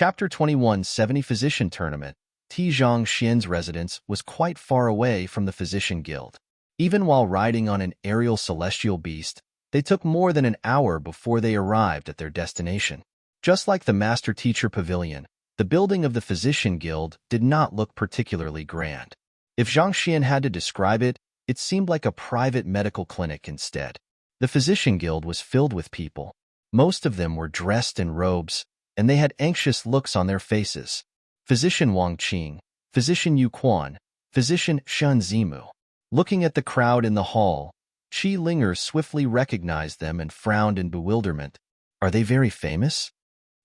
Chapter 21 70 Physician Tournament. Zhang Xian's residence was quite far away from the Physician Guild. Even while riding on an aerial celestial beast, they took more than an hour before they arrived at their destination. Just like the Master-Teacher Pavilion, the building of the Physician Guild did not look particularly grand. If Zhang Xian had to describe it, it seemed like a private medical clinic instead. The Physician Guild was filled with people. Most of them were dressed in robes, and they had anxious looks on their faces. Physician Wang Qing, Physician Yu Quan, Physician Shen Zimu. Looking at the crowd in the hall, Qi Linger swiftly recognized them and frowned in bewilderment. Are they very famous?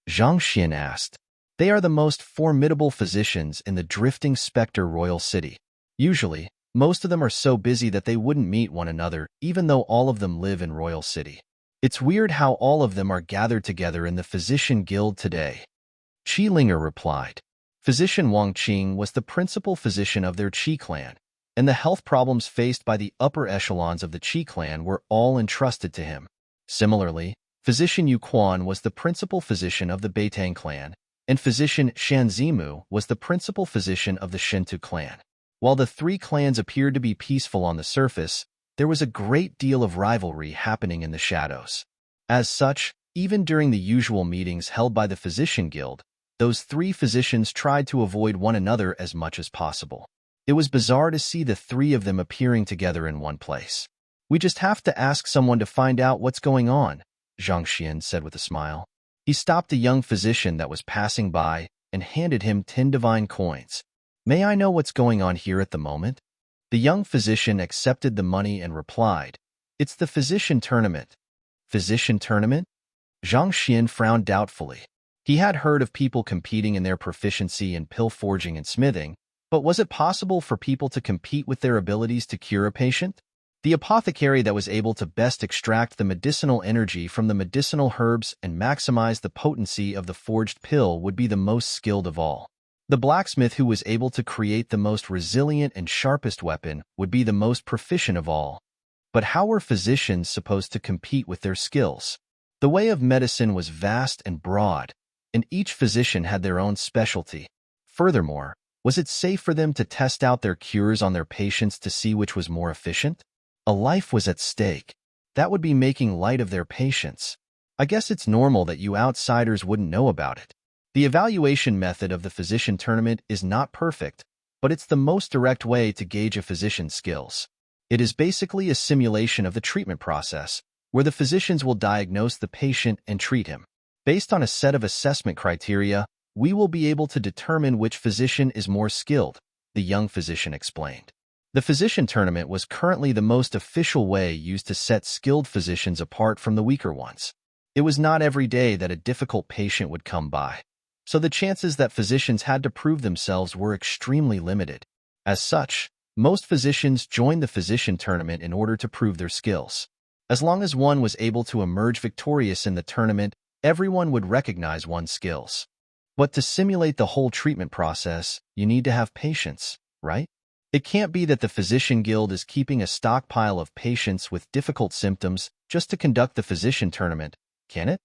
Zhang Xian asked. They are the most formidable physicians in the drifting specter royal city. Usually, most of them are so busy that they wouldn't meet one another, even though all of them live in royal city. It's weird how all of them are gathered together in the Physician Guild today. Qi Linger replied. Physician Wang Qing was the principal physician of their Qi clan, and the health problems faced by the upper echelons of the Qi clan were all entrusted to him. Similarly, Physician Yu Quan was the principal physician of the Beitang clan, and Physician Shen Zimu was the principal physician of the Shintu clan. While the three clans appeared to be peaceful on the surface, there was a great deal of rivalry happening in the shadows. As such, even during the usual meetings held by the Physician Guild, those three physicians tried to avoid one another as much as possible. It was bizarre to see the three of them appearing together in one place. We just have to ask someone to find out what's going on, Zhang Xian said with a smile. He stopped a young physician that was passing by and handed him 10 divine coins. May I know what's going on here at the moment? The young physician accepted the money and replied, It's the Physician Tournament. Physician Tournament? Zhang Xian frowned doubtfully. He had heard of people competing in their proficiency in pill forging and smithing, but was it possible for people to compete with their abilities to cure a patient? The apothecary that was able to best extract the medicinal energy from the medicinal herbs and maximize the potency of the forged pill would be the most skilled of all. The blacksmith who was able to create the most resilient and sharpest weapon would be the most proficient of all. But how were physicians supposed to compete with their skills? The way of medicine was vast and broad, and each physician had their own specialty. Furthermore, was it safe for them to test out their cures on their patients to see which was more efficient? A life was at stake. That would be making light of their patients. I guess it's normal that you outsiders wouldn't know about it. The evaluation method of the Physician Tournament is not perfect, but it's the most direct way to gauge a physician's skills. It is basically a simulation of the treatment process, where the physicians will diagnose the patient and treat him. Based on a set of assessment criteria, we will be able to determine which physician is more skilled, the young physician explained. The Physician Tournament was currently the most official way used to set skilled physicians apart from the weaker ones. It was not every day that a difficult patient would come by, so the chances that physicians had to prove themselves were extremely limited. As such, most physicians joined the Physician Tournament in order to prove their skills. As long as one was able to emerge victorious in the tournament, everyone would recognize one's skills. But to simulate the whole treatment process, you need to have patience, right? It can't be that the Physician Guild is keeping a stockpile of patients with difficult symptoms just to conduct the Physician Tournament, can it?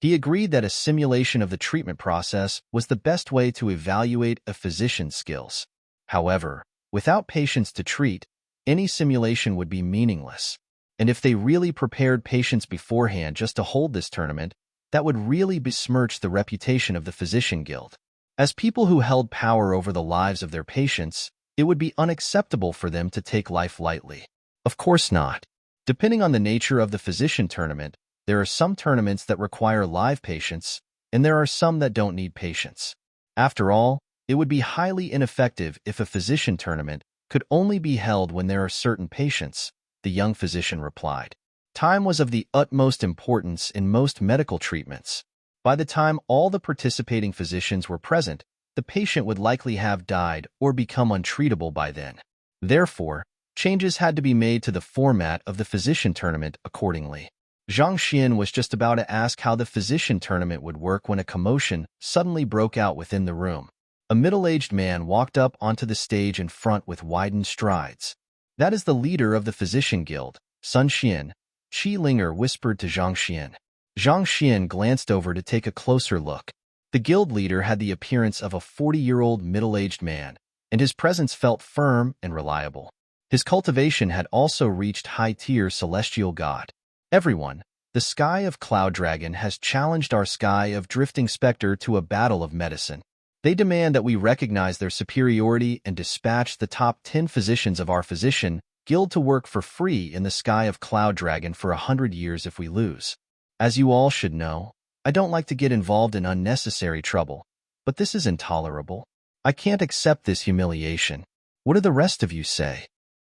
He agreed that a simulation of the treatment process was the best way to evaluate a physician's skills. However, without patients to treat, any simulation would be meaningless. And if they really prepared patients beforehand just to hold this tournament, that would really besmirch the reputation of the Physician Guild. As people who held power over the lives of their patients, it would be unacceptable for them to take life lightly. Of course not. Depending on the nature of the Physician Tournament, there are some tournaments that require live patients, and there are some that don't need patients. After all, it would be highly ineffective if a Physician Tournament could only be held when there are certain patients, the young physician replied. Time was of the utmost importance in most medical treatments. By the time all the participating physicians were present, the patient would likely have died or become untreatable by then. Therefore, changes had to be made to the format of the Physician Tournament accordingly. Zhang Xian was just about to ask how the Physician Tournament would work when a commotion suddenly broke out within the room. A middle-aged man walked up onto the stage in front with widened strides. That is the leader of the Physician Guild, Sun Xian, Qi Linger whispered to Zhang Xian. Zhang Xian glanced over to take a closer look. The guild leader had the appearance of a 40-year-old middle-aged man, and his presence felt firm and reliable. His cultivation had also reached high-tier celestial god. Everyone, the Sky of Cloud Dragon has challenged our Sky of Drifting Spectre to a battle of medicine. They demand that we recognize their superiority and dispatch the top 10 physicians of our physician guild to work for free in the Sky of Cloud Dragon for 100 years if we lose. As you all should know, I don't like to get involved in unnecessary trouble, but this is intolerable. I can't accept this humiliation. What do the rest of you say?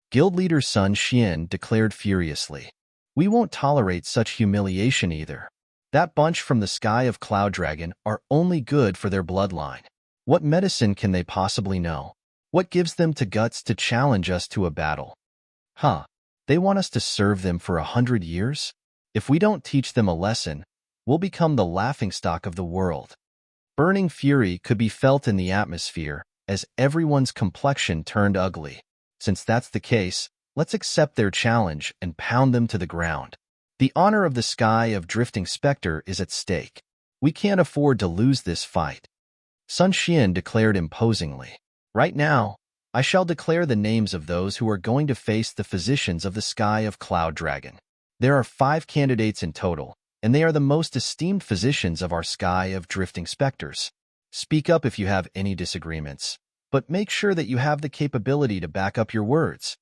Guild leader Sun Xian declared furiously. We won't tolerate such humiliation either. That bunch from the Sky of Cloud Dragon are only good for their bloodline. What medicine can they possibly know? What gives them the guts to challenge us to a battle? Huh, they want us to serve them for 100 years? If we don't teach them a lesson, we'll become the laughingstock of the world. Burning fury could be felt in the atmosphere as everyone's complexion turned ugly. Since that's the case, let's accept their challenge and pound them to the ground. The honor of the Sky of Drifting Spectre is at stake. We can't afford to lose this fight. Sun Xian declared imposingly. Right now, I shall declare the names of those who are going to face the physicians of the Sky of Cloud Dragon. There are 5 candidates in total, and they are the most esteemed physicians of our Sky of Drifting Spectres. Speak up if you have any disagreements, but make sure that you have the capability to back up your words.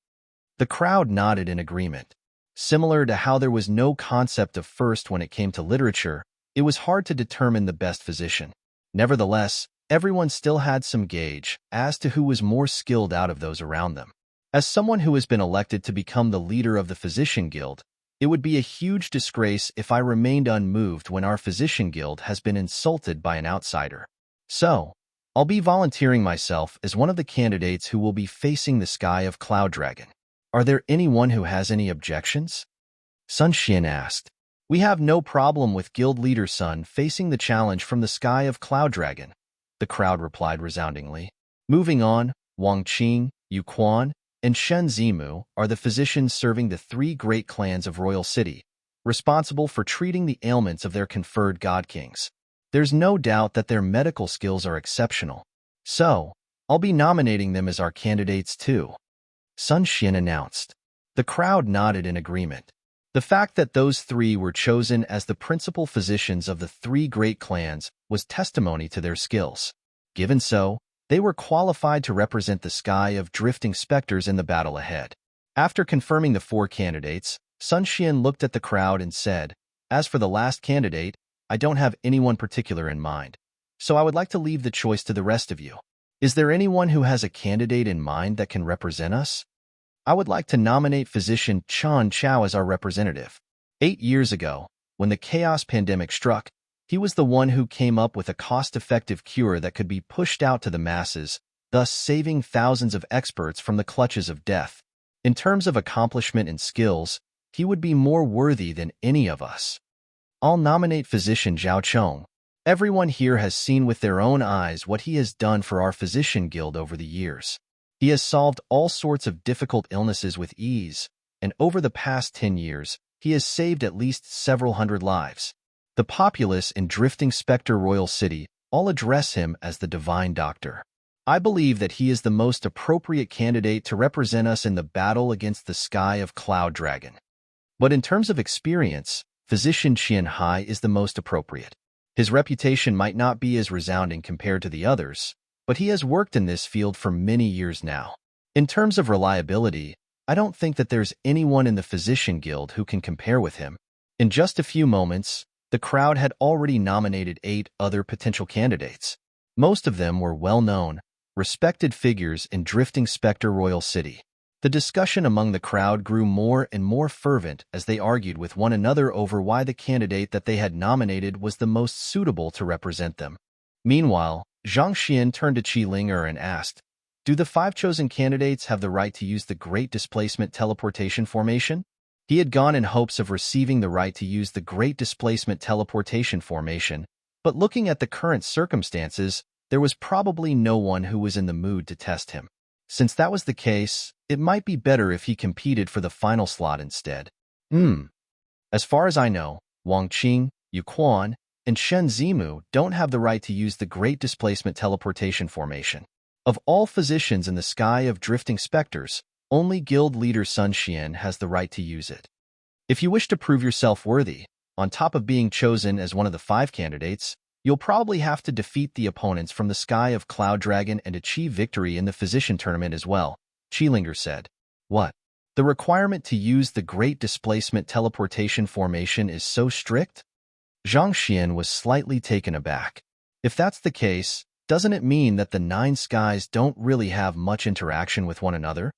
The crowd nodded in agreement. Similar to how there was no concept of first when it came to literature, it was hard to determine the best physician. Nevertheless, everyone still had some gauge as to who was more skilled out of those around them. As someone who has been elected to become the leader of the Physician Guild, it would be a huge disgrace if I remained unmoved when our Physician Guild has been insulted by an outsider. So, I'll be volunteering myself as one of the candidates who will be facing the Sky of Cloud Dragon. Are there anyone who has any objections? Sun Xian asked. We have no problem with Guild Leader Sun facing the challenge from the Sky of Cloud Dragon, the crowd replied resoundingly. Moving on, Wang Qing, Yu Quan, and Shen Zimu are the physicians serving the 3 great clans of Royal City, responsible for treating the ailments of their conferred god kings. There's no doubt that their medical skills are exceptional. So, I'll be nominating them as our candidates too, Sun Xian announced. The crowd nodded in agreement. The fact that those 3 were chosen as the principal physicians of the 3 great clans was testimony to their skills. Given so, they were qualified to represent the Sky of Drifting Spectres in the battle ahead. After confirming the 4 candidates, Sun Xian looked at the crowd and said, As for the last candidate, I don't have anyone particular in mind, so I would like to leave the choice to the rest of you. Is there anyone who has a candidate in mind that can represent us? I would like to nominate physician Chan Chao as our representative. 8 years ago, when the chaos pandemic struck, he was the one who came up with a cost-effective cure that could be pushed out to the masses, thus saving thousands of experts from the clutches of death. In terms of accomplishment and skills, he would be more worthy than any of us. I'll nominate physician Zhao Chong. Everyone here has seen with their own eyes what he has done for our physician guild over the years. He has solved all sorts of difficult illnesses with ease, and over the past 10 years, he has saved at least several hundred lives. The populace in Drifting Spectre Royal City all address him as the Divine Doctor. I believe that he is the most appropriate candidate to represent us in the battle against the Sky of Cloud Dragon. But in terms of experience, Physician Qian Hai is the most appropriate. His reputation might not be as resounding compared to the others, but he has worked in this field for many years now. In terms of reliability, I don't think that there's anyone in the Physician Guild who can compare with him. In just a few moments, the crowd had already nominated 8 other potential candidates. Most of them were well-known, respected figures in Drifting Spectre Royal City. The discussion among the crowd grew more and more fervent as they argued with one another over why the candidate that they had nominated was the most suitable to represent them. Meanwhile, Zhang Xian turned to Qi Linger and asked, Do the 5 chosen candidates have the right to use the Great Displacement Teleportation Formation? He had gone in hopes of receiving the right to use the Great Displacement Teleportation Formation, but looking at the current circumstances, there was probably no one who was in the mood to test him. Since that was the case, it might be better if he competed for the final slot instead. As far as I know, Wang Qing, Yu Quan, and Shen Zimu don't have the right to use the Great Displacement Teleportation Formation. Of all physicians in the sky of drifting specters, only guild leader Sun Xian has the right to use it. If you wish to prove yourself worthy, on top of being chosen as one of the 5 candidates, you'll probably have to defeat the opponents from the sky of Cloud Dragon and achieve victory in the physician tournament as well, Qilinger said. What? The requirement to use the Great Displacement Teleportation Formation is so strict? Zhang Xian was slightly taken aback. If that's the case, doesn't it mean that the 9 skies don't really have much interaction with one another?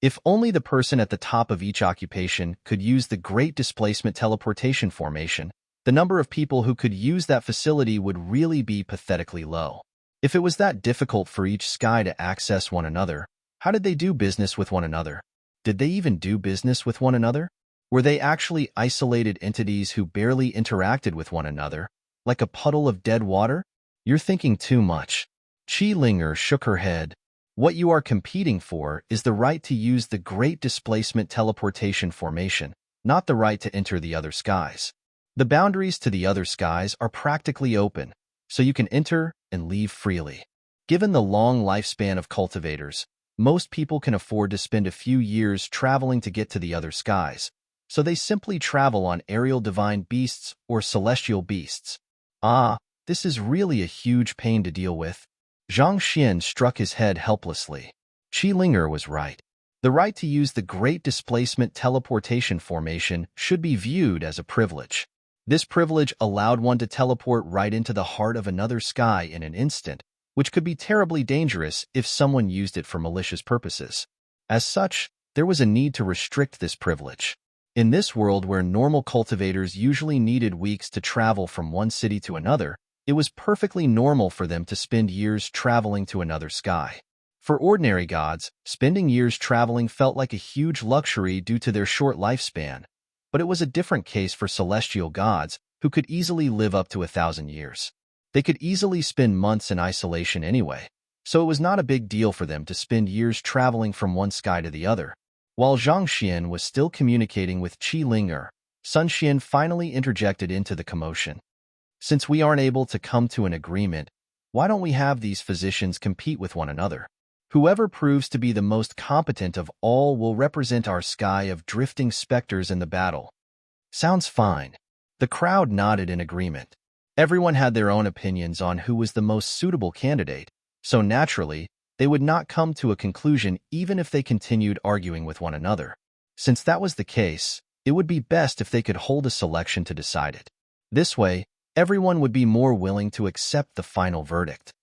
If only the person at the top of each occupation could use the Great Displacement Teleportation Formation, the number of people who could use that facility would really be pathetically low. If it was that difficult for each sky to access one another, how did they do business with one another? Did they even do business with one another? Were they actually isolated entities who barely interacted with one another, like a puddle of dead water? You're thinking too much. Qilinger shook her head. What you are competing for is the right to use the Great Displacement Teleportation Formation, not the right to enter the other skies. The boundaries to the other skies are practically open, so you can enter and leave freely. Given the long lifespan of cultivators, most people can afford to spend a few years traveling to get to the other skies, so they simply travel on aerial divine beasts or celestial beasts. This is really a huge pain to deal with. Zhang Xian struck his head helplessly. Qilinger was right. The right to use the Great Displacement Teleportation Formation should be viewed as a privilege. This privilege allowed one to teleport right into the heart of another sky in an instant, which could be terribly dangerous if someone used it for malicious purposes. As such, there was a need to restrict this privilege. In this world where normal cultivators usually needed weeks to travel from one city to another, it was perfectly normal for them to spend years traveling to another sky. For ordinary gods, spending years traveling felt like a huge luxury due to their short lifespan, but it was a different case for celestial gods who could easily live up to 1,000 years. They could easily spend months in isolation anyway, so it was not a big deal for them to spend years traveling from one sky to the other. While Zhang Xian was still communicating with Qilinger, Sun Xian finally interjected into the commotion. Since we aren't able to come to an agreement, why don't we have these physicians compete with one another? Whoever proves to be the most competent of all will represent our sky of drifting specters in the battle. Sounds fine. The crowd nodded in agreement. Everyone had their own opinions on who was the most suitable candidate, so naturally, they would not come to a conclusion even if they continued arguing with one another. Since that was the case, it would be best if they could hold a selection to decide it. This way, everyone would be more willing to accept the final verdict.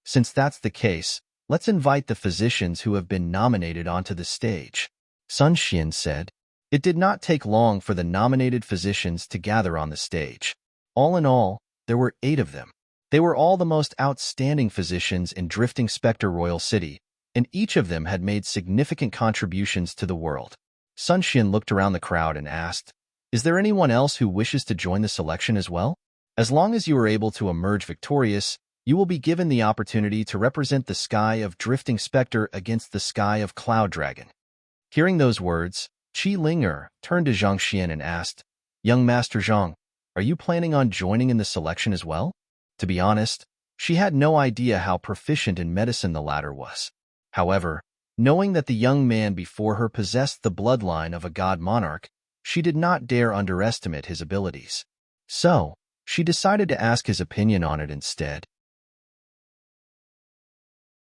Since that's the case, let's invite the physicians who have been nominated onto the stage, Sun Xian said. It did not take long for the nominated physicians to gather on the stage. All in all, there were 8 of them. They were all the most outstanding physicians in Drifting Spectre Royal City, and each of them had made significant contributions to the world. Sun Xian looked around the crowd and asked, "Is there anyone else who wishes to join the selection as well? As long as you are able to emerge victorious, you will be given the opportunity to represent the sky of Drifting Spectre against the sky of Cloud Dragon." Hearing those words, Qilinger turned to Zhang Xian and asked, "Young Master Zhang, are you planning on joining in the selection as well?" To be honest, she had no idea how proficient in medicine the latter was. However, knowing that the young man before her possessed the bloodline of a god monarch, she did not dare underestimate his abilities. So, she decided to ask his opinion on it instead.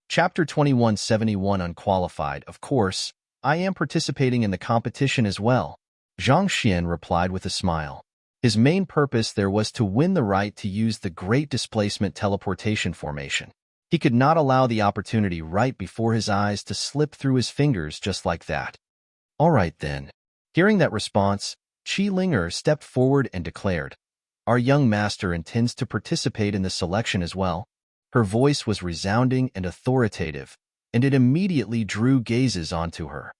Chapter 2171 Unqualified. Of course, I am participating in the competition as well, Zhang Xian replied with a smile. His main purpose there was to win the right to use the Great Displacement Teleportation Formation. He could not allow the opportunity right before his eyes to slip through his fingers just like that. All right then. Hearing that response, Qilinger stepped forward and declared, "Our young master intends to participate in the selection as well." Her voice was resounding and authoritative, and it immediately drew gazes onto her.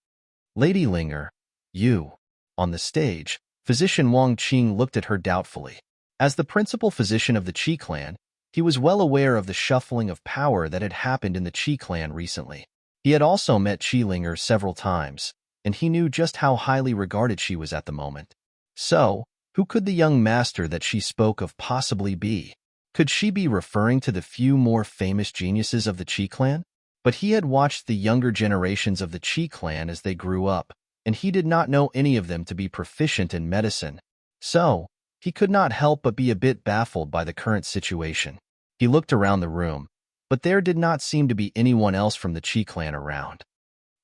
"Lady Linger, you." On the stage, Physician Wang Qing looked at her doubtfully. As the principal physician of the Qi clan, he was well aware of the shuffling of power that had happened in the Qi clan recently. He had also met Qilinger several times, and he knew just how highly regarded she was at the moment. So, Who could the young master that she spoke of possibly be? Could she be referring to the few more famous geniuses of the Qi clan? But he had watched the younger generations of the Qi clan as they grew up, and he did not know any of them to be proficient in medicine. So, he could not help but be a bit baffled by the current situation. He looked around the room, but there did not seem to be anyone else from the Qi clan around.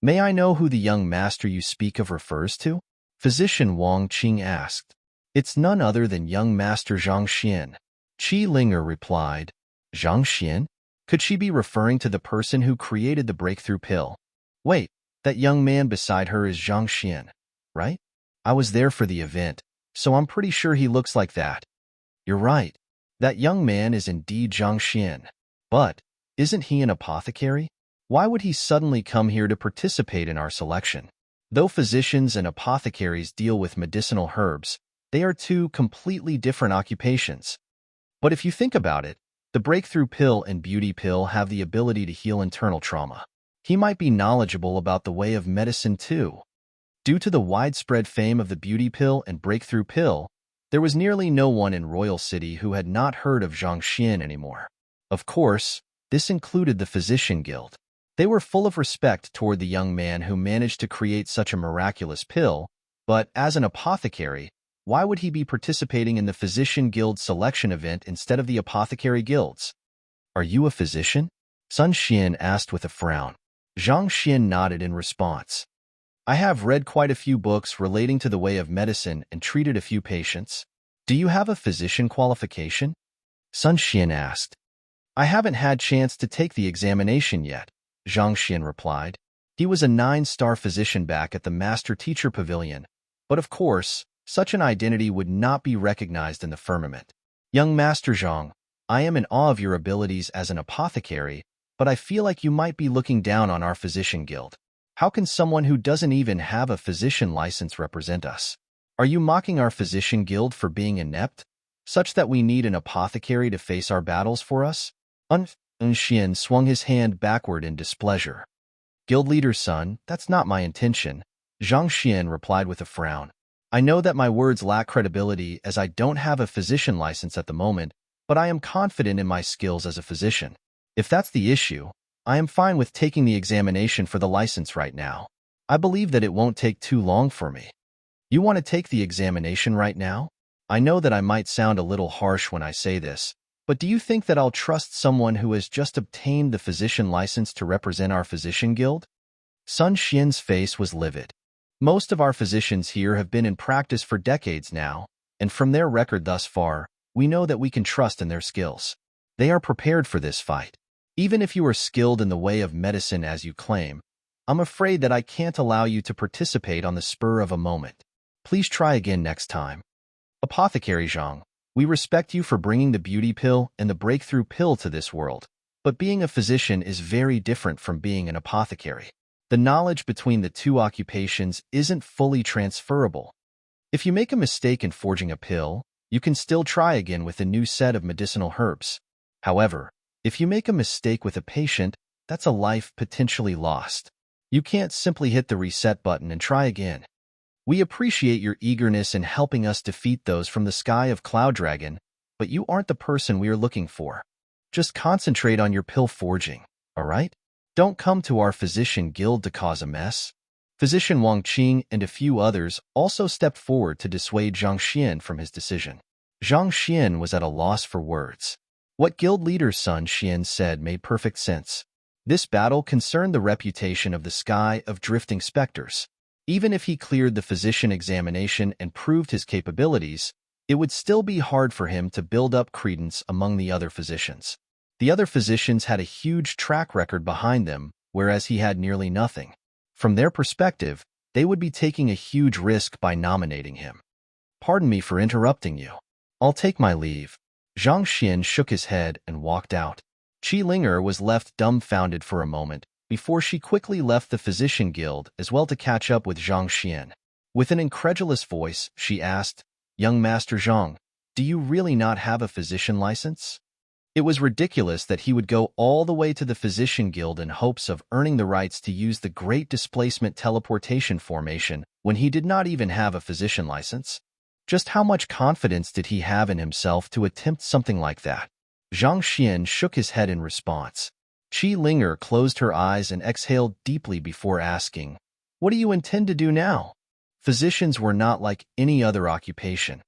May I know who the young master you speak of refers to? Physician Wang Qing asked. It's none other than young master Zhang Xian. Qi Linger replied. Zhang Xian? Could she be referring to the person who created the breakthrough pill? Wait, that young man beside her is Zhang Xian, right? I was there for the event, so I'm pretty sure he looks like that. You're right. That young man is indeed Zhang Xian. But, isn't he an apothecary? Why would he suddenly come here to participate in our selection? Though physicians and apothecaries deal with medicinal herbs, they are two completely different occupations. But if you think about it, the breakthrough pill and beauty pill have the ability to heal internal trauma. He might be knowledgeable about the way of medicine too. Due to the widespread fame of the beauty pill and breakthrough pill, there was nearly no one in Royal City who had not heard of Zhang Xian anymore. Of course, this included the Physician Guild. They were full of respect toward the young man who managed to create such a miraculous pill, but as an apothecary, why would he be participating in the Physician Guild selection event instead of the apothecary guilds? Are you a physician? Sun Xian asked with a frown. Zhang Xian nodded in response. I have read quite a few books relating to the way of medicine and treated a few patients. Do you have a physician qualification? Sun Xian asked. I haven't had chance to take the examination yet, Zhang Xian replied. He was a 9-star physician back at the Master Teacher Pavilion, but of course, such an identity would not be recognized in the firmament. Young Master Zhang, I am in awe of your abilities as an apothecary, but I feel like you might be looking down on our physician guild. How can someone who doesn't even have a physician license represent us? Are you mocking our physician guild for being inept, such that we need an apothecary to face our battles for us? Sun Xian swung his hand backward in displeasure. Guild leader's son, that's not my intention, Zhang Xian replied with a frown. I know that my words lack credibility as I don't have a physician license at the moment, but I am confident in my skills as a physician. If that's the issue, I am fine with taking the examination for the license right now. I believe that it won't take too long for me. You want to take the examination right now? I know that I might sound a little harsh when I say this, but do you think that I'll trust someone who has just obtained the physician license to represent our physician guild? Sun Xian's face was livid. Most of our physicians here have been in practice for decades now, and from their record thus far, we know that we can trust in their skills. They are prepared for this fight. Even if you are skilled in the way of medicine as you claim, I'm afraid that I can't allow you to participate on the spur of a moment. Please try again next time. Apothecary Zhang, we respect you for bringing the beauty pill and the breakthrough pill to this world, but being a physician is very different from being an apothecary. The knowledge between the two occupations isn't fully transferable. If you make a mistake in forging a pill, you can still try again with a new set of medicinal herbs. However, if you make a mistake with a patient, that's a life potentially lost. You can't simply hit the reset button and try again. We appreciate your eagerness in helping us defeat those from the sky of Cloud Dragon, but you aren't the person we are looking for. Just concentrate on your pill forging, all right? Don't come to our physician guild to cause a mess. Physician Wang Qing and a few others also stepped forward to dissuade Zhang Xian from his decision. Zhang Xian was at a loss for words. What guild leader Sun Xian said made perfect sense. This battle concerned the reputation of the sky of drifting specters. Even if he cleared the physician examination and proved his capabilities, it would still be hard for him to build up credence among the other physicians. The other physicians had a huge track record behind them, whereas he had nearly nothing. From their perspective, they would be taking a huge risk by nominating him. Pardon me for interrupting you. I'll take my leave. Zhang Xian shook his head and walked out. Qi Linger was left dumbfounded for a moment, before she quickly left the physician guild as well to catch up with Zhang Xian. With an incredulous voice, she asked, Young Master Zhang, do you really not have a physician license? It was ridiculous that he would go all the way to the physician guild in hopes of earning the rights to use the Great Displacement Teleportation Formation when he did not even have a physician license. Just how much confidence did he have in himself to attempt something like that? Zhang Xian shook his head in response. Qi Linger closed her eyes and exhaled deeply before asking, "What do you intend to do now?" Physicians were not like any other occupation.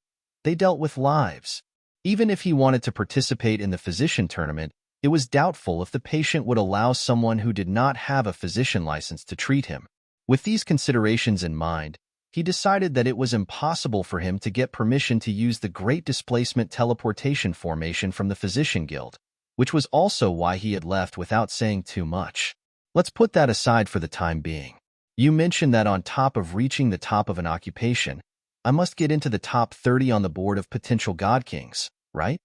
They dealt with lives. Even if he wanted to participate in the physician tournament, it was doubtful if the patient would allow someone who did not have a physician license to treat him. With these considerations in mind, he decided that it was impossible for him to get permission to use the Great Displacement Teleportation Formation from the Physician Guild, which was also why he had left without saying too much. Let's put that aside for the time being. You mentioned that on top of reaching the top of an occupation, I must get into the top 30 on the board of potential God Kings, right?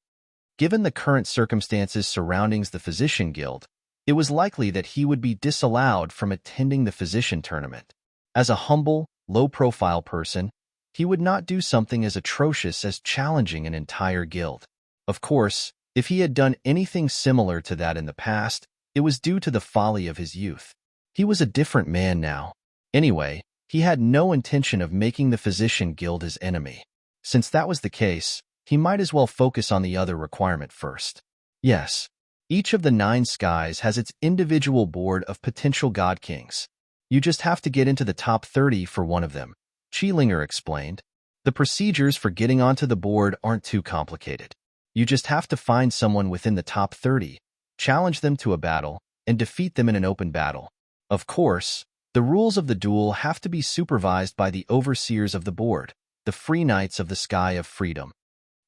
Given the current circumstances surrounding the Physician Guild, it was likely that he would be disallowed from attending the physician tournament. As a humble, low-profile person, he would not do something as atrocious as challenging an entire guild. Of course, if he had done anything similar to that in the past, it was due to the folly of his youth. He was a different man now. Anyway, he had no intention of making the Physician Guild his enemy. Since that was the case, he might as well focus on the other requirement first. Yes, each of the 9 skies has its individual board of potential God Kings. You just have to get into the top 30 for one of them, Qi Linger explained. The procedures for getting onto the board aren't too complicated. You just have to find someone within the top 30, challenge them to a battle, and defeat them in an open battle. Of course, the rules of the duel have to be supervised by the overseers of the board, the Free Knights of the Sky of Freedom.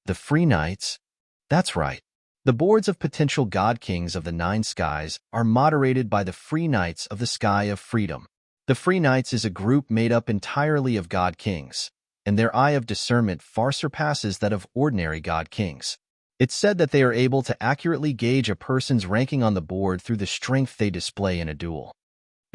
The Free Knights? That's right. The boards of potential God Kings of the 9 skies are moderated by the Free Knights of the Sky of Freedom. The Free Knights is a group made up entirely of God Kings, and their eye of discernment far surpasses that of ordinary God Kings. It's said that they are able to accurately gauge a person's ranking on the board through the strength they display in a duel.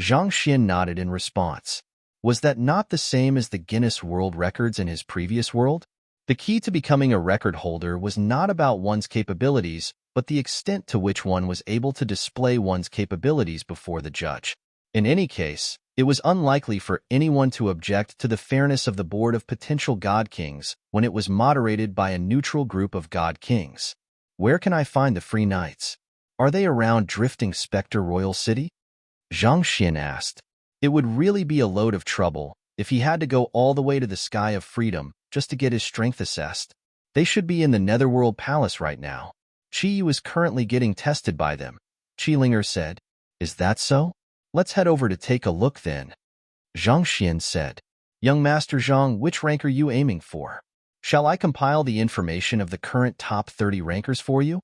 Zhang Xian nodded in response. Was that not the same as the Guinness World Records in his previous world? The key to becoming a record holder was not about one's capabilities, but the extent to which one was able to display one's capabilities before the judge. In any case, it was unlikely for anyone to object to the fairness of the board of potential God Kings when it was moderated by a neutral group of God Kings. Where can I find the Free Knights? Are they around Drifting Spectre Royal City? Zhang Xian asked. It would really be a load of trouble if he had to go all the way to the Sky of Freedom just to get his strength assessed. They should be in the Netherworld Palace right now. Qi Yu is currently getting tested by them, Qi Linger said. Is that so? Let's head over to take a look then. Zhang Xian said. Young Master Zhang, which rank are you aiming for? Shall I compile the information of the current top 30 rankers for you?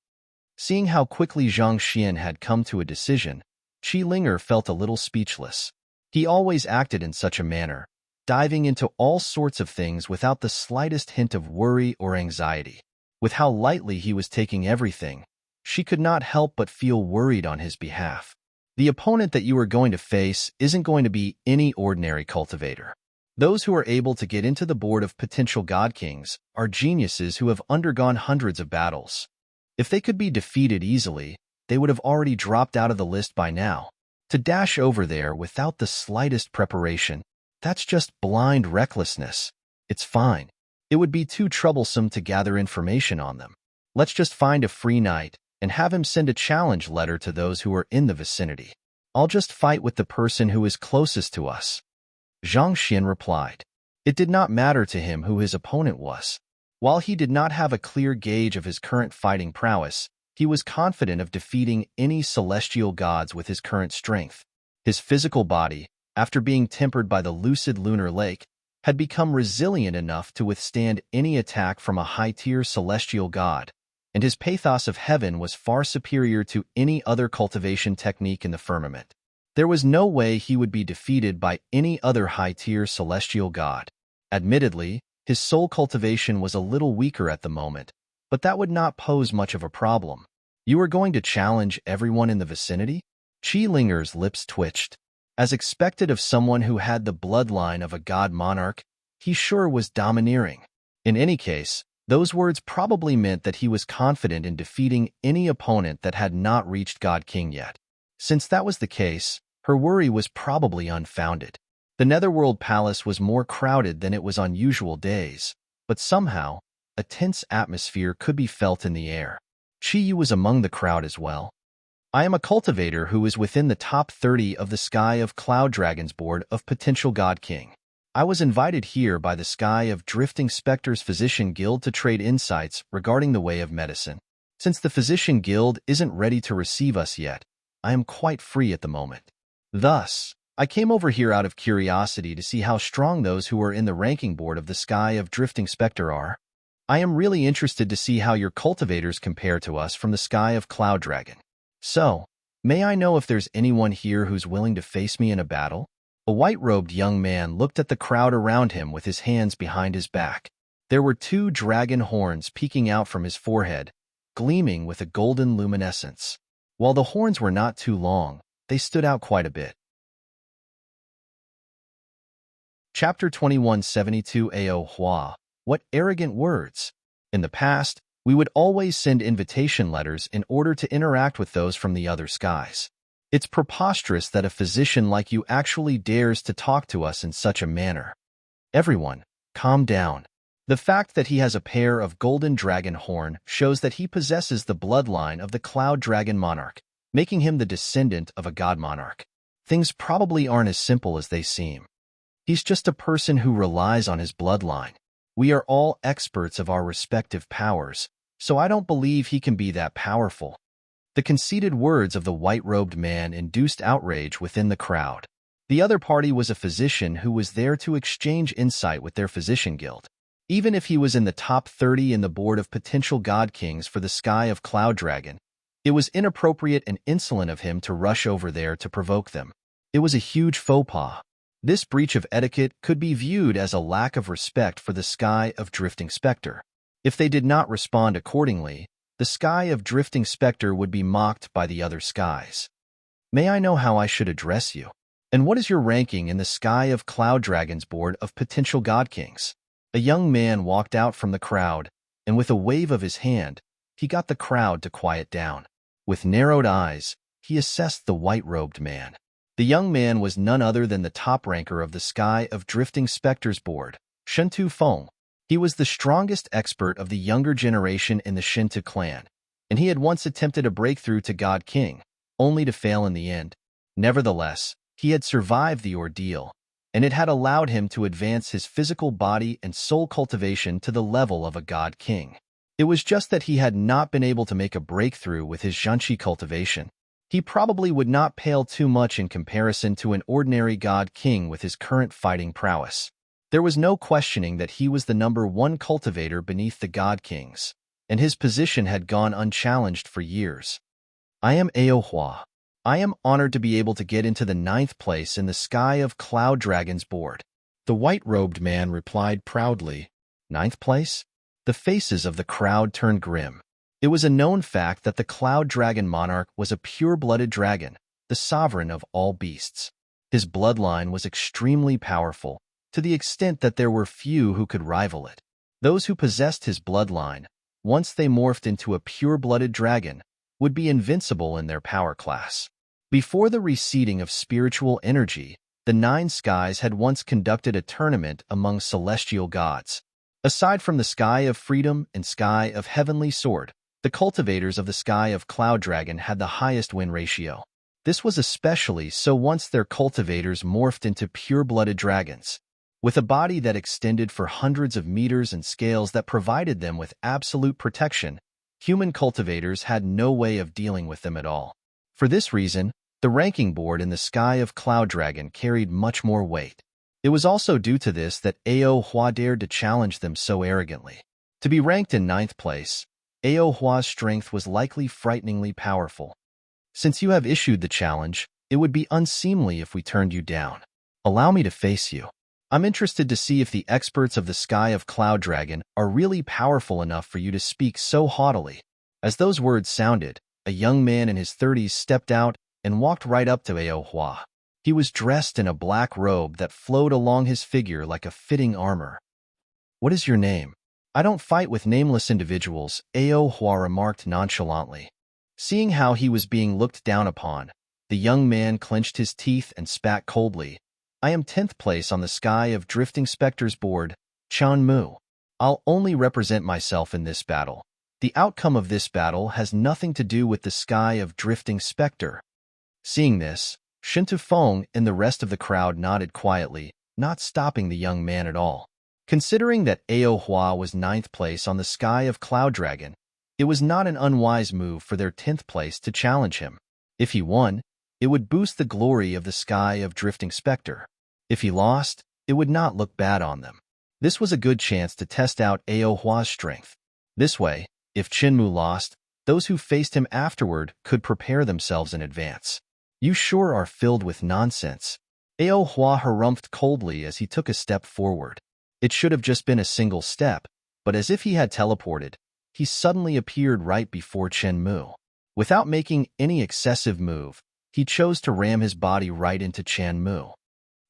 Seeing how quickly Zhang Xian had come to a decision, Qi Linger felt a little speechless. He always acted in such a manner, diving into all sorts of things without the slightest hint of worry or anxiety. With how lightly he was taking everything, she could not help but feel worried on his behalf. The opponent that you are going to face isn't going to be any ordinary cultivator. Those who are able to get into the board of potential God Kings are geniuses who have undergone hundreds of battles. If they could be defeated easily, they would have already dropped out of the list by now. To dash over there without the slightest preparation, that's just blind recklessness. It's fine. It would be too troublesome to gather information on them. Let's just find a free knight and have him send a challenge letter to those who are in the vicinity. I'll just fight with the person who is closest to us. Zhang Xian replied. It did not matter to him who his opponent was. While he did not have a clear gauge of his current fighting prowess, he was confident of defeating any celestial gods with his current strength. His physical body, after being tempered by the lucid lunar lake, had become resilient enough to withstand any attack from a high-tier celestial god, and his pathos of heaven was far superior to any other cultivation technique in the firmament. There was no way he would be defeated by any other high-tier celestial god. Admittedly, his soul cultivation was a little weaker at the moment, but that would not pose much of a problem. You are going to challenge everyone in the vicinity? Qi Linger's lips twitched. As expected of someone who had the bloodline of a god monarch, he sure was domineering. In any case, those words probably meant that he was confident in defeating any opponent that had not reached God King yet. Since that was the case, her worry was probably unfounded. The Netherworld Palace was more crowded than it was on usual days, but somehow, a tense atmosphere could be felt in the air. Chi was among the crowd as well. I am a cultivator who is within the top 30 of the Sky of Cloud Dragons board of Potential God King. I was invited here by the Sky of Drifting Specters Physician Guild to trade insights regarding the way of medicine. Since the Physician Guild isn't ready to receive us yet, I am quite free at the moment. Thus, I came over here out of curiosity to see how strong those who are in the ranking board of the Sky of Drifting Spectre are. I am really interested to see how your cultivators compare to us from the Sky of Cloud Dragon. So, may I know if there's anyone here who's willing to face me in a battle? A white-robed young man looked at the crowd around him with his hands behind his back. There were 2 dragon horns peeking out from his forehead, gleaming with a golden luminescence. While the horns were not too long, they stood out quite a bit. Chapter 2172 Ao Hua. What arrogant words! In the past, we would always send invitation letters in order to interact with those from the other skies. It's preposterous that a physician like you actually dares to talk to us in such a manner. Everyone, calm down. The fact that he has a pair of golden dragon horn shows that he possesses the bloodline of the Cloud Dragon Monarch, making him the descendant of a god monarch. Things probably aren't as simple as they seem. He's just a person who relies on his bloodline. We are all experts of our respective powers, so I don't believe he can be that powerful. The conceited words of the white-robed man induced outrage within the crowd. The other party was a physician who was there to exchange insight with their physician guild. Even if he was in the top 30 in the board of potential god kings for the Sky of Cloud Dragon, it was inappropriate and insolent of him to rush over there to provoke them. It was a huge faux pas. This breach of etiquette could be viewed as a lack of respect for the Sky of Drifting Spectre. If they did not respond accordingly, the Sky of Drifting Spectre would be mocked by the other skies. May I know how I should address you? And what is your ranking in the Sky of Cloud Dragons board of potential god kings? A young man walked out from the crowd, and with a wave of his hand, he got the crowd to quiet down. With narrowed eyes, he assessed the white-robed man. The young man was none other than the top ranker of the Sky of Drifting Specters board, Shentu Feng. He was the strongest expert of the younger generation in the Shinto clan, and he had once attempted a breakthrough to God King, only to fail in the end. Nevertheless, he had survived the ordeal, and it had allowed him to advance his physical body and soul cultivation to the level of a God King. It was just that he had not been able to make a breakthrough with his Zhanqi cultivation. He probably would not pale too much in comparison to an ordinary God King with his current fighting prowess. There was no questioning that he was the #1 cultivator beneath the God Kings, and his position had gone unchallenged for years. I am Ao Hua. I am honored to be able to get into the 9th place in the Sky of Cloud Dragons board. The white-robed man replied proudly, 9th place? The faces of the crowd turned grim. It was a known fact that the Cloud Dragon Monarch was a pure-blooded dragon, the sovereign of all beasts. His bloodline was extremely powerful, to the extent that there were few who could rival it. Those who possessed his bloodline, once they morphed into a pure-blooded dragon, would be invincible in their power class. Before the receding of spiritual energy, the 9 skies had once conducted a tournament among celestial gods. Aside from the Sky of Freedom and Sky of Heavenly Sword, the cultivators of the Sky of Cloud Dragon had the highest win ratio. This was especially so once their cultivators morphed into pure-blooded dragons. With a body that extended for hundreds of meters and scales that provided them with absolute protection, human cultivators had no way of dealing with them at all. For this reason, the ranking board in the Sky of Cloud Dragon carried much more weight. It was also due to this that Ao Hua dared to challenge them so arrogantly. To be ranked in 9th place, Ao Hua's strength was likely frighteningly powerful. Since you have issued the challenge, it would be unseemly if we turned you down. Allow me to face you. I'm interested to see if the experts of the Sky of Cloud Dragon are really powerful enough for you to speak so haughtily. As those words sounded, a young man in his 30s stepped out and walked right up to Ao Hua. He was dressed in a black robe that flowed along his figure like a fitting armor. What is your name? I don't fight with nameless individuals, Ao Hua remarked nonchalantly. Seeing how he was being looked down upon, the young man clenched his teeth and spat coldly. I am 10th place on the Sky of Drifting Specters board, Chan Mu. I'll only represent myself in this battle. The outcome of this battle has nothing to do with the sky of drifting specter. Seeing this, Shen Tufeng and the rest of the crowd nodded quietly, not stopping the young man at all. Considering that Ao Hua was 9th place on the sky of Cloud Dragon, it was not an unwise move for their 10th place to challenge him. If he won, it would boost the glory of the sky of drifting specter. If he lost, it would not look bad on them. This was a good chance to test out Ao Hua's strength. This way, if Chenmu lost, those who faced him afterward could prepare themselves in advance. You sure are filled with nonsense. Ao Hua harumphed coldly as he took a step forward. It should have just been a single step, but as if he had teleported, he suddenly appeared right before Chenmu. Without making any excessive move, he chose to ram his body right into Chenmu.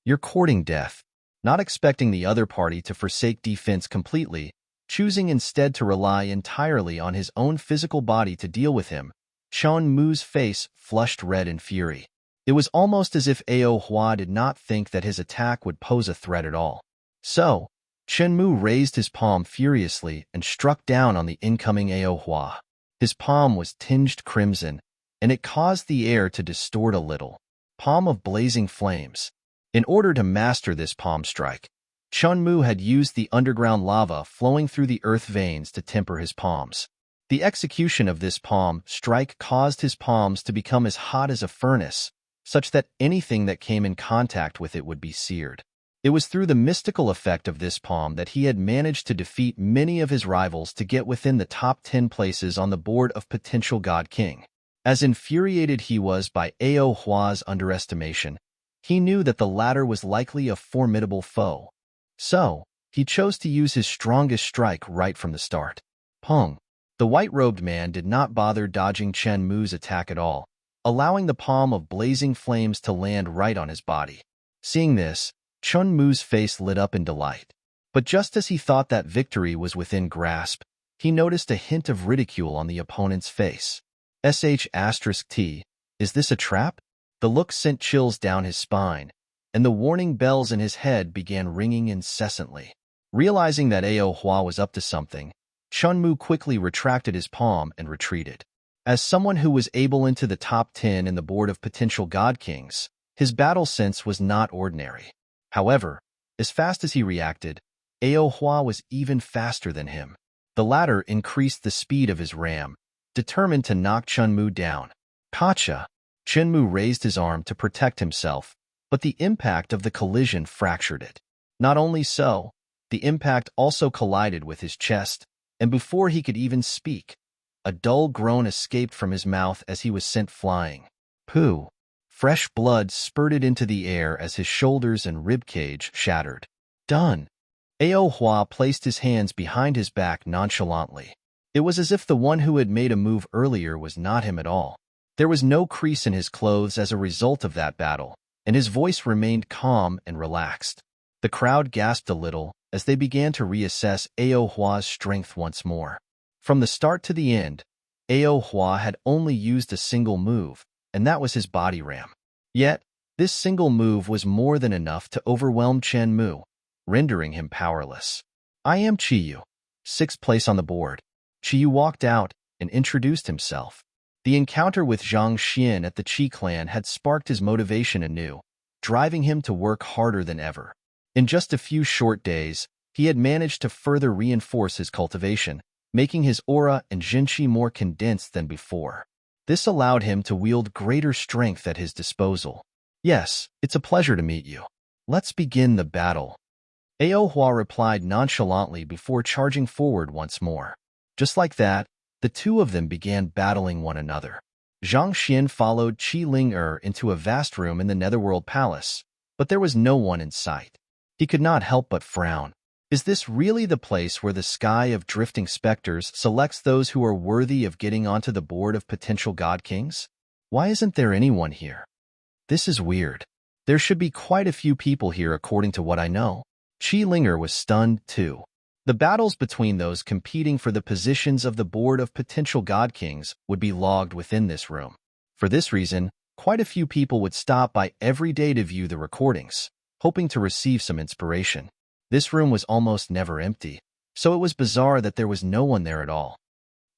You're courting death. Not expecting the other party to forsake defense completely, choosing instead to rely entirely on his own physical body to deal with him, Chenmu's face flushed red in fury. It was almost as if Ao Hua did not think that his attack would pose a threat at all. So, Chenmu raised his palm furiously and struck down on the incoming Ao Hua. His palm was tinged crimson, and it caused the air to distort a little. Palm of blazing flames. In order to master this palm strike, Chenmu had used the underground lava flowing through the earth veins to temper his palms. The execution of this palm strike caused his palms to become as hot as a furnace, such that anything that came in contact with it would be seared. It was through the mystical effect of this palm that he had managed to defeat many of his rivals to get within the top 10 places on the board of potential God King. As infuriated he was by Ao Hua's underestimation, he knew that the latter was likely a formidable foe. So, he chose to use his strongest strike right from the start. Peng. The white-robed man did not bother dodging Chenmu's attack at all, allowing the palm of blazing flames to land right on his body. Seeing this, Chenmu's face lit up in delight. But just as he thought that victory was within grasp, he noticed a hint of ridicule on the opponent's face. *T, is this a trap? The look sent chills down his spine, and the warning bells in his head began ringing incessantly. Realizing that Ao Hua was up to something, Chenmu quickly retracted his palm and retreated. As someone who was able into the top 10 in the board of potential God Kings, his battle sense was not ordinary. However, as fast as he reacted, Ao Hua was even faster than him. The latter increased the speed of his ram, determined to knock Chenmu down. Gotcha! Chenmu raised his arm to protect himself, but the impact of the collision fractured it. Not only so, the impact also collided with his chest, and before he could even speak, a dull groan escaped from his mouth as he was sent flying. Pooh! Fresh blood spurted into the air as his shoulders and ribcage shattered. Done! Ao Hua placed his hands behind his back nonchalantly. It was as if the one who had made a move earlier was not him at all. There was no crease in his clothes as a result of that battle, and his voice remained calm and relaxed. The crowd gasped a little as they began to reassess Ao Hua's strength once more. From the start to the end, Ao Hua had only used a single move, and that was his body ram. Yet, this single move was more than enough to overwhelm Chenmu, rendering him powerless. I am Qiyu, 6th place on the board. Qiyu walked out and introduced himself. The encounter with Zhang Xian at the Qi clan had sparked his motivation anew, driving him to work harder than ever. In just a few short days, he had managed to further reinforce his cultivation, making his aura and Zhenqi more condensed than before. This allowed him to wield greater strength at his disposal. Yes, it's a pleasure to meet you. Let's begin the battle. Ao Hua replied nonchalantly before charging forward once more. Just like that, the two of them began battling one another. Zhang Xian followed Qi Ling into a vast room in the Netherworld Palace, but there was no one in sight. He could not help but frown. Is this really the place where the sky of drifting specters selects those who are worthy of getting onto the board of potential God Kings? Why isn't there anyone here? This is weird. There should be quite a few people here according to what I know. Qi Ling was stunned too. The battles between those competing for the positions of the board of potential God Kings would be logged within this room. For this reason, quite a few people would stop by every day to view the recordings, hoping to receive some inspiration. This room was almost never empty. So it was bizarre that there was no one there at all.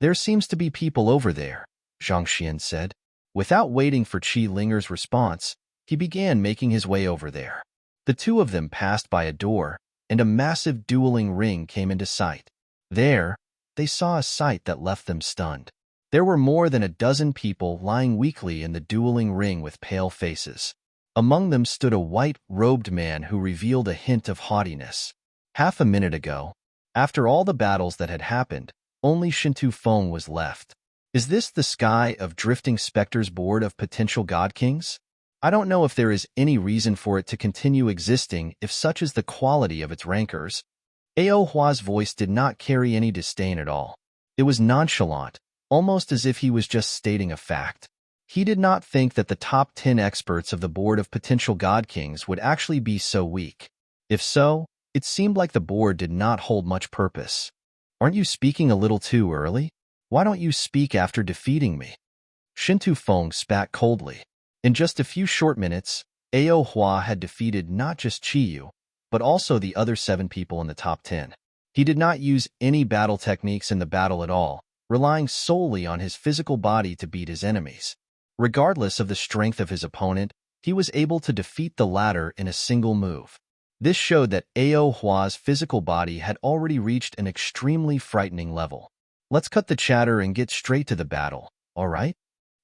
There seems to be people over there, Zhang Xian said. Without waiting for Qi Linger's response, he began making his way over there. The two of them passed by a door, and a massive dueling ring came into sight. There, they saw a sight that left them stunned. There were more than a dozen people lying weakly in the dueling ring with pale faces. Among them stood a white-robed man who revealed a hint of haughtiness. Half a minute ago, after all the battles that had happened, only Shintu Feng was left. Is this the sky of Drifting Spectre's board of potential god kings? I don't know if there is any reason for it to continue existing if such is the quality of its rankers. Ao Hua's voice did not carry any disdain at all. It was nonchalant, almost as if he was just stating a fact. He did not think that the top 10 experts of the board of potential god kings would actually be so weak. If so, it seemed like the board did not hold much purpose. Aren't you speaking a little too early? Why don't you speak after defeating me? Shintu Feng spat coldly. In just a few short minutes, Ao Hua had defeated not just Qiyu, but also the other 7 people in the top 10. He did not use any battle techniques in the battle at all, relying solely on his physical body to beat his enemies. Regardless of the strength of his opponent, he was able to defeat the latter in a single move. This showed that Ao Hua's physical body had already reached an extremely frightening level. Let's cut the chatter and get straight to the battle, all right?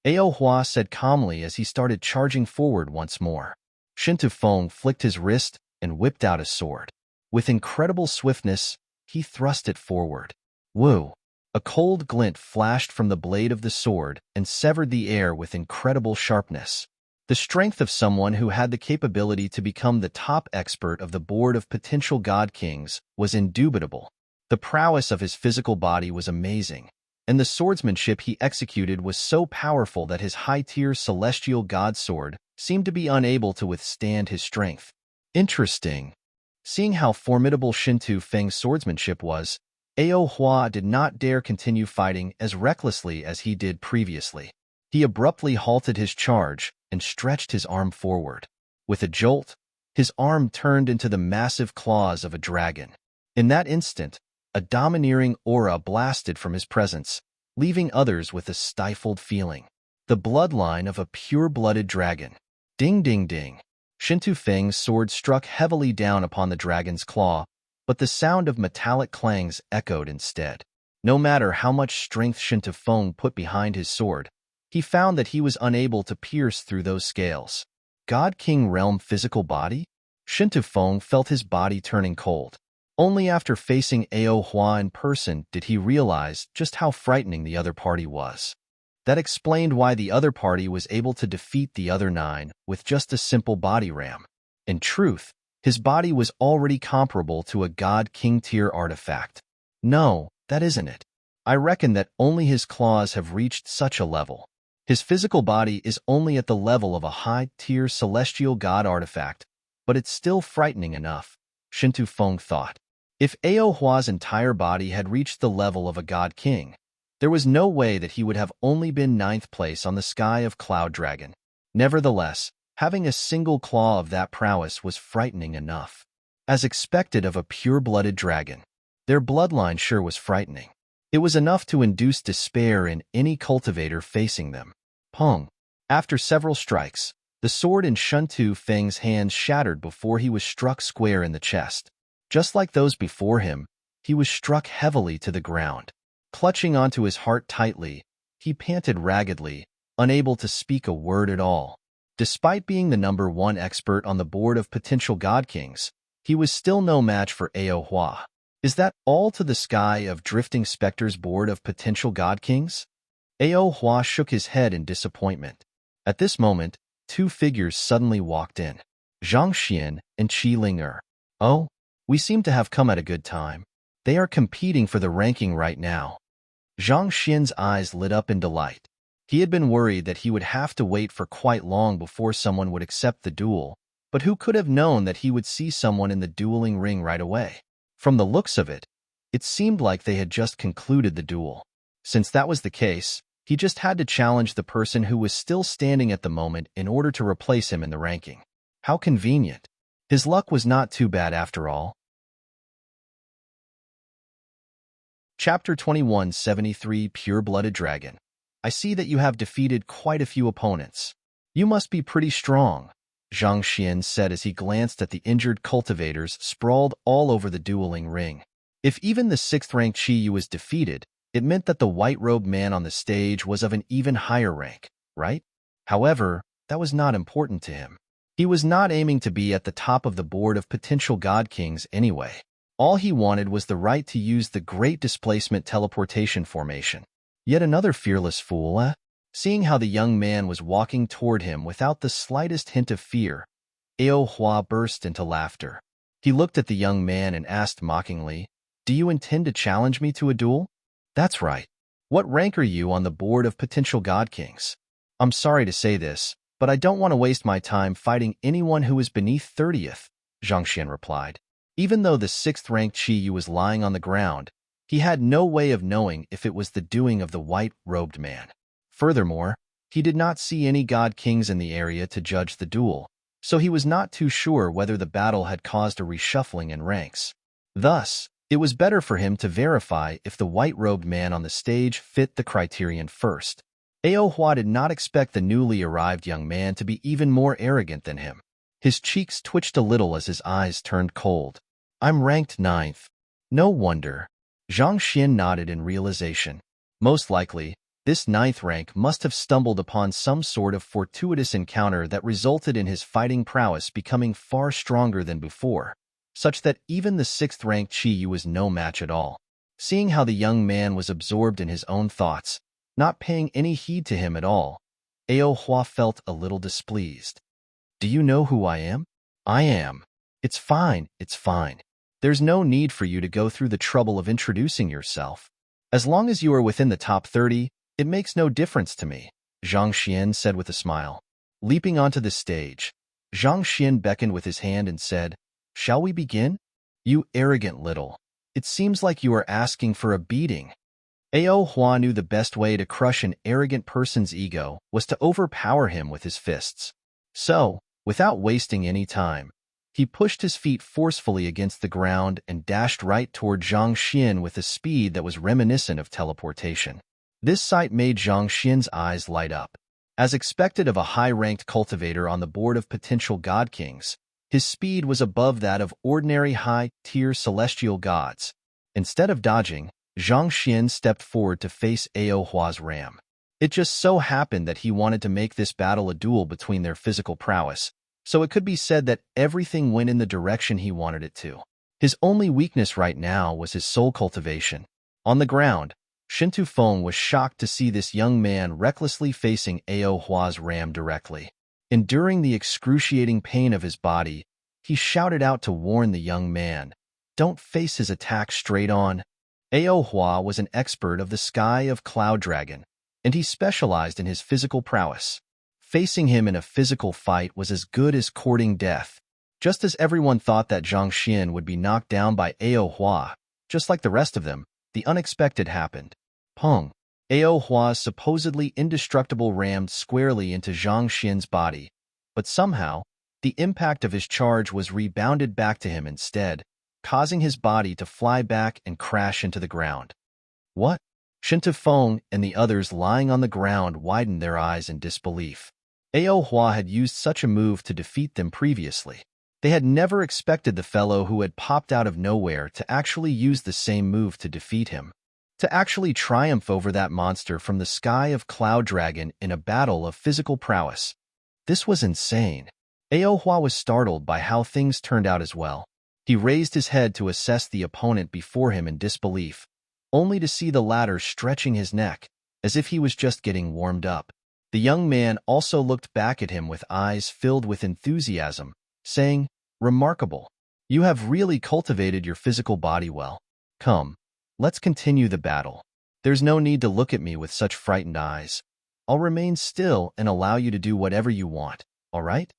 Ao Hua said calmly as he started charging forward once more. Shintu Feng flicked his wrist and whipped out a sword. With incredible swiftness, he thrust it forward. Woo! A cold glint flashed from the blade of the sword and severed the air with incredible sharpness. The strength of someone who had the capability to become the top expert of the board of potential god kings was indubitable. The prowess of his physical body was amazing, and the swordsmanship he executed was so powerful that his high-tier celestial god sword seemed to be unable to withstand his strength. Interesting. Seeing how formidable Shintu Feng's swordsmanship was, Ao Hua did not dare continue fighting as recklessly as he did previously. He abruptly halted his charge and stretched his arm forward. With a jolt, his arm turned into the massive claws of a dragon. In that instant, a domineering aura blasted from his presence, leaving others with a stifled feeling. The bloodline of a pure-blooded dragon. Ding ding ding. Shintu Feng's sword struck heavily down upon the dragon's claw, but the sound of metallic clangs echoed instead. No matter how much strength Shintu Feng put behind his sword, he found that he was unable to pierce through those scales. God King Realm physical body? Shintu Feng felt his body turning cold. Only after facing Ao Hua in person did he realize just how frightening the other party was. That explained why the other party was able to defeat the other 9 with just a simple body ram. In truth, his body was already comparable to a God King tier artifact. No, that isn't it. I reckon that only his claws have reached such a level. His physical body is only at the level of a high-tier celestial god artifact, but it's still frightening enough, Shintu Feng thought. If Ao Hua's entire body had reached the level of a god king, there was no way that he would have only been 9th place on the sky of Cloud Dragon. Nevertheless, having a single claw of that prowess was frightening enough. As expected of a pure-blooded dragon, their bloodline sure was frightening. It was enough to induce despair in any cultivator facing them. Pong. After several strikes, the sword in Shintu Feng's hands shattered before he was struck square in the chest. Just like those before him, he was struck heavily to the ground. Clutching onto his heart tightly, he panted raggedly, unable to speak a word at all. Despite being the number 1 expert on the board of potential god kings, he was still no match for Ao Hua. Is that all to the sky of Drifting Spectre's board of potential god kings? Ao Hua shook his head in disappointment. At this moment, 2 figures suddenly walked in. Zhang Xian and Qi Linger. Oh, we seem to have come at a good time. They are competing for the ranking right now. Zhang Xian's eyes lit up in delight. He had been worried that he would have to wait for quite long before someone would accept the duel, but who could have known that he would see someone in the dueling ring right away? From the looks of it, it seemed like they had just concluded the duel. Since that was the case, he just had to challenge the person who was still standing at the moment in order to replace him in the ranking. How convenient. His luck was not too bad after all. Chapter 2173 Pure-Blooded Dragon. I see that you have defeated quite a few opponents. You must be pretty strong, Zhang Xian said as he glanced at the injured cultivators sprawled all over the dueling ring. If even the 6th-ranked Qiyu was defeated, it meant that the white-robed man on the stage was of an even higher rank, right? However, that was not important to him. He was not aiming to be at the top of the board of potential god kings anyway. All he wanted was the right to use the Great Displacement Teleportation Formation. Yet another fearless fool, eh? Seeing how the young man was walking toward him without the slightest hint of fear, Ao Hua burst into laughter. He looked at the young man and asked mockingly, "Do you intend to challenge me to a duel?" "That's right. What rank are you on the board of potential god kings?" "I'm sorry to say this, but I don't want to waste my time fighting anyone who is beneath 30th, Zhang Xian replied. Even though the 6th-ranked Qiyu was lying on the ground, he had no way of knowing if it was the doing of the white-robed man. Furthermore, he did not see any god kings in the area to judge the duel, so he was not too sure whether the battle had caused a reshuffling in ranks. Thus, it was better for him to verify if the white-robed man on the stage fit the criterion first. Ao Hua did not expect the newly arrived young man to be even more arrogant than him. His cheeks twitched a little as his eyes turned cold. "I'm ranked 9th. No wonder." Zhang Xian nodded in realization. Most likely, this 9th rank must have stumbled upon some sort of fortuitous encounter that resulted in his fighting prowess becoming far stronger than before, such that even the 6th-ranked Qiyu was no match at all. Seeing how the young man was absorbed in his own thoughts, not paying any heed to him at all, Ao Hua felt a little displeased. "Do you know who I am?" "I am." It's fine. There's no need for you to go through the trouble of introducing yourself. As long as you are within the top 30, it makes no difference to me, Zhang Xian said with a smile. Leaping onto the stage, Zhang Xian beckoned with his hand and said, "Shall we begin?" "You arrogant little. It seems like you are asking for a beating." Ao Hua knew the best way to crush an arrogant person's ego was to overpower him with his fists. So, without wasting any time, he pushed his feet forcefully against the ground and dashed right toward Zhang Xian with a speed that was reminiscent of teleportation. This sight made Zhang Xian's eyes light up. As expected of a high-ranked cultivator on the board of potential god kings, his speed was above that of ordinary high-tier celestial gods. Instead of dodging, Zhang Xian stepped forward to face Ao Hua's ram. It just so happened that he wanted to make this battle a duel between their physical prowess, so it could be said that everything went in the direction he wanted it to. His only weakness right now was his soul cultivation. On the ground, Shintu Feng was shocked to see this young man recklessly facing Ao Hua's ram directly. Enduring the excruciating pain of his body, he shouted out to warn the young man, "Don't face his attack straight on." Ao Hua was an expert of the sky of Cloud Dragon, and he specialized in his physical prowess. Facing him in a physical fight was as good as courting death. Just as everyone thought that Zhang Xian would be knocked down by Ao Hua, just like the rest of them, the unexpected happened. Pong! Ao Hua's supposedly indestructible rammed squarely into Zhang Xian's body, but somehow, the impact of his charge was rebounded back to him instead, causing his body to fly back and crash into the ground. What? Shintu Feng and the others lying on the ground widened their eyes in disbelief. Ao Hua had used such a move to defeat them previously. They had never expected the fellow who had popped out of nowhere to actually use the same move to defeat him. To actually triumph over that monster from the sky of Cloud Dragon in a battle of physical prowess. This was insane. Ao Hua was startled by how things turned out as well. He raised his head to assess the opponent before him in disbelief, only to see the latter stretching his neck, as if he was just getting warmed up. The young man also looked back at him with eyes filled with enthusiasm, saying, "Remarkable. You have really cultivated your physical body well. Come, let's continue the battle. There's no need to look at me with such frightened eyes. I'll remain still and allow you to do whatever you want, all right?"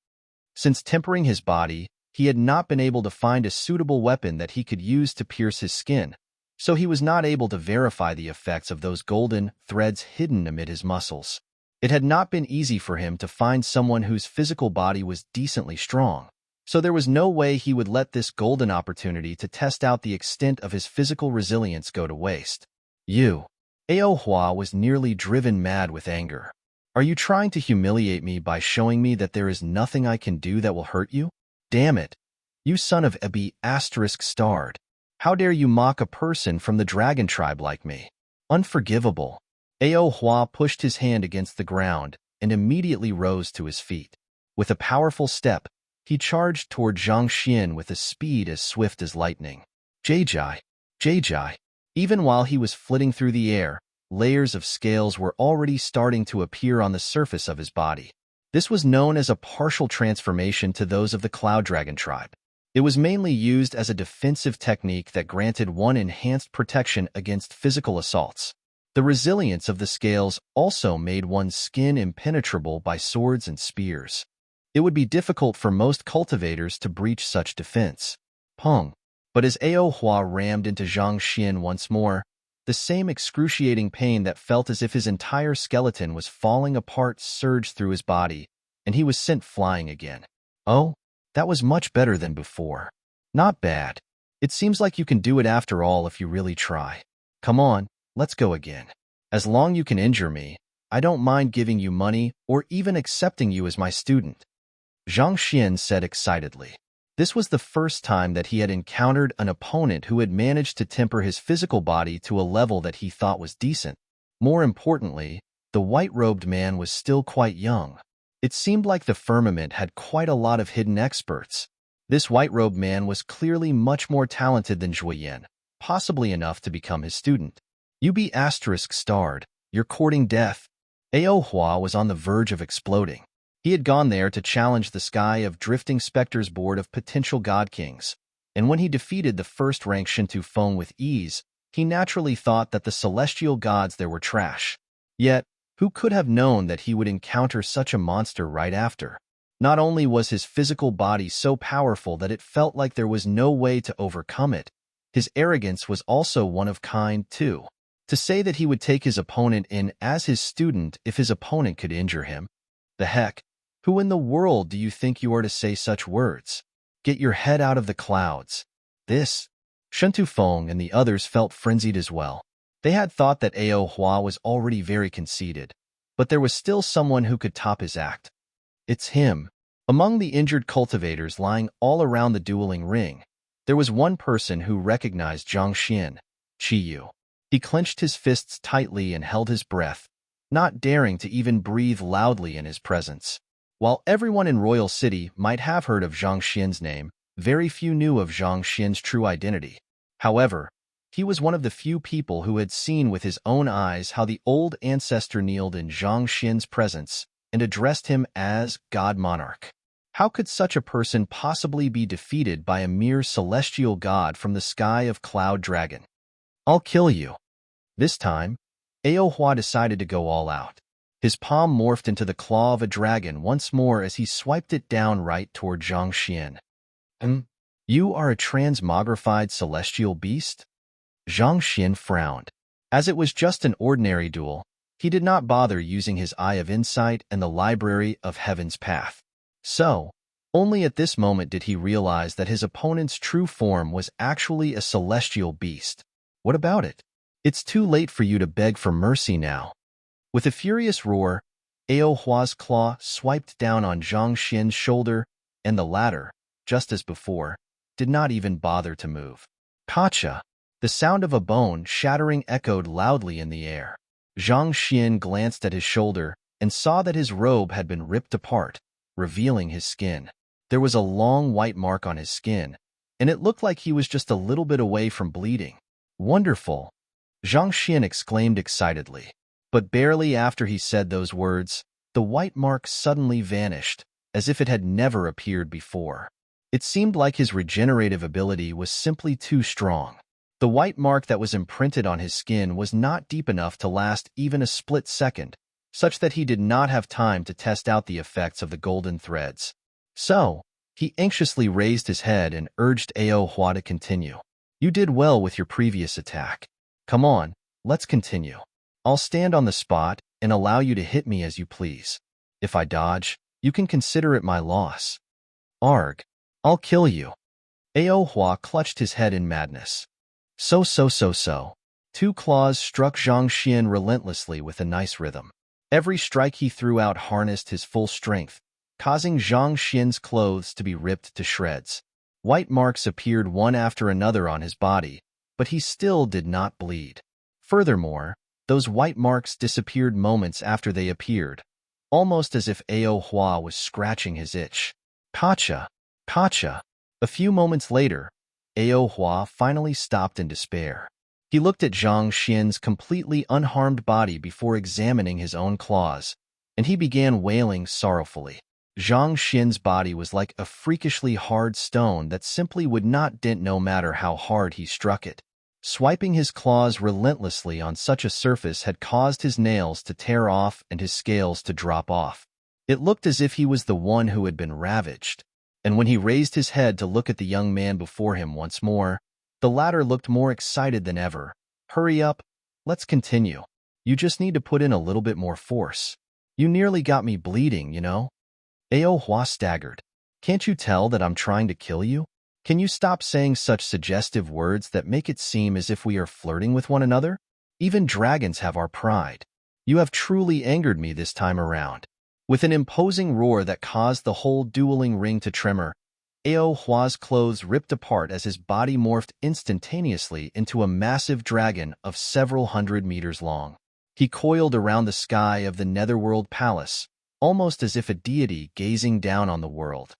Since tempering his body, he had not been able to find a suitable weapon that he could use to pierce his skin, so he was not able to verify the effects of those golden threads hidden amid his muscles. It had not been easy for him to find someone whose physical body was decently strong, so there was no way he would let this golden opportunity to test out the extent of his physical resilience go to waste. You. Ao Hua was nearly driven mad with anger. Are you trying to humiliate me by showing me that there is nothing I can do that will hurt you? Damn it. You son of a ****starred. How dare you mock a person from the dragon tribe like me? Unforgivable. Ao Hua pushed his hand against the ground and immediately rose to his feet. With a powerful step, he charged toward Zhang Xian with a speed as swift as lightning. Jai. Jai. Even while he was flitting through the air, layers of scales were already starting to appear on the surface of his body. This was known as a partial transformation to those of the Cloud Dragon tribe. It was mainly used as a defensive technique that granted one enhanced protection against physical assaults. The resilience of the scales also made one's skin impenetrable by swords and spears. It would be difficult for most cultivators to breach such defense. Pong. But as Ao Hua rammed into Zhang Xian once more, the same excruciating pain that felt as if his entire skeleton was falling apart surged through his body, and he was sent flying again. Oh, that was much better than before. Not bad. It seems like you can do it after all if you really try. Come on, let's go again. As long as you can injure me, I don't mind giving you money or even accepting you as my student. Zhang Xian said excitedly. This was the first time that he had encountered an opponent who had managed to temper his physical body to a level that he thought was decent. More importantly, the white-robed man was still quite young. It seemed like the firmament had quite a lot of hidden experts. This white-robed man was clearly much more talented than Zhuoyan, possibly enough to become his student. You be ****starred, you're courting death. Ao Hua was on the verge of exploding. He had gone there to challenge the Sky of Drifting Specters board of potential god kings, and when he defeated the first-rank Shintu Feng with ease, he naturally thought that the celestial gods there were trash. Yet, who could have known that he would encounter such a monster right after? Not only was his physical body so powerful that it felt like there was no way to overcome it, his arrogance was also one of kind, too. To say that he would take his opponent in as his student if his opponent could injure him? The heck? Who in the world do you think you are to say such words? Get your head out of the clouds. This. Shintu Feng and the others felt frenzied as well. They had thought that Ao Hua was already very conceited, but there was still someone who could top his act. It's him. Among the injured cultivators lying all around the dueling ring, there was one person who recognized Zhang Xian, Qiyu. He clenched his fists tightly and held his breath, not daring to even breathe loudly in his presence. While everyone in Royal City might have heard of Zhang Xian's name, very few knew of Zhang Xian's true identity. However, he was one of the few people who had seen with his own eyes how the old ancestor kneeled in Zhang Xian's presence and addressed him as God Monarch. How could such a person possibly be defeated by a mere celestial god from the sky of Cloud Dragon? I'll kill you. This time, Ao Hua decided to go all out. His palm morphed into the claw of a dragon once more as he swiped it down right toward Zhang Xian. You are a transmogrified celestial beast? Zhang Xian frowned. As it was just an ordinary duel, he did not bother using his Eye of Insight and the Library of Heaven's Path. So, only at this moment did he realize that his opponent's true form was actually a celestial beast. What about it? It's too late for you to beg for mercy now. With a furious roar, Ao Hua's claw swiped down on Zhang Xian's shoulder, and the latter, just as before, did not even bother to move. Kacha! The sound of a bone shattering echoed loudly in the air. Zhang Xian glanced at his shoulder and saw that his robe had been ripped apart, revealing his skin. There was a long white mark on his skin, and it looked like he was just a little bit away from bleeding. Wonderful! Zhang Xian exclaimed excitedly. But barely after he said those words, the white mark suddenly vanished, as if it had never appeared before. It seemed like his regenerative ability was simply too strong. The white mark that was imprinted on his skin was not deep enough to last even a split second, such that he did not have time to test out the effects of the golden threads. So, he anxiously raised his head and urged Ao Hua to continue. You did well with your previous attack. Come on, let's continue. I'll stand on the spot and allow you to hit me as you please. If I dodge, you can consider it my loss. Arg! I'll kill you. Ao Hua clutched his head in madness. So. Two claws struck Zhang Xian relentlessly with a nice rhythm. Every strike he threw out harnessed his full strength, causing Zhang Xian's clothes to be ripped to shreds. White marks appeared one after another on his body, but he still did not bleed. Furthermore, those white marks disappeared moments after they appeared, almost as if Ao Hua was scratching his itch. Pacha! Pacha! A few moments later, Ao Hua finally stopped in despair. He looked at Zhang Xian's completely unharmed body before examining his own claws, and he began wailing sorrowfully. Zhang Xian's body was like a freakishly hard stone that simply would not dent no matter how hard he struck it. Swiping his claws relentlessly on such a surface had caused his nails to tear off and his scales to drop off. It looked as if he was the one who had been ravaged, and when he raised his head to look at the young man before him once more, the latter looked more excited than ever. Hurry up, let's continue. You just need to put in a little bit more force. You nearly got me bleeding, you know? Ao Hua staggered. Can't you tell that I'm trying to kill you? Can you stop saying such suggestive words that make it seem as if we are flirting with one another? Even dragons have our pride. You have truly angered me this time around. With an imposing roar that caused the whole dueling ring to tremor, Ao Hua's clothes ripped apart as his body morphed instantaneously into a massive dragon of several hundred meters long. He coiled around the sky of the Netherworld Palace, almost as if a deity gazing down on the world.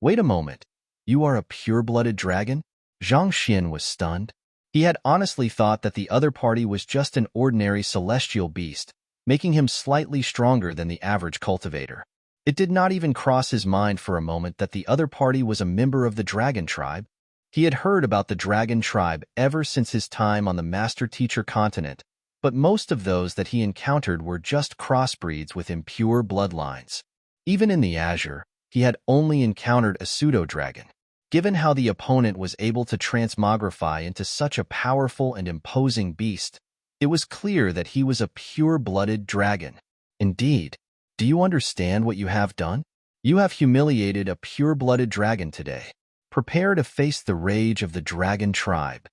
Wait a moment. You are a pure-blooded dragon? Zhang Xian was stunned. He had honestly thought that the other party was just an ordinary celestial beast, making him slightly stronger than the average cultivator. It did not even cross his mind for a moment that the other party was a member of the dragon tribe. He had heard about the dragon tribe ever since his time on the Master Teacher continent, but most of those that he encountered were just crossbreeds with impure bloodlines. Even in the Azure, he had only encountered a pseudo-dragon. Given how the opponent was able to transmogrify into such a powerful and imposing beast, it was clear that he was a pure-blooded dragon. Indeed, do you understand what you have done? You have humiliated a pure-blooded dragon today. Prepare to face the rage of the dragon tribe.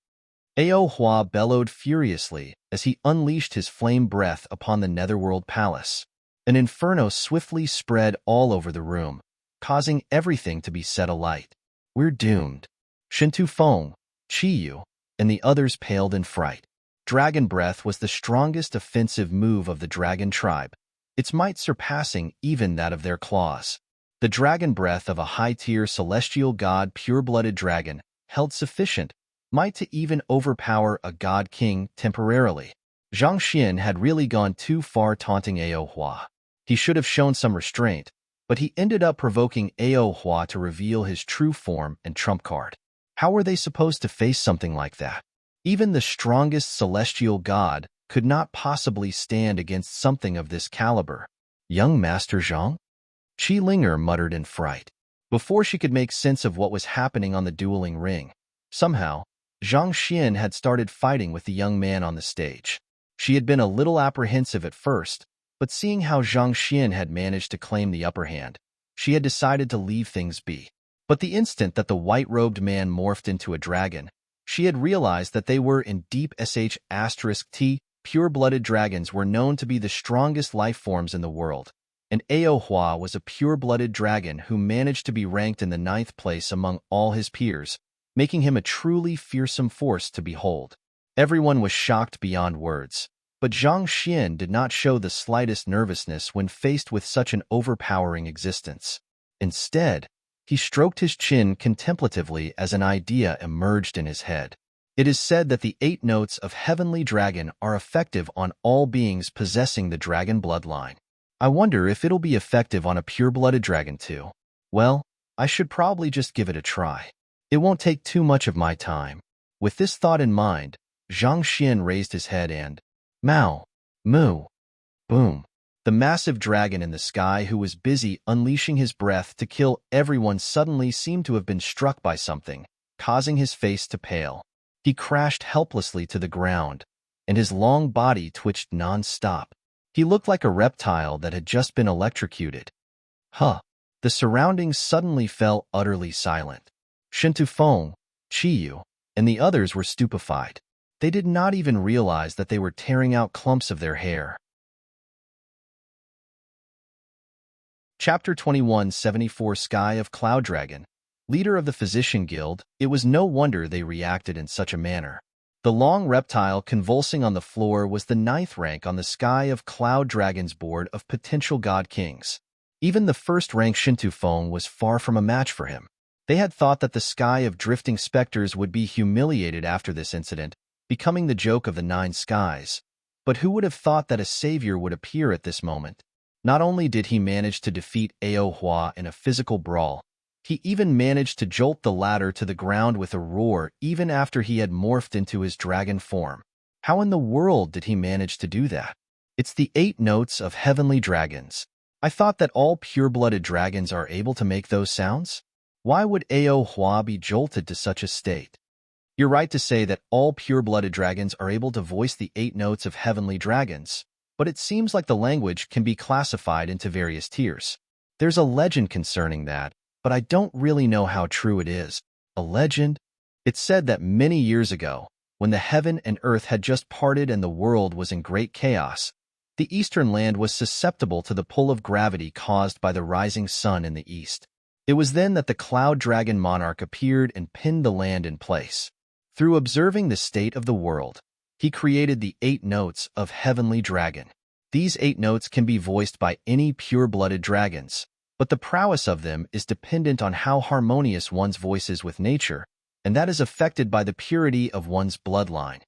Ao Hua bellowed furiously as he unleashed his flame breath upon the Netherworld Palace. An inferno swiftly spread all over the room, causing everything to be set alight. We're doomed. Shintu Feng, Qiyu, and the others paled in fright. Dragon Breath was the strongest offensive move of the dragon tribe, its might surpassing even that of their claws. The dragon breath of a high-tier celestial god pure-blooded dragon held sufficient might to even overpower a god king temporarily. Zhang Xian had really gone too far taunting Ao Hua. He should have shown some restraint, but he ended up provoking Ao Hua to reveal his true form and trump card. How were they supposed to face something like that? Even the strongest celestial god could not possibly stand against something of this caliber. Young Master Zhang? Qi Linger muttered in fright. Before she could make sense of what was happening on the dueling ring, somehow, Zhang Xian had started fighting with the young man on the stage. She had been a little apprehensive at first, but seeing how Zhang Xian had managed to claim the upper hand, she had decided to leave things be. But the instant that the white-robed man morphed into a dragon, she had realized that they were in deep sh*t. Pure-blooded dragons were known to be the strongest life forms in the world, and Ao Hua was a pure-blooded dragon who managed to be ranked in the 9th place among all his peers, making him a truly fearsome force to behold. Everyone was shocked beyond words, but Zhang Xian did not show the slightest nervousness when faced with such an overpowering existence. Instead, he stroked his chin contemplatively as an idea emerged in his head. It is said that the 8 notes of Heavenly Dragon are effective on all beings possessing the dragon bloodline. I wonder if it'll be effective on a pure-blooded dragon too. Well, I should probably just give it a try. It won't take too much of my time. With this thought in mind, Zhang Xian raised his head and, Mao, Moo, boom. The massive dragon in the sky who was busy unleashing his breath to kill everyone suddenly seemed to have been struck by something, causing his face to pale. He crashed helplessly to the ground, and his long body twitched non-stop. He looked like a reptile that had just been electrocuted. Huh. The surroundings suddenly fell utterly silent. Shintu Feng, Qiyu, and the others were stupefied. They did not even realize that they were tearing out clumps of their hair. Chapter 21, 74 Sky of Cloud Dragon. Leader of the Physician Guild, it was no wonder they reacted in such a manner. The long reptile convulsing on the floor was the 9th rank on the Sky of Cloud Dragon's board of potential god kings. Even the first-rank Shintu Feng was far from a match for him. They had thought that the Sky of Drifting Specters would be humiliated after this incident, becoming the joke of the 9 skies. But who would have thought that a savior would appear at this moment? Not only did he manage to defeat Ao Hua in a physical brawl, he even managed to jolt the latter to the ground with a roar even after he had morphed into his dragon form. How in the world did he manage to do that? It's the 8 notes of heavenly dragons. I thought that all pure-blooded dragons are able to make those sounds? Why would Ao Hua be jolted to such a state? You're right to say that all pure-blooded dragons are able to voice the 8 notes of heavenly dragons, but it seems like the language can be classified into various tiers. There's a legend concerning that, but I don't really know how true it is. A legend? It's said that many years ago, when the heaven and earth had just parted and the world was in great chaos, the eastern land was susceptible to the pull of gravity caused by the rising sun in the east. It was then that the cloud dragon monarch appeared and pinned the land in place. Through observing the state of the world, he created the 8 notes of heavenly dragon. These 8 notes can be voiced by any pure-blooded dragons, but the prowess of them is dependent on how harmonious one's voice is with nature, and that is affected by the purity of one's bloodline.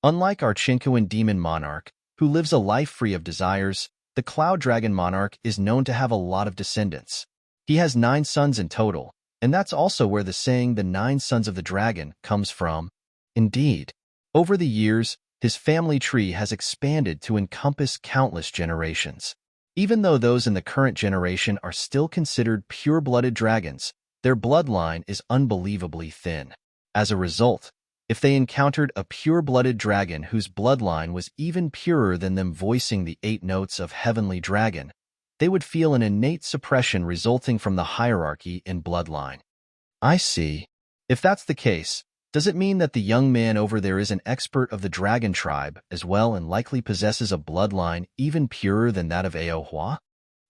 Unlike our Chinquan demon monarch, who lives a life free of desires, the cloud dragon monarch is known to have a lot of descendants. He has 9 sons in total, and that's also where the saying "the 9 sons of the dragon" comes from. Indeed, over the years, his family tree has expanded to encompass countless generations. Even though those in the current generation are still considered pure-blooded dragons, their bloodline is unbelievably thin. As a result, if they encountered a pure-blooded dragon whose bloodline was even purer than them voicing the 8 notes of heavenly dragon, they would feel an innate suppression resulting from the hierarchy in bloodline. I see. If that's the case, does it mean that the young man over there is an expert of the dragon tribe as well and likely possesses a bloodline even purer than that of Ao Hua?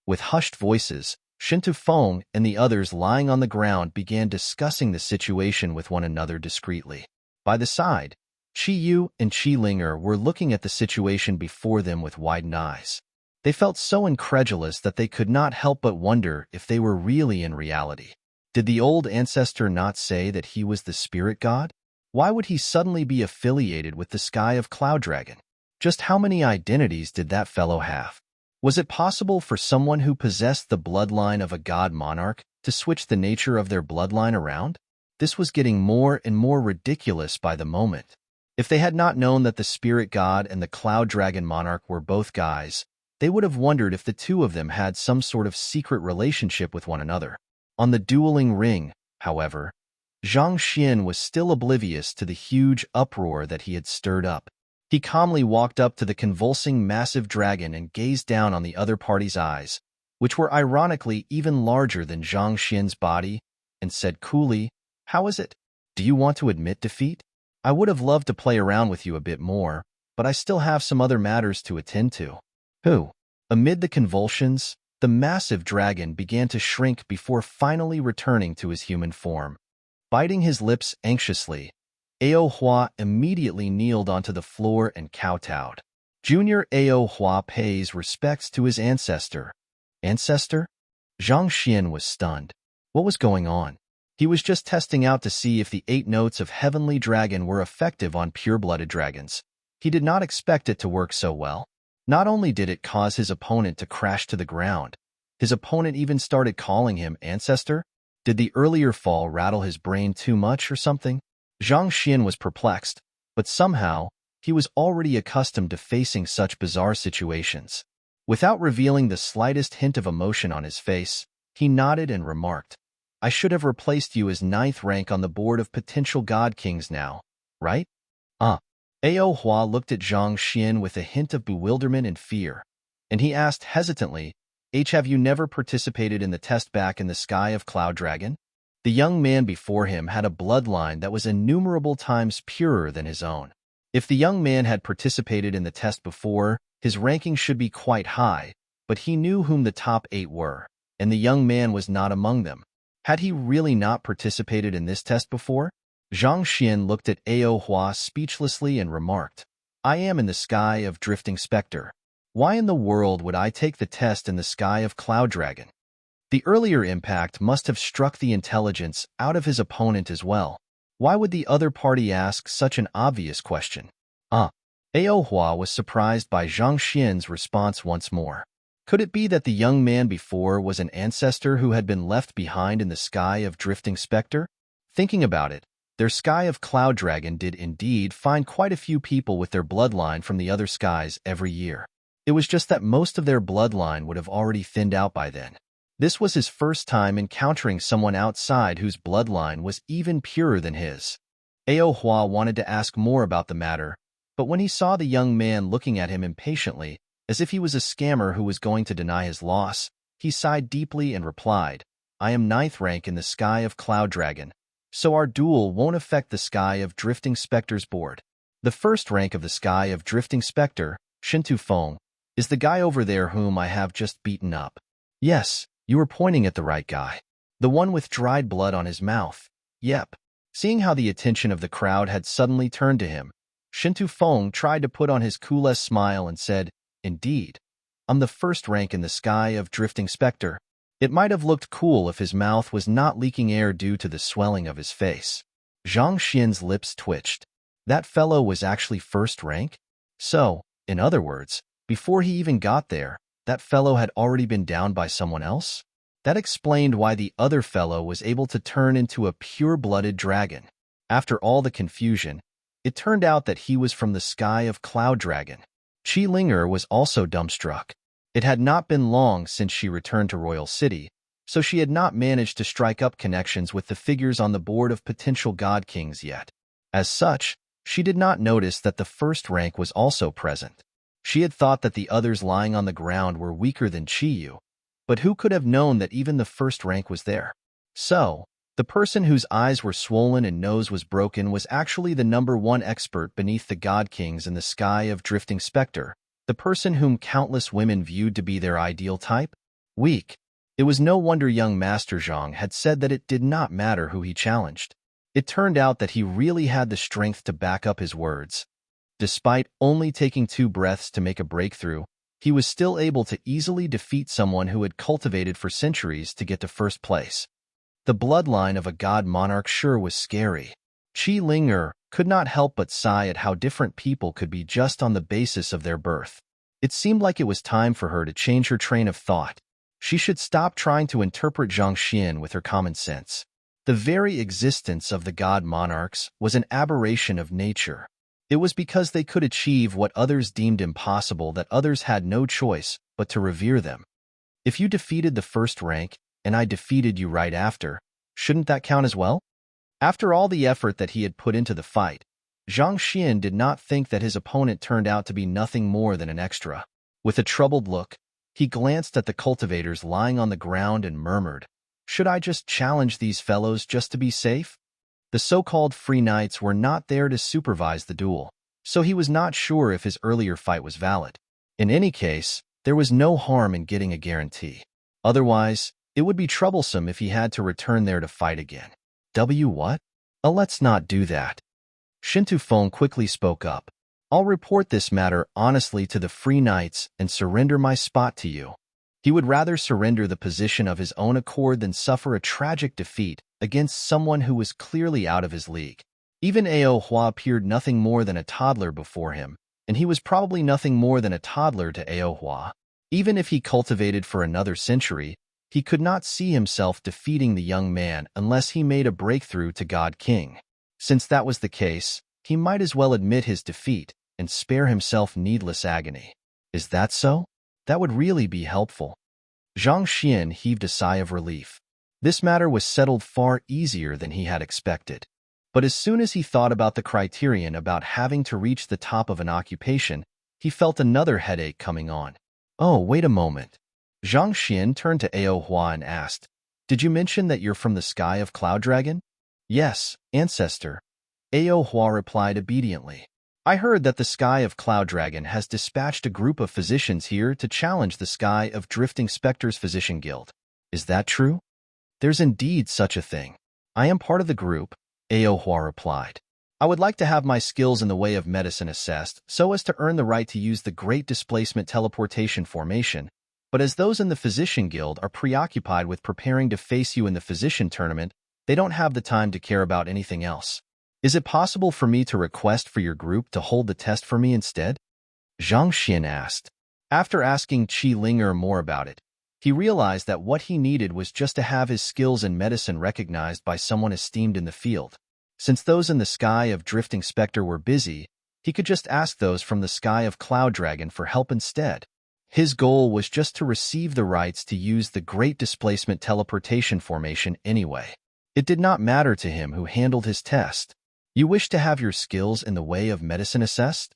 With hushed voices, Shintu Feng and the others lying on the ground began discussing the situation with one another discreetly. By the side, Chi Yu and Chi Linger were looking at the situation before them with widened eyes. They felt so incredulous that they could not help but wonder if they were really in reality. Did the old ancestor not say that he was the spirit god? Why would he suddenly be affiliated with the Sky of Cloud Dragon? Just how many identities did that fellow have? Was it possible for someone who possessed the bloodline of a god monarch to switch the nature of their bloodline around? This was getting more and more ridiculous by the moment. If they had not known that the spirit god and the cloud dragon monarch were both guys, they would have wondered if the two of them had some sort of secret relationship with one another. On the dueling ring, however, Zhang Xian was still oblivious to the huge uproar that he had stirred up. He calmly walked up to the convulsing massive dragon and gazed down on the other party's eyes, which were ironically even larger than Zhang Xian's body, and said coolly, "How is it? Do you want to admit defeat? I would have loved to play around with you a bit more, but I still have some other matters to attend to." Who? Amid the convulsions, the massive dragon began to shrink before finally returning to his human form. Biting his lips anxiously, Ao Hua immediately kneeled onto the floor and kowtowed. Junior Ao Hua pays respects to his ancestor. Ancestor? Zhang Xian was stunned. What was going on? He was just testing out to see if the 8 notes of Heavenly Dragon were effective on pure-blooded dragons. He did not expect it to work so well. Not only did it cause his opponent to crash to the ground, his opponent even started calling him Ancestor. Did the earlier fall rattle his brain too much or something? Zhang Xian was perplexed, but somehow, he was already accustomed to facing such bizarre situations. Without revealing the slightest hint of emotion on his face, he nodded and remarked, "I should have replaced you as 9th rank on the board of potential god kings now, right?" Ao Hua looked at Zhang Xian with a hint of bewilderment and fear, and he asked hesitantly, Have you never participated in the test back in the Sky of Cloud Dragon?" The young man before him had a bloodline that was innumerable times purer than his own. If the young man had participated in the test before, his ranking should be quite high, but he knew whom the top 8 were, and the young man was not among them. Had he really not participated in this test before? Zhang Xian looked at Ao Hua speechlessly and remarked, I am in the sky of drifting specter. Why in the world would I take the test in the sky of cloud dragon? The earlier impact must have struck the intelligence out of his opponent as well. Why would the other party ask such an obvious question? Ao Hua was surprised by Zhang Xian's response once more. Could it be that the young man before was an ancestor who had been left behind in the sky of drifting specter? Thinking about it, their sky of cloud dragon did indeed find quite a few people with their bloodline from the other skies every year. It was just that most of their bloodline would have already thinned out by then. This was his first time encountering someone outside whose bloodline was even purer than his. Ao Hua wanted to ask more about the matter, but when he saw the young man looking at him impatiently, as if he was a scammer who was going to deny his loss, he sighed deeply and replied, I am 9th rank in the sky of cloud dragon, so our duel won't affect the sky of drifting specter's board. The 1st rank of the sky of drifting specter, Shintu Feng, is the guy over there whom I have just beaten up. Yes, you were pointing at the right guy. The one with dried blood on his mouth. Yep. Seeing how the attention of the crowd had suddenly turned to him, Shintu Feng tried to put on his coolest smile and said, Indeed, I'm the 1st rank in the sky of drifting specter. It might have looked cool if his mouth was not leaking air due to the swelling of his face. Zhang Xian's lips twitched. That fellow was actually 1st rank? So, in other words, before he even got there, that fellow had already been down by someone else? That explained why the other fellow was able to turn into a pure-blooded dragon. After all the confusion, it turned out that he was from the sky of cloud dragon. Qi Linger was also dumbstruck. It had not been long since she returned to Royal City, so she had not managed to strike up connections with the figures on the board of potential god kings yet. As such, she did not notice that the 1st rank was also present. She had thought that the others lying on the ground were weaker than Qiyu, but who could have known that even the 1st rank was there? So, the person whose eyes were swollen and nose was broken was actually the number 1 expert beneath the god kings in the sky of drifting specter, the person whom countless women viewed to be their ideal type? Weak. It was no wonder young Master Zhang had said that it did not matter who he challenged. It turned out that he really had the strength to back up his words. Despite only taking 2 breaths to make a breakthrough, he was still able to easily defeat someone who had cultivated for centuries to get to 1st place. The bloodline of a god monarch sure was scary. Qi Linger could not help but sigh at how different people could be just on the basis of their birth. It seemed like it was time for her to change her train of thought. She should stop trying to interpret Zhang Xian with her common sense. The very existence of the god monarchs was an aberration of nature. It was because they could achieve what others deemed impossible that others had no choice but to revere them. If you defeated the 1st rank, and I defeated you right after, shouldn't that count as well? After all the effort that he had put into the fight, Zhang Xian did not think that his opponent turned out to be nothing more than an extra. With a troubled look, he glanced at the cultivators lying on the ground and murmured, Should I just challenge these fellows just to be safe? The so-called free knights were not there to supervise the duel, so he was not sure if his earlier fight was valid. In any case, there was no harm in getting a guarantee. Otherwise, it would be troublesome if he had to return there to fight again. What? Let's not do that. Shintu Feng quickly spoke up. I'll report this matter honestly to the free knights and surrender my spot to you. He would rather surrender the position of his own accord than suffer a tragic defeat against someone who was clearly out of his league. Even Ao Hua appeared nothing more than a toddler before him, and he was probably nothing more than a toddler to Ao Hua. Even if he cultivated for another century, he could not see himself defeating the young man unless he made a breakthrough to God King. Since that was the case, he might as well admit his defeat and spare himself needless agony. Is that so? That would really be helpful. Zhang Xian heaved a sigh of relief. This matter was settled far easier than he had expected. But as soon as he thought about the criterion about having to reach the top of an occupation, he felt another headache coming on. Oh, wait a moment. Zhang Xian turned to Ao Hua and asked, Did you mention that you're from the sky of Cloud Dragon? Yes, ancestor. Ao Hua replied obediently. I heard that the Sky of Cloud Dragon has dispatched a group of physicians here to challenge the Sky of Drifting Specters Physician Guild. Is that true? There's indeed such a thing. I am part of the group, Aohua replied. I would like to have my skills in the way of medicine assessed so as to earn the right to use the Great Displacement Teleportation Formation, but as those in the Physician Guild are preoccupied with preparing to face you in the Physician Tournament, they don't have the time to care about anything else. Is it possible for me to request for your group to hold the test for me instead? Zhang Xian asked. After asking Qi Linger more about it, he realized that what he needed was just to have his skills in medicine recognized by someone esteemed in the field. Since those in the Sky of Drifting Spectre were busy, he could just ask those from the Sky of Cloud Dragon for help instead. His goal was just to receive the rights to use the Great Displacement Teleportation Formation anyway. It did not matter to him who handled his test. You wish to have your skills in the way of medicine assessed?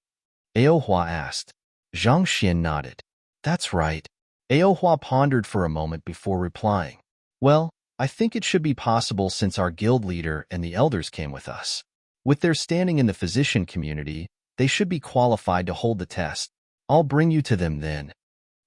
Aohua asked. Zhang Xian nodded. That's right. Aohua pondered for a moment before replying. Well, I think it should be possible since our guild leader and the elders came with us. With their standing in the physician community, they should be qualified to hold the test. I'll bring you to them then.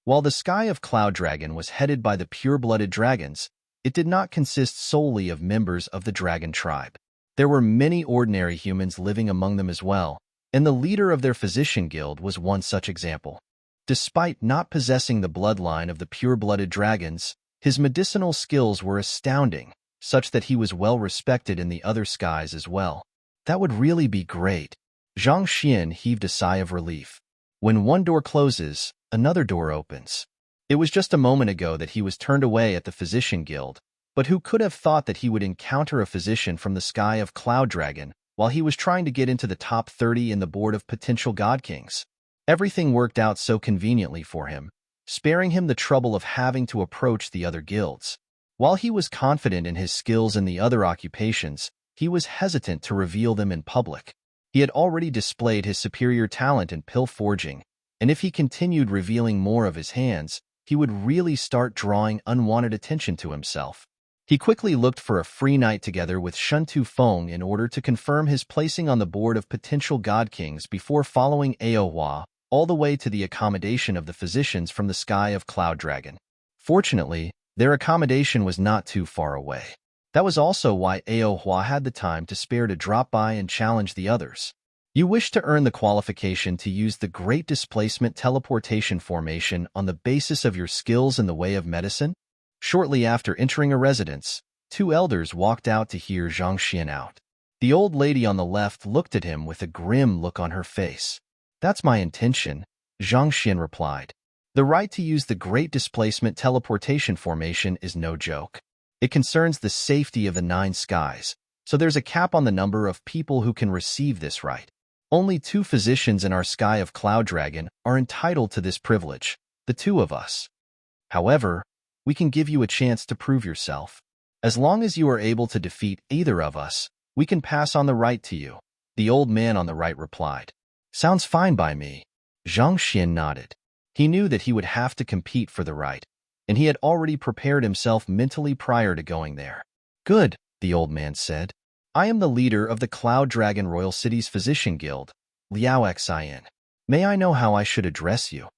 While the Sky of Cloud Dragon was headed by the pure-blooded dragons, it did not consist solely of members of the dragon tribe. There were many ordinary humans living among them as well, and the leader of their physician guild was one such example. Despite not possessing the bloodline of the pure-blooded dragons, his medicinal skills were astounding, such that he was well respected in the other skies as well. That would really be great. Zhang Xian heaved a sigh of relief. When one door closes, another door opens. It was just a moment ago that he was turned away at the Physician Guild, but who could have thought that he would encounter a physician from the Sky of Cloud Dragon while he was trying to get into the top 30 in the board of potential God Kings? Everything worked out so conveniently for him, sparing him the trouble of having to approach the other guilds. While he was confident in his skills in the other occupations, he was hesitant to reveal them in public. He had already displayed his superior talent in pill forging, and if he continued revealing more of his hands, he would really start drawing unwanted attention to himself. He quickly looked for a free night together with Shuntu Feng in order to confirm his placing on the board of potential God Kings before following Aohua all the way to the accommodation of the physicians from the Sky of Cloud Dragon. Fortunately, their accommodation was not too far away. That was also why Aohua had the time to spare to drop by and challenge the others. You wish to earn the qualification to use the Great Displacement Teleportation Formation on the basis of your skills in the way of medicine? Shortly after entering a residence, two elders walked out to hear Zhang Xian out. The old lady on the left looked at him with a grim look on her face. That's my intention, Zhang Xian replied. The right to use the Great Displacement Teleportation Formation is no joke. It concerns the safety of the 9 skies, so there's a cap on the number of people who can receive this right. Only 2 physicians in our Sky of Cloud Dragon are entitled to this privilege, the 2 of us. However, we can give you a chance to prove yourself. As long as you are able to defeat either of us, we can pass on the right to you, the old man on the right replied. Sounds fine by me. Zhang Xian nodded. He knew that he would have to compete for the right, and he had already prepared himself mentally prior to going there. Good, the old man said. I am the leader of the Cloud Dragon Royal City's Physician Guild, Liao Xian. May I know how I should address you?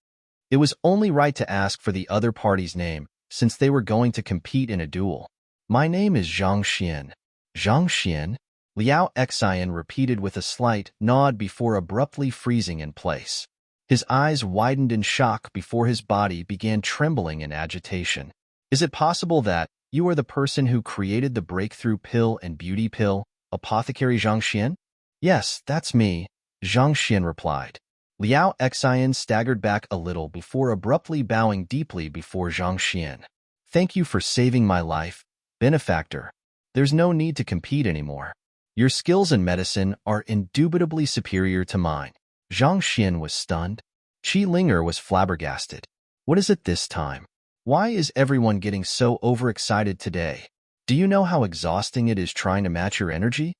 It was only right to ask for the other party's name, since they were going to compete in a duel. My name is Zhang Xian. Zhang Xian? Liao Xian repeated with a slight nod before abruptly freezing in place. His eyes widened in shock before his body began trembling in agitation. Is it possible that you are the person who created the breakthrough pill and beauty pill, Apothecary Zhang Xian? Yes, that's me, Zhang Xian replied. Liao Xian staggered back a little before abruptly bowing deeply before Zhang Xian. Thank you for saving my life, benefactor. There's no need to compete anymore. Your skills in medicine are indubitably superior to mine. Zhang Xian was stunned. Qi Linger was flabbergasted. What is it this time? Why is everyone getting so overexcited today? Do you know how exhausting it is trying to match your energy?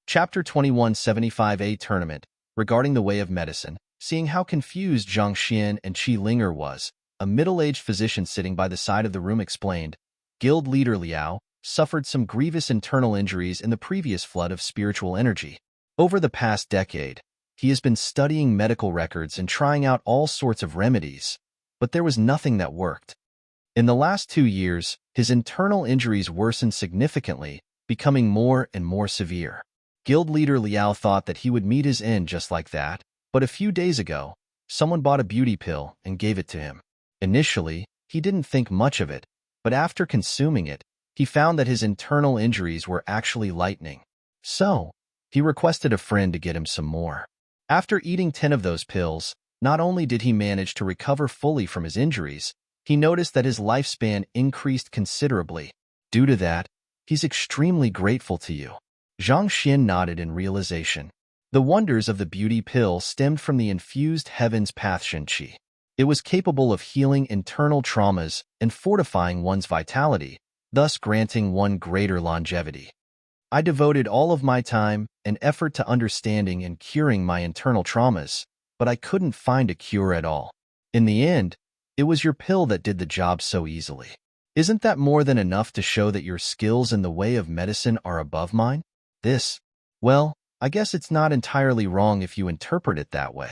Chapter 2175A Tournament, regarding the way of medicine. Seeing how confused Zhang Xian and Qi Linger was, a middle-aged physician sitting by the side of the room explained, Guild leader Liao, suffered some grievous internal injuries in the previous flood of spiritual energy. Over the past decade, he has been studying medical records and trying out all sorts of remedies, but there was nothing that worked. In the last 2 years, his internal injuries worsened significantly, becoming more and more severe. Guild leader Liao thought that he would meet his end just like that, but a few days ago, someone bought a beauty pill and gave it to him. Initially, he didn't think much of it, but after consuming it, he found that his internal injuries were actually lightening. So, he requested a friend to get him some more. After eating 10 of those pills, not only did he manage to recover fully from his injuries, he noticed that his lifespan increased considerably. Due to that, he's extremely grateful to you. Zhang Xian nodded in realization. The wonders of the beauty pill stemmed from the infused Heaven's Path Qi. It was capable of healing internal traumas and fortifying one's vitality, thus granting one greater longevity. I devoted all of my time and effort to understanding and curing my internal traumas, but I couldn't find a cure at all. In the end, it was your pill that did the job so easily. Isn't that more than enough to show that your skills in the way of medicine are above mine? Well, I guess it's not entirely wrong if you interpret it that way.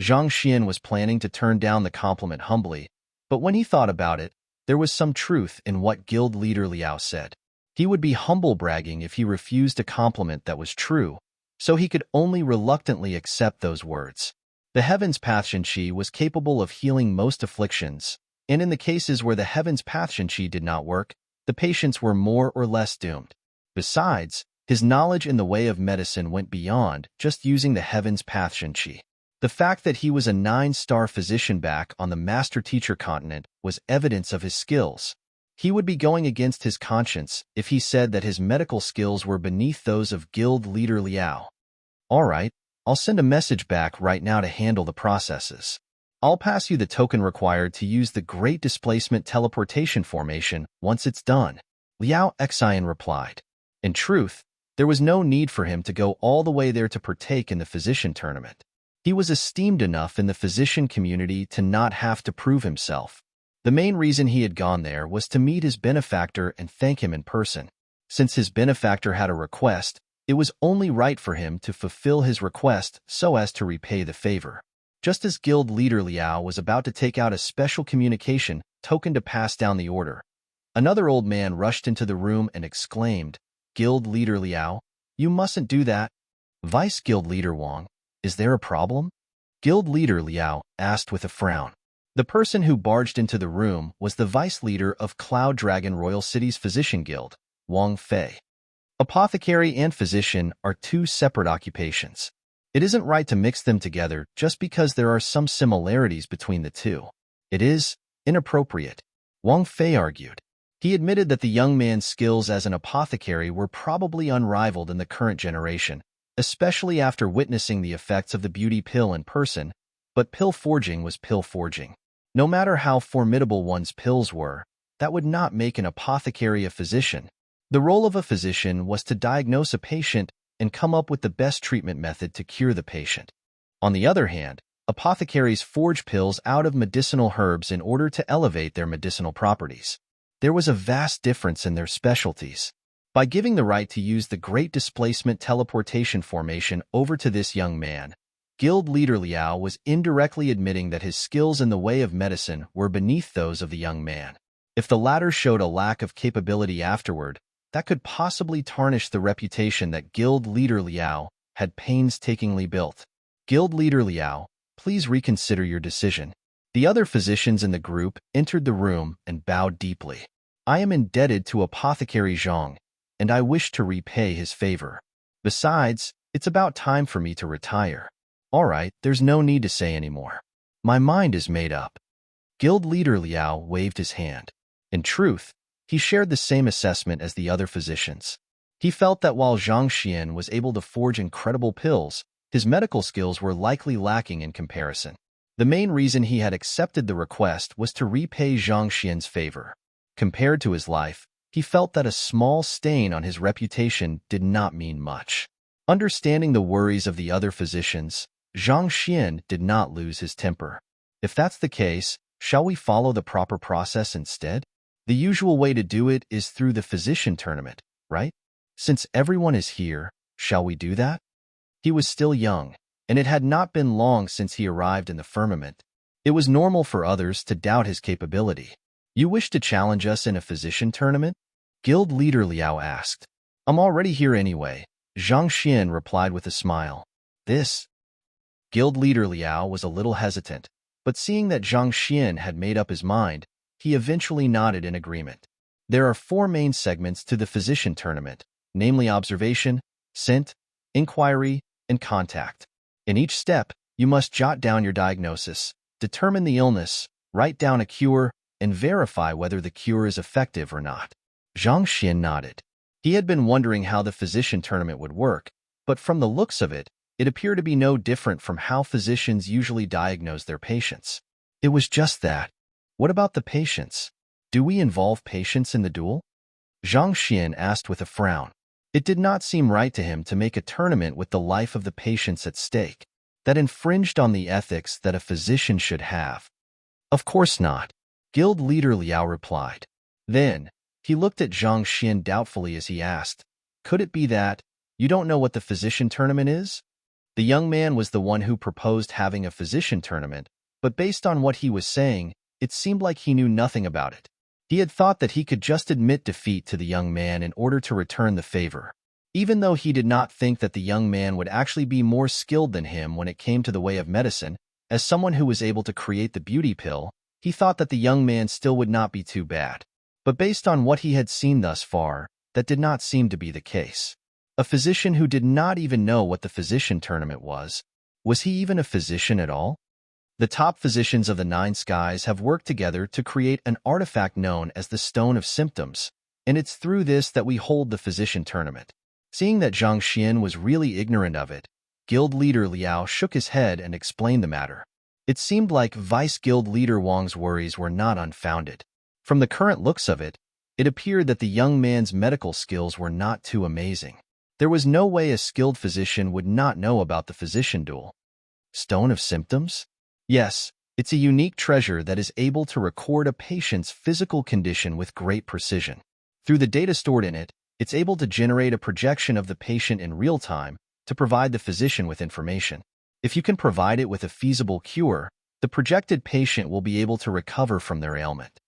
Zhang Xian was planning to turn down the compliment humbly, but when he thought about it, there was some truth in what guild leader Liao said. He would be humble bragging if he refused a compliment that was true, so he could only reluctantly accept those words. The Heaven's Path Qi was capable of healing most afflictions, and in the cases where the Heaven's Path Qi did not work, the patients were more or less doomed. Besides, his knowledge in the way of medicine went beyond just using the Heaven's Path Qi. The fact that he was a 9-star physician back on the master-teacher continent was evidence of his skills. He would be going against his conscience if he said that his medical skills were beneath those of guild leader Liao. All right, I'll send a message back right now to handle the processes. I'll pass you the token required to use the Great Displacement Teleportation Formation once it's done. Liao Xian replied. In truth, there was no need for him to go all the way there to partake in the physician tournament. He was esteemed enough in the physician community to not have to prove himself. The main reason he had gone there was to meet his benefactor and thank him in person. Since his benefactor had a request, it was only right for him to fulfill his request so as to repay the favor. Just as guild leader Liao was about to take out a special communication token to pass down the order, another old man rushed into the room and exclaimed, "Guild leader Liao, you mustn't do that." Vice guild leader Wang, is there a problem? Guild leader Liao asked with a frown. The person who barged into the room was the vice leader of Cloud Dragon Royal City's Physician Guild, Wang Fei. Apothecary and physician are two separate occupations. It isn't right to mix them together just because there are some similarities between the two. It is inappropriate, Wang Fei argued. He admitted that the young man's skills as an apothecary were probably unrivaled in the current generation, especially after witnessing the effects of the beauty pill in person, but pill forging was pill forging. No matter how formidable one's pills were, that would not make an apothecary a physician. The role of a physician was to diagnose a patient and come up with the best treatment method to cure the patient. On the other hand, apothecaries forge pills out of medicinal herbs in order to elevate their medicinal properties. There was a vast difference in their specialties. By giving the right to use the Great Displacement Teleportation Formation over to this young man, guild leader Liao was indirectly admitting that his skills in the way of medicine were beneath those of the young man. If the latter showed a lack of capability afterward, that could possibly tarnish the reputation that guild leader Liao had painstakingly built. Guild leader Liao, please reconsider your decision. The other physicians in the group entered the room and bowed deeply. I am indebted to Apothecary Zhang, and I wish to repay his favor. Besides, it's about time for me to retire. All right, there's no need to say any more. My mind is made up. Guild leader Liao waved his hand. In truth, he shared the same assessment as the other physicians. He felt that while Zhang Xian was able to forge incredible pills, his medical skills were likely lacking in comparison. The main reason he had accepted the request was to repay Zhang Xian's favor. Compared to his life, he felt that a small stain on his reputation did not mean much. Understanding the worries of the other physicians, Zhang Xian did not lose his temper. If that's the case, shall we follow the proper process instead? The usual way to do it is through the physician tournament, right? Since everyone is here, shall we do that? He was still young, and it had not been long since he arrived in the firmament. It was normal for others to doubt his capability. You wish to challenge us in a physician tournament? Guild leader Liao asked. I'm already here anyway, Zhang Xian replied with a smile. This? Guild leader Liao was a little hesitant, but seeing that Zhang Xian had made up his mind, he eventually nodded in agreement. There are 4 main segments to the physician tournament, namely observation, scent, inquiry, and contact. In each step, you must jot down your diagnosis, determine the illness, write down a cure, and verify whether the cure is effective or not. Zhang Xian nodded. He had been wondering how the physician tournament would work, but from the looks of it, it appeared to be no different from how physicians usually diagnose their patients. It was just that. What about the patients? Do we involve patients in the duel? Zhang Xian asked with a frown. It did not seem right to him to make a tournament with the life of the patients at stake. That infringed on the ethics that a physician should have. Of course not, Guild leader Liao replied. Then, he looked at Zhang Xian doubtfully as he asked, could it be that you don't know what the physician tournament is? The young man was the one who proposed having a physician tournament, but based on what he was saying, it seemed like he knew nothing about it. He had thought that he could just admit defeat to the young man in order to return the favor. Even though he did not think that the young man would actually be more skilled than him when it came to the way of medicine, as someone who was able to create the beauty pill, he thought that the young man still would not be too bad. But based on what he had seen thus far, that did not seem to be the case. A physician who did not even know what the physician tournament was he even a physician at all? The top physicians of the 9 skies have worked together to create an artifact known as the Stone of Symptoms, and it's through this that we hold the physician tournament. Seeing that Zhang Xian was really ignorant of it, Guild leader Liao shook his head and explained the matter. It seemed like Vice Guild leader Wang's worries were not unfounded. From the current looks of it, it appeared that the young man's medical skills were not too amazing. There was no way a skilled physician would not know about the physician duel. Stone of Symptoms? Yes, it's a unique treasure that is able to record a patient's physical condition with great precision. Through the data stored in it, it's able to generate a projection of the patient in real time to provide the physician with information. If you can provide it with a feasible cure, the projected patient will be able to recover from their ailment.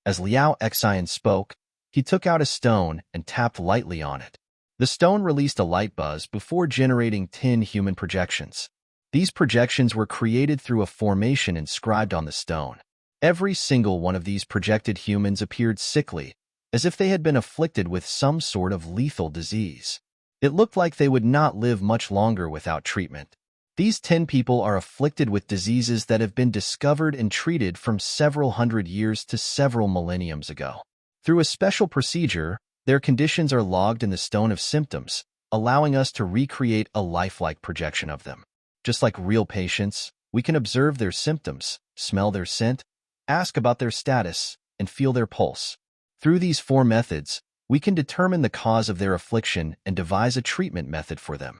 As Liao Xian spoke, he took out a stone and tapped lightly on it. The stone released a light buzz before generating 10 human projections. These projections were created through a formation inscribed on the stone. Every single one of these projected humans appeared sickly, as if they had been afflicted with some sort of lethal disease. It looked like they would not live much longer without treatment. These 10 people are afflicted with diseases that have been discovered and treated from several hundred years to several millenniums ago. Through a special procedure, their conditions are logged in the Stone of Symptoms, allowing us to recreate a lifelike projection of them. Just like real patients, we can observe their symptoms, smell their scent, ask about their status, and feel their pulse. Through these 4 methods, we can determine the cause of their affliction and devise a treatment method for them.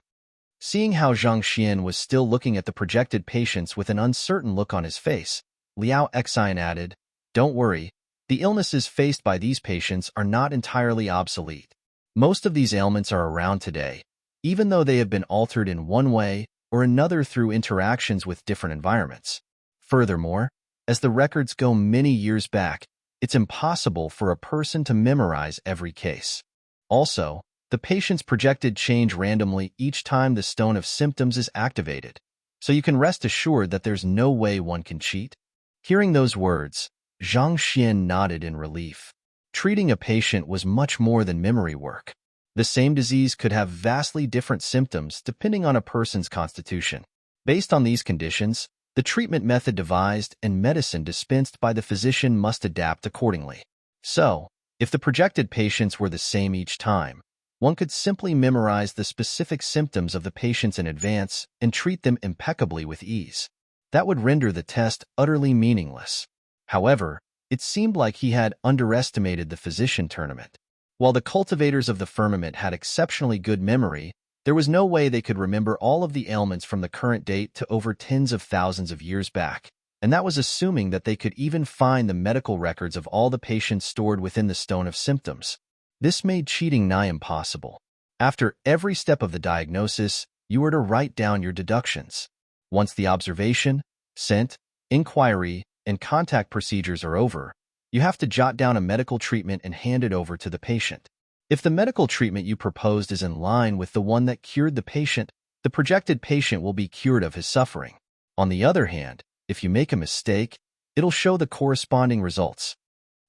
Seeing how Zhang Xian was still looking at the projected patients with an uncertain look on his face, Liao Xian added, "Don't worry, the illnesses faced by these patients are not entirely obsolete. Most of these ailments are around today, even though they have been altered in one way or another through interactions with different environments. Furthermore, as the records go many years back, it's impossible for a person to memorize every case. Also, the patient's projected change randomly each time the Stone of Symptoms is activated, so you can rest assured that there's no way one can cheat." Hearing those words, Zhang Xian nodded in relief. Treating a patient was much more than memory work. The same disease could have vastly different symptoms depending on a person's constitution. Based on these conditions, the treatment method devised and medicine dispensed by the physician must adapt accordingly. So, if the projected patients were the same each time, one could simply memorize the specific symptoms of the patients in advance and treat them impeccably with ease. That would render the test utterly meaningless. However, it seemed like he had underestimated the physician tournament. While the cultivators of the firmament had exceptionally good memory, there was no way they could remember all of the ailments from the current date to over tens of thousands of years back. and that was assuming that they could even find the medical records of all the patients stored within the Stone of Symptoms. This made cheating nigh impossible. After every step of the diagnosis, you were to write down your deductions. Once the observation, scent, inquiry, and contact procedures are over, you have to jot down a medical treatment and hand it over to the patient. If the medical treatment you proposed is in line with the one that cured the patient, the projected patient will be cured of his suffering. On the other hand, if you make a mistake, it'll show the corresponding results.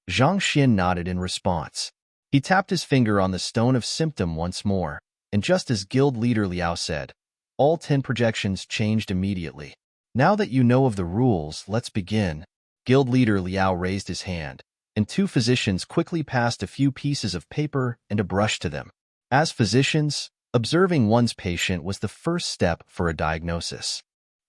Zhang Xian nodded in response. He tapped his finger on the Stone of Symptom once more, and just as guild leader Liao said, all 10 projections changed immediately. Now that you know of the rules, let's begin. Guild leader Liao raised his hand, and 2 physicians quickly passed a few pieces of paper and a brush to them. As physicians, observing one's patient was the first step for a diagnosis.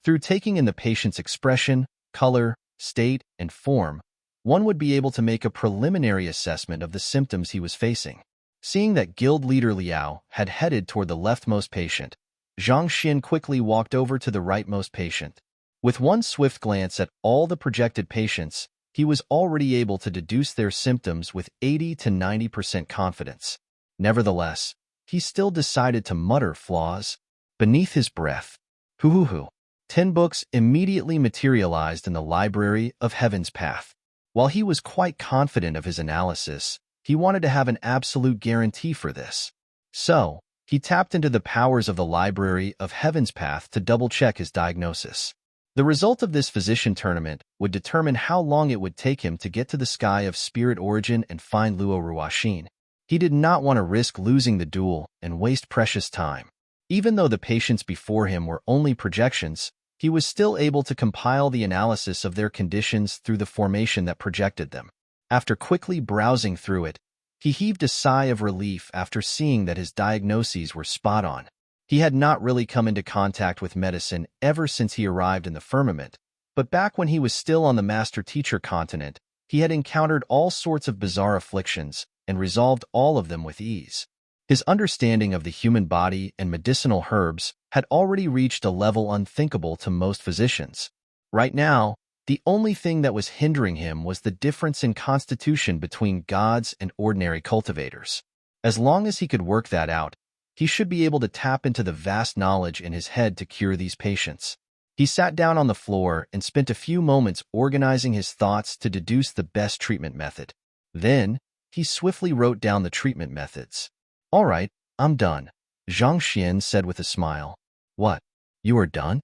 Through taking in the patient's expression, color, state, and form, one would be able to make a preliminary assessment of the symptoms he was facing. Seeing that guild leader Liao had headed toward the leftmost patient, Zhang Xian quickly walked over to the rightmost patient. With one swift glance at all the projected patients, he was already able to deduce their symptoms with 80 to 90% confidence. Nevertheless, he still decided to mutter flaws beneath his breath. Hoo-hoo-hoo. 10 books immediately materialized in the library of Heaven's Path. While he was quite confident of his analysis, he wanted to have an absolute guarantee for this. So, he tapped into the powers of the library of Heaven's Path to double-check his diagnosis. The result of this physician tournament would determine how long it would take him to get to the sky of spirit origin and find Luo Ruoxin. He did not want to risk losing the duel and waste precious time. Even though the patients before him were only projections, he was still able to compile the analysis of their conditions through the formation that projected them. After quickly browsing through it, he heaved a sigh of relief after seeing that his diagnoses were spot on. He had not really come into contact with medicine ever since he arrived in the firmament, but back when he was still on the master-teacher continent, he had encountered all sorts of bizarre afflictions and resolved all of them with ease. His understanding of the human body and medicinal herbs had already reached a level unthinkable to most physicians. Right now, the only thing that was hindering him was the difference in constitution between gods and ordinary cultivators. As long as he could work that out, he should be able to tap into the vast knowledge in his head to cure these patients. He sat down on the floor and spent a few moments organizing his thoughts to deduce the best treatment method. Then, he swiftly wrote down the treatment methods. "All right, I'm done," Zhang Xian said with a smile. "What? You are done?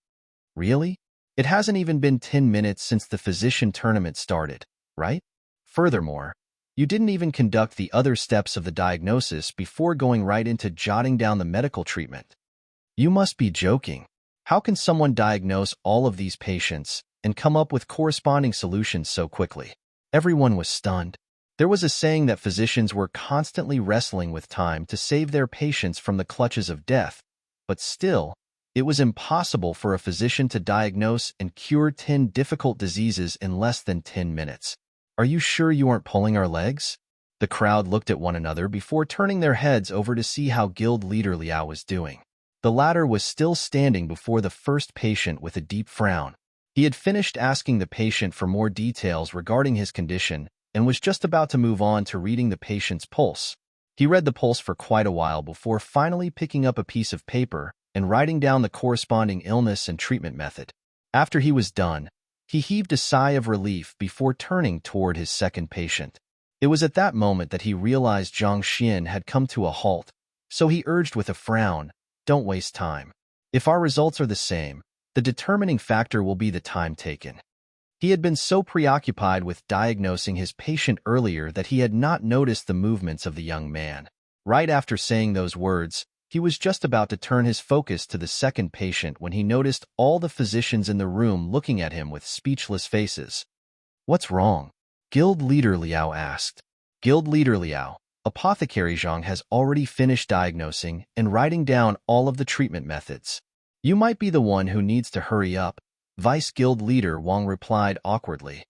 Really? It hasn't even been 10 minutes since the physician tournament started, right? Furthermore, you didn't even conduct the other steps of the diagnosis before going right into jotting down the medical treatment. You must be joking. How can someone diagnose all of these patients and come up with corresponding solutions so quickly?" Everyone was stunned. There was a saying that physicians were constantly wrestling with time to save their patients from the clutches of death, but still, it was impossible for a physician to diagnose and cure 10 difficult diseases in less than 10 minutes. "Are you sure you aren't pulling our legs?" The crowd looked at one another before turning their heads over to see how guild leader Liao was doing. The latter was still standing before the first patient with a deep frown. He had finished asking the patient for more details regarding his condition and was just about to move on to reading the patient's pulse. He read the pulse for quite a while before finally picking up a piece of paper and writing down the corresponding illness and treatment method. After he was done, he heaved a sigh of relief before turning toward his second patient. It was at that moment that he realized Zhang Xian had come to a halt, so he urged with a frown, "Don't waste time. If our results are the same, the determining factor will be the time taken." He had been so preoccupied with diagnosing his patient earlier that he had not noticed the movements of the young man. Right after saying those words, he was just about to turn his focus to the second patient when he noticed all the physicians in the room looking at him with speechless faces. "What's wrong?" Guild leader Liao asked. "Guild leader Liao, Apothecary Zhang has already finished diagnosing and writing down all of the treatment methods. You might be the one who needs to hurry up," Vice Guild leader Wang replied awkwardly.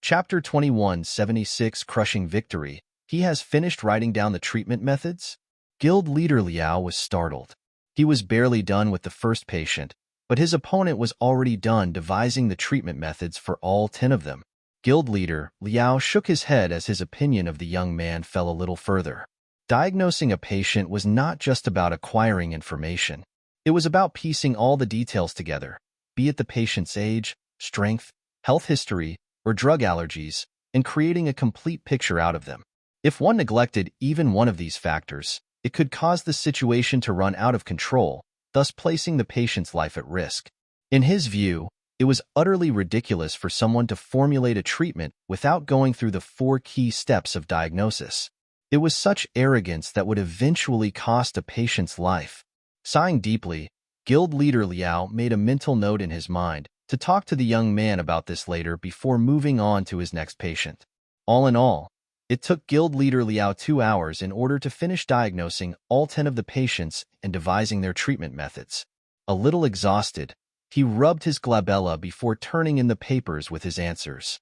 Chapter 2176 Crushing Victory. He has finished writing down the treatment methods? Guild leader Liao was startled. He was barely done with the first patient, but his opponent was already done devising the treatment methods for all 10 of them. Guild leader Liao shook his head as his opinion of the young man fell a little further. Diagnosing a patient was not just about acquiring information. It was about piecing all the details together, be it the patient's age, strength, health history, or drug allergies, and creating a complete picture out of them. If one neglected even one of these factors, it could cause the situation to run out of control, thus placing the patient's life at risk. In his view, it was utterly ridiculous for someone to formulate a treatment without going through the 4 key steps of diagnosis. It was such arrogance that would eventually cost a patient's life. Sighing deeply, guild leader Liao made a mental note in his mind to talk to the young man about this later before moving on to his next patient. All in all, it took guild leader Liao 2 hours in order to finish diagnosing all 10 of the patients and devising their treatment methods. A little exhausted, he rubbed his glabella before turning in the papers with his answers.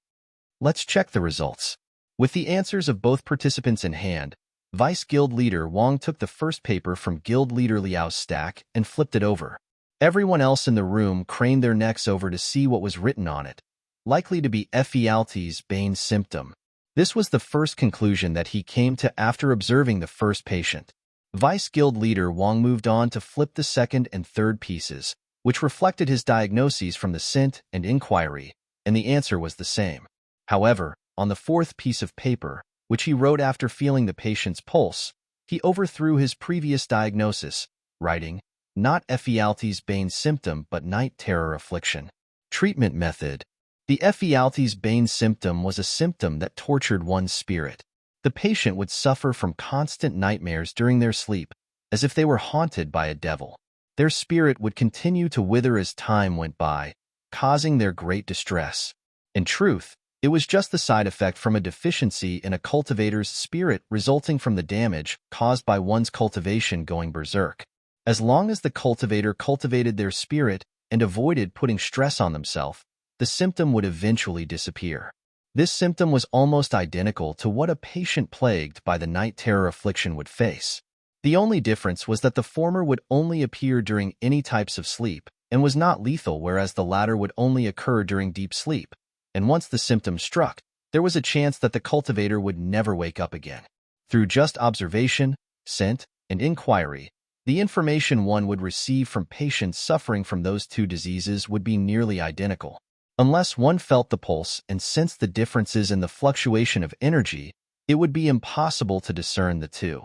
Let's check the results. With the answers of both participants in hand, Vice Guild Leader Wang took the first paper from Guild Leader Liao's stack and flipped it over. Everyone else in the room craned their necks over to see what was written on it. Likely to be Ephialtes' bane symptom. This was the first conclusion that he came to after observing the first patient. Vice Guild Leader Wang moved on to flip the second and third pieces, which reflected his diagnoses from the scent and inquiry, and the answer was the same. However, on the fourth piece of paper, which he wrote after feeling the patient's pulse, he overthrew his previous diagnosis, writing, not Ephialtes' bane symptom but night terror affliction. Treatment method. The Ephialtes' bane symptom was a symptom that tortured one's spirit. The patient would suffer from constant nightmares during their sleep, as if they were haunted by a devil. Their spirit would continue to wither as time went by, causing their great distress. In truth, it was just the side effect from a deficiency in a cultivator's spirit resulting from the damage caused by one's cultivation going berserk. As long as the cultivator cultivated their spirit and avoided putting stress on themselves, the symptom would eventually disappear. This symptom was almost identical to what a patient plagued by the night terror affliction would face. The only difference was that the former would only appear during any types of sleep and was not lethal, whereas the latter would only occur during deep sleep. And once the symptom struck, there was a chance that the cultivator would never wake up again. Through just observation, scent, and inquiry, the information one would receive from patients suffering from those 2 diseases would be nearly identical. Unless one felt the pulse and sensed the differences in the fluctuation of energy, it would be impossible to discern the 2.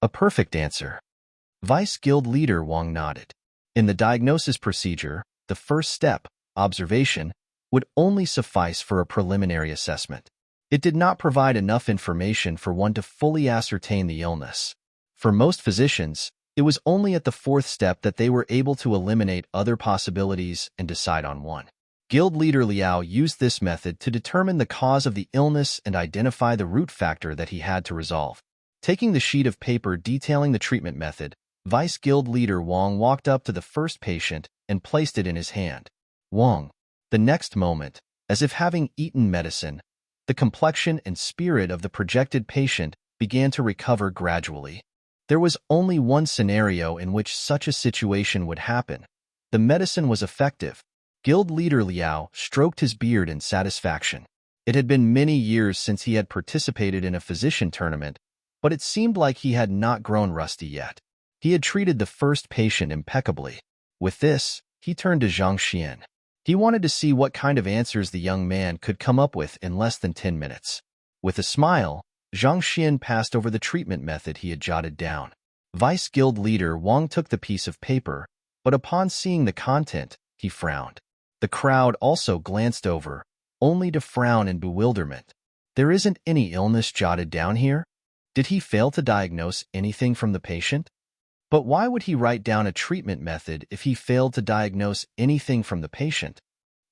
A perfect answer. Vice Guild Leader Wang nodded. In the diagnosis procedure, the first step, observation, would only suffice for a preliminary assessment. It did not provide enough information for one to fully ascertain the illness. For most physicians, it was only at the 4th step that they were able to eliminate other possibilities and decide on one. Guild Leader Liao used this method to determine the cause of the illness and identify the root factor that he had to resolve. Taking the sheet of paper detailing the treatment method, Vice Guild Leader Wang walked up to the first patient and placed it in his hand. Wang. The next moment, as if having eaten medicine, the complexion and spirit of the projected patient began to recover gradually. There was only one scenario in which such a situation would happen. The medicine was effective. Guild Leader Liao stroked his beard in satisfaction. It had been many years since he had participated in a physician tournament, but it seemed like he had not grown rusty yet. He had treated the first patient impeccably. With this, he turned to Zhang Xian. He wanted to see what kind of answers the young man could come up with in less than 10 minutes. With a smile, Zhang Xian passed over the treatment method he had jotted down. Vice Guild Leader Wang took the piece of paper, but upon seeing the content, he frowned. The crowd also glanced over, only to frown in bewilderment. There isn't any illness jotted down here? Did he fail to diagnose anything from the patient? But why would he write down a treatment method if he failed to diagnose anything from the patient?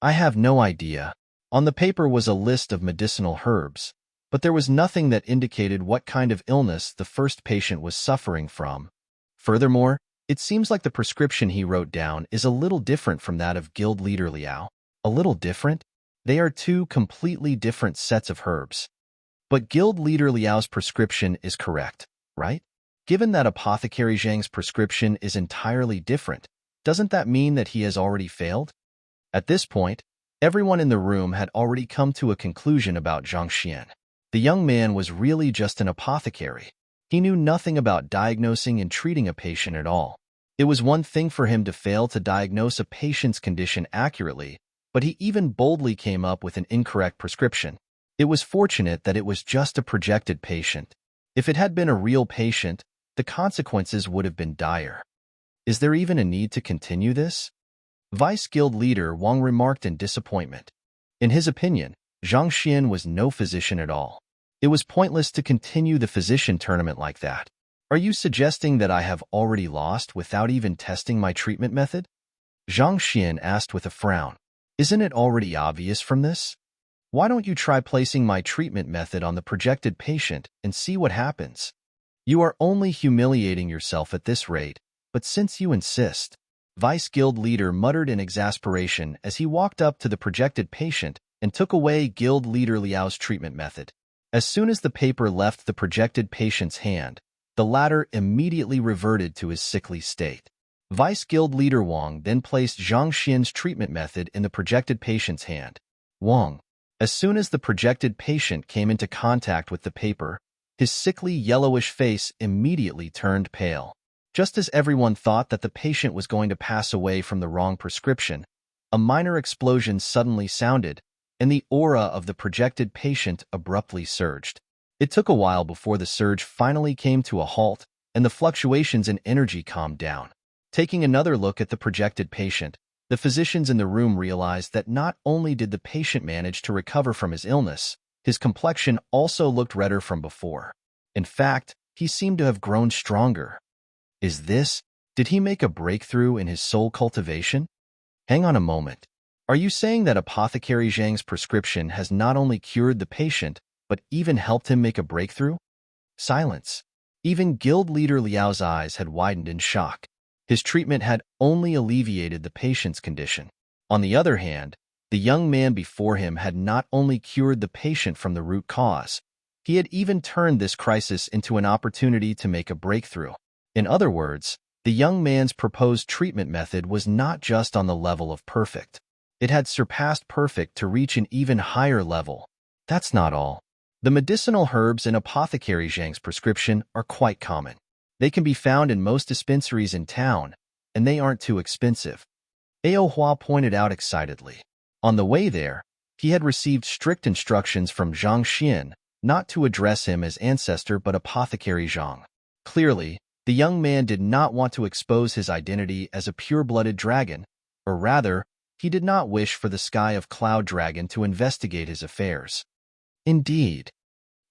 I have no idea. On the paper was a list of medicinal herbs, but there was nothing that indicated what kind of illness the first patient was suffering from. Furthermore, it seems like the prescription he wrote down is a little different from that of Guild Leader Liao. A little different? They are 2 completely different sets of herbs. But Guild Leader Liao's prescription is correct, right? Given that Apothecary Zhang's prescription is entirely different, Doesn't that mean that he has already failed? At this point, everyone in the room had already come to a conclusion about Zhang Xian. The young man was really just an apothecary. He knew nothing about diagnosing and treating a patient at all. It was one thing for him to fail to diagnose a patient's condition accurately, but he even boldly came up with an incorrect prescription. It was fortunate that it was just a projected patient. If it had been a real patient, the consequences would have been dire. Is there even a need to continue this? Vice Guild leader Wang remarked in disappointment. In his opinion, Zhang Xian was no physician at all. It was pointless to continue the physician tournament like that. Are you suggesting that I have already lost without even testing my treatment method? Zhang Xian asked with a frown. Isn't it already obvious from this? Why don't you try placing my treatment method on the projected patient and see what happens? You are only humiliating yourself at this rate, but since you insist, Vice Guild leader muttered in exasperation as he walked up to the projected patient and took away Guild leader Liao's treatment method. As soon as the paper left the projected patient's hand, the latter immediately reverted to his sickly state. Vice Guild leader Wang then placed Zhang Xian's treatment method in the projected patient's hand. Wang. As soon as the projected patient came into contact with the paper, his sickly yellowish face immediately turned pale. Just as everyone thought that the patient was going to pass away from the wrong prescription, a minor explosion suddenly sounded, and the aura of the projected patient abruptly surged. It took a while before the surge finally came to a halt, and the fluctuations in energy calmed down. Taking another look at the projected patient, the physicians in the room realized that not only did the patient manage to recover from his illness, his complexion also looked redder from before. In fact, he seemed to have grown stronger. Did he make a breakthrough in his soul cultivation? Hang on a moment. Are you saying that Apothecary Zhang's prescription has not only cured the patient, but even helped him make a breakthrough? Silence. Even guild leader Liao's eyes had widened in shock. His treatment had only alleviated the patient's condition. On the other hand, the young man before him had not only cured the patient from the root cause, he had even turned this crisis into an opportunity to make a breakthrough. In other words, the young man's proposed treatment method was not just on the level of perfect. It had surpassed perfect to reach an even higher level. That's not all. The medicinal herbs in Apothecary Zhang's prescription are quite common. They can be found in most dispensaries in town, and they aren't too expensive. Ao Hua pointed out excitedly. On the way there, he had received strict instructions from Zhang Xian not to address him as ancestor but Apothecary Zhang. Clearly, the young man did not want to expose his identity as a pure-blooded dragon, or rather, he did not wish for the Sky of Cloud Dragon to investigate his affairs. Indeed.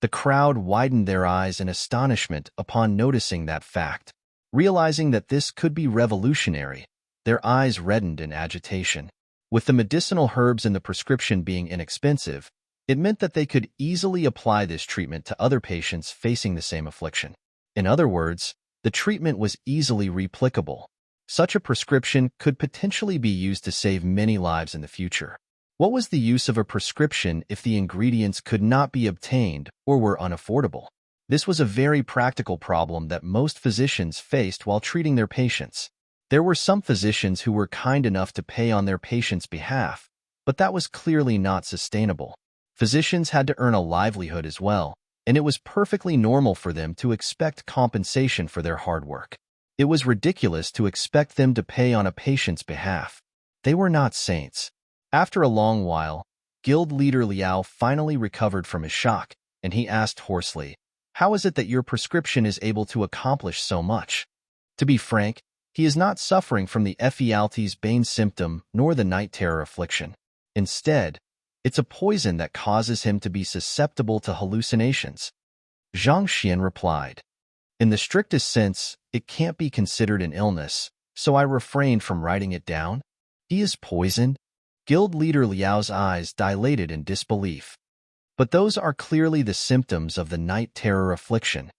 The crowd widened their eyes in astonishment upon noticing that fact. Realizing that this could be revolutionary, their eyes reddened in agitation. With the medicinal herbs in the prescription being inexpensive, it meant that they could easily apply this treatment to other patients facing the same affliction. In other words, the treatment was easily replicable. Such a prescription could potentially be used to save many lives in the future. What was the use of a prescription if the ingredients could not be obtained or were unaffordable? This was a very practical problem that most physicians faced while treating their patients. There were some physicians who were kind enough to pay on their patients' behalf, but that was clearly not sustainable. Physicians had to earn a livelihood as well, and it was perfectly normal for them to expect compensation for their hard work. It was ridiculous to expect them to pay on a patient's behalf. They were not saints. After a long while, guild leader Liao finally recovered from his shock, and he asked hoarsely, "How is it that your prescription is able to accomplish so much?" To be frank, he is not suffering from the Ephialtes bane symptom nor the night terror affliction. Instead, it's a poison that causes him to be susceptible to hallucinations. Zhang Xian replied, "In the strictest sense, it can't be considered an illness, so I refrained from writing it down." He is poisoned? Guild leader Liao's eyes dilated in disbelief. But those are clearly the symptoms of the night terror affliction.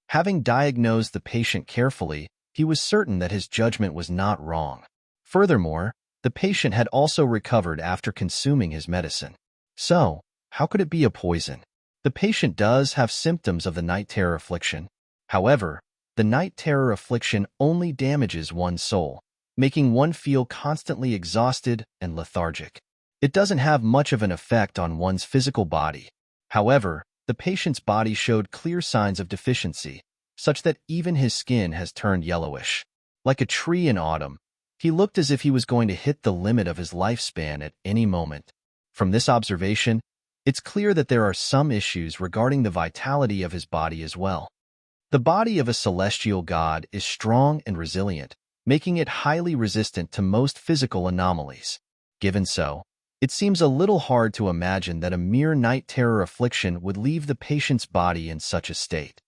Having diagnosed the patient carefully, he was certain that his judgment was not wrong. Furthermore, the patient had also recovered after consuming his medicine. So, how could it be a poison? The patient does have symptoms of the night terror affliction. However, the night terror affliction only damages one's soul. making one feel constantly exhausted and lethargic. It doesn't have much of an effect on one's physical body. However, the patient's body showed clear signs of deficiency, such that even his skin has turned yellowish. Like a tree in autumn, he looked as if he was going to hit the limit of his lifespan at any moment. From this observation, it's clear that there are some issues regarding the vitality of his body as well. The body of a celestial god is strong and resilient, making it highly resistant to most physical anomalies. Given so, it seems a little hard to imagine that a mere night terror affliction would leave the patient's body in such a state.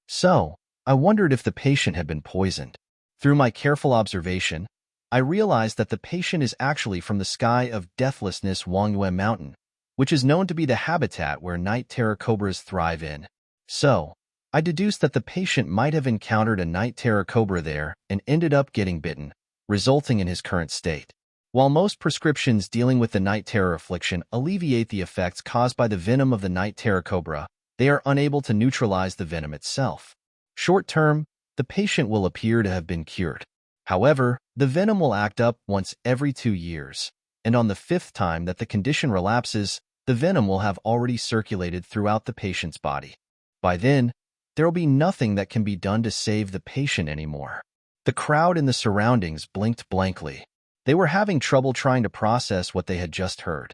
So, I wondered if the patient had been poisoned. Through my careful observation, I realized that the patient is actually from the sky of deathlessness Wangyue Mountain, which is known to be the habitat where night terror cobras thrive in. So, I deduced that the patient might have encountered a night terror cobra there and ended up getting bitten, resulting in his current state. While most prescriptions dealing with the night terror affliction alleviate the effects caused by the venom of the night terror cobra, they are unable to neutralize the venom itself. Short-term, the patient will appear to have been cured. However, the venom will act up once every 2 years, and on the 5th time that the condition relapses, the venom will have already circulated throughout the patient's body. By then, there will be nothing that can be done to save the patient anymore. The crowd in the surroundings blinked blankly. They were having trouble trying to process what they had just heard.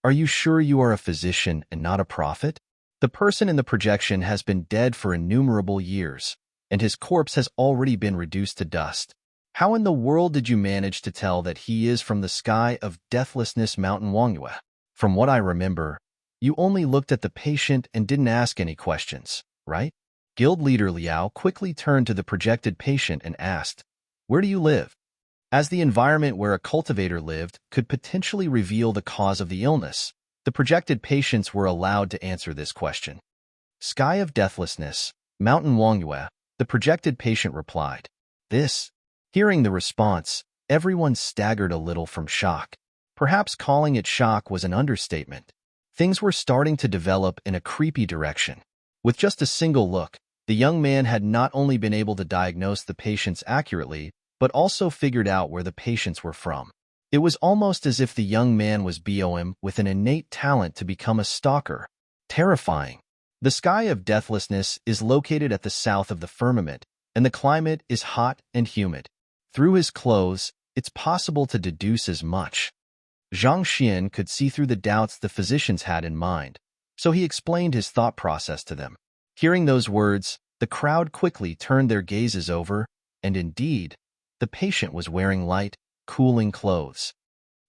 Are you sure you are a physician and not a prophet? The person in the projection has been dead for innumerable years, and his corpse has already been reduced to dust. How in the world did you manage to tell that he is from the sky of deathlessness Mountain Wangyue? From what I remember, you only looked at the patient and didn't ask any questions, right? Guild leader Liao quickly turned to the projected patient and asked, "Where do you live?" As the environment where a cultivator lived could potentially reveal the cause of the illness, the projected patients were allowed to answer this question. "Sky of deathlessness, Mountain Wangyue," the projected patient replied. Hearing the response, everyone staggered a little from shock. Perhaps calling it shock was an understatement. Things were starting to develop in a creepy direction. With just a single look, the young man had not only been able to diagnose the patients accurately, but also figured out where the patients were from. It was almost as if the young man was BOM with an innate talent to become a stalker. Terrifying. The sky of deathlessness is located at the south of the firmament, and the climate is hot and humid. Through his clothes, it's possible to deduce as much. Zhang Xian could see through the doubts the physicians had in mind, so he explained his thought process to them. Hearing those words, the crowd quickly turned their gazes over, and indeed, the patient was wearing light, cooling clothes.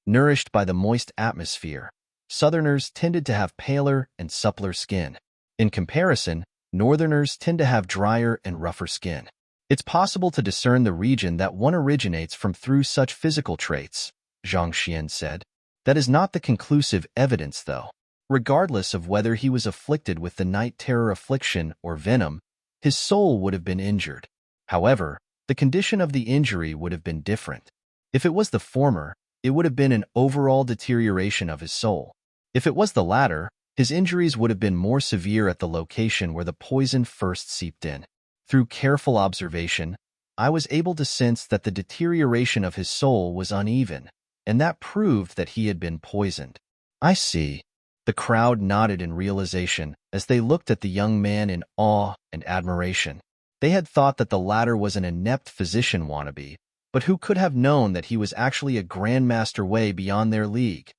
Nourished by the moist atmosphere, Southerners tended to have paler and suppler skin. In comparison, Northerners tend to have drier and rougher skin. It's possible to discern the region that one originates from through such physical traits, Zhang Xian said. That is not the conclusive evidence, though. Regardless of whether he was afflicted with the night terror affliction or venom, his soul would have been injured. However, the condition of the injury would have been different. If it was the former, it would have been an overall deterioration of his soul. If it was the latter, his injuries would have been more severe at the location where the poison first seeped in. Through careful observation, I was able to sense that the deterioration of his soul was uneven, and that proved that he had been poisoned. I see. The crowd nodded in realization as they looked at the young man in awe and admiration. They had thought that the latter was an inept physician wannabe, but who could have known that he was actually a grandmaster way beyond their league?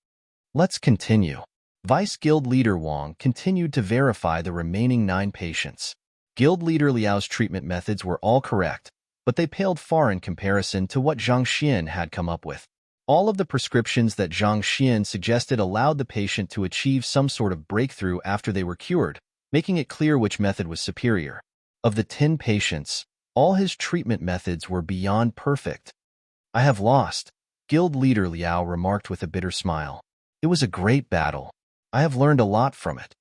Let's continue. Vice Guild Leader Wang continued to verify the remaining 9 patients. Guild Leader Liao's treatment methods were all correct, but they paled far in comparison to what Zhang Xian had come up with. All of the prescriptions that Zhang Xian suggested allowed the patient to achieve some sort of breakthrough after they were cured, making it clear which method was superior. Of the 10 patients, all his treatment methods were beyond perfect. "I have lost," Guild Leader Liao remarked with a bitter smile. "It was a great battle. I have learned a lot from it."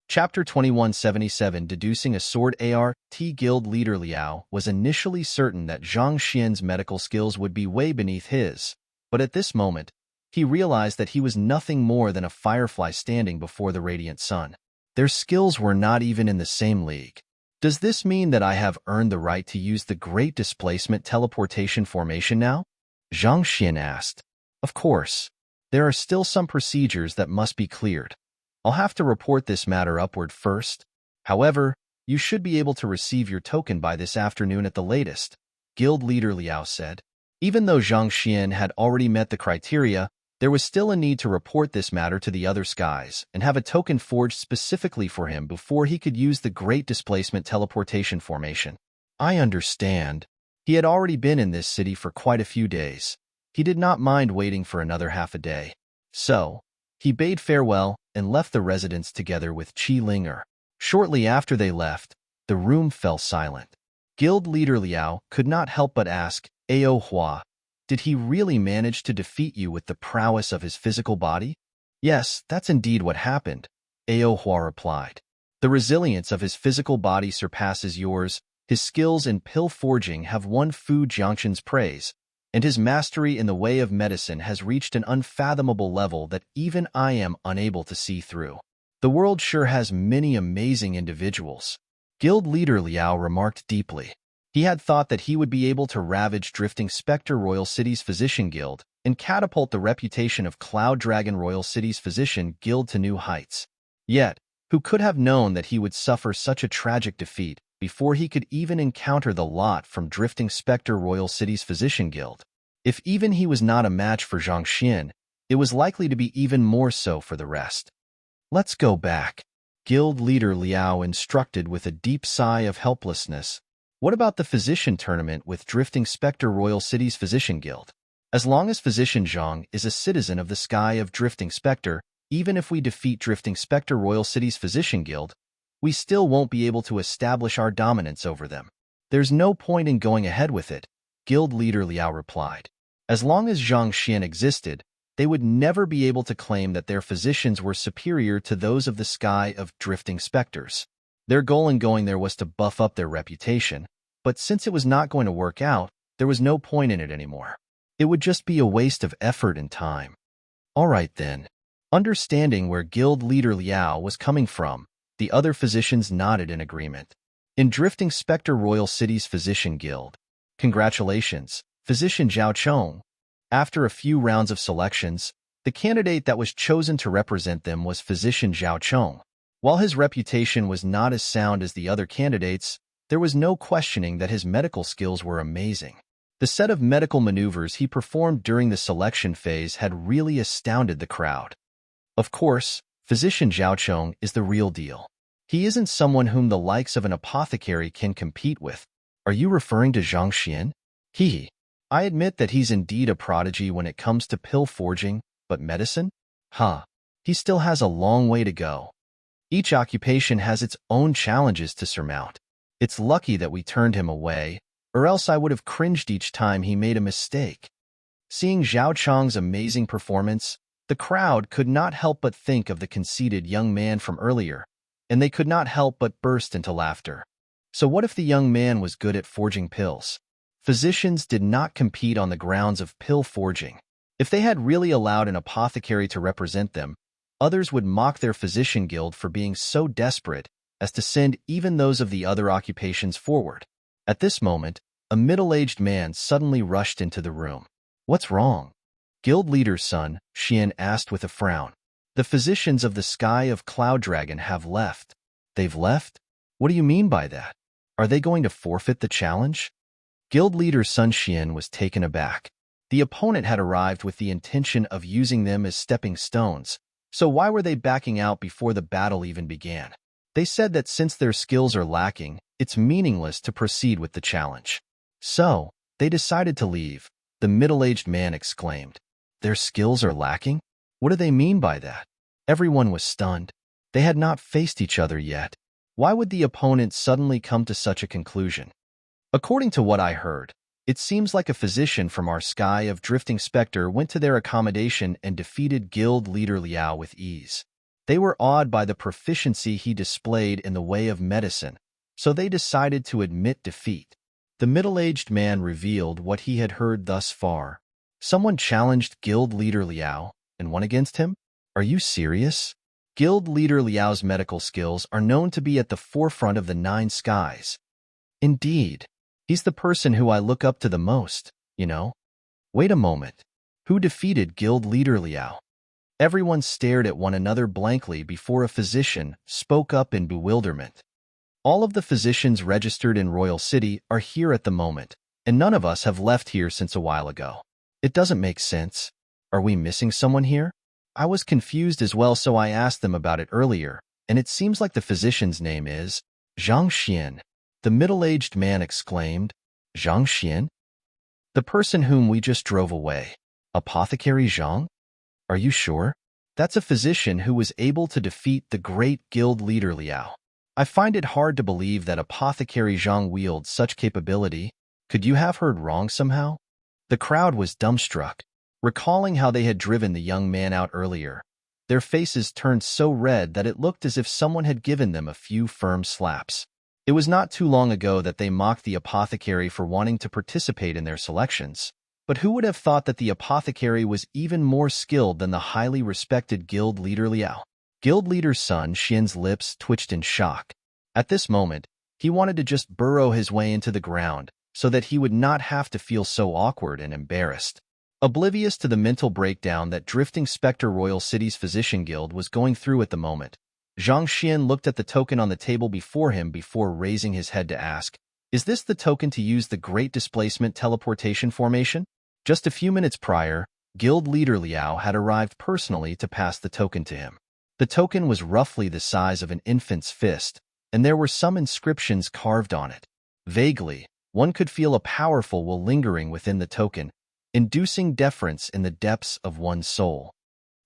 Chapter 2177 Deducing a Sword ART Guild Leader Liao was initially certain that Zhang Xian's medical skills would be way beneath his, but at this moment, he realized that he was nothing more than a firefly standing before the radiant sun. Their skills were not even in the same league. Does this mean that I have earned the right to use the Great Displacement Teleportation Formation now? Zhang Xian asked. Of course. There are still some procedures that must be cleared. I'll have to report this matter upward first. However, you should be able to receive your token by this afternoon at the latest, Guild Leader Liao said. Even though Zhang Xian had already met the criteria, there was still a need to report this matter to the other skies and have a token forged specifically for him before he could use the Great Displacement Teleportation Formation. I understand. He had already been in this city for quite a few days. He did not mind waiting for another half a day. So, he bade farewell and left the residence together with Qi Linger. Shortly after they left, the room fell silent. Guild Leader Liao could not help but ask, Ao Hua, did he really manage to defeat you with the prowess of his physical body? Yes, that's indeed what happened, Ao Hua replied. The resilience of his physical body surpasses yours, his skills in pill forging have won Fu Jiangxin's praise, and his mastery in the way of medicine has reached an unfathomable level that even I am unable to see through. The world sure has many amazing individuals. Guild Leader Liao remarked deeply. He had thought that he would be able to ravage Drifting Spectre Royal City's Physician Guild and catapult the reputation of Cloud Dragon Royal City's Physician Guild to new heights. Yet, who could have known that he would suffer such a tragic defeat before he could even encounter the lot from Drifting Spectre Royal City's Physician Guild? If even he was not a match for Zhang Xian, it was likely to be even more so for the rest. Let's go back, Guild Leader Liao instructed with a deep sigh of helplessness. What about the physician tournament with Drifting Spectre Royal City's Physician Guild? As long as Physician Zhang is a citizen of the sky of Drifting Spectre, even if we defeat Drifting Spectre Royal City's Physician Guild, we still won't be able to establish our dominance over them. There's no point in going ahead with it, Guild Leader Liao replied. As long as Zhang Xian existed, they would never be able to claim that their physicians were superior to those of the sky of Drifting Spectres. Their goal in going there was to buff up their reputation, but since it was not going to work out, there was no point in it anymore. It would just be a waste of effort and time. All right then. Understanding where Guild Leader Liao was coming from, the other physicians nodded in agreement. In Drifting Spectre Royal City's Physician Guild. Congratulations, Physician Zhao Chong. After a few rounds of selections, the candidate that was chosen to represent them was Physician Zhao Chong. While his reputation was not as sound as the other candidates, there was no questioning that his medical skills were amazing. The set of medical maneuvers he performed during the selection phase had really astounded the crowd. Of course, Physician Zhao Chong is the real deal. He isn't someone whom the likes of an apothecary can compete with. Are you referring to Zhang Xian? I admit that he's indeed a prodigy when it comes to pill forging, but medicine? He still has a long way to go. Each occupation has its own challenges to surmount. It's lucky that we turned him away, or else I would have cringed each time he made a mistake. Seeing Zhao Chong's amazing performance, the crowd could not help but think of the conceited young man from earlier, and they could not help but burst into laughter. So what if the young man was good at forging pills? Physicians did not compete on the grounds of pill forging. If they had really allowed an apothecary to represent them, others would mock their physician guild for being so desperate as to send even those of the other occupations forward. At this moment, a middle-aged man suddenly rushed into the room. What's wrong? Guild leader's son, Xian asked with a frown. The physicians of the sky of Cloud Dragon have left. They've left? What do you mean by that? Are they going to forfeit the challenge? Guild leader's son Xian was taken aback. The opponent had arrived with the intention of using them as stepping stones, so why were they backing out before the battle even began? They said that since their skills are lacking, it's meaningless to proceed with the challenge. So, they decided to leave, the middle-aged man exclaimed. Their skills are lacking? What do they mean by that? Everyone was stunned. They had not faced each other yet. Why would the opponent suddenly come to such a conclusion? According to what I heard, it seems like a physician from our sky of Drifting Spectre went to their accommodation and defeated Guild Leader Liao with ease. They were awed by the proficiency he displayed in the way of medicine, so they decided to admit defeat. The middle-aged man revealed what he had heard thus far. Someone challenged Guild Leader Liao and won against him? Are you serious? Guild leader Liao's medical skills are known to be at the forefront of the nine skies. Indeed, he's the person who I look up to the most, you know? Wait a moment. Who defeated Guild leader Liao? Everyone stared at one another blankly before a physician spoke up in bewilderment. All of the physicians registered in Royal City are here at the moment, and none of us have left here since a while ago. It doesn't make sense. Are we missing someone here? I was confused as well, so I asked them about it earlier, and it seems like the physician's name is Zhang Xian. The middle-aged man exclaimed. Zhang Xian? The person whom we just drove away. Apothecary Zhang? Are you sure? That's a physician who was able to defeat the great guild leader Liao. I find it hard to believe that Apothecary Zhang wields such capability. Could you have heard wrong somehow? The crowd was dumbstruck. Recalling how they had driven the young man out earlier, their faces turned so red that it looked as if someone had given them a few firm slaps. It was not too long ago that they mocked the apothecary for wanting to participate in their selections. But who would have thought that the apothecary was even more skilled than the highly respected guild leader Liao? Guild leader Sun Xian's lips twitched in shock. At this moment, he wanted to just burrow his way into the ground so that he would not have to feel so awkward and embarrassed. Oblivious to the mental breakdown that Drifting Spectre Royal City's Physician Guild was going through at the moment, Zhang Xian looked at the token on the table before him before raising his head to ask, "Is this the token to use the Great Displacement Teleportation Formation?" Just a few minutes prior, Guild leader Liao had arrived personally to pass the token to him. The token was roughly the size of an infant's fist, and there were some inscriptions carved on it. Vaguely, one could feel a powerful will lingering within the token, inducing deference in the depths of one's soul.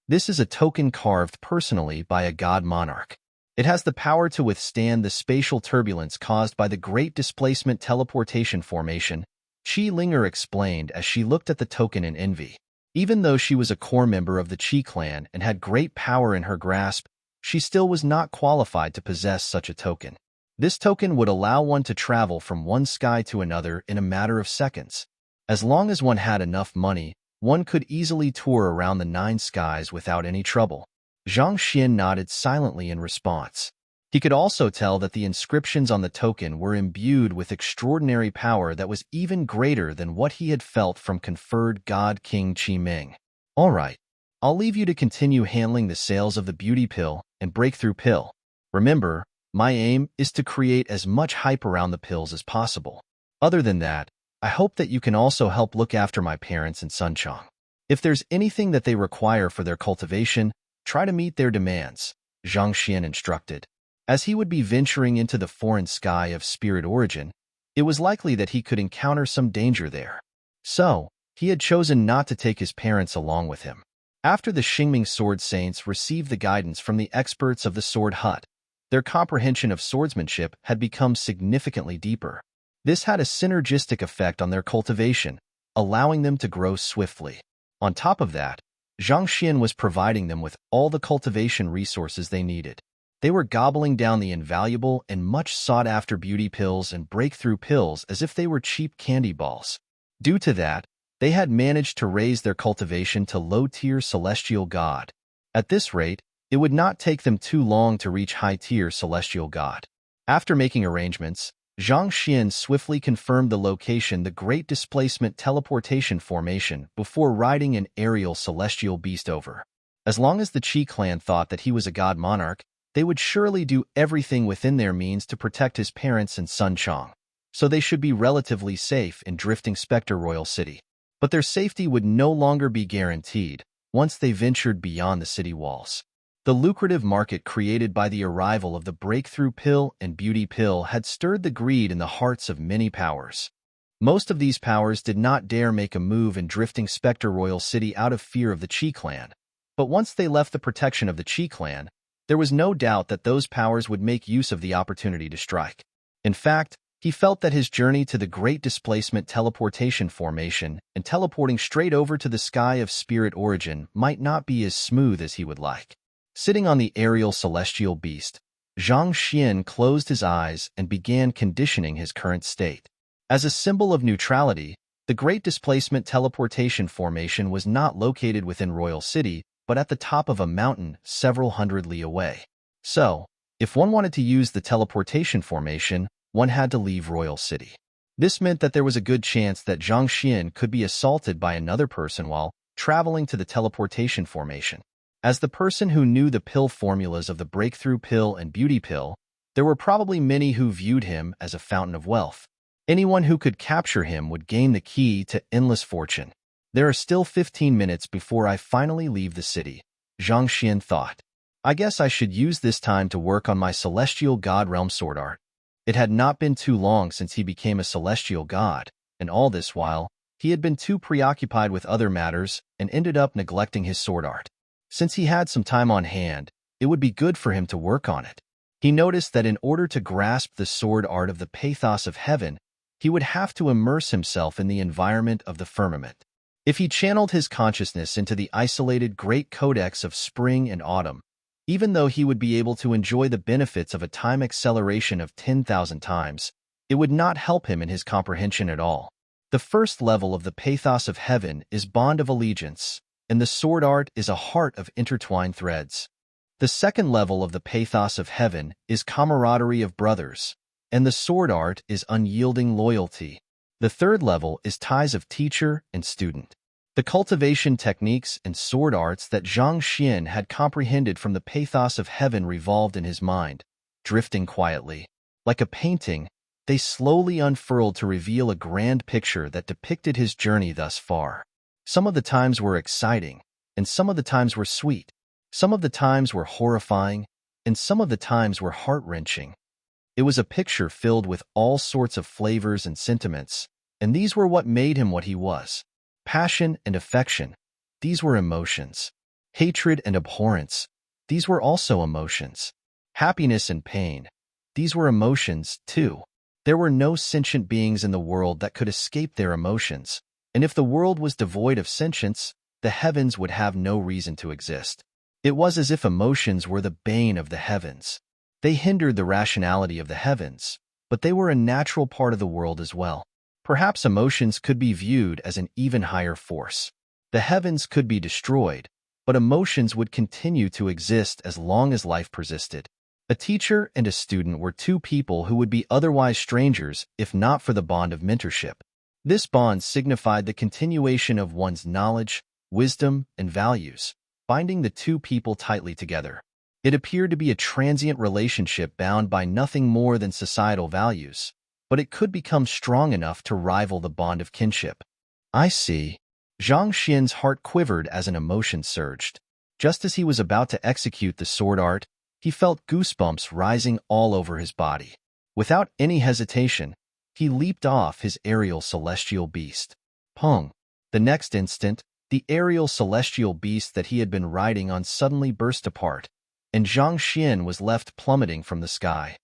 This is a token carved personally by a god monarch. It has the power to withstand the spatial turbulence caused by the Great Displacement Teleportation Formation, Qi Linger explained as she looked at the token in envy. Even though she was a core member of the Qi clan and had great power in her grasp, she still was not qualified to possess such a token. This token would allow one to travel from one sky to another in a matter of seconds. As long as one had enough money, one could easily tour around the nine skies without any trouble. Zhang Xian nodded silently in response. He could also tell that the inscriptions on the token were imbued with extraordinary power that was even greater than what he had felt from conferred God King Qi Ming. All right, I'll leave you to continue handling the sales of the beauty pill and breakthrough pill. Remember, my aim is to create as much hype around the pills as possible. Other than that, I hope that you can also help look after my parents and Sunchang. If there's anything that they require for their cultivation, try to meet their demands, Zhang Xian instructed. As he would be venturing into the foreign sky of spirit origin, it was likely that he could encounter some danger there. So, he had chosen not to take his parents along with him. After the Xingming Sword Saints received the guidance from the experts of the Sword Hut, their comprehension of swordsmanship had become significantly deeper. This had a synergistic effect on their cultivation, allowing them to grow swiftly. On top of that, Zhang Xian was providing them with all the cultivation resources they needed. They were gobbling down the invaluable and much sought-after beauty pills and breakthrough pills as if they were cheap candy balls. Due to that, they had managed to raise their cultivation to low-tier celestial god. At this rate, it would not take them too long to reach high-tier celestial god. After making arrangements, Zhang Xian swiftly confirmed the location the Great Displacement Teleportation Formation before riding an aerial celestial beast over. As long as the Qi clan thought that he was a god monarch, they would surely do everything within their means to protect his parents and Sun Chang, so they should be relatively safe in Drifting Spectre Royal City. But their safety would no longer be guaranteed once they ventured beyond the city walls. The lucrative market created by the arrival of the breakthrough pill and beauty pill had stirred the greed in the hearts of many powers. Most of these powers did not dare make a move in Drifting Spectre Royal City out of fear of the Qi clan, but once they left the protection of the Qi clan, there was no doubt that those powers would make use of the opportunity to strike. In fact, he felt that his journey to the Great Displacement Teleportation Formation and teleporting straight over to the sky of spirit origin might not be as smooth as he would like. Sitting on the aerial celestial beast, Zhang Xian closed his eyes and began conditioning his current state. As a symbol of neutrality, the Great Displacement Teleportation Formation was not located within Royal City, but at the top of a mountain several hundred li away. So, if one wanted to use the teleportation formation, one had to leave Royal City. This meant that there was a good chance that Zhang Xian could be assaulted by another person while traveling to the teleportation formation. As the person who knew the pill formulas of the breakthrough pill and beauty pill, there were probably many who viewed him as a fountain of wealth. Anyone who could capture him would gain the key to endless fortune. There are still 15 minutes before I finally leave the city, Zhang Xian thought. I guess I should use this time to work on my celestial god realm sword art. It had not been too long since he became a celestial god, and all this while, he had been too preoccupied with other matters and ended up neglecting his sword art. Since he had some time on hand, it would be good for him to work on it. He noticed that in order to grasp the sword art of the pathos of heaven, he would have to immerse himself in the environment of the firmament. If he channeled his consciousness into the isolated great codex of spring and autumn, even though he would be able to enjoy the benefits of a time acceleration of 10,000 times, it would not help him in his comprehension at all. The first level of the pathos of heaven is bond of allegiance, and the sword art is a heart of intertwined threads. The second level of the pathos of heaven is camaraderie of brothers, and the sword art is unyielding loyalty. The third level is ties of teacher and student. The cultivation techniques and sword arts that Zhang Xian had comprehended from the pathos of heaven revolved in his mind, drifting quietly. Like a painting, they slowly unfurled to reveal a grand picture that depicted his journey thus far. Some of the times were exciting, and some of the times were sweet. Some of the times were horrifying, and some of the times were heart-wrenching. It was a picture filled with all sorts of flavors and sentiments, and these were what made him what he was. Passion and affection, these were emotions. Hatred and abhorrence, these were also emotions. Happiness and pain, these were emotions, too. There were no sentient beings in the world that could escape their emotions, and if the world was devoid of sentience, the heavens would have no reason to exist. It was as if emotions were the bane of the heavens. They hindered the rationality of the heavens, but they were a natural part of the world as well. Perhaps emotions could be viewed as an even higher force. The heavens could be destroyed, but emotions would continue to exist as long as life persisted. A teacher and a student were two people who would be otherwise strangers if not for the bond of mentorship. This bond signified the continuation of one's knowledge, wisdom, and values, binding the two people tightly together. It appeared to be a transient relationship bound by nothing more than societal values, but it could become strong enough to rival the bond of kinship. I see. Zhang Xian's heart quivered as an emotion surged. Just as he was about to execute the sword art, he felt goosebumps rising all over his body. Without any hesitation, he leaped off his aerial celestial beast. Pong! The next instant, the aerial celestial beast that he had been riding on suddenly burst apart, and Zhang Xian was left plummeting from the sky.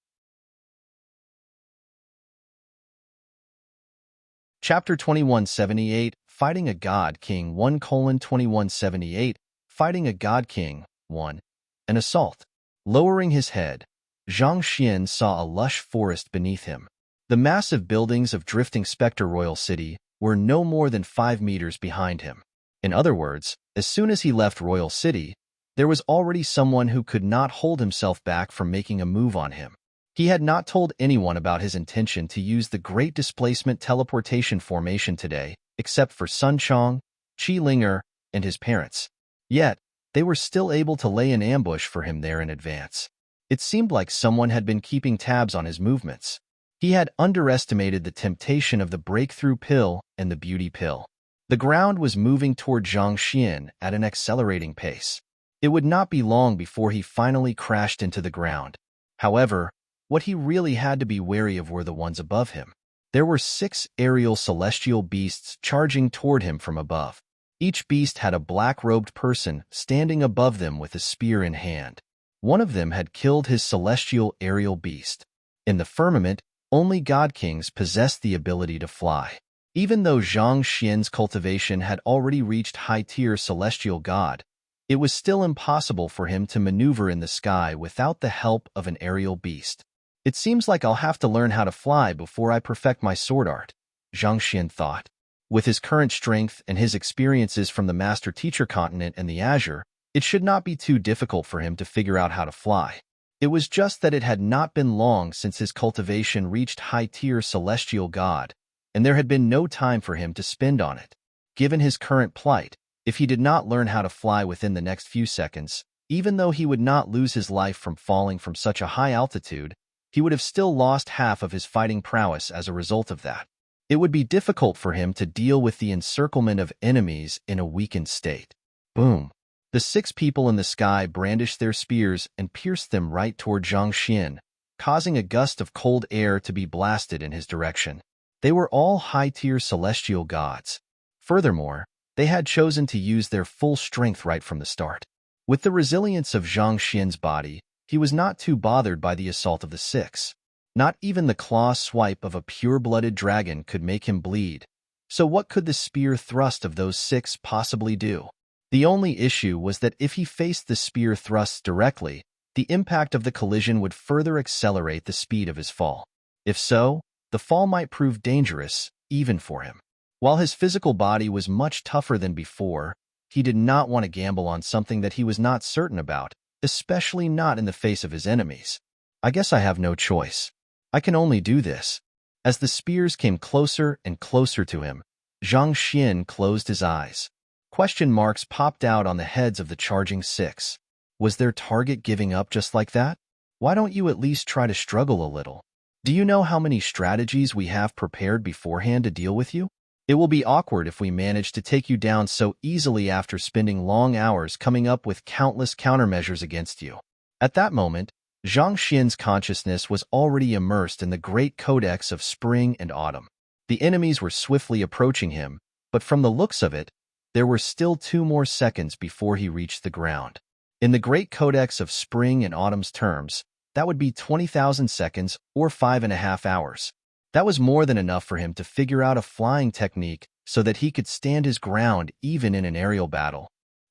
Chapter 2178, Fighting a God King 1:2178, Fighting a God King 1. An assault. Lowering his head, Zhang Xian saw a lush forest beneath him. The massive buildings of drifting Spectre Royal City were no more than 5 meters behind him. In other words, as soon as he left Royal City, there was already someone who could not hold himself back from making a move on him. He had not told anyone about his intention to use the Great Displacement Teleportation Formation today, except for Sun Chong, Qi Linger, and his parents. Yet, they were still able to lay an ambush for him there in advance. It seemed like someone had been keeping tabs on his movements. He had underestimated the temptation of the breakthrough pill and the beauty pill. The ground was moving toward Zhang Xian at an accelerating pace. It would not be long before he finally crashed into the ground. However, what he really had to be wary of were the ones above him. There were 6 aerial celestial beasts charging toward him from above. Each beast had a black-robed person standing above them with a spear in hand. One of them had killed his celestial aerial beast. In the firmament, only God Kings possessed the ability to fly. Even though Zhang Xian's cultivation had already reached high-tier celestial god, it was still impossible for him to maneuver in the sky without the help of an aerial beast. It seems like I'll have to learn how to fly before I perfect my sword art, Zhang Xian thought. With his current strength and his experiences from the Master Teacher Continent and the Azure, It should not be too difficult for him to figure out how to fly. It was just that it had not been long since his cultivation reached high-tier celestial god, and there had been no time for him to spend on it. Given his current plight, if he did not learn how to fly within the next few seconds, even though he would not lose his life from falling from such a high altitude, he would have still lost half of his fighting prowess as a result of that. It would be difficult for him to deal with the encirclement of enemies in a weakened state. Boom! The 6 people in the sky brandished their spears and pierced them right toward Zhang Xian, causing a gust of cold air to be blasted in his direction. They were all high-tier celestial gods. Furthermore, they had chosen to use their full strength right from the start. With the resilience of Zhang Xian's body, he was not too bothered by the assault of the 6. Not even the claw swipe of a pure-blooded dragon could make him bleed. So what could the spear thrust of those 6 possibly do? The only issue was that if he faced the spear thrusts directly, the impact of the collision would further accelerate the speed of his fall. If so, the fall might prove dangerous, even for him. While his physical body was much tougher than before, he did not want to gamble on something that he was not certain about, especially not in the face of his enemies. I guess I have no choice. I can only do this. As the spears came closer and closer to him, Zhang Xian closed his eyes. Question marks popped out on the heads of the charging 6. Was their target giving up just like that? Why don't you at least try to struggle a little? Do you know how many strategies we have prepared beforehand to deal with you? It will be awkward if we manage to take you down so easily after spending long hours coming up with countless countermeasures against you. At that moment, Zhang Xian's consciousness was already immersed in the great codex of spring and autumn. The enemies were swiftly approaching him, but from the looks of it, there were still 2 more seconds before he reached the ground. In the great codex of spring and autumn's terms, that would be 20,000 seconds or 5.5 hours. That was more than enough for him to figure out a flying technique so that he could stand his ground even in an aerial battle.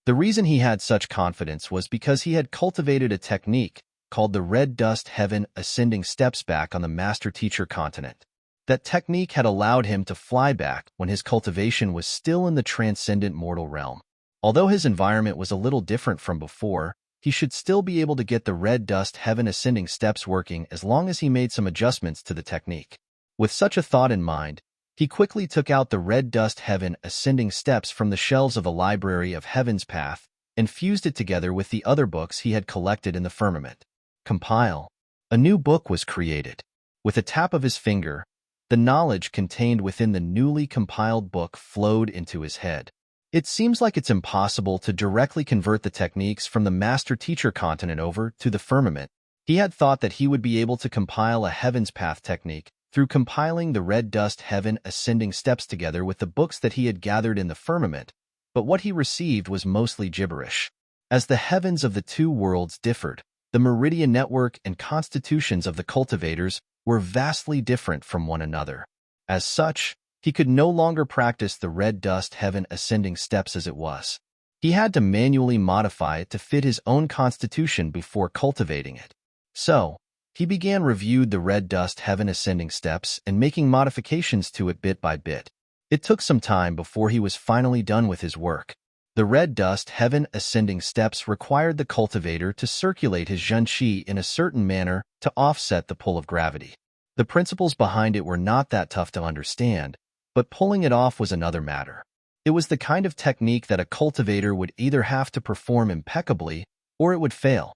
The reason he had such confidence was because he had cultivated a technique called the Red Dust Heaven Ascending Steps back on the Master Teacher continent. That technique had allowed him to fly back when his cultivation was still in the transcendent mortal realm. Although his environment was a little different from before, he should still be able to get the Red Dust Heaven Ascending Steps working as long as he made some adjustments to the technique. With such a thought in mind, he quickly took out the Red Dust Heaven Ascending Steps from the shelves of the Library of Heaven's Path and fused it together with the other books he had collected in the firmament. Compile. A new book was created. With a tap of his finger, the knowledge contained within the newly compiled book flowed into his head. It seems like it's impossible to directly convert the techniques from the Master Teacher continent over to the firmament. He had thought that he would be able to compile a Heaven's Path technique through compiling the Red Dust Heaven Ascending Steps together with the books that he had gathered in the firmament, but what he received was mostly gibberish. As the heavens of the 2 worlds differed, the meridian network and constitutions of the cultivators were vastly different from one another. As such, he could no longer practice the Red Dust Heaven Ascending Steps as it was. He had to manually modify it to fit his own constitution before cultivating it. So, he began reviewed the Red Dust Heaven Ascending Steps and making modifications to it bit by bit. It took some time before he was finally done with his work. The Red Dust Heaven Ascending Steps required the cultivator to circulate his zhenqi in a certain manner to offset the pull of gravity. The principles behind it were not that tough to understand, but pulling it off was another matter. It was the kind of technique that a cultivator would either have to perform impeccably or it would fail.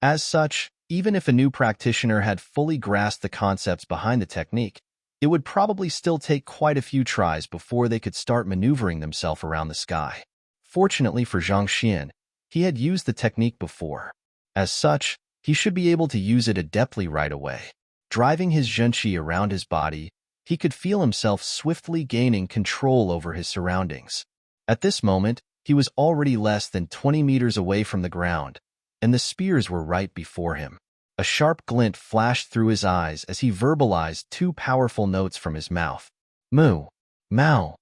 As such, even if a new practitioner had fully grasped the concepts behind the technique, it would probably still take quite a few tries before they could start maneuvering themselves around the sky. Fortunately for Zhang Xian, he had used the technique before. As such, he should be able to use it adeptly right away. Driving his zhenqi around his body, he could feel himself swiftly gaining control over his surroundings. At this moment, he was already less than 20 meters away from the ground, and the spears were right before him. A sharp glint flashed through his eyes as he verbalized 2 powerful notes from his mouth. Moo, Mao.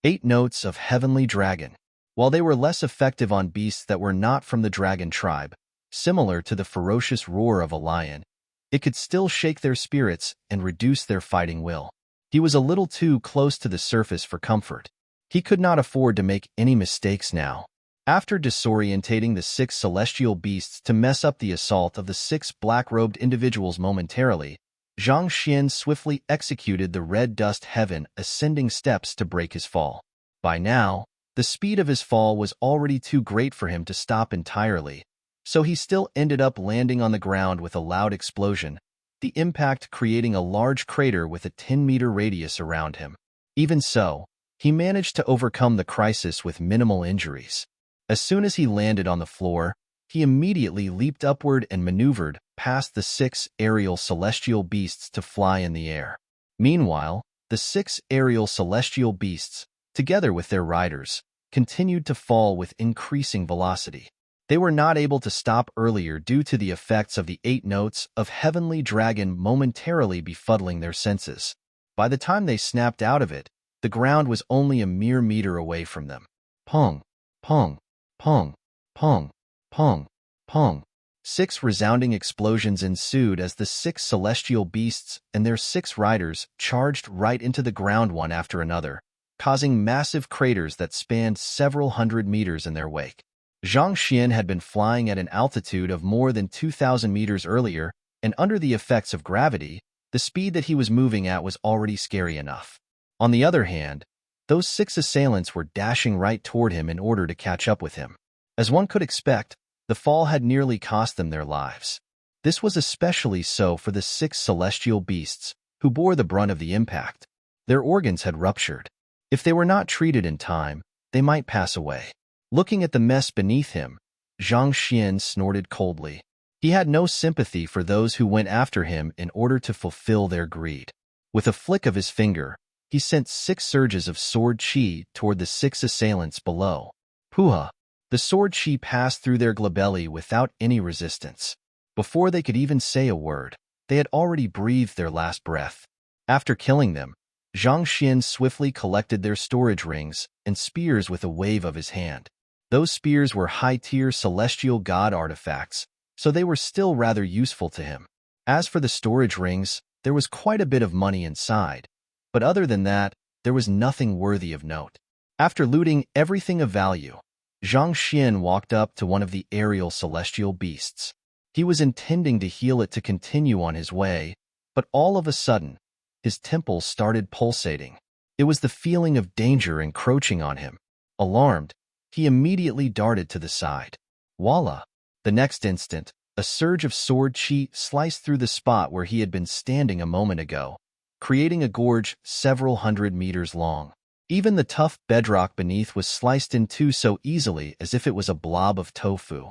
8 notes of heavenly dragon. While they were less effective on beasts that were not from the dragon tribe, similar to the ferocious roar of a lion, it could still shake their spirits and reduce their fighting will. He was a little too close to the surface for comfort. He could not afford to make any mistakes now. After disorientating the 6 celestial beasts to mess up the assault of the 6 black-robed individuals momentarily, Zhang Xian swiftly executed the red dust heaven ascending steps to break his fall. By now, the speed of his fall was already too great for him to stop entirely, so he still ended up landing on the ground with a loud explosion, the impact creating a large crater with a 10-meter radius around him. Even so, he managed to overcome the crisis with minimal injuries. As soon as he landed on the floor, he immediately leaped upward and maneuvered past the 6 aerial celestial beasts to fly in the air. Meanwhile, the 6 aerial celestial beasts, together with their riders, continued to fall with increasing velocity. They were not able to stop earlier due to the effects of the 8 notes of Heavenly Dragon momentarily befuddling their senses. By the time they snapped out of it, the ground was only a mere meter away from them. Pong, pong, pong, pong, pong, pong. 6 resounding explosions ensued as the 6 celestial beasts and their 6 riders charged right into the ground one after another, causing massive craters that spanned several hundred meters in their wake. Zhang Xian had been flying at an altitude of more than 2,000 meters earlier, and under the effects of gravity, the speed that he was moving at was already scary enough. On the other hand, those 6 assailants were dashing right toward him in order to catch up with him. As one could expect, the fall had nearly cost them their lives. This was especially so for the 6 celestial beasts, who bore the brunt of the impact. Their organs had ruptured. If they were not treated in time, they might pass away. Looking at the mess beneath him, Zhang Xian snorted coldly. He had no sympathy for those who went after him in order to fulfill their greed. With a flick of his finger, he sent 6 surges of sword chi toward the 6 assailants below. Puha! The sword chi passed through their glabelli without any resistance. Before they could even say a word, they had already breathed their last breath. After killing them, Zhang Xian swiftly collected their storage rings and spears with a wave of his hand. Those spears were high-tier celestial god artifacts, so they were still rather useful to him. As for the storage rings, there was quite a bit of money inside, but other than that, there was nothing worthy of note. After looting everything of value, Zhang Xian walked up to one of the aerial celestial beasts. He was intending to heal it to continue on his way, but all of a sudden, his temples started pulsating. It was the feeling of danger encroaching on him. Alarmed, he immediately darted to the side. Voila! The next instant, a surge of sword chi sliced through the spot where he had been standing a moment ago, creating a gorge several hundred meters long. Even the tough bedrock beneath was sliced in two so easily as if it was a blob of tofu.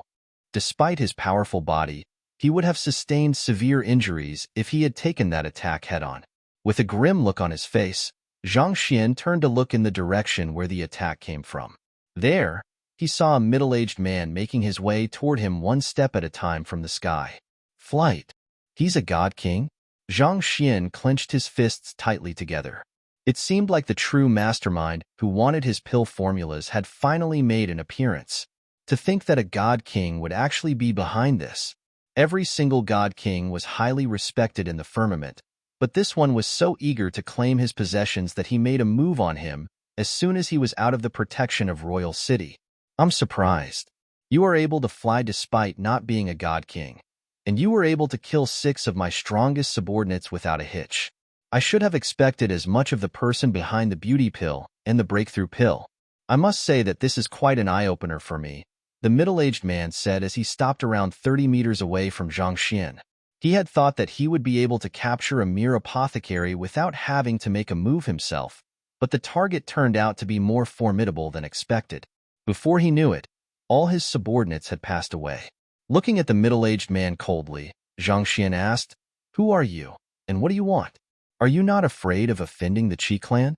Despite his powerful body, he would have sustained severe injuries if he had taken that attack head-on. With a grim look on his face, Zhang Xian turned to look in the direction where the attack came from. There, he saw a middle-aged man making his way toward him one step at a time from the sky. Flight. He's a god king? Zhang Xian clenched his fists tightly together. It seemed like the true mastermind who wanted his pill formulas had finally made an appearance. To think that a god king would actually be behind this. Every single god king was highly respected in the firmament, but this one was so eager to claim his possessions that he made a move on him as soon as he was out of the protection of Royal City. I'm surprised. You are able to fly despite not being a god king, and you were able to kill 6 of my strongest subordinates without a hitch. I should have expected as much of the person behind the beauty pill and the breakthrough pill. I must say that this is quite an eye-opener for me, the middle-aged man said as he stopped around 30 meters away from Zhang Xian. He had thought that he would be able to capture a mere apothecary without having to make a move himself, but the target turned out to be more formidable than expected. Before he knew it, all his subordinates had passed away. Looking at the middle-aged man coldly, Zhang Xian asked, "Who are you, and what do you want? Are you not afraid of offending the Qi clan?"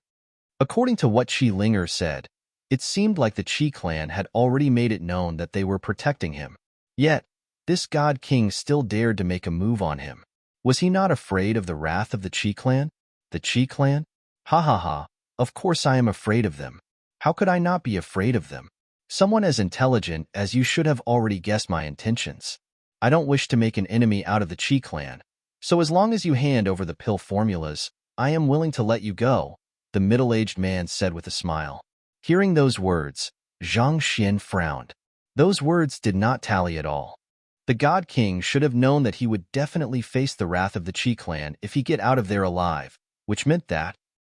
According to what Qi Linger said, it seemed like the Qi clan had already made it known that they were protecting him. Yet, this god king still dared to make a move on him. Was he not afraid of the wrath of the Qi clan? The Qi clan? Ha ha ha, of course I am afraid of them. How could I not be afraid of them? Someone as intelligent as you should have already guessed my intentions. I don't wish to make an enemy out of the Qi clan, so as long as you hand over the pill formulas, I am willing to let you go, the middle-aged man said with a smile. Hearing those words, Zhang Xian frowned. Those words did not tally at all. The God King should have known that he would definitely face the wrath of the Qi clan if he get out of there alive, which meant that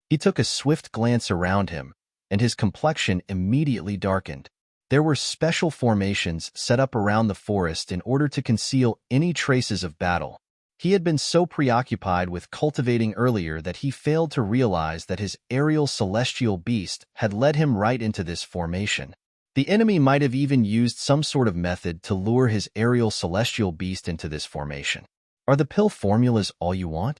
he took a swift glance around him, and his complexion immediately darkened. There were special formations set up around the forest in order to conceal any traces of battle. He had been so preoccupied with cultivating earlier that he failed to realize that his aerial celestial beast had led him right into this formation. The enemy might have even used some sort of method to lure his aerial celestial beast into this formation. Are the pill formulas all you want?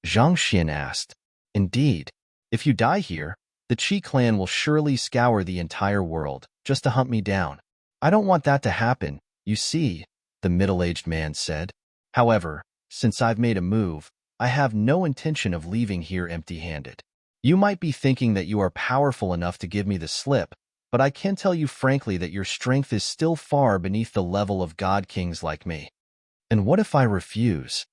Zhang Xian asked. Indeed. If you die here, the Qi clan will surely scour the entire world just to hunt me down. I don't want that to happen, you see, the middle-aged man said. However, since I've made a move, I have no intention of leaving here empty-handed. You might be thinking that you are powerful enough to give me the slip, but I can tell you frankly that your strength is still far beneath the level of god kings like me. And what if I refuse?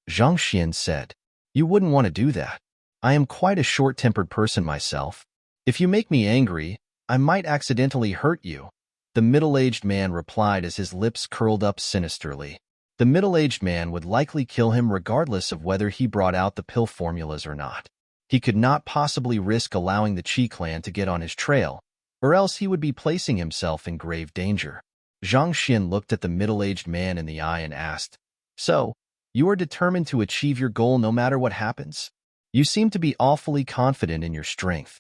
Zhang Xian said. You wouldn't want to do that. I am quite a short-tempered person myself. If you make me angry, I might accidentally hurt you, the middle-aged man replied as his lips curled up sinisterly. The middle-aged man would likely kill him regardless of whether he brought out the pill formulas or not. He could not possibly risk allowing the Qi clan to get on his trail, or else he would be placing himself in grave danger. Zhang Xian looked at the middle-aged man in the eye and asked, So, you are determined to achieve your goal no matter what happens? You seem to be awfully confident in your strength.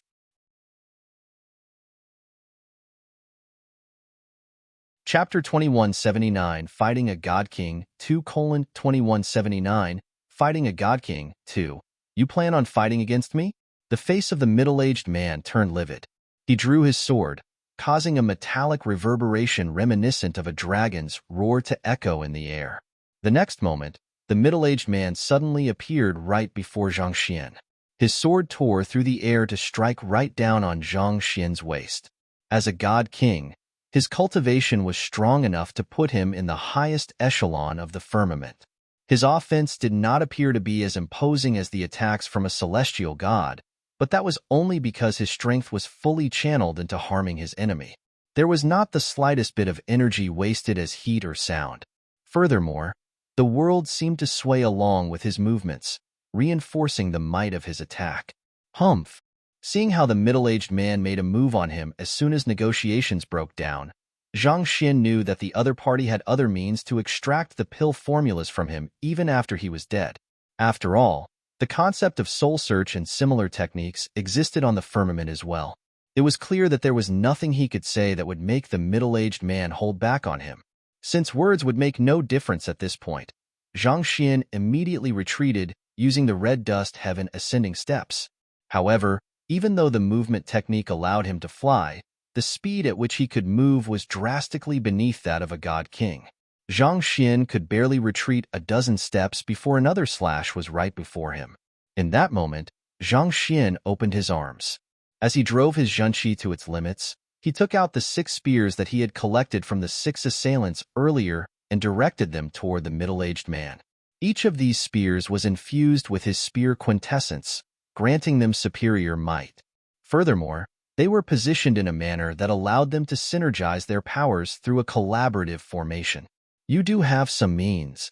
Chapter 2179, Fighting a God King, 2:2179, Fighting a God King, 2. You plan on fighting against me? The face of the middle-aged man turned livid. He drew his sword, causing a metallic reverberation reminiscent of a dragon's roar to echo in the air. The next moment, the middle-aged man suddenly appeared right before Zhang Xian. His sword tore through the air to strike right down on Zhang Xian's waist. As a god king, his cultivation was strong enough to put him in the highest echelon of the firmament. His offense did not appear to be as imposing as the attacks from a celestial god, but that was only because his strength was fully channeled into harming his enemy. There was not the slightest bit of energy wasted as heat or sound. Furthermore, the world seemed to sway along with his movements, reinforcing the might of his attack. Humph! Seeing how the middle-aged man made a move on him as soon as negotiations broke down, Zhang Xian knew that the other party had other means to extract the pill formulas from him even after he was dead. After all, the concept of soul search and similar techniques existed on the firmament as well. It was clear that there was nothing he could say that would make the middle-aged man hold back on him. Since words would make no difference at this point, Zhang Xian immediately retreated using the red dust heaven ascending steps. However, even though the movement technique allowed him to fly, the speed at which he could move was drastically beneath that of a god king. Zhang Xian could barely retreat a dozen steps before another slash was right before him. In that moment, Zhang Xian opened his arms. As he drove his zhenqi to its limits, he took out the 6 spears that he had collected from the 6 assailants earlier and directed them toward the middle-aged man. Each of these spears was infused with his spear quintessence, granting them superior might. Furthermore, they were positioned in a manner that allowed them to synergize their powers through a collaborative formation. You do have some means.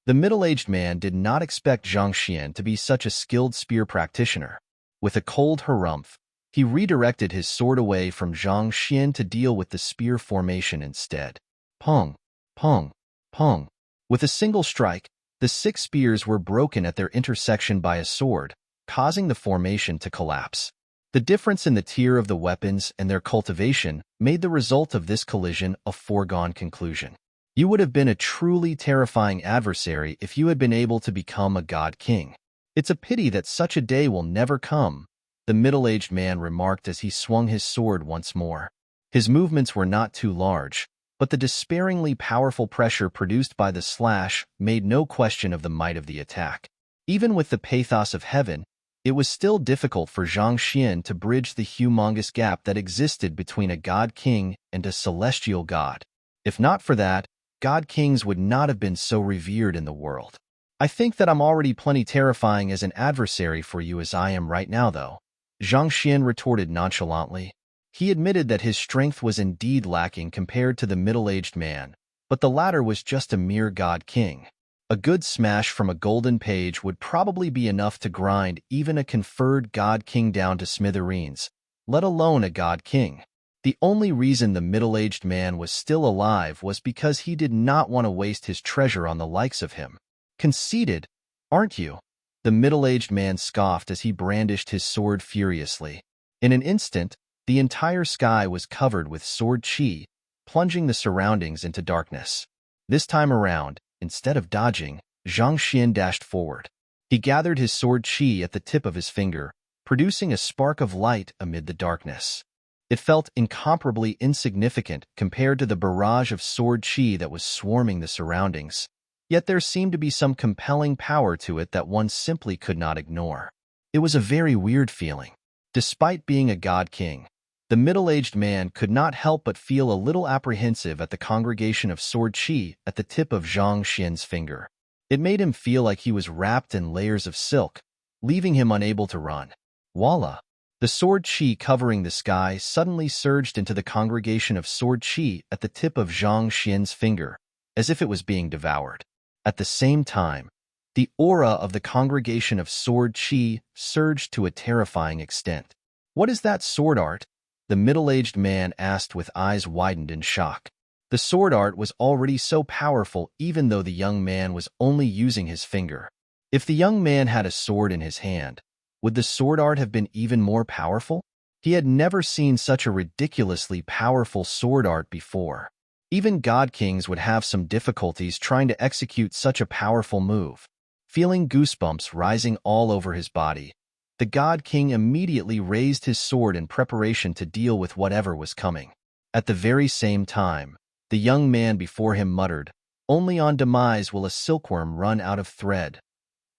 The middle-aged man did not expect Zhang Xian to be such a skilled spear practitioner. With a cold harumph, he redirected his sword away from Zhang Xian to deal with the spear formation instead. Pong, pong, pong. With a single strike, the 6 spears were broken at their intersection by a sword, causing the formation to collapse. The difference in the tier of the weapons and their cultivation made the result of this collision a foregone conclusion. You would have been a truly terrifying adversary if you had been able to become a god king. It's a pity that such a day will never come, the middle-aged man remarked as he swung his sword once more. His movements were not too large, but the despairingly powerful pressure produced by the slash made no question of the might of the attack. Even with the pathos of heaven, it was still difficult for Zhang Xian to bridge the humongous gap that existed between a god king and a celestial god. If not for that, god kings would not have been so revered in the world. I think that I'm already plenty terrifying as an adversary for you as I am right now, though, Zhang Xian retorted nonchalantly. He admitted that his strength was indeed lacking compared to the middle-aged man, but the latter was just a mere god-king. A good smash from a golden page would probably be enough to grind even a conferred god-king down to smithereens, let alone a god-king. The only reason the middle-aged man was still alive was because he did not want to waste his treasure on the likes of him. Conceited, aren't you? The middle-aged man scoffed as he brandished his sword furiously. In an instant, the entire sky was covered with sword chi, plunging the surroundings into darkness. This time around, instead of dodging, Zhang Xian dashed forward. He gathered his sword chi at the tip of his finger, producing a spark of light amid the darkness. It felt incomparably insignificant compared to the barrage of sword chi that was swarming the surroundings, yet there seemed to be some compelling power to it that one simply could not ignore. It was a very weird feeling. Despite being a god-king, the middle-aged man could not help but feel a little apprehensive at the congregation of sword chi at the tip of Zhang Xian's finger. It made him feel like he was wrapped in layers of silk, leaving him unable to run. Voila! The sword chi covering the sky suddenly surged into the congregation of sword chi at the tip of Zhang Xian's finger, as if it was being devoured. At the same time, the aura of the congregation of sword chi surged to a terrifying extent. "What is that sword art?" the middle-aged man asked with eyes widened in shock. The sword art was already so powerful even though the young man was only using his finger. If the young man had a sword in his hand, would the sword art have been even more powerful? He had never seen such a ridiculously powerful sword art before. Even god-kings would have some difficulties trying to execute such a powerful move. Feeling goosebumps rising all over his body, the god-king immediately raised his sword in preparation to deal with whatever was coming. At the very same time, the young man before him muttered, "Only on demise will a silkworm run out of thread.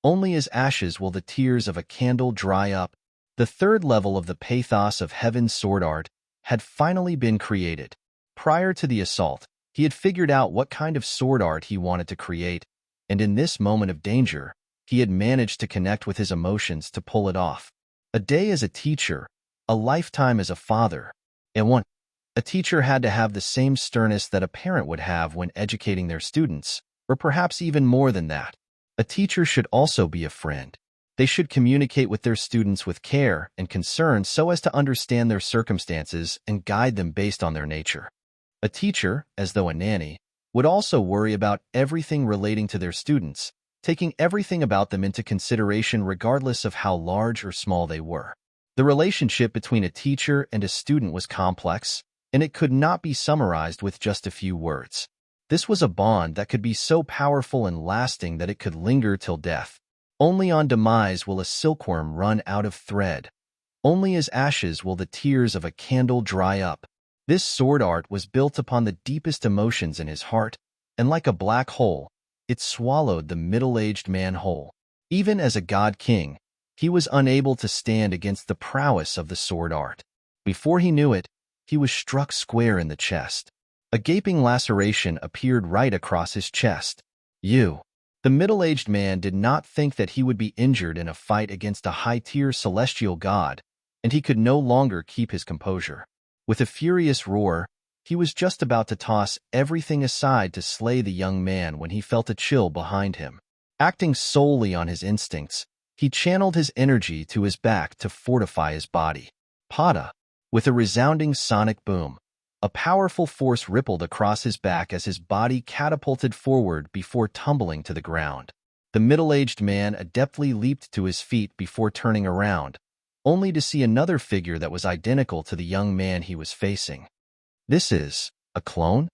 Only as ashes will the tears of a candle dry up." The third level of the pathos of heaven's sword art had finally been created. Prior to the assault, he had figured out what kind of sword art he wanted to create, and in this moment of danger, he had managed to connect with his emotions to pull it off. A day as a teacher, a lifetime as a father, and one. A teacher had to have the same sternness that a parent would have when educating their students, or perhaps even more than that. A teacher should also be a friend. They should communicate with their students with care and concern so as to understand their circumstances and guide them based on their nature. A teacher, as though a nanny, would also worry about everything relating to their students, taking everything about them into consideration regardless of how large or small they were. The relationship between a teacher and a student was complex, and it could not be summarized with just a few words. This was a bond that could be so powerful and lasting that it could linger till death. Only on demise will a silkworm run out of thread. Only as ashes will the tears of a candle dry up. This sword art was built upon the deepest emotions in his heart, and like a black hole, it swallowed the middle-aged man whole. Even as a god-king, he was unable to stand against the prowess of the sword art. Before he knew it, he was struck square in the chest. A gaping laceration appeared right across his chest. "You." The middle-aged man did not think that he would be injured in a fight against a high-tier celestial god, and he could no longer keep his composure. With a furious roar, he was just about to toss everything aside to slay the young man when he felt a chill behind him. Acting solely on his instincts, he channeled his energy to his back to fortify his body. Pada! With a resounding sonic boom, a powerful force rippled across his back as his body catapulted forward before tumbling to the ground. The middle-aged man adeptly leaped to his feet before turning around, only to see another figure that was identical to the young man he was facing. "This is a clone?"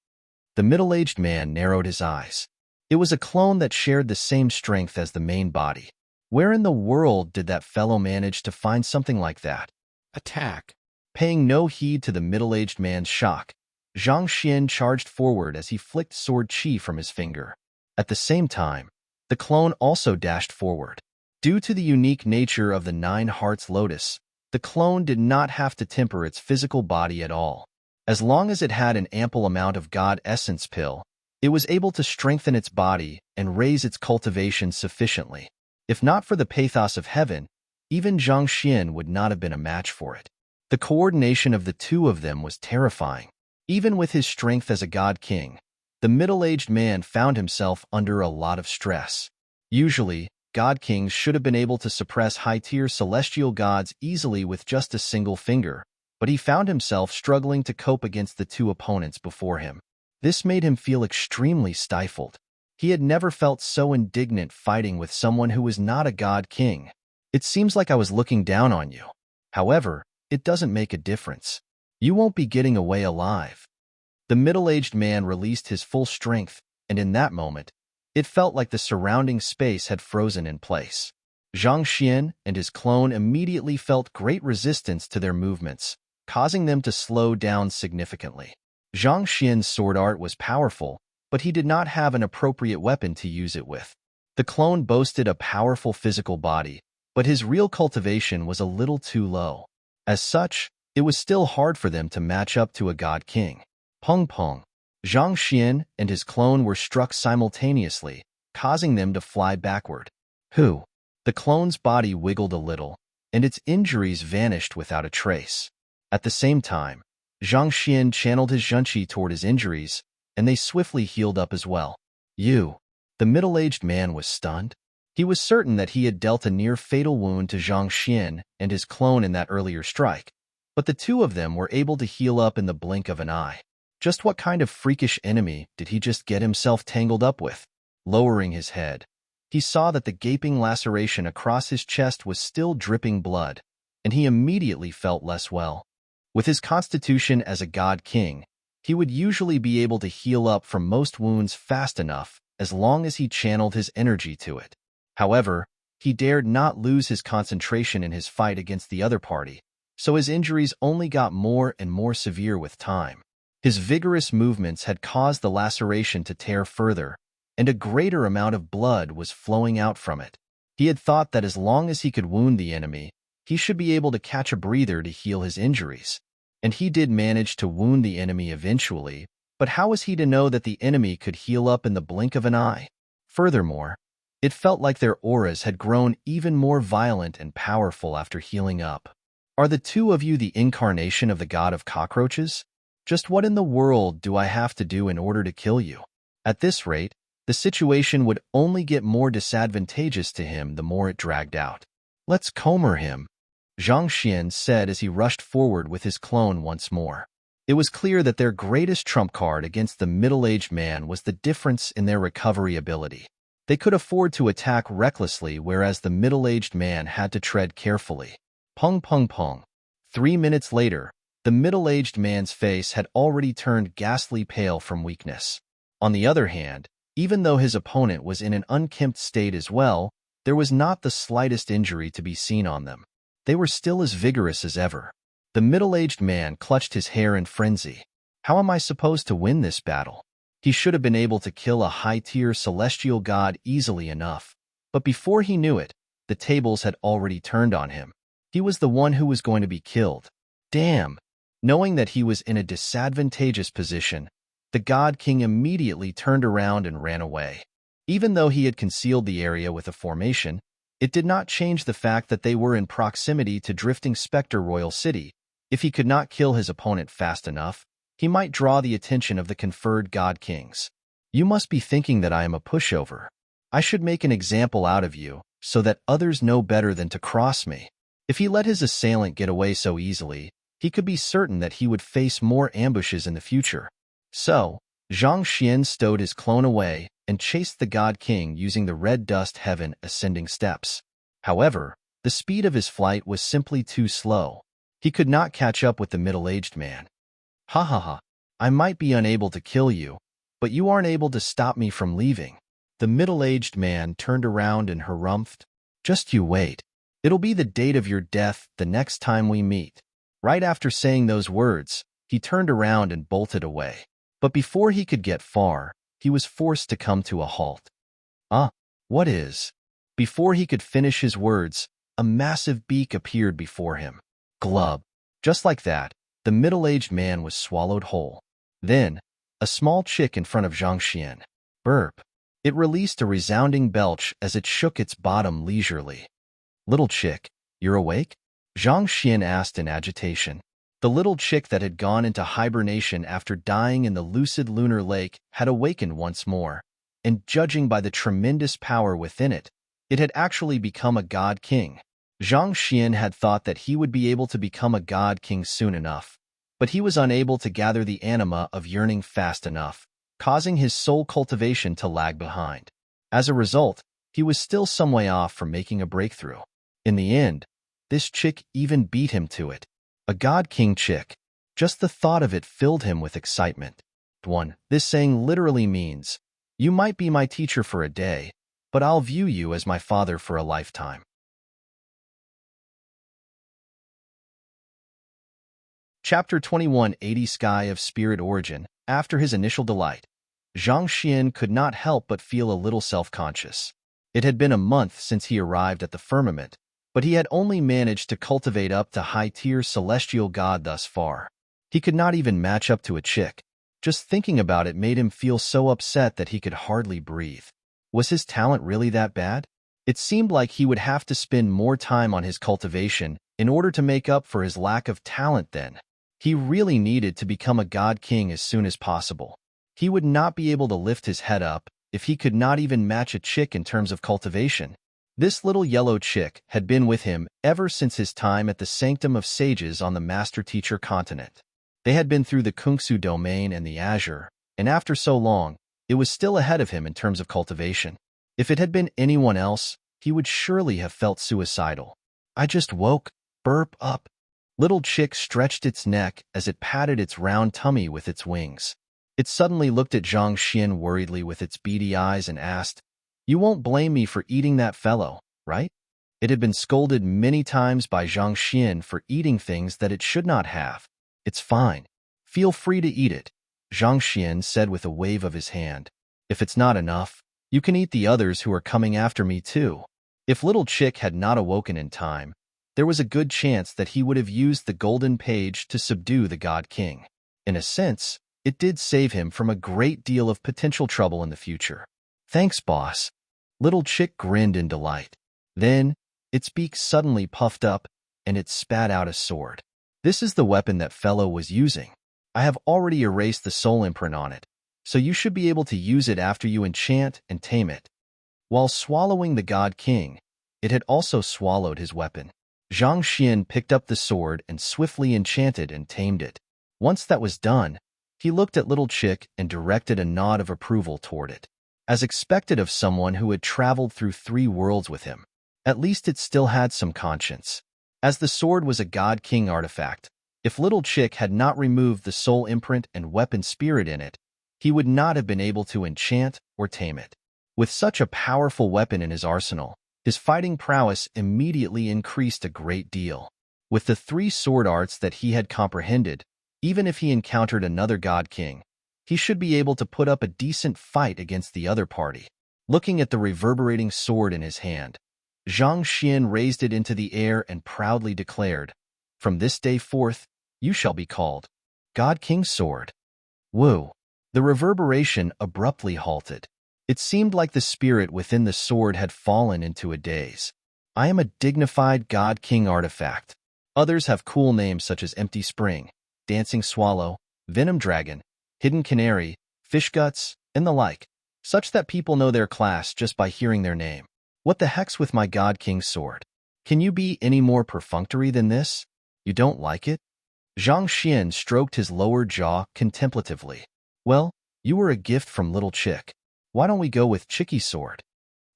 The middle-aged man narrowed his eyes. It was a clone that shared the same strength as the main body. Where in the world did that fellow manage to find something like that? Attack! Paying no heed to the middle-aged man's shock, Zhang Xian charged forward as he flicked sword chi from his finger. At the same time, the clone also dashed forward. Due to the unique nature of the Nine Hearts Lotus, the clone did not have to temper its physical body at all. As long as it had an ample amount of God Essence Pill, it was able to strengthen its body and raise its cultivation sufficiently. If not for the pathos of heaven, even Zhang Xian would not have been a match for it. The coordination of the two of them was terrifying. Even with his strength as a god king, the middle-aged man found himself under a lot of stress. Usually, god kings should have been able to suppress high-tier celestial gods easily with just a single finger, but he found himself struggling to cope against the two opponents before him. This made him feel extremely stifled. He had never felt so indignant fighting with someone who was not a god king. It seems like I was looking down on you. However, it doesn't make a difference. You won't be getting away alive. The middle-aged man released his full strength, and in that moment, it felt like the surrounding space had frozen in place. Zhang Xian and his clone immediately felt great resistance to their movements, causing them to slow down significantly. Zhang Xian's sword art was powerful, but he did not have an appropriate weapon to use it with. The clone boasted a powerful physical body, but his real cultivation was a little too low. As such, it was still hard for them to match up to a god king. Peng Peng. Zhang Xian and his clone were struck simultaneously, causing them to fly backward. Who? The clone's body wiggled a little, and its injuries vanished without a trace. At the same time, Zhang Xian channeled his zhenqi toward his injuries, and they swiftly healed up as well. You. The middle-aged man was stunned. He was certain that he had dealt a near-fatal wound to Zhang Xian and his clone in that earlier strike, but the two of them were able to heal up in the blink of an eye. Just what kind of freakish enemy did he just get himself tangled up with? Lowering his head, he saw that the gaping laceration across his chest was still dripping blood, and he immediately felt less well. With his constitution as a god king, he would usually be able to heal up from most wounds fast enough as long as he channeled his energy to it. However, he dared not lose his concentration in his fight against the other party, so his injuries only got more and more severe with time. His vigorous movements had caused the laceration to tear further, and a greater amount of blood was flowing out from it. He had thought that as long as he could wound the enemy, he should be able to catch a breather to heal his injuries. And he did manage to wound the enemy eventually, but how was he to know that the enemy could heal up in the blink of an eye? Furthermore, it felt like their auras had grown even more violent and powerful after healing up. Are the two of you the incarnation of the god of cockroaches? Just what in the world do I have to do in order to kill you? At this rate, the situation would only get more disadvantageous to him the more it dragged out. Let's comber him, Zhang Xian said as he rushed forward with his clone once more. It was clear that their greatest trump card against the middle-aged man was the difference in their recovery ability. They could afford to attack recklessly, whereas the middle-aged man had to tread carefully. Peng Peng Peng. 3 minutes later, the middle-aged man's face had already turned ghastly pale from weakness. On the other hand, even though his opponent was in an unkempt state as well, there was not the slightest injury to be seen on them. They were still as vigorous as ever. The middle-aged man clutched his hair in frenzy. How am I supposed to win this battle? He should have been able to kill a high-tier celestial god easily enough, but before he knew it, the tables had already turned on him. He was the one who was going to be killed. Damn! Knowing that he was in a disadvantageous position, the God King immediately turned around and ran away. Even though he had concealed the area with a formation, it did not change the fact that they were in proximity to Drifting Spectre Royal City. If he could not kill his opponent fast enough, he might draw the attention of the conferred God Kings. You must be thinking that I am a pushover. I should make an example out of you, so that others know better than to cross me. If he let his assailant get away so easily, he could be certain that he would face more ambushes in the future. So, Zhang Xian stowed his clone away and chased the God King using the red dust heaven ascending steps. However, the speed of his flight was simply too slow. He could not catch up with the middle-aged man. Ha ha ha, I might be unable to kill you, but you aren't able to stop me from leaving. The middle-aged man turned around and harumphed. Just you wait. It'll be the date of your death the next time we meet. Right after saying those words, he turned around and bolted away. But before he could get far, he was forced to come to a halt. What is? Before he could finish his words, a massive beak appeared before him. Glub. Just like that, the middle-aged man was swallowed whole. Then, a small chick in front of Zhang Xian. Burp. It released a resounding belch as it shook its bottom leisurely. Little chick, you're awake? Zhang Xian asked in agitation. The little chick that had gone into hibernation after dying in the lucid lunar lake had awakened once more, and judging by the tremendous power within it, it had actually become a god king. Zhang Xian had thought that he would be able to become a god king soon enough, but he was unable to gather the anima of yearning fast enough, causing his soul cultivation to lag behind. As a result, he was still some way off from making a breakthrough. In the end, this chick even beat him to it. A god king chick. Just the thought of it filled him with excitement. 1. This saying literally means, "You might be my teacher for a day, but I'll view you as my father for a lifetime." Chapter 21, 80 Sky of Spirit Origin. After his initial delight, Zhang Xian could not help but feel a little self-conscious. It had been a month since he arrived at the firmament, but he had only managed to cultivate up to high-tier celestial god thus far. He could not even match up to a chick. Just thinking about it made him feel so upset that he could hardly breathe. Was his talent really that bad? It seemed like he would have to spend more time on his cultivation in order to make up for his lack of talent then. He really needed to become a god king as soon as possible. He would not be able to lift his head up if he could not even match a chick in terms of cultivation. This little yellow chick had been with him ever since his time at the Sanctum of Sages on the Master Teacher continent. They had been through the Kungsu domain and the Azure, and after so long, it was still ahead of him in terms of cultivation. If it had been anyone else, he would surely have felt suicidal. I just woke up. Little chick stretched its neck as it patted its round tummy with its wings. It suddenly looked at Zhang Xian worriedly with its beady eyes and asked, "You won't blame me for eating that fellow, right?" It had been scolded many times by Zhang Xian for eating things that it should not have. "It's fine. Feel free to eat it," Zhang Xian said with a wave of his hand. "If it's not enough, you can eat the others who are coming after me too." If little chick had not awoken in time, there was a good chance that he would have used the golden page to subdue the god king. In a sense, it did save him from a great deal of potential trouble in the future. "Thanks, boss." Little chick grinned in delight. Then, its beak suddenly puffed up, and it spat out a sword. "This is the weapon that fellow was using. I have already erased the soul imprint on it, so you should be able to use it after you enchant and tame it." While swallowing the god king, it had also swallowed his weapon. Zhang Xian picked up the sword and swiftly enchanted and tamed it. Once that was done, he looked at little chick and directed a nod of approval toward it. As expected of someone who had traveled through 3 worlds with him, at least it still had some conscience. As the sword was a god king artifact, if little chick had not removed the soul imprint and weapon spirit in it, he would not have been able to enchant or tame it. With such a powerful weapon in his arsenal, his fighting prowess immediately increased a great deal. With the 3 sword arts that he had comprehended, even if he encountered another god king, he should be able to put up a decent fight against the other party. Looking at the reverberating sword in his hand, Zhang Xian raised it into the air and proudly declared, "From this day forth, you shall be called God King's Sword." Woo! The reverberation abruptly halted. It seemed like the spirit within the sword had fallen into a daze. "I am a dignified God King artifact." Others have cool names such as Empty Spring, Dancing Swallow, Venom Dragon, Hidden Canary, Fish Guts, and the like, such that people know their class just by hearing their name. What the heck's with my God King's sword? Can you be any more perfunctory than this? You don't like it? Zhang Xian stroked his lower jaw contemplatively. "Well, you were a gift from little chick. Why don't we go with Chicky's sword?"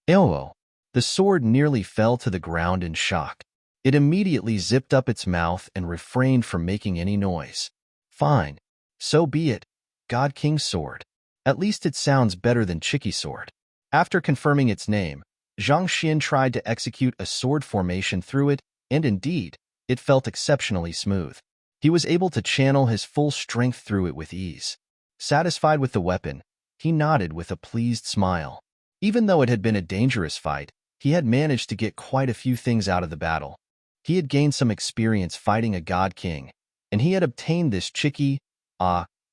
"Oh!" The sword nearly fell to the ground in shock. It immediately zipped up its mouth and refrained from making any noise. "Fine. So be it. God King's sword. At least it sounds better than Chicky's sword." After confirming its name, Zhang Xian tried to execute a sword formation through it, and indeed, it felt exceptionally smooth. He was able to channel his full strength through it with ease. Satisfied with the weapon, he nodded with a pleased smile. Even though it had been a dangerous fight, he had managed to get quite a few things out of the battle. He had gained some experience fighting a god king, and he had obtained this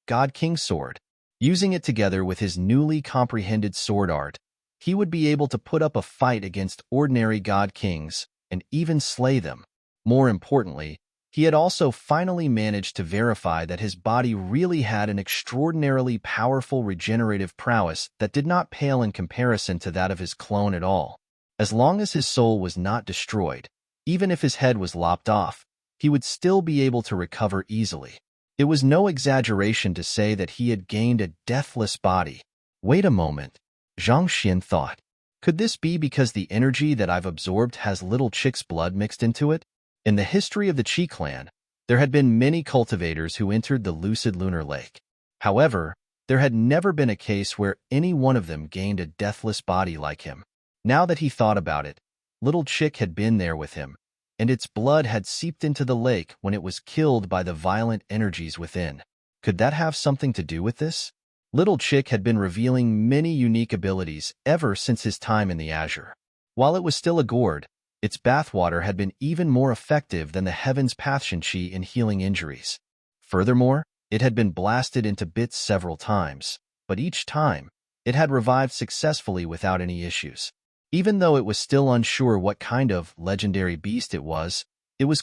God King sword. Using it together with his newly comprehended sword art, he would be able to put up a fight against ordinary god kings and even slay them. More importantly, he had also finally managed to verify that his body really had an extraordinarily powerful regenerative prowess that did not pale in comparison to that of his clone at all. As long as his soul was not destroyed, even if his head was lopped off, he would still be able to recover easily. It was no exaggeration to say that he had gained a deathless body. Wait a moment, Zhang Xian thought. Could this be because the energy that I've absorbed has little chick's blood mixed into it? In the history of the Qi clan, there had been many cultivators who entered the lucid lunar lake. However, there had never been a case where any one of them gained a deathless body like him. Now that he thought about it, little chick had been there with him, and its blood had seeped into the lake when it was killed by the violent energies within. Could that have something to do with this? Little Chick had been revealing many unique abilities ever since his time in the Azure. While it was still a gourd, its bathwater had been even more effective than the Heaven's Pathshin in healing injuries. Furthermore, it had been blasted into bits several times, but each time, it had revived successfully without any issues. Even though it was still unsure what kind of legendary beast it was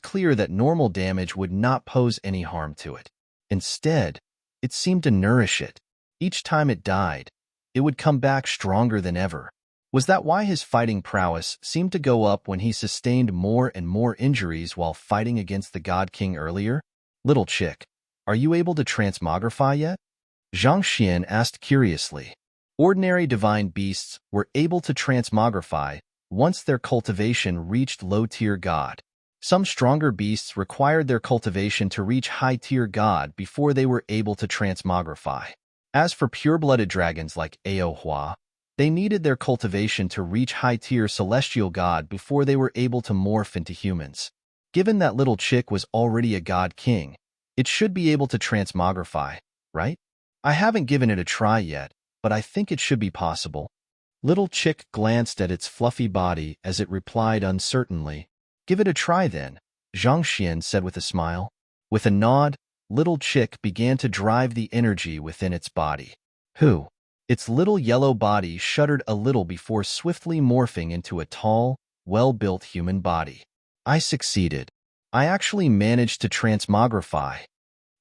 clear that normal damage would not pose any harm to it. Instead, it seemed to nourish it. Each time it died, it would come back stronger than ever. Was that why his fighting prowess seemed to go up when he sustained more and more injuries while fighting against the God King earlier? Little Chick, are you able to transmogrify yet? Zhang Xian asked curiously. Ordinary divine beasts were able to transmogrify once their cultivation reached low-tier God. Some stronger beasts required their cultivation to reach high-tier God before they were able to transmogrify. As for pure-blooded dragons like Aohua, they needed their cultivation to reach high-tier celestial God before they were able to morph into humans. Given that Little Chick was already a God King, it should be able to transmogrify, right? I haven't given it a try yet, but I think it should be possible. Little Chick glanced at its fluffy body as it replied uncertainly. Give it a try then, Zhang Xian said with a smile. With a nod, Little Chick began to drive the energy within its body. Its little yellow body shuddered a little before swiftly morphing into a tall, well-built human body. I succeeded. I actually managed to transmogrify.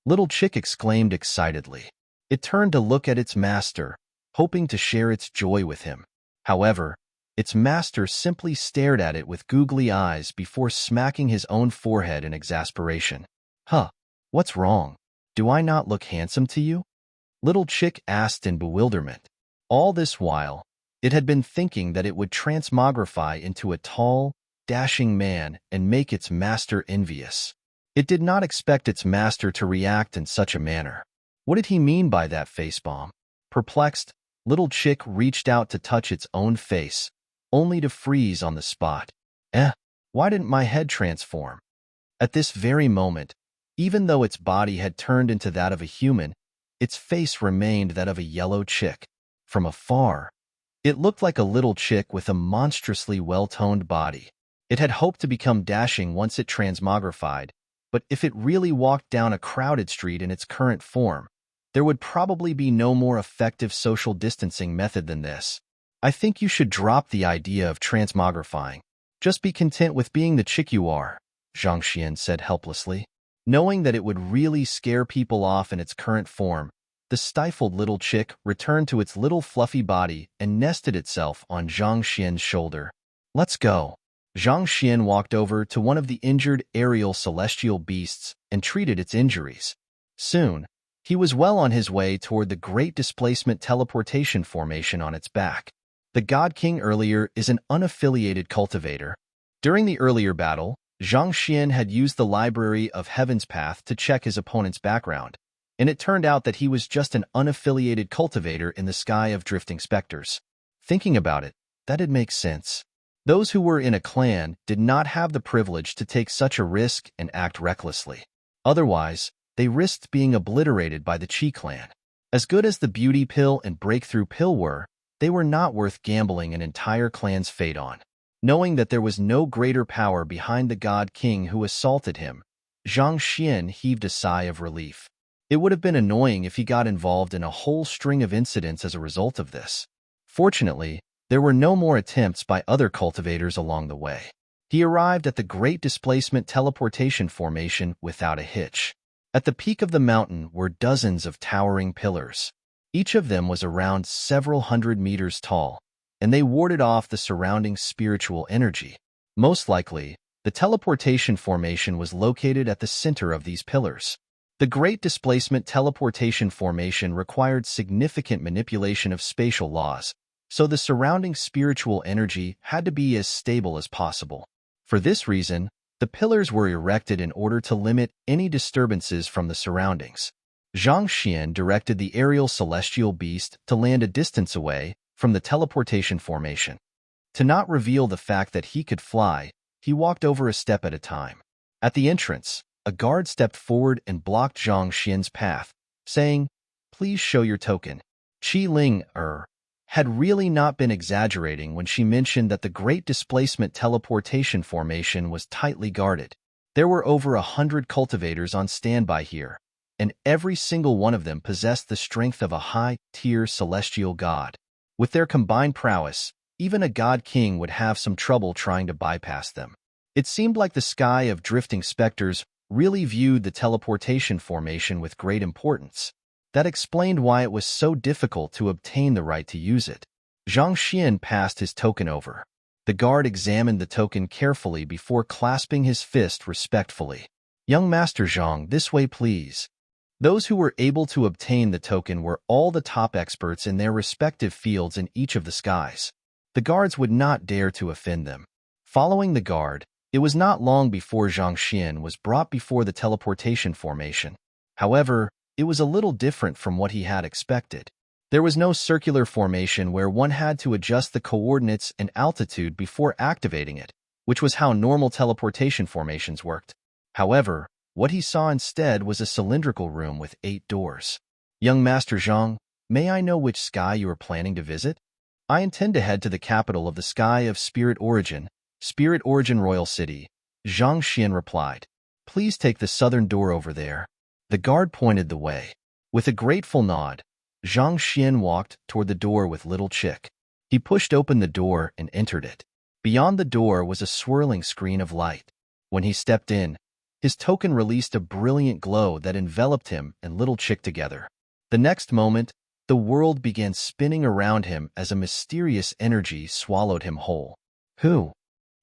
Little Chick exclaimed excitedly. It turned to look at its master, hoping to share its joy with him. However, its master simply stared at it with googly eyes before smacking his own forehead in exasperation. What's wrong? Do I not look handsome to you? Little Chick asked in bewilderment. All this while, it had been thinking that it would transmogrify into a tall, dashing man and make its master envious. It did not expect its master to react in such a manner. What did he mean by that facepalm? Perplexed, Little Chick reached out to touch its own face, only to freeze on the spot. Why didn't my head transform? At this very moment, even though its body had turned into that of a human, its face remained that of a yellow chick. From afar, it looked like a little chick with a monstrously well-toned body. It had hoped to become dashing once it transmogrified, but if it really walked down a crowded street in its current form, there would probably be no more effective social distancing method than this. I think you should drop the idea of transmogrifying. Just be content with being the chick you are, Zhang Xian said helplessly. Knowing that it would really scare people off in its current form, the stifled little chick returned to its little fluffy body and nested itself on Zhang Xian's shoulder. Let's go. Zhang Xian walked over to one of the injured aerial celestial beasts and treated its injuries. Soon, he was well on his way toward the Great Displacement Teleportation Formation on its back. The God King earlier is an unaffiliated cultivator. During the earlier battle, Zhang Xian had used the Library of Heaven's Path to check his opponent's background, and it turned out that he was just an unaffiliated cultivator in the sky of drifting specters. Thinking about it, that'd make sense. Those who were in a clan did not have the privilege to take such a risk and act recklessly. Otherwise, they risked being obliterated by the Qi clan. As good as the Beauty Pill and Breakthrough Pill were, they were not worth gambling an entire clan's fate on. Knowing that there was no greater power behind the God King who assaulted him, Zhang Xian heaved a sigh of relief. It would have been annoying if he got involved in a whole string of incidents as a result of this. Fortunately, there were no more attempts by other cultivators along the way. He arrived at the Great Displacement Teleportation Formation without a hitch. At the peak of the mountain were dozens of towering pillars. Each of them was around several hundred meters tall, and they warded off the surrounding spiritual energy. Most likely, the teleportation formation was located at the center of these pillars. The Great Displacement Teleportation Formation required significant manipulation of spatial laws, so the surrounding spiritual energy had to be as stable as possible. For this reason, the pillars were erected in order to limit any disturbances from the surroundings. Zhang Xian directed the aerial celestial beast to land a distance away from the teleportation formation. To not reveal the fact that he could fly, he walked over a step at a time. At the entrance, a guard stepped forward and blocked Zhang Xian's path, saying, "Please show your token." Qi Ling had really not been exaggerating when she mentioned that the Great Displacement Teleportation Formation was tightly guarded. There were over 100 cultivators on standby here, and every single one of them possessed the strength of a high-tier celestial god. With their combined prowess, even a god king would have some trouble trying to bypass them. It seemed like the sky of drifting specters really viewed the teleportation formation with great importance. That explained why it was so difficult to obtain the right to use it. Zhang Xian passed his token over. The guard examined the token carefully before clasping his fist respectfully. "Young Master Zhang, this way please." Those who were able to obtain the token were all the top experts in their respective fields in each of the skies. The guards would not dare to offend them. Following the guard, it was not long before Zhang Xian was brought before the teleportation formation. However, it was a little different from what he had expected. There was no circular formation where one had to adjust the coordinates and altitude before activating it, which was how normal teleportation formations worked. However, what he saw instead was a cylindrical room with 8 doors. "Young Master Zhang, may I know which sky you are planning to visit?" "I intend to head to the capital of the Sky of Spirit Origin Royal City," Zhang Xian replied. "Please take the southern door over there." The guard pointed the way. With a grateful nod, Zhang Xian walked toward the door with Little Chick. He pushed open the door and entered it. Beyond the door was a swirling screen of light. When he stepped in, his token released a brilliant glow that enveloped him and Little Chick together. The next moment, the world began spinning around him as a mysterious energy swallowed him whole. Who?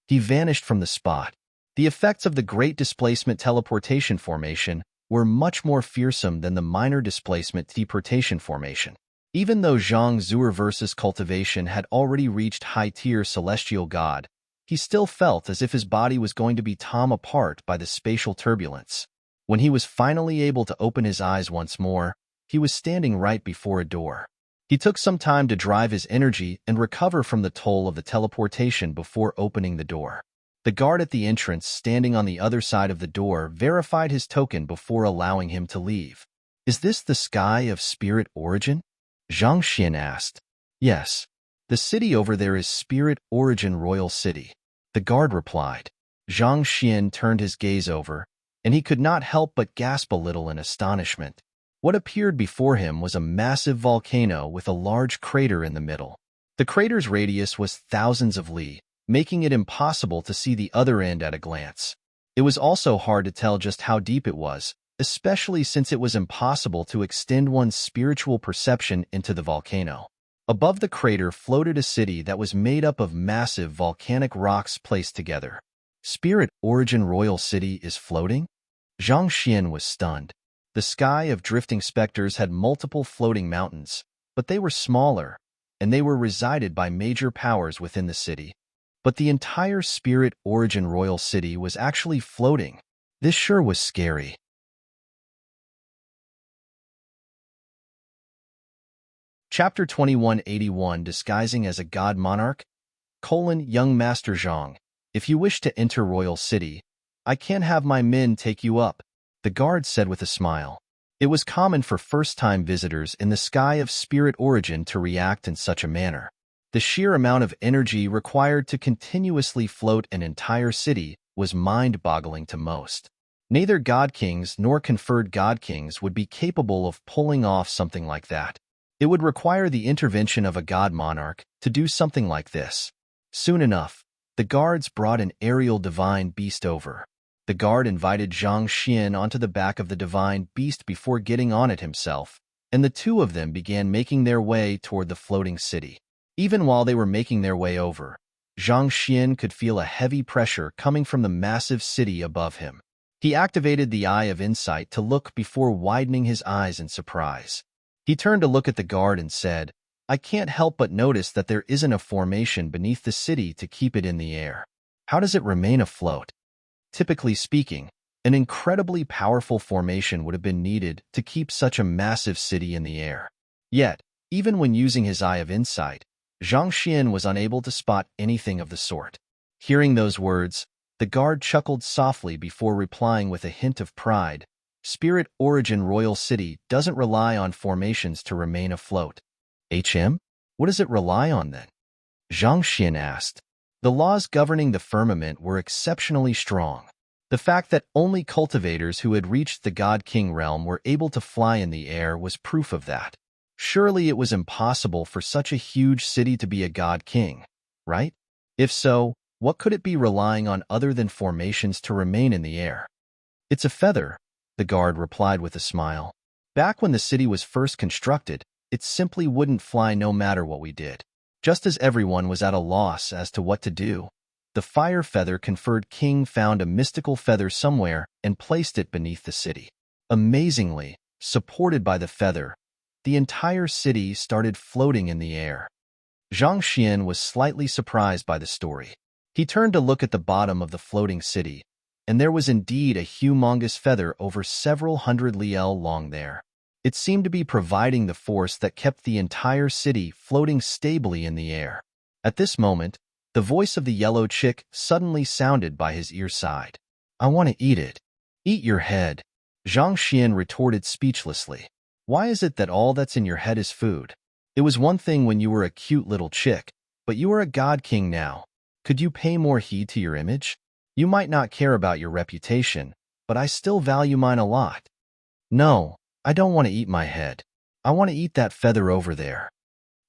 He vanished from the spot. The effects of the Great Displacement Teleportation Formation were much more fearsome than the Minor Displacement Teleportation Formation. Even though Zhang Zuerverse's cultivation had already reached high-tier celestial god, he still felt as if his body was going to be torn apart by the spatial turbulence. When he was finally able to open his eyes once more, he was standing right before a door. He took some time to drive his energy and recover from the toll of the teleportation before opening the door. The guard at the entrance, standing on the other side of the door, verified his token before allowing him to leave. "Is this the Sky of Spirit Origin?" Zhang Xian asked. "Yes. The city over there is Spirit Origin Royal City," the guard replied. Zhang Xian turned his gaze over, and he could not help but gasp a little in astonishment. What appeared before him was a massive volcano with a large crater in the middle. The crater's radius was thousands of li, making it impossible to see the other end at a glance. It was also hard to tell just how deep it was, especially since it was impossible to extend one's spiritual perception into the volcano. Above the crater floated a city that was made up of massive volcanic rocks placed together. Spirit Origin Royal City is floating? Zhang Xian was stunned. The sky of drifting specters had multiple floating mountains, but they were smaller, and they were resided by major powers within the city. But the entire Spirit Origin Royal City was actually floating. This sure was scary. Chapter 2181, Disguising as a God Monarch: Young Master Zhang, if you wish to enter Royal City, I can have my men take you up, the guard said with a smile. It was common for first-time visitors in the Sky of Spirit Origin to react in such a manner. The sheer amount of energy required to continuously float an entire city was mind-boggling to most. Neither God Kings nor conferred God Kings would be capable of pulling off something like that. It would require the intervention of a God Monarch to do something like this. Soon enough, the guards brought an aerial divine beast over. The guard invited Zhang Xian onto the back of the divine beast before getting on it himself, and the two of them began making their way toward the floating city. Even while they were making their way over, Zhang Xian could feel a heavy pressure coming from the massive city above him. He activated the Eye of Insight to look before widening his eyes in surprise. He turned to look at the guard and said, "I can't help but notice that there isn't a formation beneath the city to keep it in the air. How does it remain afloat?" Typically speaking, an incredibly powerful formation would have been needed to keep such a massive city in the air. Yet, even when using his Eye of Insight, Zhang Xian was unable to spot anything of the sort. Hearing those words, the guard chuckled softly before replying with a hint of pride, "Spirit Origin Royal City doesn't rely on formations to remain afloat." What does it rely on then? Zhang Xian asked. The laws governing the firmament were exceptionally strong. The fact that only cultivators who had reached the God King realm were able to fly in the air was proof of that. Surely it was impossible for such a huge city to be a God King, right? If so, what could it be relying on other than formations to remain in the air? "It's a feather," the guard replied with a smile. "Back when the city was first constructed, it simply wouldn't fly no matter what we did." Just as everyone was at a loss as to what to do, the fire feather conferred king found a mystical feather somewhere and placed it beneath the city. Amazingly, supported by the feather, the entire city started floating in the air. Zhang Xian was slightly surprised by the story. He turned to look at the bottom of the floating city, and there was indeed a humongous feather over several hundred liel long there. It seemed to be providing the force that kept the entire city floating stably in the air. At this moment, the voice of the yellow chick suddenly sounded by his ear side. "I want to eat it." "Eat your head," Zhang Xian retorted speechlessly. "Why is it that all that's in your head is food? It was one thing when you were a cute little chick, but you are a God King now. Could you pay more heed to your image? You might not care about your reputation, but I still value mine a lot." "No, I don't want to eat my head. I want to eat that feather over there,"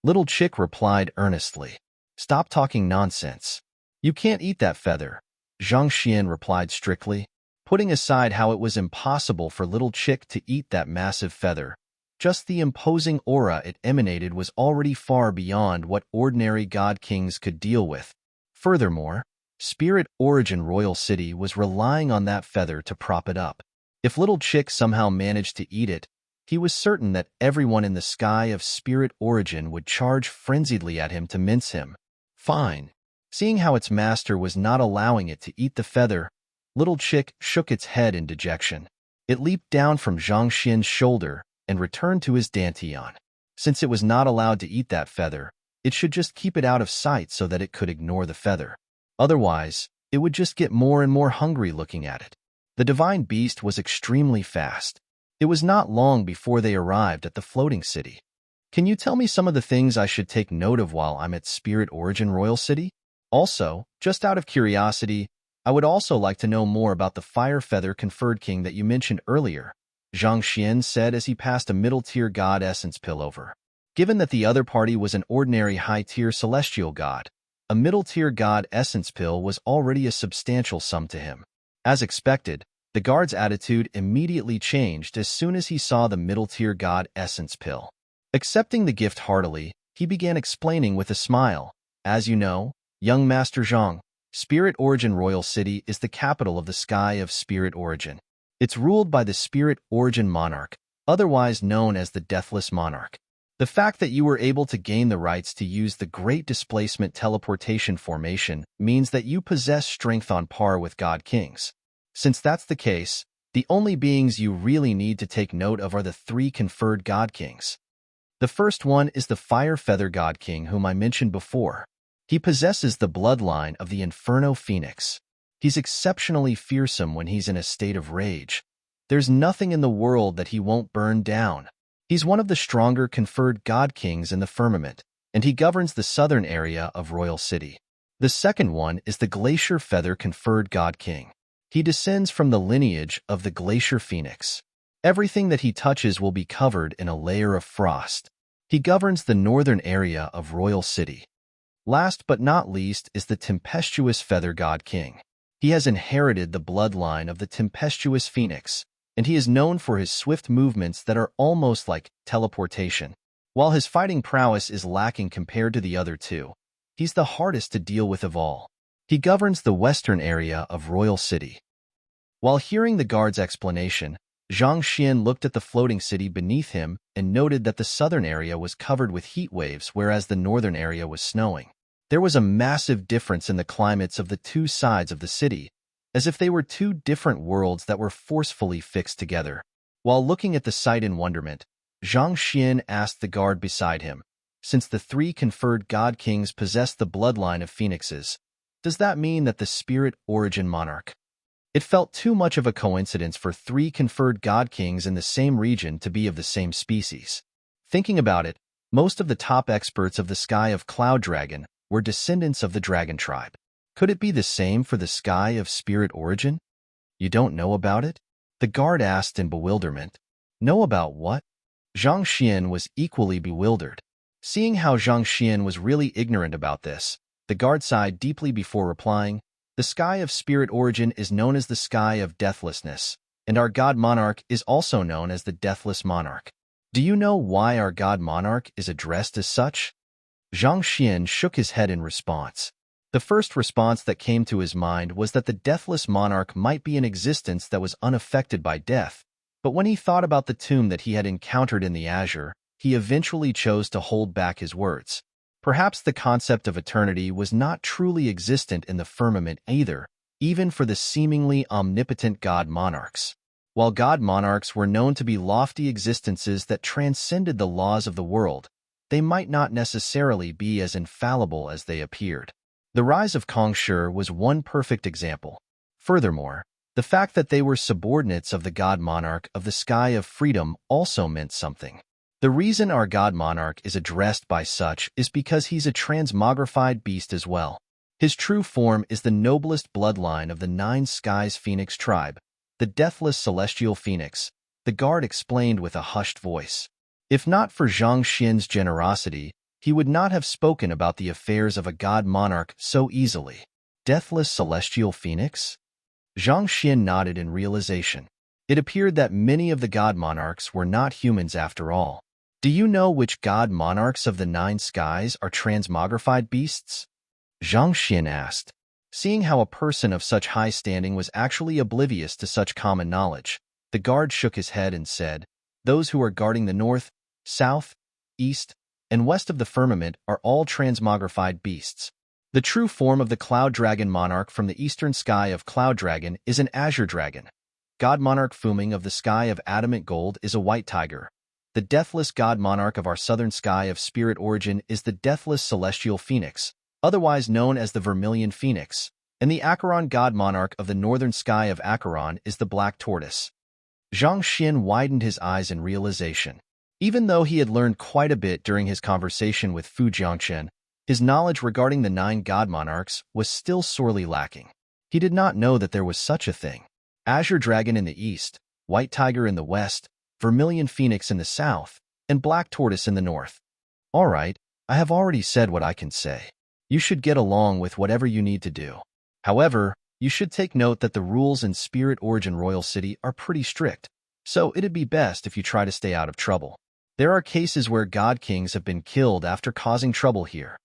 Little Chick replied earnestly. "Stop talking nonsense. You can't eat that feather," Zhang Xian replied strictly. Putting aside how it was impossible for Little Chick to eat that massive feather, just the imposing aura it emanated was already far beyond what ordinary God Kings could deal with. Furthermore, Spirit Origin Royal City was relying on that feather to prop it up. If Little Chick somehow managed to eat it, he was certain that everyone in the sky of Spirit Origin would charge frenziedly at him to mince him. Fine. Seeing how its master was not allowing it to eat the feather, Little Chick shook its head in dejection. It leaped down from Zhang Xian's shoulder and returned to his dantian. Since it was not allowed to eat that feather, it should just keep it out of sight so that it could ignore the feather. Otherwise, it would just get more and more hungry looking at it. The divine beast was extremely fast. It was not long before they arrived at the floating city. "Can you tell me some of the things I should take note of while I'm at Spirit Origin Royal City? Also, just out of curiosity, I would also like to know more about the fire feather conferred king that you mentioned earlier," Zhang Xian said as he passed a middle-tier god essence pill over. Given that the other party was an ordinary high-tier celestial god, a middle-tier god essence pill was already a substantial sum to him. As expected, the guard's attitude immediately changed as soon as he saw the middle-tier god essence pill. Accepting the gift heartily, he began explaining with a smile, "As you know, young Master Zhang, Spirit Origin Royal City is the capital of the sky of Spirit Origin. It's ruled by the Spirit Origin Monarch, otherwise known as the Deathless Monarch. The fact that you were able to gain the rights to use the Great Displacement Teleportation Formation means that you possess strength on par with God Kings. Since that's the case, the only beings you really need to take note of are the 3 conferred God Kings. The first one is the Fire Feather God King whom I mentioned before. He possesses the bloodline of the Inferno Phoenix. He's exceptionally fearsome when he's in a state of rage. There's nothing in the world that he won't burn down. He's one of the stronger conferred God Kings in the firmament, and he governs the southern area of Royal City. The second one is the Glacier Feather conferred God King. He descends from the lineage of the Glacier Phoenix. Everything that he touches will be covered in a layer of frost. He governs the northern area of Royal City. Last but not least is the tempestuous feather god king. He has inherited the bloodline of the tempestuous phoenix, and he is known for his swift movements that are almost like teleportation. While his fighting prowess is lacking compared to the other two, he's the hardest to deal with of all. He governs the western area of Royal City. While hearing the guard's explanation, Zhang Xian looked at the floating city beneath him and noted that the southern area was covered with heat waves, whereas the northern area was snowing. There was a massive difference in the climates of the two sides of the city, as if they were two different worlds that were forcefully fixed together. While looking at the sight in wonderment, Zhang Xian asked the guard beside him, "Since the three conferred god kings possess the bloodline of phoenixes, does that mean that the spirit origin monarch?" It felt too much of a coincidence for three conferred god kings in the same region to be of the same species. Thinking about it, most of the top experts of the sky of Cloud Dragon were descendants of the dragon tribe. Could it be the same for the sky of spirit origin? You don't know about it? The guard asked in bewilderment. Know about what? Zhang Xian was equally bewildered. Seeing how Zhang Xian was really ignorant about this, the guard sighed deeply before replying, "The sky of spirit origin is known as the sky of deathlessness, and our god monarch is also known as the deathless monarch. Do you know why our god monarch is addressed as such?" Zhang Xian shook his head in response. The first response that came to his mind was that the deathless monarch might be an existence that was unaffected by death, but when he thought about the tomb that he had encountered in the azure, he eventually chose to hold back his words. Perhaps the concept of eternity was not truly existent in the firmament either, even for the seemingly omnipotent god monarchs. While god monarchs were known to be lofty existences that transcended the laws of the world, they might not necessarily be as infallible as they appeared. The rise of Kongshi was one perfect example. Furthermore, the fact that they were subordinates of the god monarch of the sky of freedom also meant something. The reason our god monarch is addressed by such is because he's a transmogrified beast as well. His true form is the noblest bloodline of the Nine Skies Phoenix tribe, the deathless celestial phoenix, the guard explained with a hushed voice. If not for Zhang Xian's generosity, he would not have spoken about the affairs of a god monarch so easily. Deathless celestial phoenix? Zhang Xian nodded in realization. It appeared that many of the god monarchs were not humans after all. Do you know which god monarchs of the Nine Skies are transmogrified beasts? Zhang Xian asked. Seeing how a person of such high standing was actually oblivious to such common knowledge, the guard shook his head and said, "Those who are guarding the north, south, east, and west of the firmament are all transmogrified beasts. The true form of the Cloud Dragon monarch from the eastern sky of Cloud Dragon is an azure dragon. God monarch Fuming of the sky of adamant gold is a white tiger. The deathless god monarch of our southern sky of spirit origin is the deathless celestial phoenix, otherwise known as the vermilion phoenix, and the Acheron god monarch of the northern sky of Acheron is the black tortoise." Zhang Xian widened his eyes in realization. Even though he had learned quite a bit during his conversation with Fu Jiangchen, his knowledge regarding the 9 god monarchs was still sorely lacking. He did not know that there was such a thing. Azure dragon in the east, white tiger in the west, vermilion phoenix in the south, and black tortoise in the north. All right, I have already said what I can say. You should get along with whatever you need to do. However, you should take note that the rules in Spirit Origin Royal City are pretty strict, so it'd be best if you try to stay out of trouble. There are cases where god kings have been killed after causing trouble here.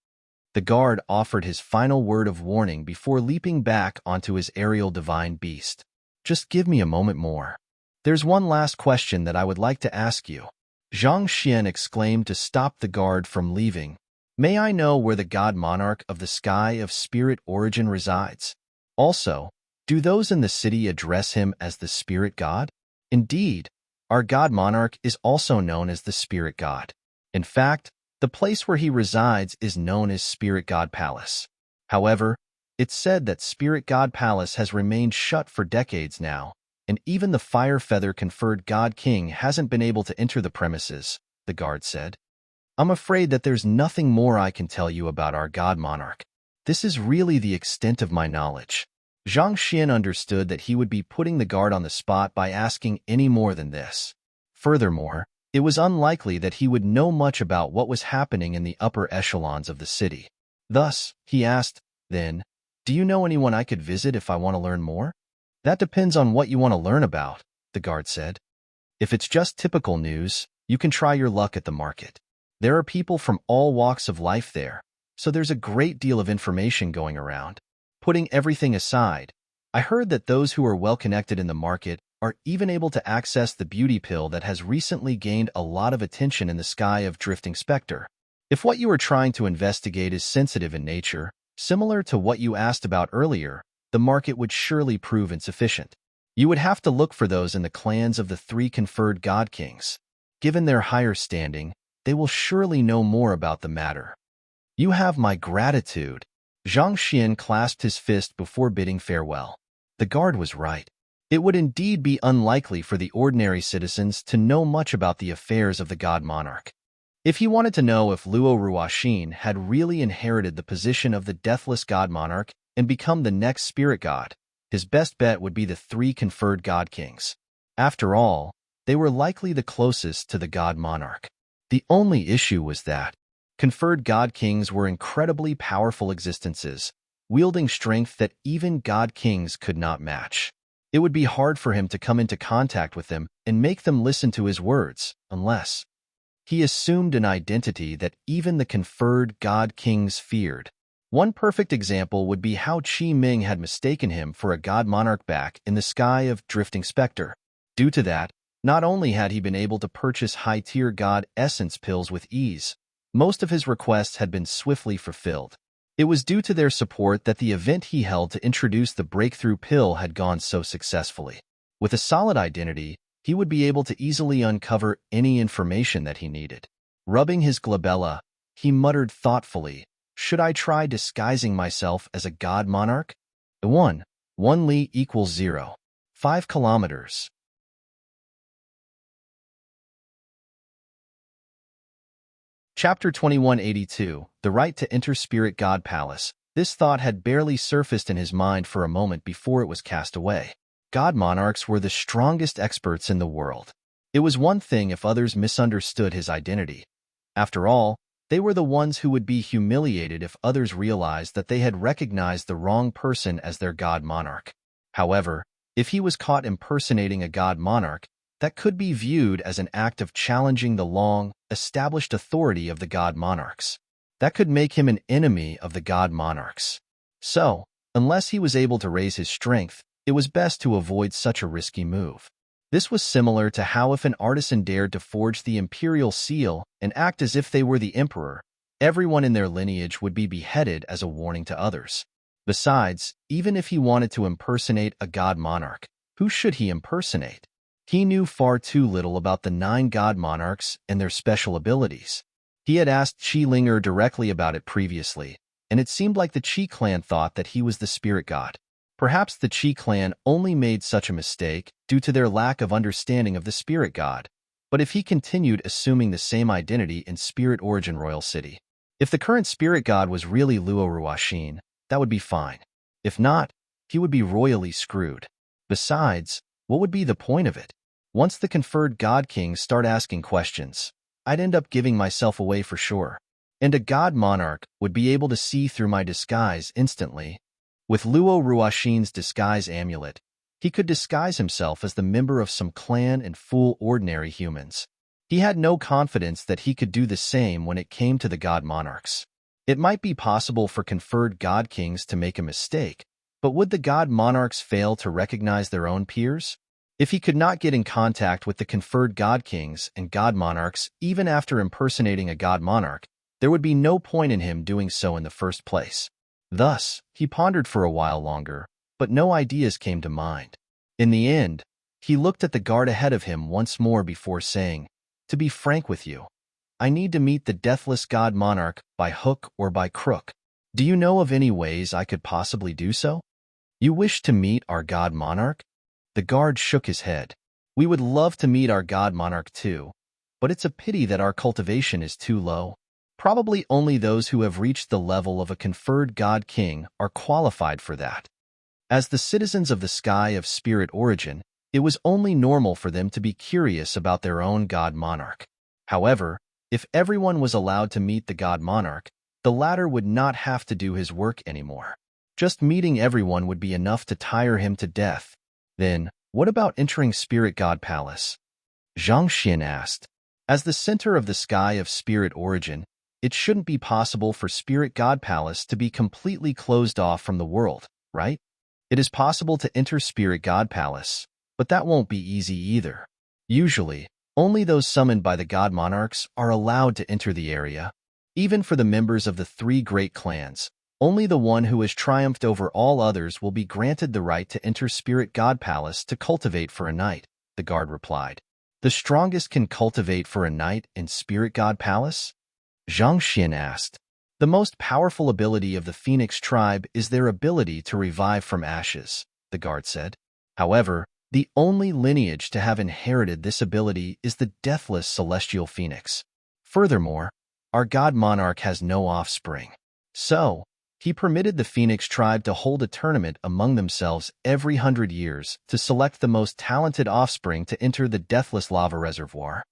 The guard offered his final word of warning before leaping back onto his aerial divine beast. Just give me a moment more. There's one last question that I would like to ask you. Zhang Xian exclaimed to stop the guard from leaving. May I know where the god monarch of the sky of spirit origin resides? Also, do those in the city address him as the spirit god? Indeed, our god monarch is also known as the spirit god. In fact, the place where he resides is known as Spirit God Palace. However, it's said that Spirit God Palace has remained shut for decades now, and even the Fire Feather conferred God King hasn't been able to enter the premises, the guard said. I'm afraid that there's nothing more I can tell you about our god monarch. This is really the extent of my knowledge. Zhang Xian understood that he would be putting the guard on the spot by asking any more than this. Furthermore, it was unlikely that he would know much about what was happening in the upper echelons of the city. Thus, he asked, then, do you know anyone I could visit if I want to learn more? That depends on what you want to learn about, the guard said. If it's just typical news, you can try your luck at the market. There are people from all walks of life there, so there's a great deal of information going around. Putting everything aside, I heard that those who are well-connected in the market are even able to access the beauty pill that has recently gained a lot of attention in the sky of drifting specter. If what you are trying to investigate is sensitive in nature, similar to what you asked about earlier, the market would surely prove insufficient. You would have to look for those in the clans of the three conferred god kings. Given their higher standing, they will surely know more about the matter. You have my gratitude. Zhang Xian clasped his fist before bidding farewell. The guard was right. It would indeed be unlikely for the ordinary citizens to know much about the affairs of the god monarch. If he wanted to know if Luo Ruoxin had really inherited the position of the deathless god monarch and become the next spirit god, his best bet would be the three conferred god kings. After all, they were likely the closest to the god monarch. The only issue was that conferred god kings were incredibly powerful existences, wielding strength that even god kings could not match. It would be hard for him to come into contact with them and make them listen to his words, unless he assumed an identity that even the conferred god kings feared. One perfect example would be how Qi Ming had mistaken him for a god monarch back in the sky of drifting specter. Due to that, not only had he been able to purchase high-tier god essence pills with ease, most of his requests had been swiftly fulfilled. It was due to their support that the event he held to introduce the breakthrough pill had gone so successfully. With a solid identity, he would be able to easily uncover any information that he needed. Rubbing his glabella, he muttered thoughtfully, should I try disguising myself as a god monarch? 1 li equals 0. 5 kilometers. Chapter 2182, The Right to Enter Spirit God Palace. This thought had barely surfaced in his mind for a moment before it was cast away. God monarchs were the strongest experts in the world. It was one thing if others misunderstood his identity. After all, they were the ones who would be humiliated if others realized that they had recognized the wrong person as their god monarch. However, if he was caught impersonating a god monarch, that could be viewed as an act of challenging the long-established authority of the god monarchs. That could make him an enemy of the god monarchs. So, unless he was able to raise his strength, it was best to avoid such a risky move. This was similar to how if an artisan dared to forge the imperial seal and act as if they were the emperor, everyone in their lineage would be beheaded as a warning to others. Besides, even if he wanted to impersonate a god monarch, who should he impersonate? He knew far too little about the 9 god monarchs and their special abilities. He had asked Qi Linger directly about it previously, and it seemed like the Qi clan thought that he was the spirit god. Perhaps the Qi clan only made such a mistake due to their lack of understanding of the spirit god, but if he continued assuming the same identity in Spirit Origin Royal City, if the current spirit god was really Luo Ruoxin, that would be fine. If not, he would be royally screwed. Besides, what would be the point of it? Once the conferred god kings start asking questions, I'd end up giving myself away for sure. And a god monarch would be able to see through my disguise instantly. With Luo Ruoxin's disguise amulet, he could disguise himself as the member of some clan and fool ordinary humans. He had no confidence that he could do the same when it came to the god monarchs. It might be possible for conferred god kings to make a mistake, but would the god monarchs fail to recognize their own peers? If he could not get in contact with the conferred god kings and god monarchs even after impersonating a god monarch, there would be no point in him doing so in the first place. Thus, he pondered for a while longer, but no ideas came to mind. In the end, he looked at the guard ahead of him once more before saying, to be frank with you, I need to meet the deathless god monarch by hook or by crook. Do you know of any ways I could possibly do so? You wish to meet our god monarch? The guard shook his head. We would love to meet our god monarch too, but it's a pity that our cultivation is too low. Probably only those who have reached the level of a conferred god king are qualified for that. As the citizens of the sky of spirit origin, it was only normal for them to be curious about their own god monarch. However, if everyone was allowed to meet the god monarch, the latter would not have to do his work anymore. Just meeting everyone would be enough to tire him to death. Then, what about entering Spirit God Palace? Zhang Xin asked. As the center of the sky of spirit origin, it shouldn't be possible for Spirit God Palace to be completely closed off from the world, right? It is possible to enter Spirit God Palace, but that won't be easy either. Usually, only those summoned by the God Monarchs are allowed to enter the area. Even for the members of the three great clans, only the one who has triumphed over all others will be granted the right to enter Spirit God Palace to cultivate for a night, the guard replied. The strongest can cultivate for a night in Spirit God Palace? Zhang Xin asked. The most powerful ability of the Phoenix tribe is their ability to revive from ashes, the guard said. However, the only lineage to have inherited this ability is the deathless celestial phoenix. Furthermore, our god monarch has no offspring. So, he permitted the Phoenix tribe to hold a tournament among themselves every 100 years to select the most talented offspring to enter the deathless lava reservoir.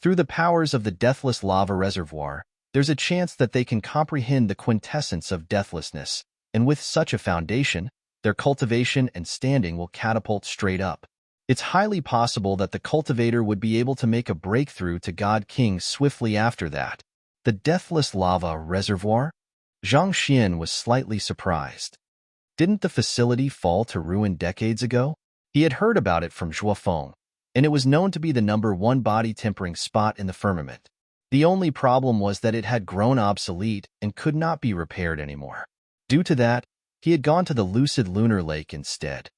Through the powers of the deathless lava reservoir, there's a chance that they can comprehend the quintessence of deathlessness, and with such a foundation, their cultivation and standing will catapult straight up. It's highly possible that the cultivator would be able to make a breakthrough to God King swiftly after that. The deathless lava reservoir? Zhang Xian was slightly surprised. Didn't the facility fall to ruin decades ago? He had heard about it from Zhuofeng, and it was known to be the #1 body-tempering spot in the firmament. The only problem was that it had grown obsolete and could not be repaired anymore. Due to that, he had gone to the lucid lunar lake instead.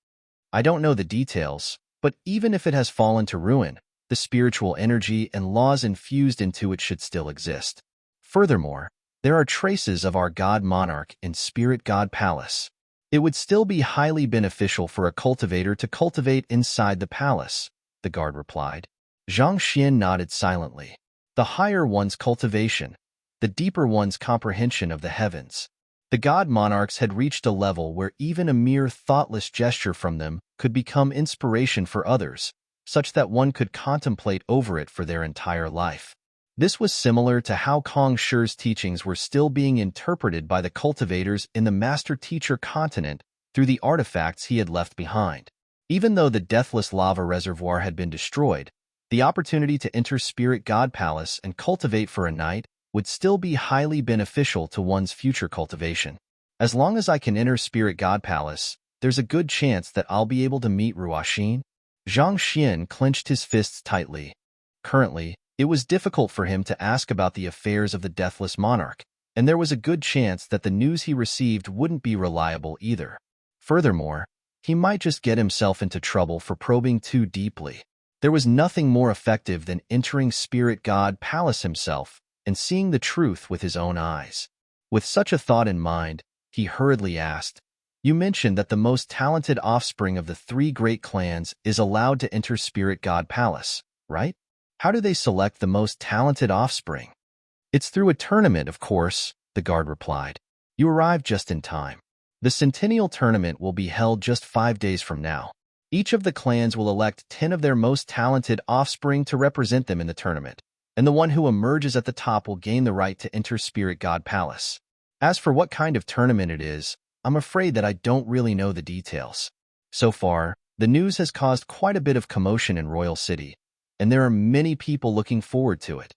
I don't know the details, but even if it has fallen to ruin, the spiritual energy and laws infused into it should still exist. Furthermore, there are traces of our god monarch in Spirit God Palace. It would still be highly beneficial for a cultivator to cultivate inside the palace, the guard replied. Zhang Xian nodded silently. The higher one's cultivation, the deeper one's comprehension of the heavens. The god monarchs had reached a level where even a mere thoughtless gesture from them could become inspiration for others, such that one could contemplate over it for their entire life. This was similar to how Kong Shi's teachings were still being interpreted by the cultivators in the master-teacher continent through the artifacts he had left behind. Even though the deathless lava reservoir had been destroyed, the opportunity to enter Spirit God Palace and cultivate for a night would still be highly beneficial to one's future cultivation. As long as I can enter Spirit God Palace, there's a good chance that I'll be able to meet Ruoxin. Zhang Xian clenched his fists tightly. Currently, it was difficult for him to ask about the affairs of the deathless monarch, and there was a good chance that the news he received wouldn't be reliable either. Furthermore, he might just get himself into trouble for probing too deeply. There was nothing more effective than entering Spirit God Palace himself and seeing the truth with his own eyes. With such a thought in mind, he hurriedly asked, "You mentioned that the most talented offspring of the three great clans is allowed to enter Spirit God Palace, right? How do they select the most talented offspring?" "It's through a tournament, of course," the guard replied. "You arrived just in time. The Centennial Tournament will be held just 5 days from now. Each of the clans will elect 10 of their most talented offspring to represent them in the tournament, and the one who emerges at the top will gain the right to enter Spirit God Palace. As for what kind of tournament it is, I'm afraid that I don't really know the details. So far, the news has caused quite a bit of commotion in Royal City, and there are many people looking forward to it."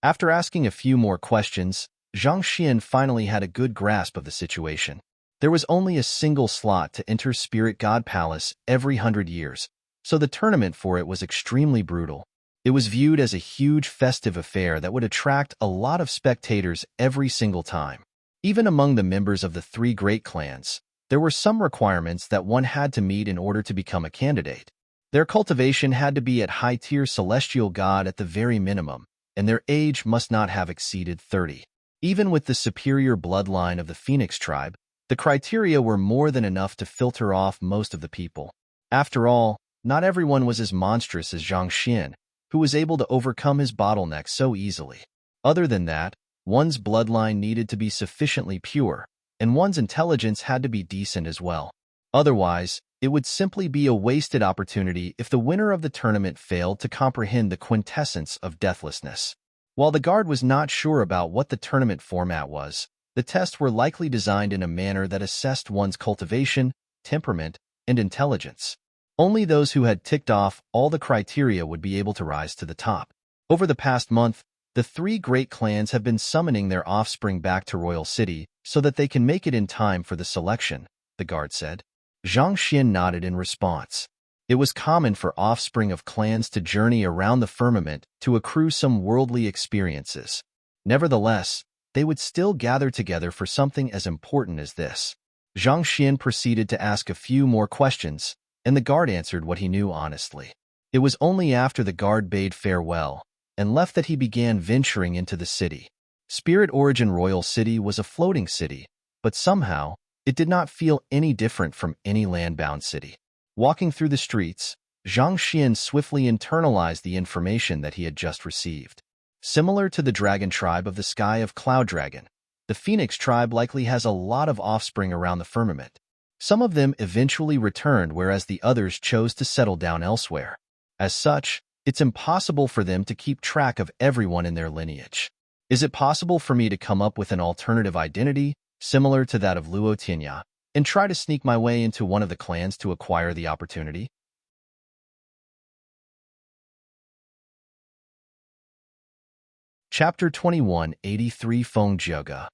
After asking a few more questions, Zhang Xian finally had a good grasp of the situation. There was only a single slot to enter Spirit God Palace every 100 years, so the tournament for it was extremely brutal. It was viewed as a huge festive affair that would attract a lot of spectators every single time. Even among the members of the three great clans, there were some requirements that one had to meet in order to become a candidate. Their cultivation had to be at high-tier celestial god at the very minimum, and their age must not have exceeded 30. Even with the superior bloodline of the Phoenix tribe, the criteria were more than enough to filter off most of the people. After all, not everyone was as monstrous as Zhang Xian, who was able to overcome his bottleneck so easily. Other than that, one's bloodline needed to be sufficiently pure, and one's intelligence had to be decent as well. Otherwise, it would simply be a wasted opportunity if the winner of the tournament failed to comprehend the quintessence of deathlessness. While the guard was not sure about what the tournament format was, The tests were likely designed in a manner that assessed one's cultivation, temperament, and intelligence. Only those who had ticked off all the criteria would be able to rise to the top. Over the past month, the three great clans have been summoning their offspring back to Royal City so that they can make it in time for the selection, the guard said. Zhang Xian nodded in response. It was common for offspring of clans to journey around the firmament to accrue some worldly experiences. Nevertheless, they would still gather together for something as important as this. Zhang Xian proceeded to ask a few more questions, and the guard answered what he knew honestly. It was only after the guard bade farewell and left that he began venturing into the city. Spirit Origin Royal City was a floating city, but somehow, it did not feel any different from any land-bound city. Walking through the streets, Zhang Xian swiftly internalized the information that he had just received. Similar to the dragon tribe of the sky of Cloud Dragon, the Phoenix tribe likely has a lot of offspring around the firmament. Some of them eventually returned, whereas the others chose to settle down elsewhere. As such, it's impossible for them to keep track of everyone in their lineage. Is it possible for me to come up with an alternative identity, similar to that of Luo Tianya, and try to sneak my way into one of the clans to acquire the opportunity? Chapter 2183 Fengjiuge.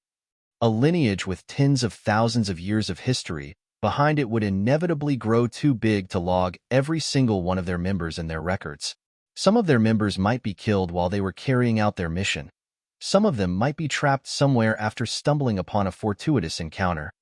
A lineage with tens of thousands of years of history behind it would inevitably grow too big to log every single one of their members in their records. Some of their members might be killed while they were carrying out their mission. Some of them might be trapped somewhere after stumbling upon a fortuitous encounter.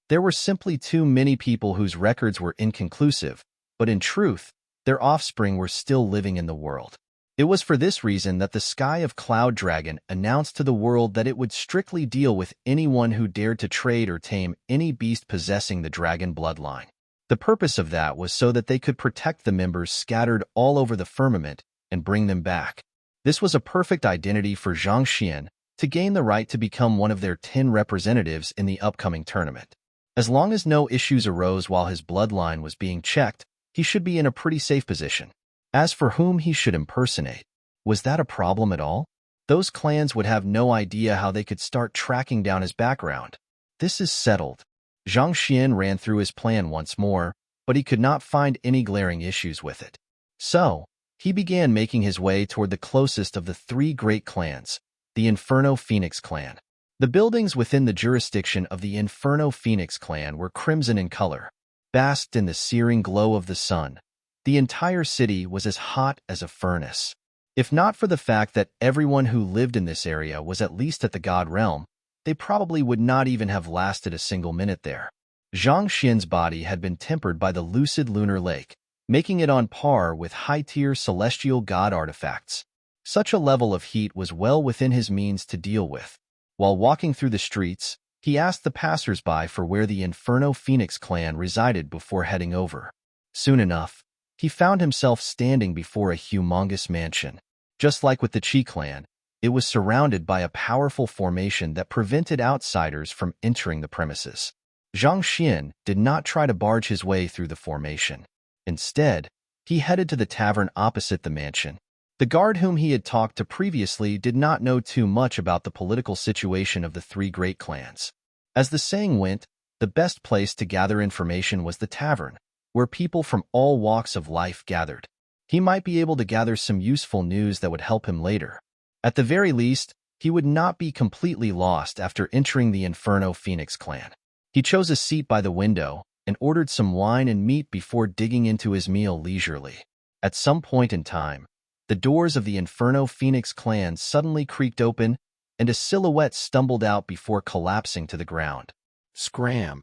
There were simply too many people whose records were inconclusive, but in truth, their offspring were still living in the world. It was for this reason that the Sky of Cloud Dragon announced to the world that it would strictly deal with anyone who dared to trade or tame any beast possessing the dragon bloodline. The purpose of that was so that they could protect the members scattered all over the firmament and bring them back. This was a perfect identity for Zhang Xian to gain the right to become one of their 10 representatives in the upcoming tournament. As long as no issues arose while his bloodline was being checked, he should be in a pretty safe position. As for whom he should impersonate, was that a problem at all? Those clans would have no idea how they could start tracking down his background. This is settled. Zhang Xian ran through his plan once more, but he could not find any glaring issues with it. So, he began making his way toward the closest of the three great clans, the Inferno Phoenix clan. The buildings within the jurisdiction of the Inferno Phoenix clan were crimson in color, basked in the searing glow of the sun. The entire city was as hot as a furnace. If not for the fact that everyone who lived in this area was at least at the God realm, they probably would not even have lasted a single minute there. Zhang Xian's body had been tempered by the lucid lunar lake, making it on par with high-tier celestial god artifacts. Such a level of heat was well within his means to deal with. While walking through the streets, he asked the passers-by for where the Inferno Phoenix clan resided before heading over. Soon enough, he found himself standing before a humongous mansion. Just like with the Qi clan, it was surrounded by a powerful formation that prevented outsiders from entering the premises. Zhang Xian did not try to barge his way through the formation. Instead, he headed to the tavern opposite the mansion. The guard whom he had talked to previously did not know too much about the political situation of the three great clans. As the saying went, the best place to gather information was the tavern, where people from all walks of life gathered. He might be able to gather some useful news that would help him later. At the very least, he would not be completely lost after entering the Inferno Phoenix clan. He chose a seat by the window and ordered some wine and meat before digging into his meal leisurely. At some point in time, the doors of the Inferno Phoenix clan suddenly creaked open, and a silhouette stumbled out before collapsing to the ground. Scram!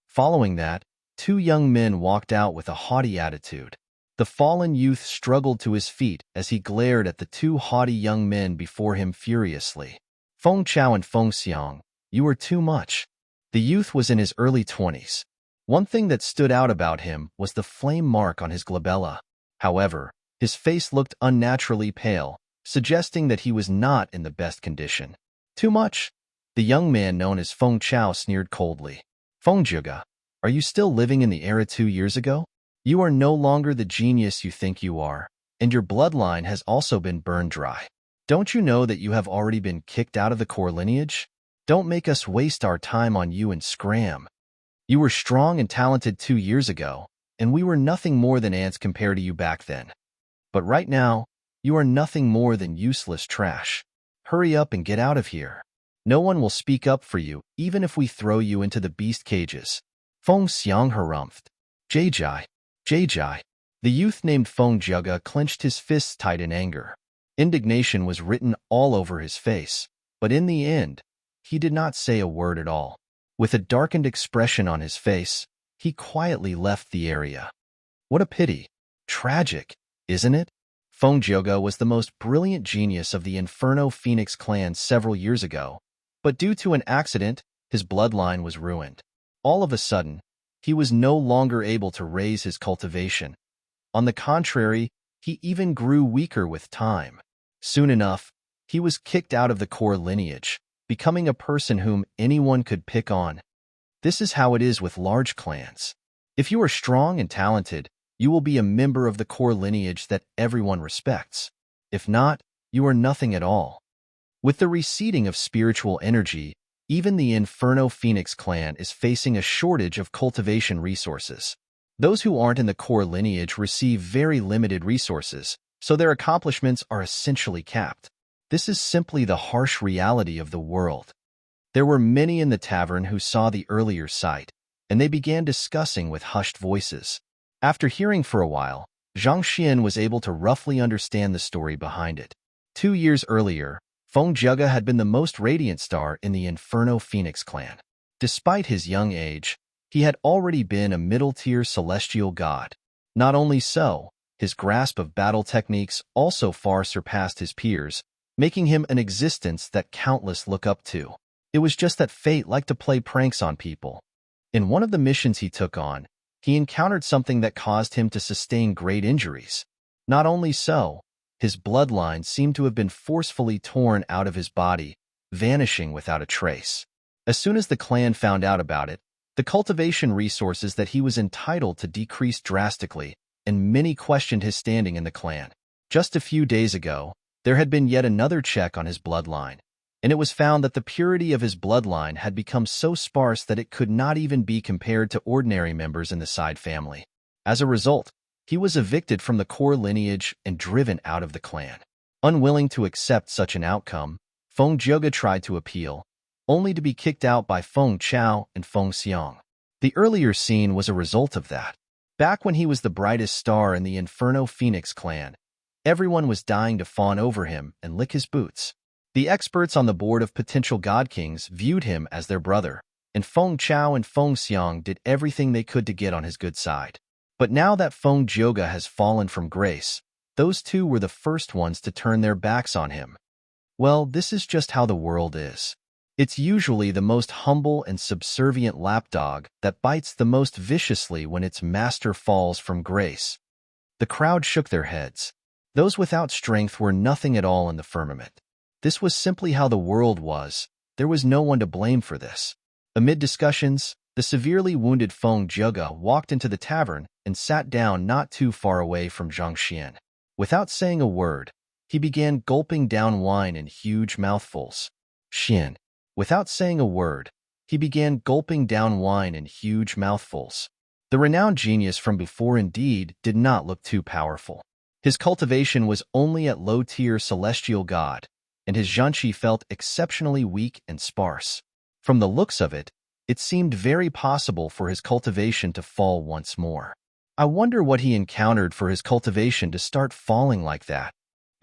Following that, 2 young men walked out with a haughty attitude. The fallen youth struggled to his feet as he glared at the 2 haughty young men before him furiously. Feng Chao and Feng Xiang, you are too much. The youth was in his early 20s. One thing that stood out about him was the flame mark on his glabella. However, his face looked unnaturally pale, suggesting that he was not in the best condition. Too much? The young man known as Feng Chao sneered coldly. Fengjiuge, are you still living in the era 2 years ago? You are no longer the genius you think you are, and your bloodline has also been burned dry. Don't you know that you have already been kicked out of the core lineage? Don't make us waste our time on you and scram. You were strong and talented 2 years ago, and we were nothing more than ants compared to you back then. But right now, you are nothing more than useless trash. Hurry up and get out of here. No one will speak up for you, even if we throw you into the beast cages. Feng Xiang harumphed. Jai. Jai. The youth named Feng Juga clenched his fists tight in anger. Indignation was written all over his face, but in the end, he did not say a word at all. With a darkened expression on his face, he quietly left the area. What a pity. Tragic, isn't it? Feng Juga was the most brilliant genius of the Inferno Phoenix clan several years ago, but due to an accident, his bloodline was ruined. All of a sudden, he was no longer able to raise his cultivation. On the contrary, he even grew weaker with time. Soon enough, he was kicked out of the core lineage, becoming a person whom anyone could pick on. This is how it is with large clans. If you are strong and talented, you will be a member of the core lineage that everyone respects. If not, you are nothing at all. With the receding of spiritual energy, even the Inferno Phoenix clan is facing a shortage of cultivation resources. Those who aren't in the core lineage receive very limited resources, so their accomplishments are essentially capped. This is simply the harsh reality of the world. There were many in the tavern who saw the earlier sight, and they began discussing with hushed voices. After hearing for a while, Zhang Xian was able to roughly understand the story behind it. 2 years earlier, Feng Juga had been the most radiant star in the Inferno Phoenix clan. Despite his young age, he had already been a middle-tier celestial god. Not only so, his grasp of battle techniques also far surpassed his peers, making him an existence that countless look up to. It was just that fate liked to play pranks on people. In one of the missions he took on, he encountered something that caused him to sustain great injuries. Not only so, his bloodline seemed to have been forcefully torn out of his body, vanishing without a trace. As soon as the clan found out about it, the cultivation resources that he was entitled to decreased drastically, and many questioned his standing in the clan. Just a few days ago, there had been yet another check on his bloodline, and it was found that the purity of his bloodline had become so sparse that it could not even be compared to ordinary members in the side family. As a result, he was evicted from the core lineage and driven out of the clan. Unwilling to accept such an outcome, Feng Juga tried to appeal, only to be kicked out by Feng Chao and Feng Xiang. The earlier scene was a result of that. Back when he was the brightest star in the Inferno Phoenix clan, everyone was dying to fawn over him and lick his boots. The experts on the board of potential god kings viewed him as their brother, and Feng Chao and Feng Xiang did everything they could to get on his good side. But now that Feng Juga has fallen from grace, those two were the first ones to turn their backs on him. Well, this is just how the world is. It's usually the most humble and subservient lapdog that bites the most viciously when its master falls from grace. The crowd shook their heads. Those without strength were nothing at all in the firmament. This was simply how the world was. There was no one to blame for this. Amid discussions, the severely wounded Feng Juga walked into the tavern and sat down not too far away from Zhang Xian. Without saying a word, he began gulping down wine in huge mouthfuls. Xian. Without saying a word, he began gulping down wine in huge mouthfuls. The renowned genius from before indeed did not look too powerful. His cultivation was only at low-tier celestial god, and his zhanqi felt exceptionally weak and sparse. From the looks of it, it seemed very possible for his cultivation to fall once more. I wonder what he encountered for his cultivation to start falling like that.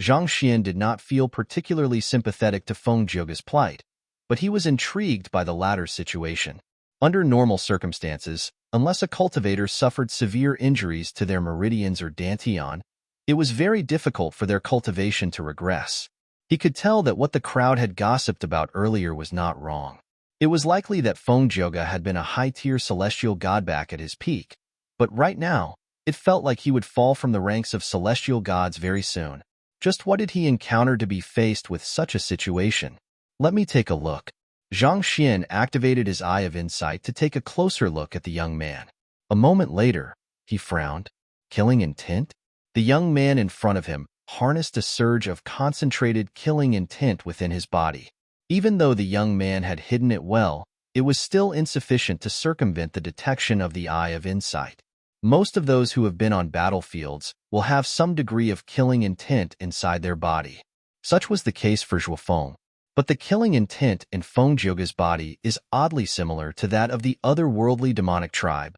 Zhang Xian did not feel particularly sympathetic to Feng Juge's plight, but he was intrigued by the latter's situation. Under normal circumstances, unless a cultivator suffered severe injuries to their meridians or dantian, it was very difficult for their cultivation to regress. He could tell that what the crowd had gossiped about earlier was not wrong. It was likely that Feng Juga had been a high-tier celestial god back at his peak, but right now, it felt like he would fall from the ranks of celestial gods very soon. Just what did he encounter to be faced with such a situation? Let me take a look. Zhang Xian activated his eye of insight to take a closer look at the young man. A moment later, he frowned. Killing intent? The young man in front of him harnessed a surge of concentrated killing intent within his body. Even though the young man had hidden it well, it was still insufficient to circumvent the detection of the Eye of Insight. Most of those who have been on battlefields will have some degree of killing intent inside their body. Such was the case for Zhuofeng. But the killing intent in Feng Jioga's body is oddly similar to that of the otherworldly demonic tribe.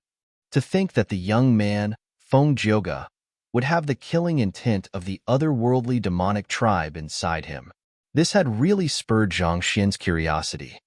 To think that the young man, Feng Jioga, would have the killing intent of the otherworldly demonic tribe inside him. This had really spurred Zhang Xian's curiosity.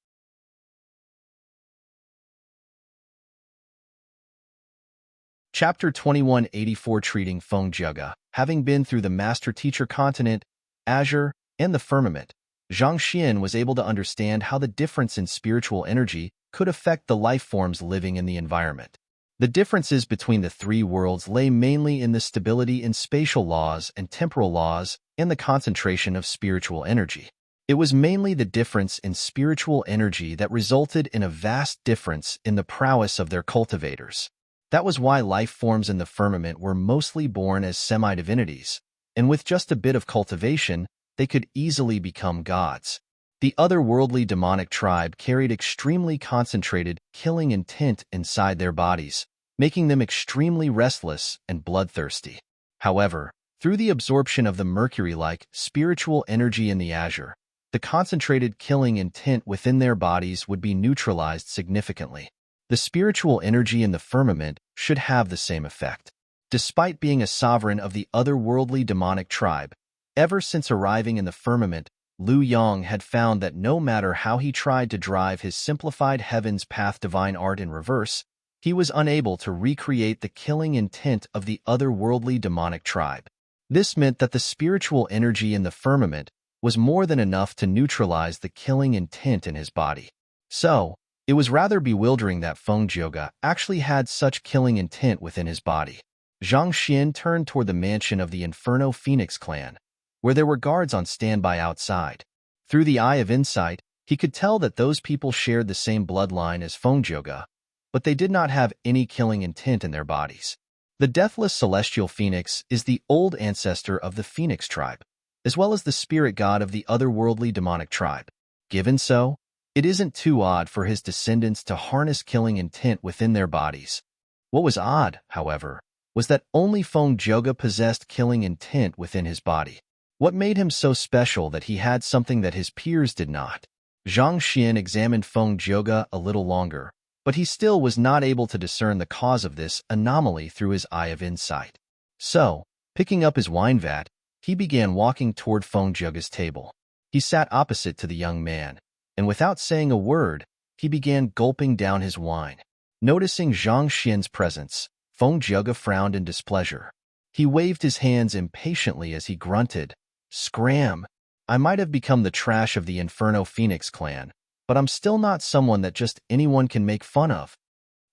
Chapter 2184 Treating Feng Jioga. Having been through the Master-Teacher Continent, Azure, and the Firmament, Zhang Xian was able to understand how the difference in spiritual energy could affect the life forms living in the environment. The differences between the three worlds lay mainly in the stability in spatial laws and temporal laws and the concentration of spiritual energy. It was mainly the difference in spiritual energy that resulted in a vast difference in the prowess of their cultivators. That was why life forms in the firmament were mostly born as semi-divinities, and with just a bit of cultivation, they could easily become gods. The otherworldly demonic tribe carried extremely concentrated killing intent inside their bodies, making them extremely restless and bloodthirsty. However, through the absorption of the mercury-like spiritual energy in the azure, the concentrated killing intent within their bodies would be neutralized significantly. The spiritual energy in the firmament should have the same effect. Despite being a sovereign of the otherworldly demonic tribe, ever since arriving in the firmament, Liu Yang had found that no matter how he tried to drive his simplified heavens path divine art in reverse, he was unable to recreate the killing intent of the otherworldly demonic tribe. This meant that the spiritual energy in the firmament was more than enough to neutralize the killing intent in his body. So, it was rather bewildering that Feng Jioga actually had such killing intent within his body. Zhang Xian turned toward the mansion of the Inferno Phoenix clan, where there were guards on standby outside. Through the Eye of Insight, he could tell that those people shared the same bloodline as Feng Jioga, but they did not have any killing intent in their bodies. The deathless celestial phoenix is the old ancestor of the Phoenix tribe, as well as the spirit god of the otherworldly demonic tribe. Given so, it isn't too odd for his descendants to harness killing intent within their bodies. What was odd, however, was that only Feng Jioga possessed killing intent within his body. What made him so special that he had something that his peers did not? Zhang Xian examined Feng Jioga a little longer, but he still was not able to discern the cause of this anomaly through his Eye of Insight. So, picking up his wine vat, he began walking toward Feng Jioga's table. He sat opposite to the young man, and without saying a word, he began gulping down his wine. Noticing Zhang Xian's presence, Feng Jioga frowned in displeasure. He waved his hands impatiently as he grunted, "Scram! I might have become the trash of the Inferno Phoenix clan, but I'm still not someone that just anyone can make fun of.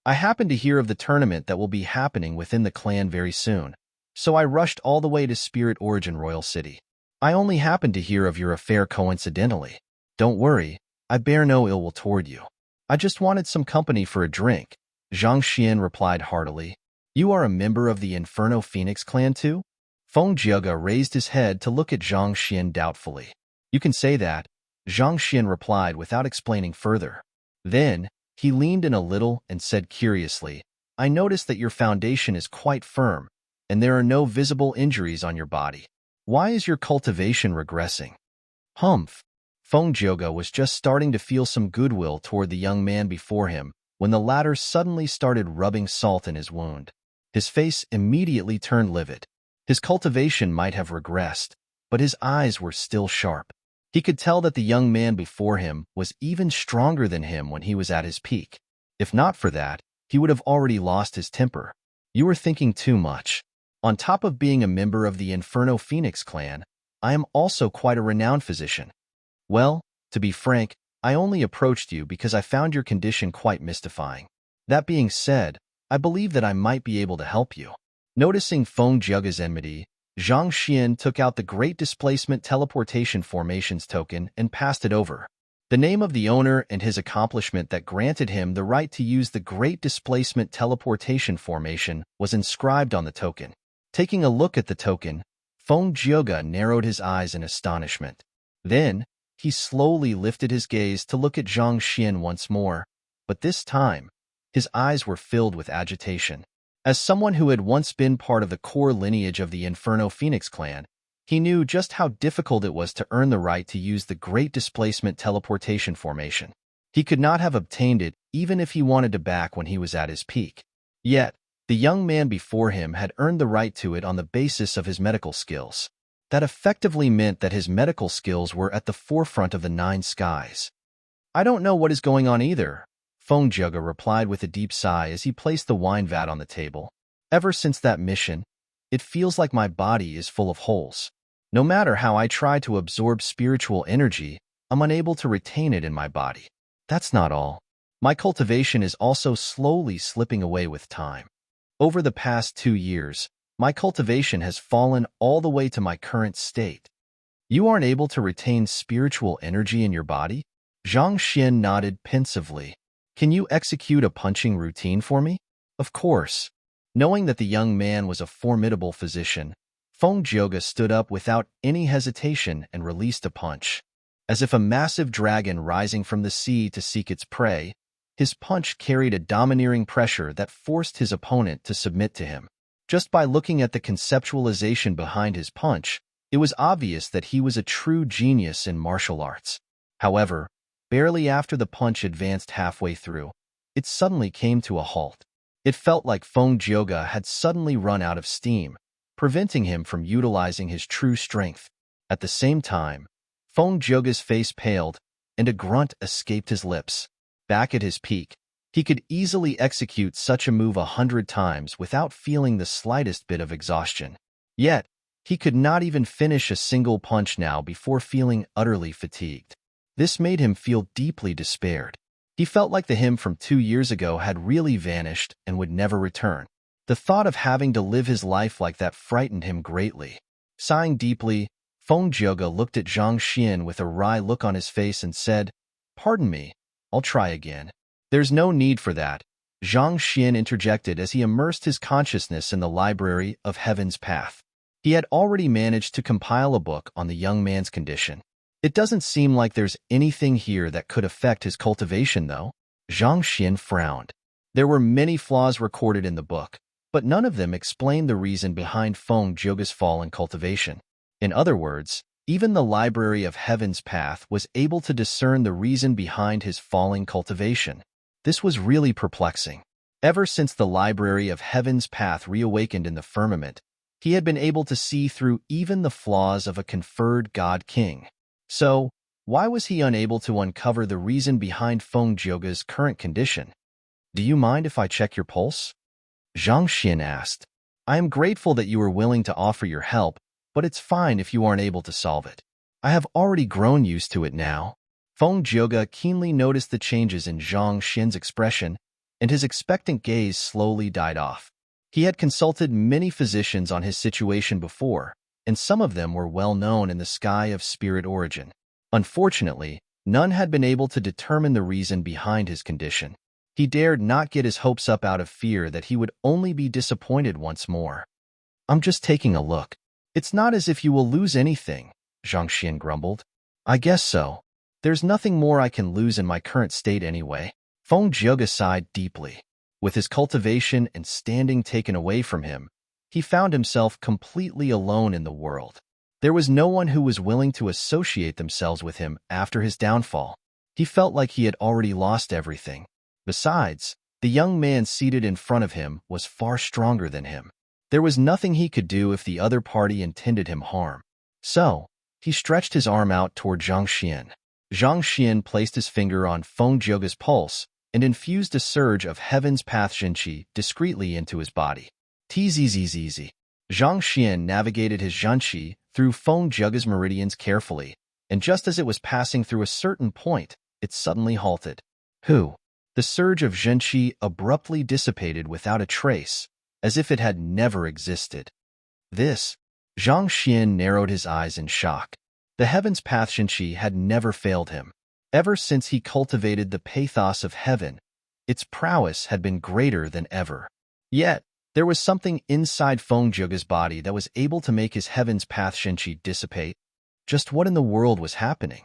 I happened to hear of the tournament that will be happening within the clan very soon, so I rushed all the way to Spirit Origin Royal City. I only happened to hear of your affair coincidentally. Don't worry, I bear no ill will toward you. I just wanted some company for a drink." Zhang Xian replied heartily. "You are a member of the Inferno Phoenix clan too?" Feng Jioga raised his head to look at Zhang Xian doubtfully. "You can say that," Zhang Xian replied without explaining further. Then, he leaned in a little and said curiously, "I notice that your foundation is quite firm, and there are no visible injuries on your body. Why is your cultivation regressing?" Humph! Feng Jioga was just starting to feel some goodwill toward the young man before him when the latter suddenly started rubbing salt in his wound. His face immediately turned livid. His cultivation might have regressed, but his eyes were still sharp. He could tell that the young man before him was even stronger than him when he was at his peak. If not for that, he would have already lost his temper. "You are thinking too much. On top of being a member of the Inferno Phoenix clan, I am also quite a renowned physician. Well, to be frank, I only approached you because I found your condition quite mystifying. That being said, I believe that I might be able to help you." Noticing Feng Jioga's enmity, Zhang Xian took out the Great Displacement Teleportation Formations token and passed it over. The name of the owner and his accomplishment that granted him the right to use the Great Displacement Teleportation Formation was inscribed on the token. Taking a look at the token, Feng Jioga narrowed his eyes in astonishment. Then, He slowly lifted his gaze to look at Zhang Xian once more, but this time, his eyes were filled with agitation. As someone who had once been part of the core lineage of the Inferno Phoenix clan, he knew just how difficult it was to earn the right to use the Great Displacement teleportation formation. He could not have obtained it even if he wanted to back when he was at his peak. Yet, the young man before him had earned the right to it on the basis of his medical skills. That effectively meant that his medical skills were at the forefront of the nine skies. I don't know what is going on either, Feng Jugge replied with a deep sigh as he placed the wine vat on the table. Ever since that mission, it feels like my body is full of holes. No matter how I try to absorb spiritual energy, I'm unable to retain it in my body. That's not all. My cultivation is also slowly slipping away with time. Over the past 2 years, my cultivation has fallen all the way to my current state. You aren't able to retain spiritual energy in your body? Zhang Xian nodded pensively. Can you execute a punching routine for me? Of course. Knowing that the young man was a formidable physician, Feng Jugge stood up without any hesitation and released a punch. As if a massive dragon rising from the sea to seek its prey, his punch carried a domineering pressure that forced his opponent to submit to him. Just by looking at the conceptualization behind his punch, it was obvious that he was a true genius in martial arts. However, barely after the punch advanced halfway through, it suddenly came to a halt. It felt like Feng Jugge had suddenly run out of steam, preventing him from utilizing his true strength. At the same time, Feng Jugge's face paled, and a grunt escaped his lips. Back at his peak, he could easily execute such a move 100 times without feeling the slightest bit of exhaustion. Yet, he could not even finish a single punch now before feeling utterly fatigued. This made him feel deeply despaired. He felt like the him from 2 years ago had really vanished and would never return. The thought of having to live his life like that frightened him greatly. Sighing deeply, Feng Jugge looked at Zhang Xian with a wry look on his face and said, "Pardon me, I'll try again." "There's no need for that," Zhang Xian interjected as he immersed his consciousness in the library of Heaven's Path. He had already managed to compile a book on the young man's condition. It doesn't seem like there's anything here that could affect his cultivation, though. Zhang Xian frowned. There were many flaws recorded in the book, but none of them explained the reason behind Feng Jugge's fall in cultivation. In other words, even the Library of Heaven's Path was able to discern the reason behind his falling cultivation. This was really perplexing. Ever since the Library of Heaven's Path reawakened in the firmament, he had been able to see through even the flaws of a conferred God King. So, why was he unable to uncover the reason behind Feng Jugge's current condition? "Do you mind if I check your pulse?" Zhang Xian asked. "I am grateful that you are willing to offer your help, but it's fine if you aren't able to solve it. I have already grown used to it now." Feng Jugge keenly noticed the changes in Zhang Xian's expression, and his expectant gaze slowly died off. He had consulted many physicians on his situation before, and some of them were well known in the sky of spirit origin. Unfortunately, none had been able to determine the reason behind his condition. He dared not get his hopes up out of fear that he would only be disappointed once more. "I'm just taking a look. It's not as if you will lose anything," Zhang Xian grumbled. "I guess so. There's nothing more I can lose in my current state anyway." Feng Jugge sighed deeply. With his cultivation and standing taken away from him, he found himself completely alone in the world. There was no one who was willing to associate themselves with him after his downfall. He felt like he had already lost everything. Besides, the young man seated in front of him was far stronger than him. There was nothing he could do if the other party intended him harm. So, he stretched his arm out toward Zhang Xian. Zhang Xian placed his finger on Feng Jugge's pulse and infused a surge of Heaven's Path Zhenqi discreetly into his body. Tzz. Zhang Xian navigated his Zhenqi through Feng Jugge's meridians carefully, and just as it was passing through a certain point, it suddenly halted. The surge of Zhenqi abruptly dissipated without a trace, as if it had never existed. Zhang Xian narrowed his eyes in shock. The Heaven's Path Zhenqi had never failed him. Ever since he cultivated the pathos of heaven, its prowess had been greater than ever. Yet, there was something inside Feng Jugge's body that was able to make his Heaven's Path Zhenqi dissipate. Just what in the world was happening?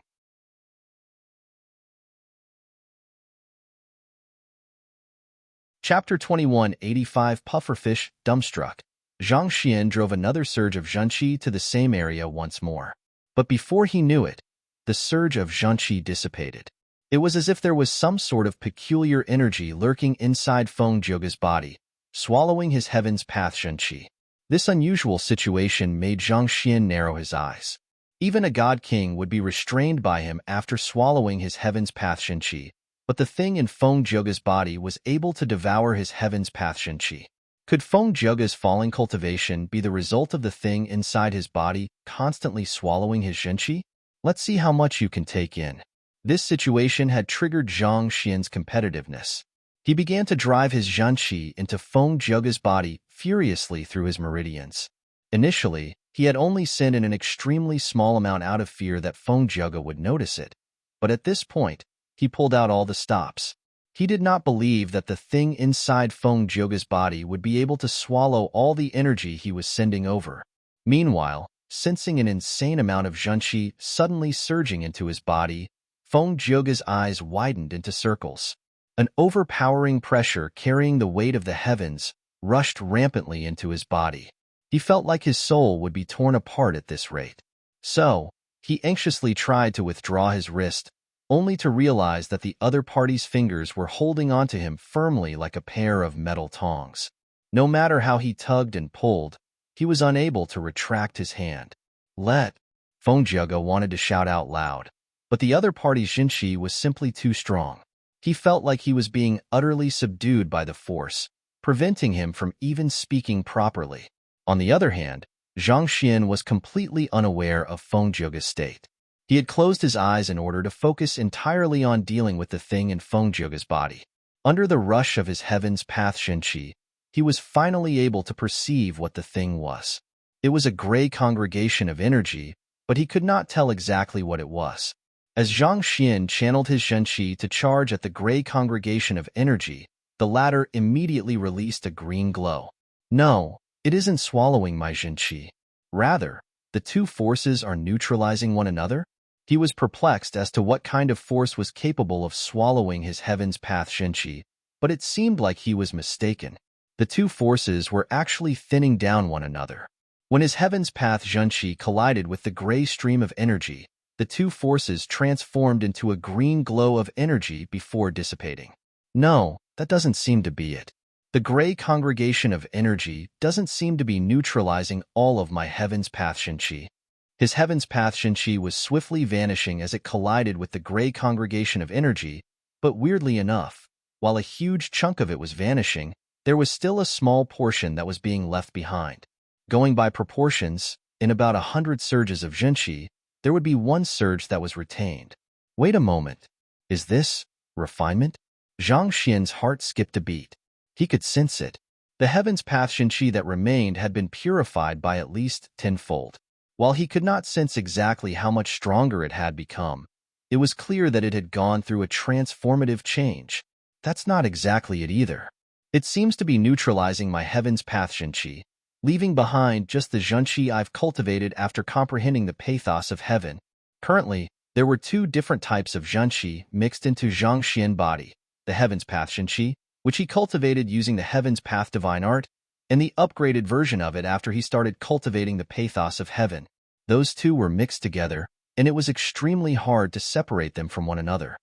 Chapter 2185 Pufferfish Dumbstruck. Zhang Xian drove another surge of zhenqi to the same area once more. But before he knew it, the surge of zhenqi dissipated. It was as if there was some sort of peculiar energy lurking inside Feng Zhouge's body, swallowing his heaven's path zhenqi. This unusual situation made Zhang Xian narrow his eyes. Even a god king would be restrained by him after swallowing his heaven's path zhenqi, but the thing in Feng Zhouge's body was able to devour his heaven's path zhenqi. Could Feng Zhouge's falling cultivation be the result of the thing inside his body constantly swallowing his zhenqi? Let's see how much you can take in. This situation had triggered Zhang Xian's competitiveness. He began to drive his zhenqi into Feng Zhouge's body furiously through his meridians. Initially, he had only sent in an extremely small amount out of fear that Feng Zhouge would notice it, but at this point, he pulled out all the stops. He did not believe that the thing inside Feng Zhouge's body would be able to swallow all the energy he was sending over. Meanwhile, sensing an insane amount of zhenqi suddenly surging into his body, Feng Zhouge's eyes widened into circles. An overpowering pressure carrying the weight of the heavens rushed rampantly into his body. He felt like his soul would be torn apart at this rate. So, he anxiously tried to withdraw his wrist, only to realize that the other party's fingers were holding onto him firmly like a pair of metal tongs. No matter how he tugged and pulled, he was unable to retract his hand. Feng Zhouge wanted to shout out loud, but the other party's zhenqi was simply too strong. He felt like he was being utterly subdued by the force, preventing him from even speaking properly. On the other hand, Zhang Xian was completely unaware of Feng Zhouge's state. He had closed his eyes in order to focus entirely on dealing with the thing in Feng Zhouge's body. Under the rush of his heaven's path zhenqi, he was finally able to perceive what the thing was. It was a gray congregation of energy, but he could not tell exactly what it was. As Zhang Xian channeled his zhenqi to charge at the gray congregation of energy, the latter immediately released a green glow. No, it isn't swallowing my zhenqi. Rather, the two forces are neutralizing one another? He was perplexed as to what kind of force was capable of swallowing his heaven's path zhenqi, but it seemed like he was mistaken. The two forces were actually thinning down one another. When his heaven's path zhenqi collided with the gray stream of energy, the two forces transformed into a green glow of energy before dissipating. No, that doesn't seem to be it. The gray congregation of energy doesn't seem to be neutralizing all of my heaven's path zhenqi. His heaven's path zhenqi was swiftly vanishing as it collided with the gray congregation of energy, but weirdly enough, while a huge chunk of it was vanishing, there was still a small portion that was being left behind. Going by proportions, in about 100 surges of zhenqi, there would be one surge that was retained. Wait a moment. Is this refinement? Zhang Xian's heart skipped a beat. He could sense it. The heaven's path zhenqi that remained had been purified by at least tenfold. While he could not sense exactly how much stronger it had become, it was clear that it had gone through a transformative change. That's not exactly it either. It seems to be neutralizing my heaven's path zhenqi, leaving behind just the zhenqi I've cultivated after comprehending the pathos of heaven. Currently, there were two different types of zhenqi mixed into Zhang Xian body, the heaven's path zhenqi, which he cultivated using the heaven's path divine art, and the upgraded version of it after he started cultivating the pathos of heaven. Those two were mixed together, and it was extremely hard to separate them from one another.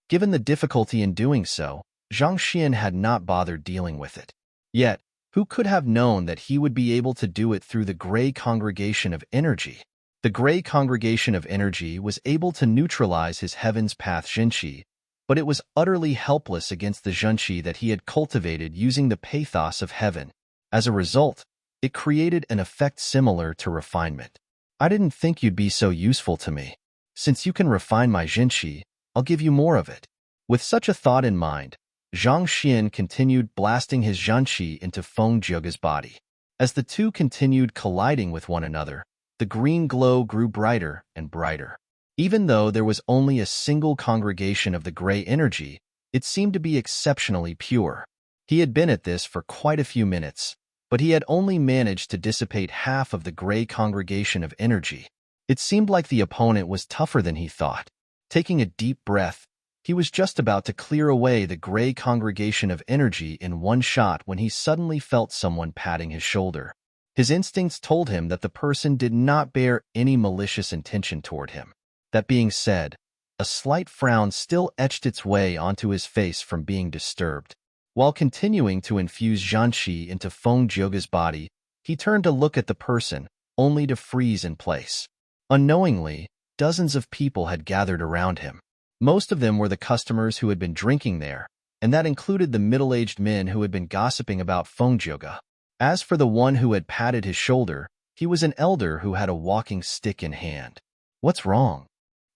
Given the difficulty in doing so, Zhang Xian had not bothered dealing with it. Yet, who could have known that he would be able to do it through the gray congregation of energy? The gray congregation of energy was able to neutralize his heaven's path zhenqi, but it was utterly helpless against the zhenqi that he had cultivated using the pathos of heaven. As a result, it created an effect similar to refinement. I didn't think you'd be so useful to me. Since you can refine my zhenqi, I'll give you more of it. With such a thought in mind, Zhang Xian continued blasting his zhenqi into Feng Zhouge's body. As the two continued colliding with one another, the green glow grew brighter and brighter. Even though there was only a single congregation of the gray energy, it seemed to be exceptionally pure. He had been at this for quite a few minutes, but he had only managed to dissipate half of the gray congregation of energy. It seemed like the opponent was tougher than he thought. Taking a deep breath, He was just about to clear away the gray congregation of energy in one shot when he suddenly felt someone patting his shoulder. His instincts told him that the person did not bear any malicious intention toward him. That being said, a slight frown still etched its way onto his face from being disturbed. While continuing to infuse Zhanqi into Feng Jioge's body, he turned to look at the person, only to freeze in place. Unknowingly, dozens of people had gathered around him. Most of them were the customers who had been drinking there, and that included the middle-aged men who had been gossiping about Feng Jioge. As for the one who had patted his shoulder, he was an elder who had a walking stick in hand. "What's wrong?"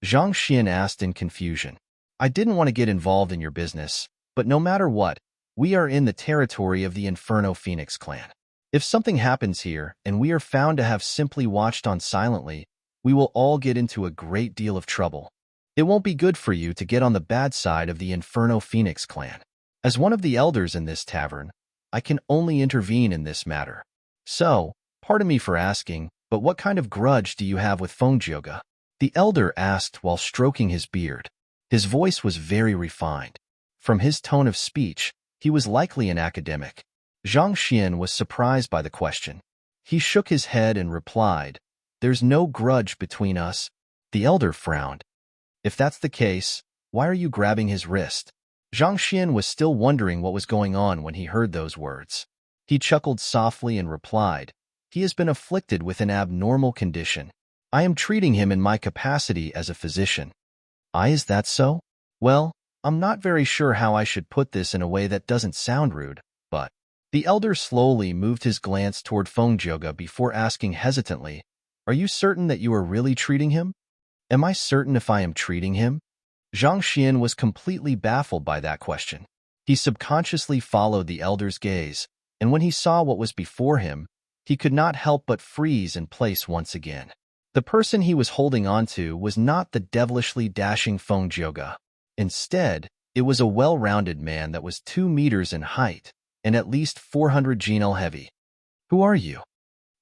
Zhang Xian asked in confusion. "I didn't want to get involved in your business, but no matter what, we are in the territory of the Inferno Phoenix clan. If something happens here and we are found to have simply watched on silently, we will all get into a great deal of trouble. It won't be good for you to get on the bad side of the Inferno Phoenix clan. As one of the elders in this tavern, I can only intervene in this matter. So, pardon me for asking, but what kind of grudge do you have with Feng Jioge?" The elder asked while stroking his beard. His voice was very refined. From his tone of speech, he was likely an academic. Zhang Xian was surprised by the question. He shook his head and replied, "There's no grudge between us." The elder frowned. "If that's the case, why are you grabbing his wrist?" Zhang Xian was still wondering what was going on when he heard those words. He chuckled softly and replied, "He has been afflicted with an abnormal condition. I am treating him in my capacity as a physician." Is that so? Well, I'm not very sure how I should put this in a way that doesn't sound rude, but... The elder slowly moved his glance toward Feng Jioge before asking hesitantly, "Are you certain that you are really treating him?" "Am I certain if I am treating him?" Zhang Xian was completely baffled by that question. He subconsciously followed the elder's gaze, and when he saw what was before him, he could not help but freeze in place once again. The person he was holding onto was not the devilishly dashing Feng Jioge. Instead, it was a well-rounded man that was 2 meters in height and at least 400 genel heavy. "Who are you?"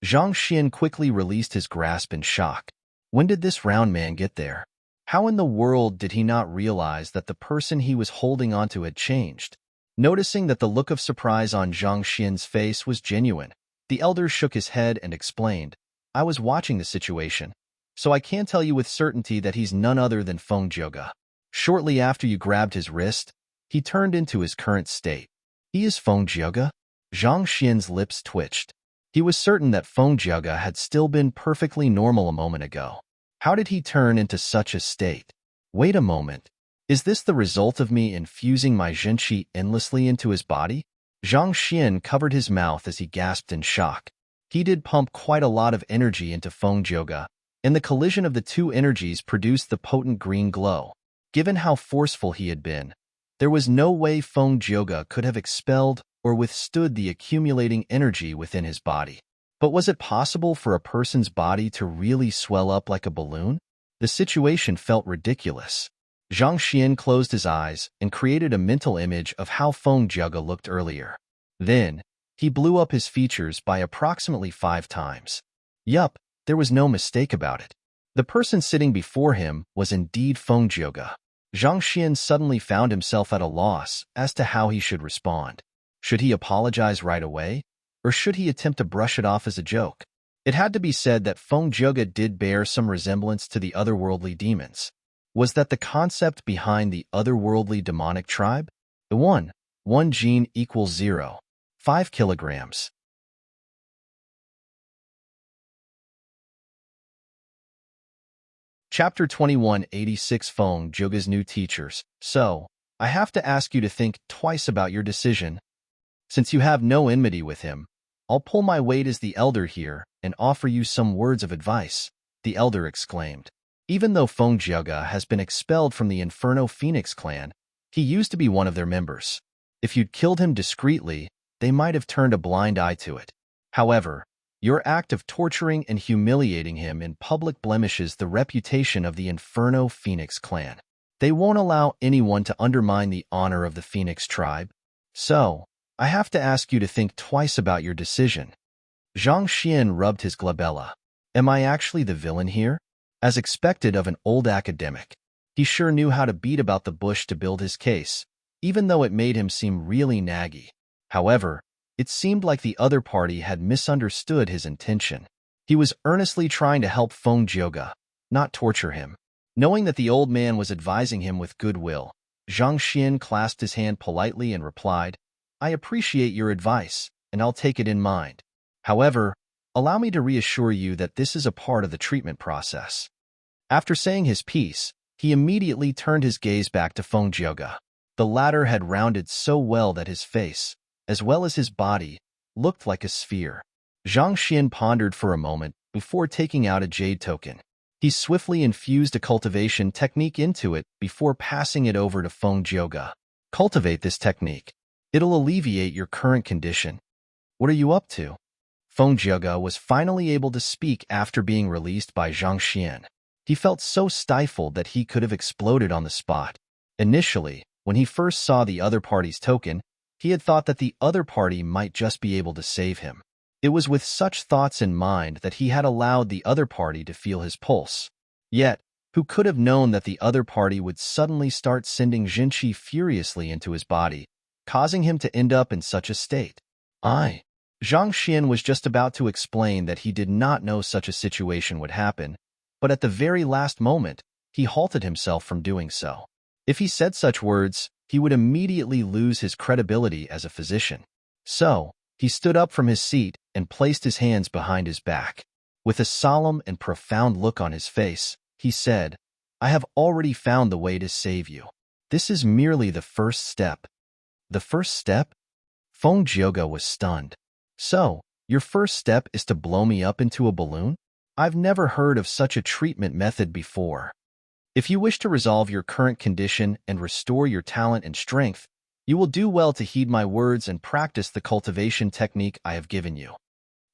Zhang Xian quickly released his grasp in shock. When did this round man get there? How in the world did he not realize that the person he was holding onto had changed? Noticing that the look of surprise on Zhang Xian's face was genuine, the elder shook his head and explained, "I was watching the situation, so I can tell you with certainty that he's none other than Feng Jioge. Shortly after you grabbed his wrist, he turned into his current state." "He is Feng Jioge?" Zhang Xian's lips twitched. He was certain that Feng Jioge had still been perfectly normal a moment ago. How did he turn into such a state? Wait a moment. Is this the result of me infusing my zhenqi endlessly into his body? Zhang Xian covered his mouth as he gasped in shock. He did pump quite a lot of energy into Feng Jioge, and the collision of the two energies produced the potent green glow. Given how forceful he had been, there was no way Feng Jioge could have expelled or withstood the accumulating energy within his body. But was it possible for a person's body to really swell up like a balloon? The situation felt ridiculous. Zhang Xian closed his eyes and created a mental image of how Feng Jioge looked earlier. Then, he blew up his features by approximately 5 times. Yup, there was no mistake about it. The person sitting before him was indeed Feng Jioge. Zhang Xian suddenly found himself at a loss as to how he should respond. Should he apologize right away, or should he attempt to brush it off as a joke? It had to be said that Feng Jioge did bear some resemblance to the otherworldly demons. Was that the concept behind the otherworldly demonic tribe? The one gene equals 0. 5 kilograms. Chapter 2186 Feng Jioge's New Teachers. So, I have to ask you to think twice about your decision. Since you have no enmity with him, I'll pull my weight as the elder here and offer you some words of advice, the elder exclaimed. Even though Feng Jioge has been expelled from the Inferno Phoenix clan, he used to be one of their members. If you'd killed him discreetly, they might have turned a blind eye to it. However, your act of torturing and humiliating him in public blemishes the reputation of the Inferno Phoenix clan. They won't allow anyone to undermine the honor of the Phoenix tribe. So, I have to ask you to think twice about your decision. Zhang Xian rubbed his glabella. Am I actually the villain here? As expected of an old academic, He sure knew how to beat about the bush to build his case, even though it made him seem really naggy. However, it seemed like the other party had misunderstood his intention. He was earnestly trying to help Feng Jioge, not torture him. Knowing that the old man was advising him with goodwill, Zhang Xian clasped his hand politely and replied, "I appreciate your advice, and I'll take it in mind. However, allow me to reassure you that this is a part of the treatment process." After saying his piece, he immediately turned his gaze back to Feng Jioge. The latter had rounded so well that his face, as well as his body, looked like a sphere. Zhang Xian pondered for a moment before taking out a jade token. He swiftly infused a cultivation technique into it before passing it over to Feng Jioge. "Cultivate this technique. It'll alleviate your current condition. What are you up to?" Feng Jioge was finally able to speak after being released by Zhang Xian. He felt so stifled that he could have exploded on the spot. Initially, when he first saw the other party's token, he had thought that the other party might just be able to save him. It was with such thoughts in mind that he had allowed the other party to feel his pulse. Yet, who could have known that the other party would suddenly start sending Jinqi furiously into his body, causing him to end up in such a state? Zhang Xian was just about to explain that he did not know such a situation would happen, but at the very last moment, he halted himself from doing so. If he said such words, he would immediately lose his credibility as a physician. So, he stood up from his seat and placed his hands behind his back. With a solemn and profound look on his face, he said, "I have already found the way to save you. This is merely the first step." "The first step?" Feng Jioge was stunned. "So, your first step is to blow me up into a balloon? I've never heard of such a treatment method before. If you wish to resolve your current condition and restore your talent and strength, you will do well to heed my words and practice the cultivation technique I have given you."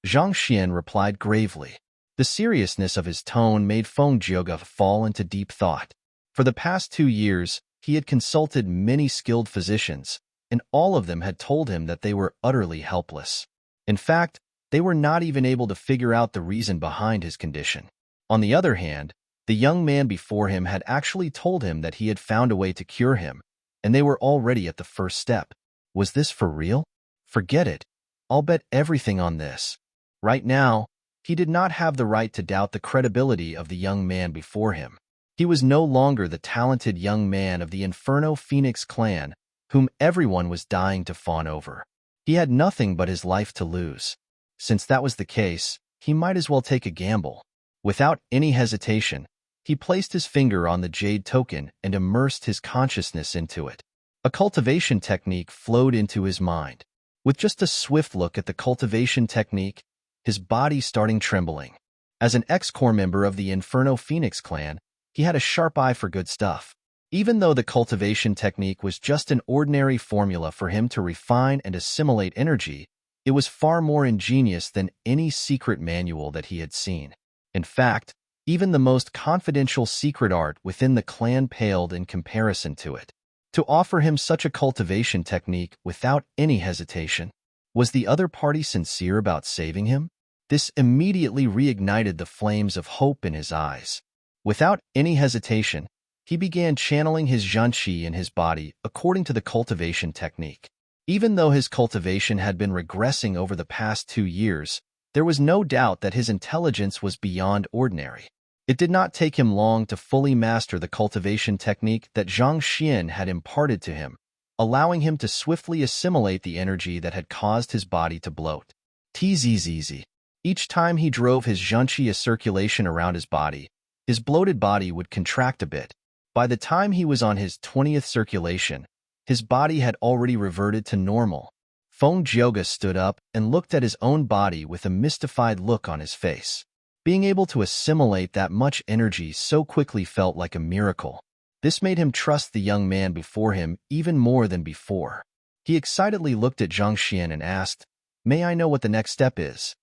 Zhang Xian replied gravely. The seriousness of his tone made Feng Jioge fall into deep thought. For the past 2 years, he had consulted many skilled physicians, and all of them had told him that they were utterly helpless. In fact, they were not even able to figure out the reason behind his condition. On the other hand, the young man before him had actually told him that he had found a way to cure him, and they were already at the first step. Was this for real? Forget it. I'll bet everything on this. Right now, he did not have the right to doubt the credibility of the young man before him. He was no longer the talented young man of the Inferno Phoenix clan, whom everyone was dying to fawn over. He had nothing but his life to lose. Since that was the case, he might as well take a gamble. Without any hesitation, he placed his finger on the jade token and immersed his consciousness into it. A cultivation technique flowed into his mind. With just a swift look at the cultivation technique, his body starting trembling. As an ex-core member of the Inferno Phoenix clan, he had a sharp eye for good stuff. Even though the cultivation technique was just an ordinary formula for him to refine and assimilate energy, it was far more ingenious than any secret manual that he had seen. In fact, even the most confidential secret art within the clan paled in comparison to it. To offer him such a cultivation technique without any hesitation, was the other party sincere about saving him? This immediately reignited the flames of hope in his eyes. Without any hesitation, he began channeling his Zhanqi in his body according to the cultivation technique. Even though his cultivation had been regressing over the past 2 years, there was no doubt that his intelligence was beyond ordinary. It did not take him long to fully master the cultivation technique that Zhang Xian had imparted to him, allowing him to swiftly assimilate the energy that had caused his body to bloat. Tzz. Each time he drove his Zhanqi circulation around his body, his bloated body would contract a bit. By the time he was on his 20th circulation, his body had already reverted to normal. Feng Jioge stood up and looked at his own body with a mystified look on his face. Being able to assimilate that much energy so quickly felt like a miracle. This made him trust the young man before him even more than before. He excitedly looked at Zhang Xian and asked, "May I know what the next step is?"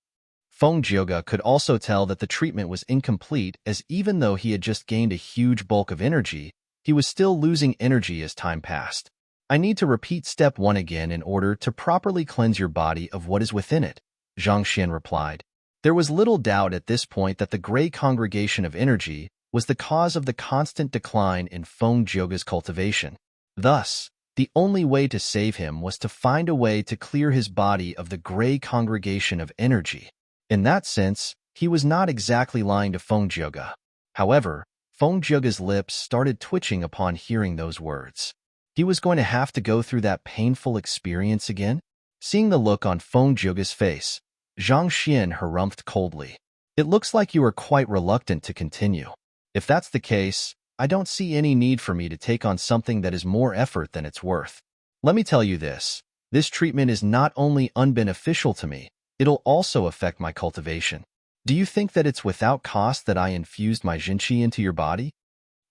Feng Jioge could also tell that the treatment was incomplete, as even though he had just gained a huge bulk of energy, he was still losing energy as time passed. "I need to repeat step 1 again in order to properly cleanse your body of what is within it," Zhang Xian replied. There was little doubt at this point that the gray congregation of energy, was the cause of the constant decline in Feng Jioge's cultivation. Thus, the only way to save him was to find a way to clear his body of the gray congregation of energy. In that sense, he was not exactly lying to Feng Jioge. However, Feng Jioge's lips started twitching upon hearing those words. He was going to have to go through that painful experience again? Seeing the look on Feng Jioge's face, Zhang Xian harumphed coldly. It looks like you are quite reluctant to continue. If that's the case, I don't see any need for me to take on something that is more effort than it's worth. Let me tell you this treatment is not only unbeneficial to me, it'll also affect my cultivation. Do you think that it's without cost that I infused my Jinqi into your body?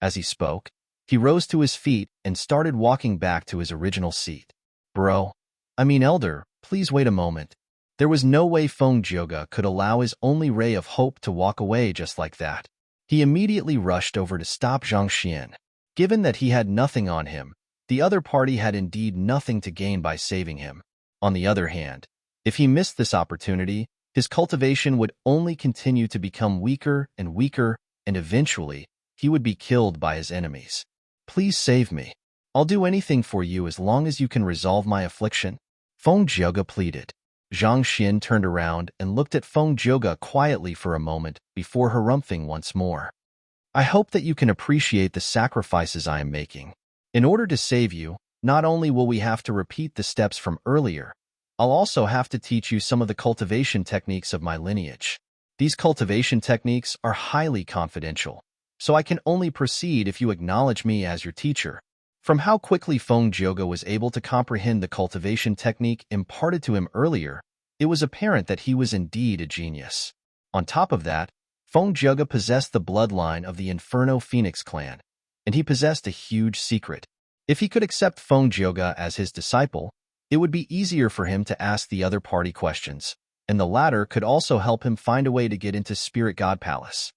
As he spoke, he rose to his feet and started walking back to his original seat. Elder, please wait a moment. There was no way Feng Jioge could allow his only ray of hope to walk away just like that. He immediately rushed over to stop Zhang Xian. Given that he had nothing on him, the other party had indeed nothing to gain by saving him. On the other hand, if he missed this opportunity, his cultivation would only continue to become weaker, and eventually, he would be killed by his enemies. Please save me. I'll do anything for you as long as you can resolve my affliction. Feng Jioge pleaded. Zhang Xian turned around and looked at Feng Jioge quietly for a moment before harumphing once more. I hope that you can appreciate the sacrifices I am making. In order to save you, not only will we have to repeat the steps from earlier, I'll also have to teach you some of the cultivation techniques of my lineage. These cultivation techniques are highly confidential, so I can only proceed if you acknowledge me as your teacher. From how quickly Feng Jioge was able to comprehend the cultivation technique imparted to him earlier, it was apparent that he was indeed a genius. On top of that, Feng Jioge possessed the bloodline of the Inferno Phoenix clan, and he possessed a huge secret. If he could accept Feng Jioge as his disciple, it would be easier for him to ask the other party questions, and the latter could also help him find a way to get into Spirit God Palace.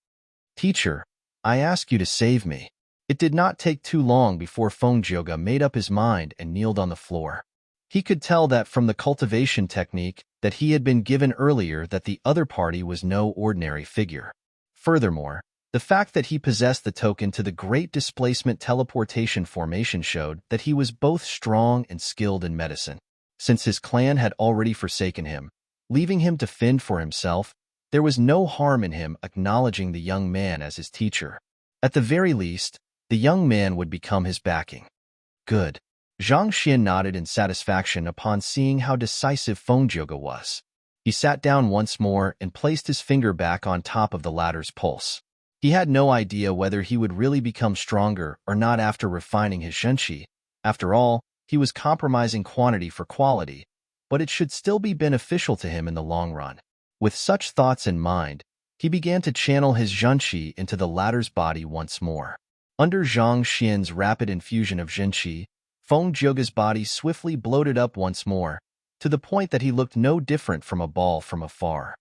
Teacher, I ask you to save me. It did not take too long before Feng Jioge made up his mind and kneeled on the floor. He could tell that from the cultivation technique that he had been given earlier that the other party was no ordinary figure. Furthermore, the fact that he possessed the token to the Great Displacement Teleportation Formation showed that he was both strong and skilled in medicine. Since his clan had already forsaken him, leaving him to fend for himself, there was no harm in him acknowledging the young man as his teacher. At the very least, the young man would become his backing. Good. Zhang Xian nodded in satisfaction upon seeing how decisive Feng Jioge was. He sat down once more and placed his finger back on top of the latter's pulse. He had no idea whether he would really become stronger or not after refining his Zhenqi. After all, he was compromising quantity for quality, but it should still be beneficial to him in the long run. With such thoughts in mind, he began to channel his Zhenqi into the latter's body once more. Under Zhang Xian's rapid infusion of Zhenqi, Feng Jioge's body swiftly bloated up once more, to the point that he looked no different from a ball from afar.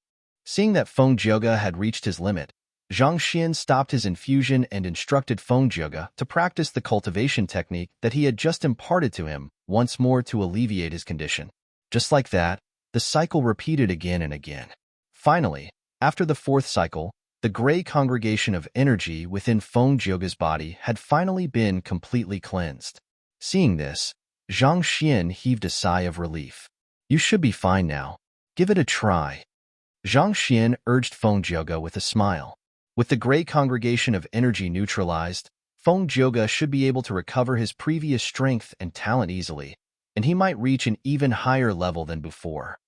Seeing that Feng Jioge had reached his limit, Zhang Xian stopped his infusion and instructed Feng Jioge to practice the cultivation technique that he had just imparted to him once more to alleviate his condition. Just like that, the cycle repeated again and again. Finally, after the fourth cycle, the gray congregation of energy within Feng Jioge's body had finally been completely cleansed. Seeing this, Zhang Xian heaved a sigh of relief. You should be fine now. Give it a try. Zhang Xian urged Feng Jioge with a smile. With the gray congregation of energy neutralized, Feng Jioge should be able to recover his previous strength and talent easily, and he might reach an even higher level than before.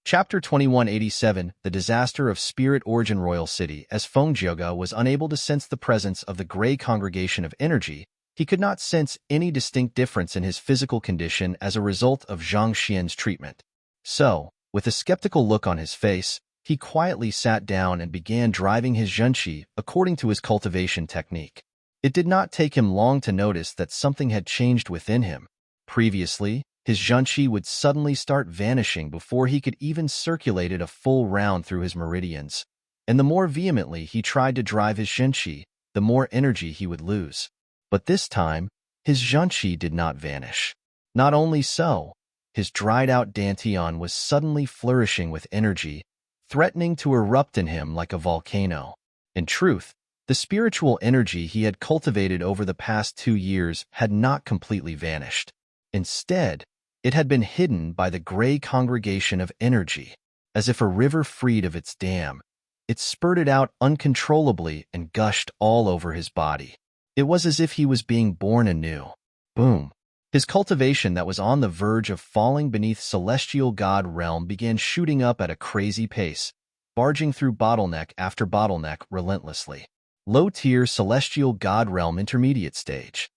Chapter 2187, The Disaster of Spirit Origin Royal City. As Feng Jioge was unable to sense the presence of the gray congregation of energy, he could not sense any distinct difference in his physical condition as a result of Zhang Xian's treatment. So, with a skeptical look on his face, he quietly sat down and began driving his Zhenqi according to his cultivation technique. It did not take him long to notice that something had changed within him. Previously, his Zhenqi would suddenly start vanishing before he could even circulate it a full round through his meridians, and the more vehemently he tried to drive his Zhenqi, the more energy he would lose. But this time, his Zhenqi did not vanish. Not only so, his dried-out dantian was suddenly flourishing with energy, threatening to erupt in him like a volcano. In truth, the spiritual energy he had cultivated over the past 2 years had not completely vanished. Instead, it had been hidden by the gray congregation of energy. As if a river freed of its dam, it spurted out uncontrollably and gushed all over his body. It was as if he was being born anew. Boom! His cultivation that was on the verge of falling beneath celestial god realm began shooting up at a crazy pace, barging through bottleneck after bottleneck relentlessly. Low-tier celestial god realm intermediate stage.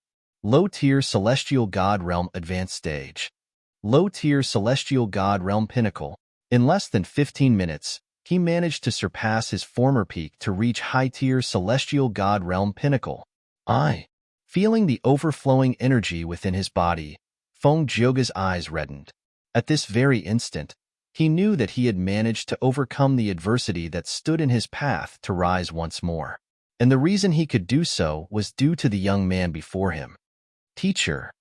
Low-tier celestial god realm advanced stage. Low-tier celestial god realm pinnacle. In less than 15 minutes, he managed to surpass his former peak to reach high-tier celestial god realm pinnacle. Feeling the overflowing energy within his body, Feng Jioge's eyes reddened. At this very instant, he knew that he had managed to overcome the adversity that stood in his path to rise once more. And the reason he could do so was due to the young man before him. Teacher.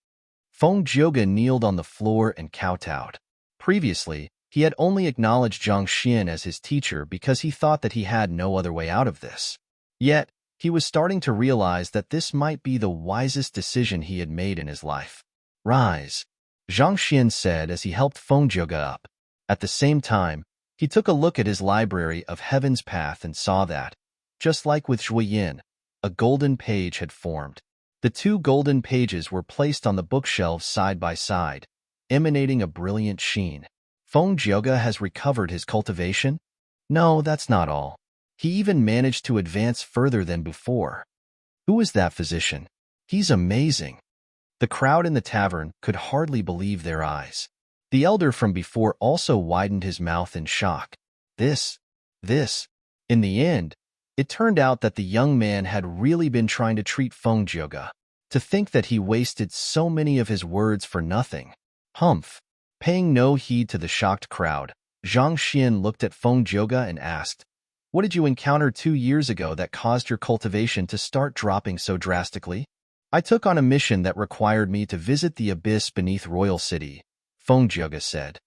Feng Jioge kneeled on the floor and kowtowed. Previously, he had only acknowledged Zhang Xian as his teacher because he thought that he had no other way out of this. Yet, he was starting to realize that this might be the wisest decision he had made in his life. Rise, Zhang Xian said as he helped Feng Jioge up. At the same time, he took a look at his library of Heaven's Path and saw that, just like with Zhui Yin, a golden page had formed. The two golden pages were placed on the bookshelves side by side, emanating a brilliant sheen. Feng Jioge has recovered his cultivation? No, that's not all. He even managed to advance further than before. Who is that physician? He's amazing. The crowd in the tavern could hardly believe their eyes. The elder from before also widened his mouth in shock. This. In the end, it turned out that the young man had really been trying to treat Feng Jioge. To think that he wasted so many of his words for nothing. Humph. Paying no heed to the shocked crowd, Zhang Xian looked at Feng Jioge and asked, "What did you encounter 2 years ago that caused your cultivation to start dropping so drastically?" "I took on a mission that required me to visit the abyss beneath Royal City," Feng Jioge said.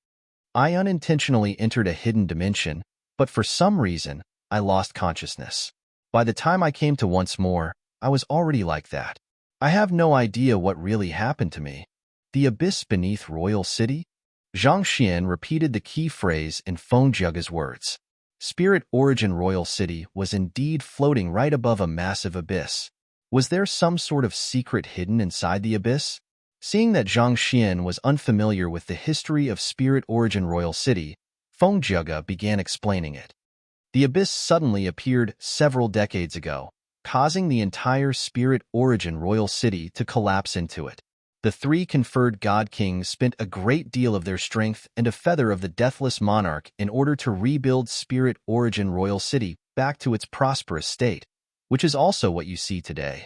"I unintentionally entered a hidden dimension, but for some reason, I lost consciousness. By the time I came to once more, I was already like that. I have no idea what really happened to me." "The abyss beneath Royal City?" Zhang Xian repeated the key phrase in Feng Jioge's words. Spirit Origin Royal City was indeed floating right above a massive abyss. Was there some sort of secret hidden inside the abyss? Seeing that Zhang Xian was unfamiliar with the history of Spirit Origin Royal City, Feng Jioge began explaining it. The abyss suddenly appeared several decades ago, causing the entire Spirit Origin Royal City to collapse into it. The 3 conferred God Kings spent a great deal of their strength and a feather of the Deathless Monarch in order to rebuild Spirit Origin Royal City back to its prosperous state, which is also what you see today.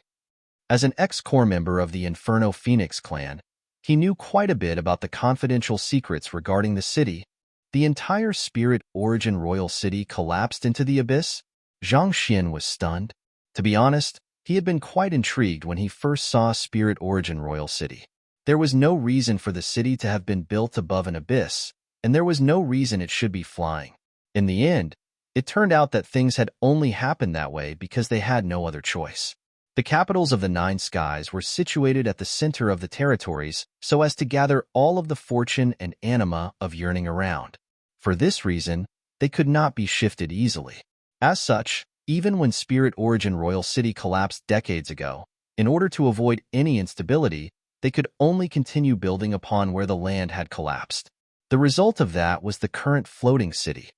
As an ex-core member of the Inferno Phoenix clan, he knew quite a bit about the confidential secrets regarding the city. The entire Spirit Origin Royal City collapsed into the abyss? Zhang Xian was stunned. To be honest, he had been quite intrigued when he first saw Spirit Origin Royal City. There was no reason for the city to have been built above an abyss, and there was no reason it should be flying. In the end, it turned out that things had only happened that way because they had no other choice. The capitals of the 9 skies were situated at the center of the territories so as to gather all of the fortune and anima of yearning around. For this reason, they could not be shifted easily. As such, even when Spirit Origin Royal City collapsed decades ago, in order to avoid any instability, they could only continue building upon where the land had collapsed. The result of that was the current floating city.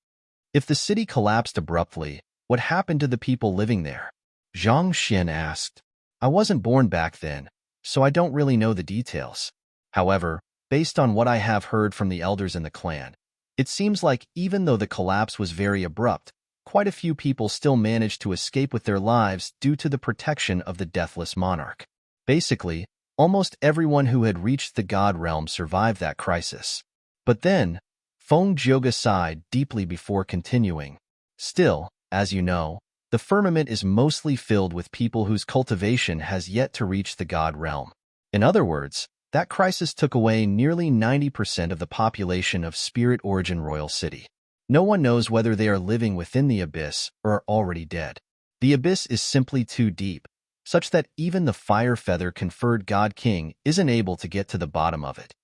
If the city collapsed abruptly, what happened to the people living there? Zhang Xian asked. "I wasn't born back then, so I don't really know the details. However, based on what I have heard from the elders in the clan, it seems like even though the collapse was very abrupt, quite a few people still managed to escape with their lives due to the protection of the Deathless Monarch. Basically, almost everyone who had reached the God Realm survived that crisis." But then, Feng Jioge sighed deeply before continuing. "Still, as you know, the firmament is mostly filled with people whose cultivation has yet to reach the God Realm. In other words, that crisis took away nearly 90% of the population of Spirit Origin Royal City. No one knows whether they are living within the abyss or are already dead. The abyss is simply too deep, such that even the fire feather conferred God King isn't able to get to the bottom of it.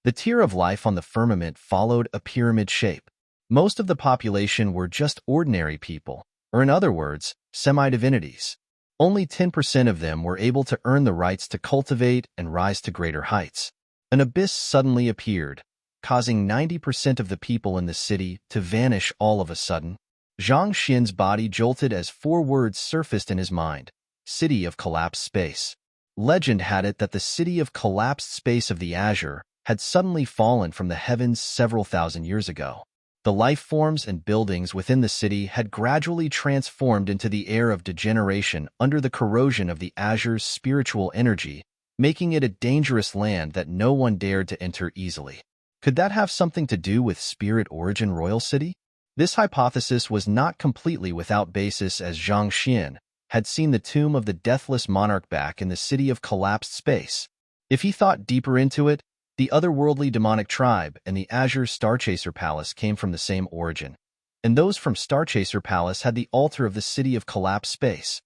The tier of life on the firmament followed a pyramid shape. Most of the population were just ordinary people, or in other words, semi-divinities. Only 10% of them were able to earn the rights to cultivate and rise to greater heights. An abyss suddenly appeared, causing 90% of the people in the city to vanish all of a sudden. Zhang Xian's body jolted as 4 words surfaced in his mind: City of Collapsed Space. Legend had it that the City of Collapsed Space of the Azure had suddenly fallen from the heavens several thousand years ago. The life forms and buildings within the city had gradually transformed into the air of degeneration under the corrosion of the Azure's spiritual energy, making it a dangerous land that no one dared to enter easily. Could that have something to do with Spirit Origin Royal City? This hypothesis was not completely without basis, as Zhang Xian had seen the tomb of the deathless monarch back in the City of Collapsed Space. If he thought deeper into it, the otherworldly demonic tribe and the Azure Starchaser Palace came from the same origin, and those from Starchaser Palace had the altar of the City of Collapsed Space.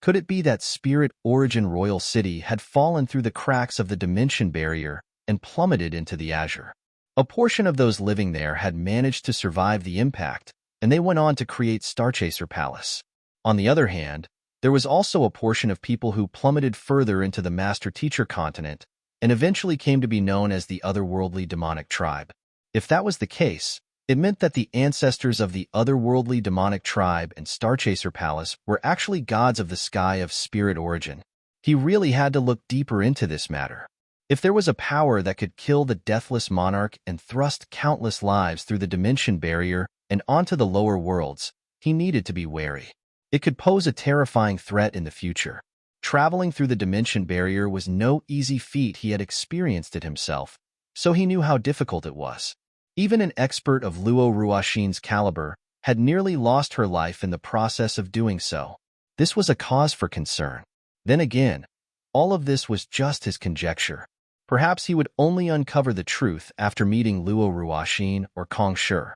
Could it be that Spirit Origin Royal City had fallen through the cracks of the dimension barrier and plummeted into the Azure? A portion of those living there had managed to survive the impact, and they went on to create Starchaser Palace. On the other hand, there was also a portion of people who plummeted further into the Master-Teacher continent and eventually came to be known as the otherworldly demonic tribe. If that was the case, it meant that the ancestors of the otherworldly demonic tribe and Starchaser Palace were actually gods of the sky of Spirit Origin. He really had to look deeper into this matter. If there was a power that could kill the deathless monarch and thrust countless lives through the dimension barrier and onto the lower worlds, he needed to be wary. It could pose a terrifying threat in the future. Traveling through the dimension barrier was no easy feat. He had experienced it himself, so he knew how difficult it was. Even an expert of Luo Ruoxin's caliber had nearly lost her life in the process of doing so. This was a cause for concern. Then again, all of this was just his conjecture. Perhaps he would only uncover the truth after meeting Luo Ruoxin or Kong Shi.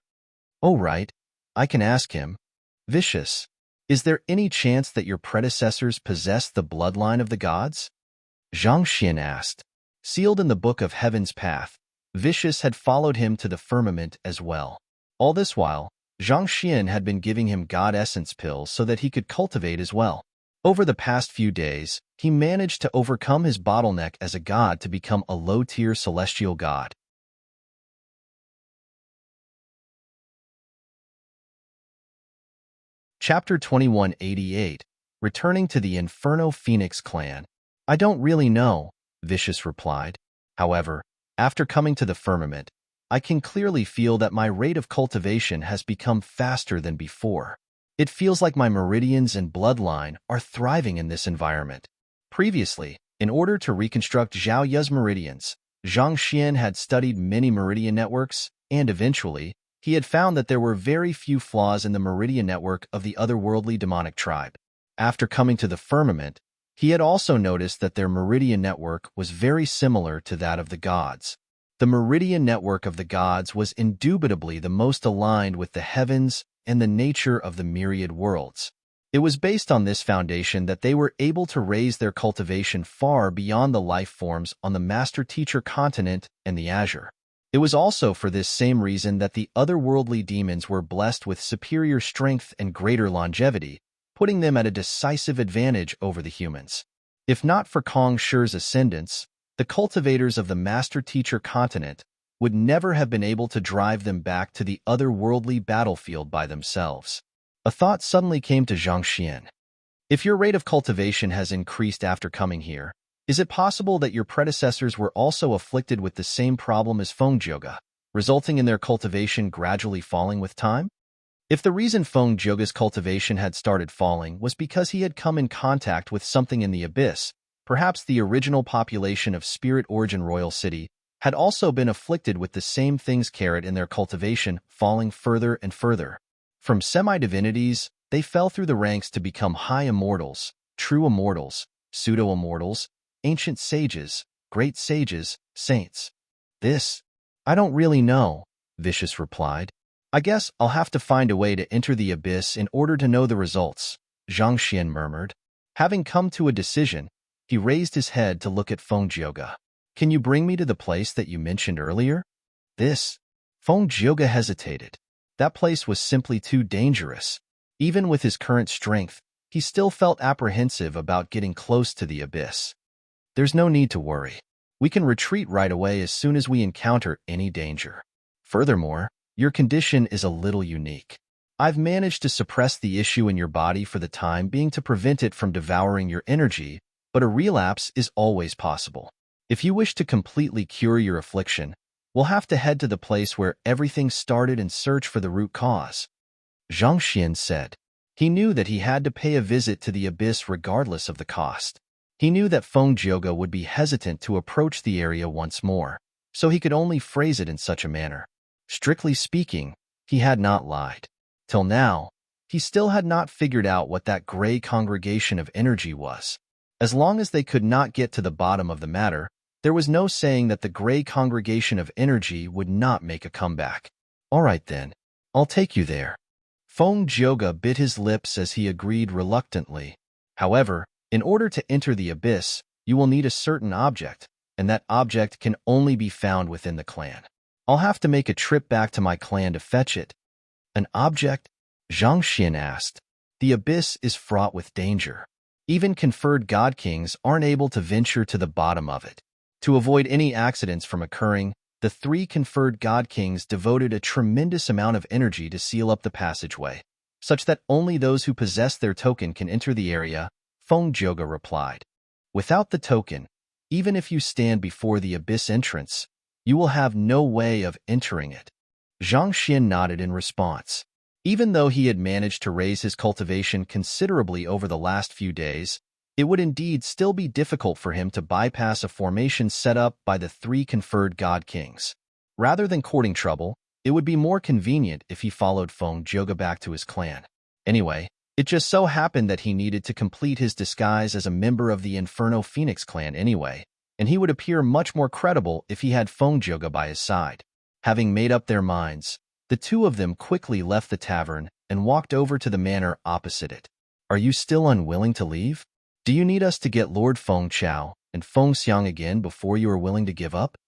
Oh right, I can ask him. Vicious, is there any chance that your predecessors possessed the bloodline of the gods? Zhang Xian asked. Sealed in the Book of Heaven's Path, Vicious had followed him to the firmament as well. All this while, Zhang Xian had been giving him God Essence pills so that he could cultivate as well. Over the past few days, he managed to overcome his bottleneck as a god to become a low-tier celestial god. Chapter 2188, Returning to the Inferno Phoenix Clan. I don't really know, Vicious replied. However, after coming to the firmament, I can clearly feel that my rate of cultivation has become faster than before. It feels like my meridians and bloodline are thriving in this environment. Previously, in order to reconstruct Zhao Ye's meridians, Zhang Xian had studied many meridian networks, and eventually, he had found that there were very few flaws in the meridian network of the otherworldly demonic tribe. After coming to the firmament, he had also noticed that their meridian network was very similar to that of the gods. The meridian network of the gods was indubitably the most aligned with the heavens and the nature of the myriad worlds. It was based on this foundation that they were able to raise their cultivation far beyond the life forms on the Master-Teacher continent and the Azure. It was also for this same reason that the otherworldly demons were blessed with superior strength and greater longevity, putting them at a decisive advantage over the humans. If not for Kong Shi's ascendance, the cultivators of the Master-Teacher continent would never have been able to drive them back to the otherworldly battlefield by themselves. A thought suddenly came to Zhang Xian. If your rate of cultivation has increased after coming here, is it possible that your predecessors were also afflicted with the same problem as Feng Jioge, resulting in their cultivation gradually falling with time? If the reason Feng Jioge's cultivation had started falling was because he had come in contact with something in the abyss, perhaps the original population of Spirit Origin Royal City had also been afflicted with the same things in their cultivation falling further and further. From semi-divinities, they fell through the ranks to become high immortals, true immortals, pseudo-immortals, ancient sages, great sages, saints. This? I don't really know, Vicious replied. I guess I'll have to find a way to enter the abyss in order to know the results, Zhang Xian murmured. Having come to a decision, he raised his head to look at Feng Jioge. Can you bring me to the place that you mentioned earlier? This? Feng Jioge hesitated. That place was simply too dangerous. Even with his current strength, he still felt apprehensive about getting close to the abyss. There's no need to worry. We can retreat right away as soon as we encounter any danger. Furthermore, your condition is a little unique. I've managed to suppress the issue in your body for the time being to prevent it from devouring your energy, but a relapse is always possible. If you wish to completely cure your affliction, we'll have to head to the place where everything started and search for the root cause. Zhang Xian said. He knew that he had to pay a visit to the abyss regardless of the cost. He knew that Feng Jioge would be hesitant to approach the area once more, so he could only phrase it in such a manner. Strictly speaking, he had not lied. Till now, he still had not figured out what that gray congregation of energy was. As long as they could not get to the bottom of the matter, there was no saying that the gray congregation of energy would not make a comeback. All right then, I'll take you there. Feng Jioge bit his lips as he agreed reluctantly. However, in order to enter the abyss, you will need a certain object, and that object can only be found within the clan. I'll have to make a trip back to my clan to fetch it. An object? Zhang Xian asked. The abyss is fraught with danger. Even conferred god kings aren't able to venture to the bottom of it. To avoid any accidents from occurring, the 3 conferred god kings devoted a tremendous amount of energy to seal up the passageway, such that only those who possess their token can enter the area, Feng Jioge replied. Without the token, even if you stand before the abyss entrance, you will have no way of entering it. Zhang Xian nodded in response. Even though he had managed to raise his cultivation considerably over the last few days, it would indeed still be difficult for him to bypass a formation set up by the 3 conferred god kings. Rather than courting trouble, it would be more convenient if he followed Feng Jioge back to his clan. Anyway, it just so happened that he needed to complete his disguise as a member of the Inferno Phoenix clan anyway, and he would appear much more credible if he had Feng Jioge by his side. Having made up their minds, the 2 of them quickly left the tavern and walked over to the manor opposite it. Are you still unwilling to leave? Do you need us to get Lord Feng Chao and Feng Xiang again before you are willing to give up?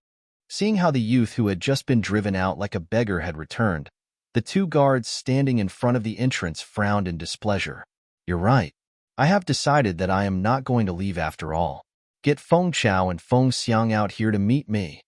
Seeing how the youth who had just been driven out like a beggar had returned, the 2 guards standing in front of the entrance frowned in displeasure. You're right. I have decided that I am not going to leave after all. Get Feng Chao and Feng Xiang out here to meet me.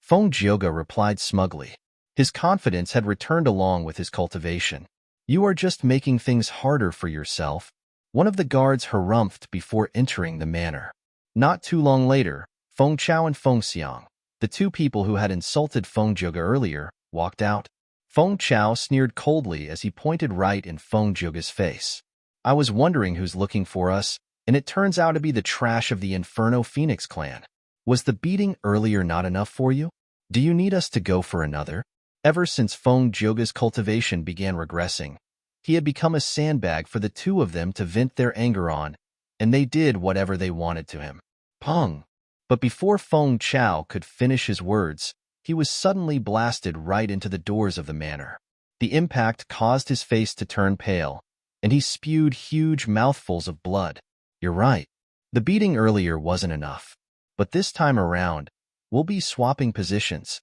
Feng Jioge replied smugly. His confidence had returned along with his cultivation. You are just making things harder for yourself. One of the guards harumphed before entering the manor. Not too long later, Feng Chao and Feng Xiang, the 2 people who had insulted Feng Jioge earlier, walked out. Feng Chao sneered coldly as he pointed right in Feng Jioge's face. I was wondering who's looking for us, and it turns out to be the trash of the Inferno Phoenix clan. Was the beating earlier not enough for you? Do you need us to go for another? Ever since Feng Jioge's cultivation began regressing, he had become a sandbag for the 2 of them to vent their anger on, and they did whatever they wanted to him. Pong! But before Feng Chao could finish his words, he was suddenly blasted right into the doors of the manor. The impact caused his face to turn pale, and he spewed huge mouthfuls of blood. You're right. The beating earlier wasn't enough. But this time around, we'll be swapping positions.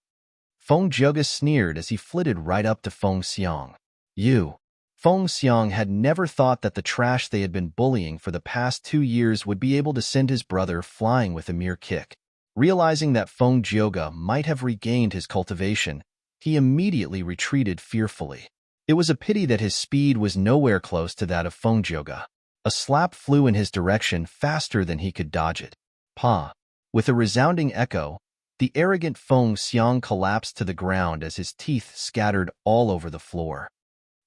Feng Jioge sneered as he flitted right up to Feng Xiang. You. Feng Xiang had never thought that the trash they had been bullying for the past 2 years would be able to send his brother flying with a mere kick. Realizing that Feng Jioge might have regained his cultivation, he immediately retreated fearfully. It was a pity that his speed was nowhere close to that of Feng Jioge. A slap flew in his direction faster than he could dodge it. Pa! With a resounding echo, the arrogant Feng Xiang collapsed to the ground as his teeth scattered all over the floor.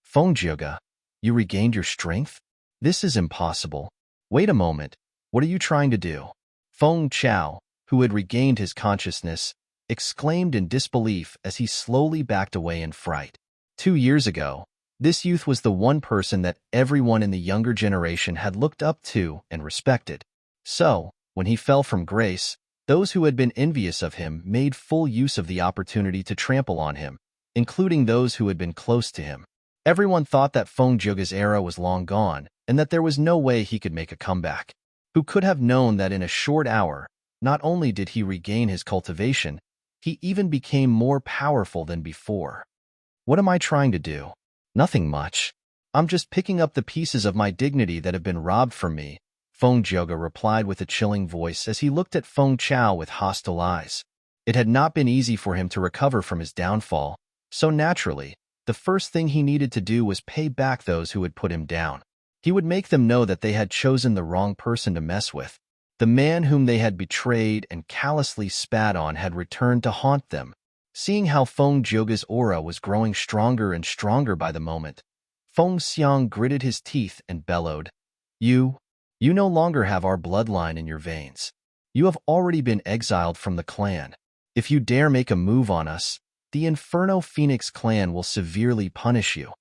Feng Jioge, you regained your strength? This is impossible. Wait a moment, what are you trying to do? Feng Chao, who had regained his consciousness, exclaimed in disbelief as he slowly backed away in fright. 2 years ago, this youth was the one person that everyone in the younger generation had looked up to and respected. So, when he fell from grace, Those who had been envious of him made full use of the opportunity to trample on him, including those who had been close to him. Everyone thought that Feng Zhouge's era was long gone and that there was no way he could make a comeback. Who could have known that in a short hour, not only did he regain his cultivation, he even became more powerful than before. What am I trying to do? Nothing much. I'm just picking up the pieces of my dignity that have been robbed from me, Feng Zhouge replied with a chilling voice as he looked at Feng Chao with hostile eyes. It had not been easy for him to recover from his downfall, so naturally, the first thing he needed to do was pay back those who had put him down. He would make them know that they had chosen the wrong person to mess with. The man whom they had betrayed and callously spat on had returned to haunt them. Seeing how Feng Zhouge's aura was growing stronger and stronger by the moment, Feng Xiang gritted his teeth and bellowed, You no longer have our bloodline in your veins. You have already been exiled from the clan. If you dare make a move on us, the Inferno Phoenix clan will severely punish you.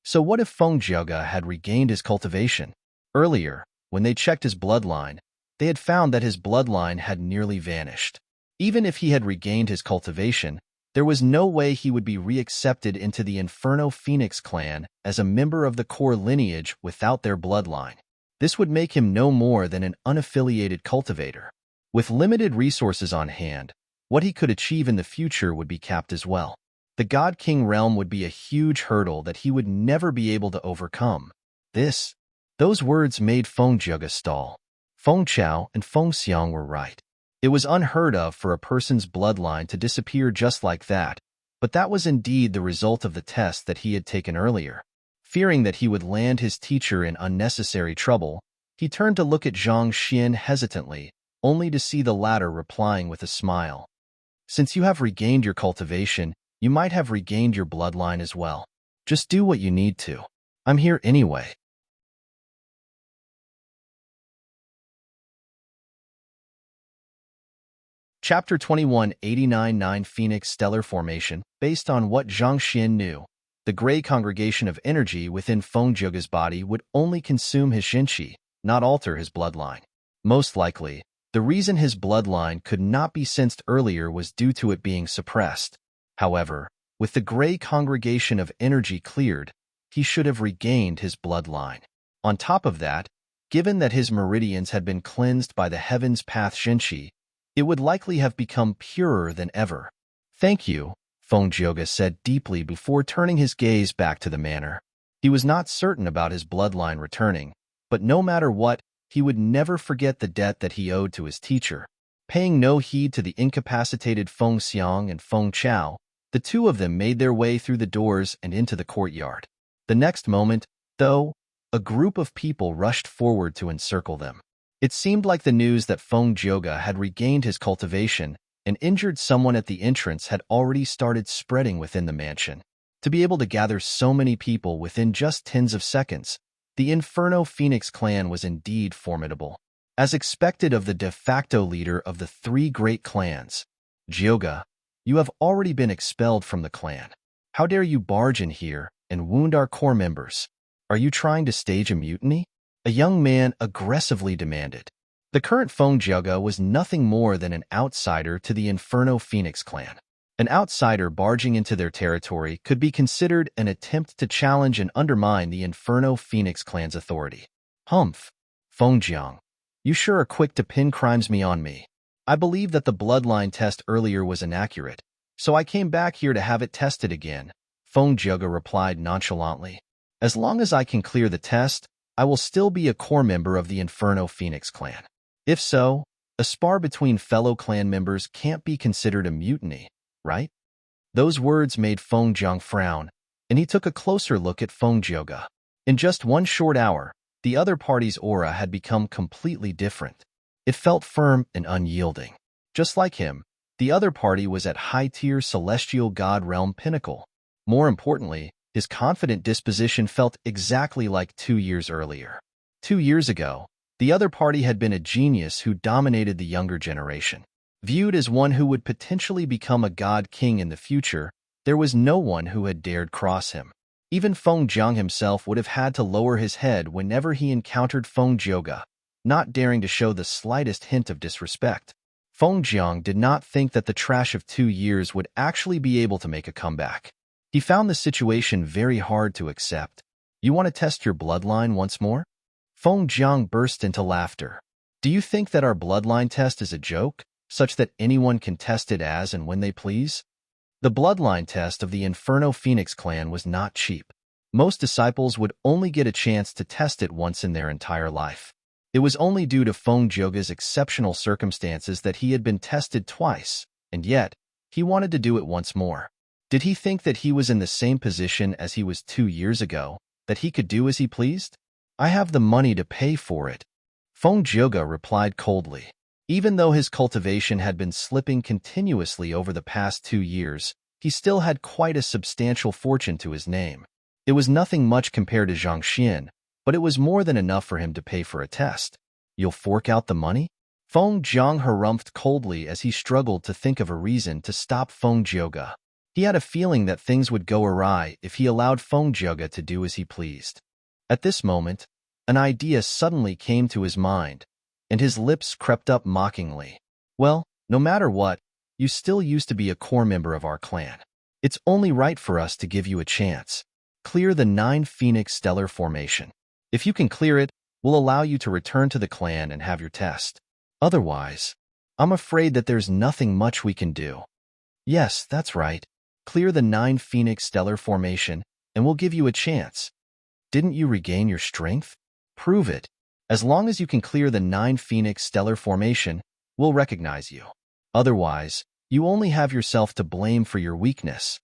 So what if Feng Zhouge had regained his cultivation? Earlier, when they checked his bloodline, they had found that his bloodline had nearly vanished. Even if he had regained his cultivation, there was no way he would be reaccepted into the Inferno Phoenix clan as a member of the core lineage without their bloodline. This would make him no more than an unaffiliated cultivator. With limited resources on hand, what he could achieve in the future would be capped as well. The God King realm would be a huge hurdle that he would never be able to overcome. Those words made Feng Zhouge stall. Feng Chao and Feng Xiang were right. It was unheard of for a person's bloodline to disappear just like that, but that was indeed the result of the test that he had taken earlier. Fearing that he would land his teacher in unnecessary trouble, he turned to look at Zhang Xian hesitantly, only to see the latter replying with a smile. Since you have regained your cultivation, you might have regained your bloodline as well. Just do what you need to. I'm here anyway. Chapter 21 89-9 Phoenix Stellar Formation. Based on what Zhang Xian knew, the gray congregation of energy within Feng Zhouge's body would only consume his Xinqi, not alter his bloodline. Most likely, the reason his bloodline could not be sensed earlier was due to it being suppressed. However, with the gray congregation of energy cleared, he should have regained his bloodline. On top of that, given that his meridians had been cleansed by the Heaven's Path Xinqi, it would likely have become purer than ever. Thank you, Feng Zhouge said deeply before turning his gaze back to the manor. He was not certain about his bloodline returning, but no matter what, he would never forget the debt that he owed to his teacher. Paying no heed to the incapacitated Feng Xiang and Feng Chao, the two of them made their way through the doors and into the courtyard. The next moment, though, a group of people rushed forward to encircle them. It seemed like the news that Feng Zhouge had regained his cultivation and injured someone at the entrance had already started spreading within the mansion. To be able to gather so many people within just tens of seconds, the Inferno Phoenix clan was indeed formidable. As expected of the de facto leader of the three great clans, Zhouge, you have already been expelled from the clan. How dare you barge in here and wound our core members? Are you trying to stage a mutiny? A young man aggressively demanded. The current Feng Zhouge was nothing more than an outsider to the Inferno Phoenix clan. An outsider barging into their territory could be considered an attempt to challenge and undermine the Inferno Phoenix clan's authority. Humph, Feng Jiang, you sure are quick to pin crimes on me. I believe that the bloodline test earlier was inaccurate, so I came back here to have it tested again, Feng Zhouge replied nonchalantly. As long as I can clear the test, I will still be a core member of the Inferno Phoenix clan. If so, a spar between fellow clan members can't be considered a mutiny, right? Those words made Feng Jiang frown, and he took a closer look at Feng Zhouge. In just one short hour, the other party's aura had become completely different. It felt firm and unyielding. Just like him, the other party was at high-tier celestial god realm pinnacle. More importantly, his confident disposition felt exactly like 2 years earlier. 2 years ago, the other party had been a genius who dominated the younger generation. Viewed as one who would potentially become a god king in the future, there was no one who had dared cross him. Even Feng Jiang himself would have had to lower his head whenever he encountered Feng Zhouge, not daring to show the slightest hint of disrespect. Feng Jiang did not think that the trash of 2 years would actually be able to make a comeback. He found the situation very hard to accept. You want to test your bloodline once more? Feng Jiang burst into laughter. Do you think that our bloodline test is a joke, such that anyone can test it as and when they please? The bloodline test of the Inferno Phoenix clan was not cheap. Most disciples would only get a chance to test it once in their entire life. It was only due to Feng Jioga's exceptional circumstances that he had been tested twice, and yet, he wanted to do it once more. Did he think that he was in the same position as he was 2 years ago, that he could do as he pleased? I have the money to pay for it, Feng Jioga replied coldly. Even though his cultivation had been slipping continuously over the past 2 years, he still had quite a substantial fortune to his name. It was nothing much compared to Zhang Xian, but it was more than enough for him to pay for a test. You'll fork out the money? Feng Jiang harumphed coldly as he struggled to think of a reason to stop Feng Jioga. He had a feeling that things would go awry if he allowed Feng Jioga to do as he pleased. At this moment, an idea suddenly came to his mind, and his lips crept up mockingly. Well, no matter what, you still used to be a core member of our clan. It's only right for us to give you a chance. Clear the 9 Phoenix Stellar Formation. If you can clear it, we'll allow you to return to the clan and have your test. Otherwise, I'm afraid that there's nothing much we can do. Yes, that's right. Clear the 9 Phoenix Stellar Formation, and we'll give you a chance. Didn't you regain your strength? Prove it. As long as you can clear the 9 Phoenix Stellar Formation, we'll recognize you. Otherwise, you only have yourself to blame for your weakness.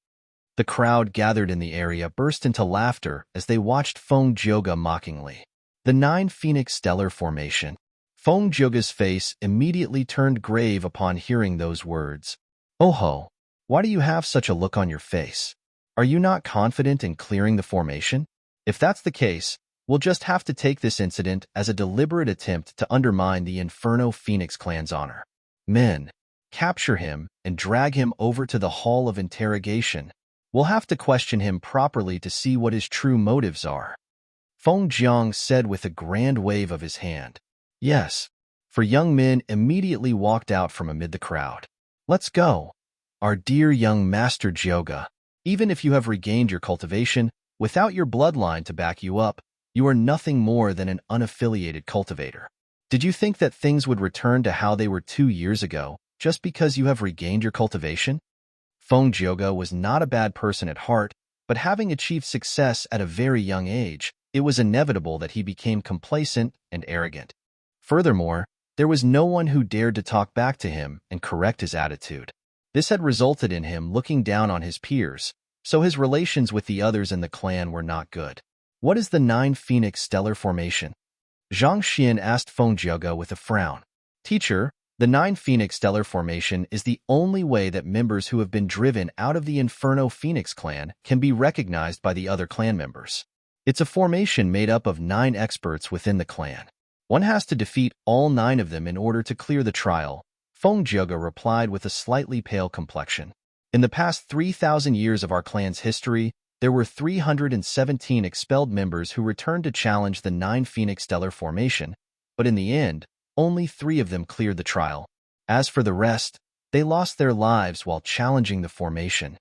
The crowd gathered in the area burst into laughter as they watched Feng Jioga mockingly. The 9 Phoenix Stellar Formation. Feng Jioga's face immediately turned grave upon hearing those words. Oh ho, why do you have such a look on your face? Are you not confident in clearing the formation? If that's the case, we'll just have to take this incident as a deliberate attempt to undermine the Inferno Phoenix clan's honor. Men, capture him and drag him over to the Hall of Interrogation. We'll have to question him properly to see what his true motives are. Feng Jiang said with a grand wave of his hand. Yes, for young men immediately walked out from amid the crowd. Let's go. Our dear young Master Jioga, even if you have regained your cultivation, without your bloodline to back you up, you are nothing more than an unaffiliated cultivator. Did you think that things would return to how they were 2 years ago, just because you have regained your cultivation? Feng Jioga was not a bad person at heart, but having achieved success at a very young age, it was inevitable that he became complacent and arrogant. Furthermore, there was no one who dared to talk back to him and correct his attitude. This had resulted in him looking down on his peers, so his relations with the others in the clan were not good. What is the 9 Phoenix Stellar Formation? Zhang Xian asked Feng Jioga with a frown. Teacher, the 9 Phoenix Stellar Formation is the only way that members who have been driven out of the Inferno Phoenix clan can be recognized by the other clan members. It's a formation made up of 9 experts within the clan. One has to defeat all 9 of them in order to clear the trial, Feng Jioga replied with a slightly pale complexion. In the past 3,000 years of our clan's history, there were 317 expelled members who returned to challenge the 9 Phoenix Stellar Formation, but in the end, only 3 of them cleared the trial. As for the rest, they lost their lives while challenging the formation.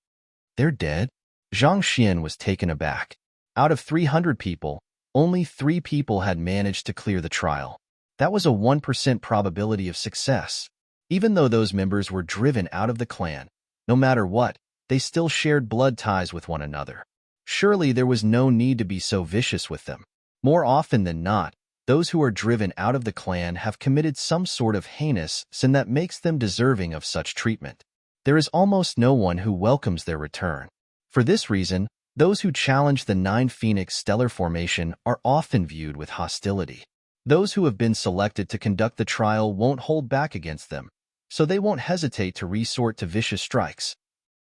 They're dead? Zhang Xian was taken aback. Out of 300 people, only 3 people had managed to clear the trial. That was a 1% probability of success. Even though those members were driven out of the clan, no matter what, they still shared blood ties with one another. Surely there was no need to be so vicious with them. More often than not, those who are driven out of the clan have committed some sort of heinous sin that makes them deserving of such treatment. There is almost no one who welcomes their return. For this reason, those who challenge the 9 Phoenix Stellar Formation are often viewed with hostility. Those who have been selected to conduct the trial won't hold back against them, so they won't hesitate to resort to vicious strikes.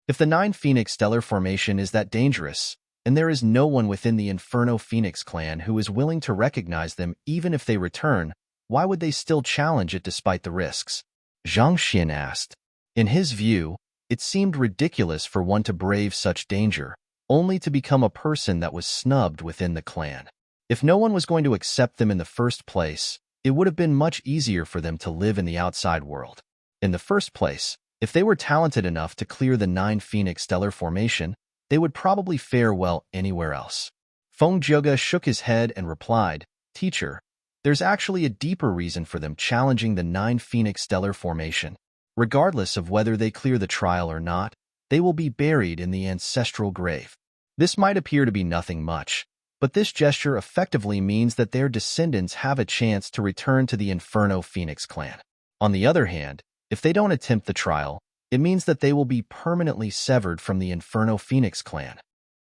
If the 9 Phoenix Stellar Formation is that dangerous, and there is no one within the Inferno Phoenix clan who is willing to recognize them even if they return, why would they still challenge it despite the risks? Zhang Xian asked. In his view, it seemed ridiculous for one to brave such danger, only to become a person that was snubbed within the clan. If no one was going to accept them in the first place, it would have been much easier for them to live in the outside world. In the first place, if they were talented enough to clear the 9 Phoenix stellar formation, they would probably fare well anywhere else. Feng Jioge shook his head and replied, "Teacher, there's actually a deeper reason for them challenging the 9 Phoenix stellar formation. Regardless of whether they clear the trial or not, they will be buried in the ancestral grave." This might appear to be nothing much, but this gesture effectively means that their descendants have a chance to return to the Inferno Phoenix clan. On the other hand, if they don't attempt the trial, it means that they will be permanently severed from the Inferno Phoenix clan.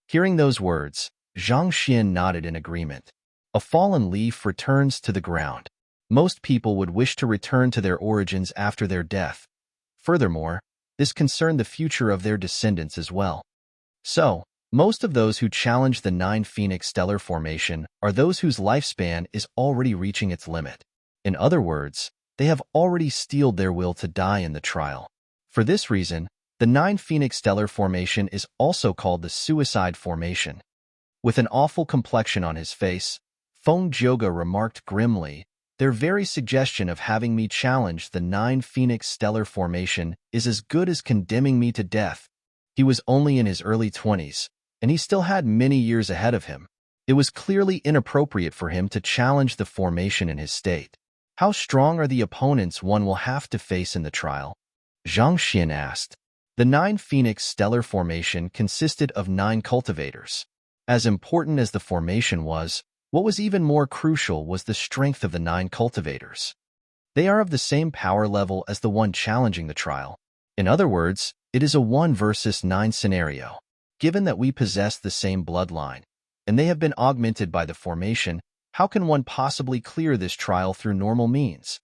Hearing those words, Zhang Xian nodded in agreement. A fallen leaf returns to the ground. Most people would wish to return to their origins after their death. Furthermore, this concerned the future of their descendants as well. So, most of those who challenge the 9 Phoenix stellar formation are those whose lifespan is already reaching its limit. In other words, they have already steeled their will to die in the trial. For this reason, the 9 Phoenix stellar formation is also called the suicide formation. With an awful complexion on his face, Feng Jioge remarked grimly, "Their very suggestion of having me challenge the 9 Phoenix stellar formation is as good as condemning me to death." He was only in his early 20s, and he still had many years ahead of him. It was clearly inappropriate for him to challenge the formation in his state. How strong are the opponents one will have to face in the trial? Zhang Xian asked. The 9 Phoenix stellar formation consisted of 9 cultivators. As important as the formation was, what was even more crucial was the strength of the 9 cultivators. They are of the same power level as the one challenging the trial. In other words, it is a 1 versus 9 scenario. Given that we possess the same bloodline, and they have been augmented by the formation, how can one possibly clear this trial through normal means?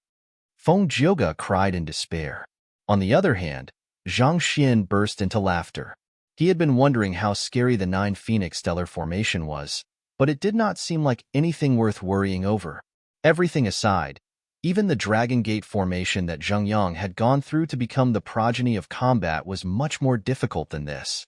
Feng Jioge cried in despair. On the other hand, Zhang Xian burst into laughter. He had been wondering how scary the 9 Phoenix stellar formation was, but it did not seem like anything worth worrying over. Everything aside, even the Dragon Gate formation that Zheng Yang had gone through to become the progeny of combat was much more difficult than this.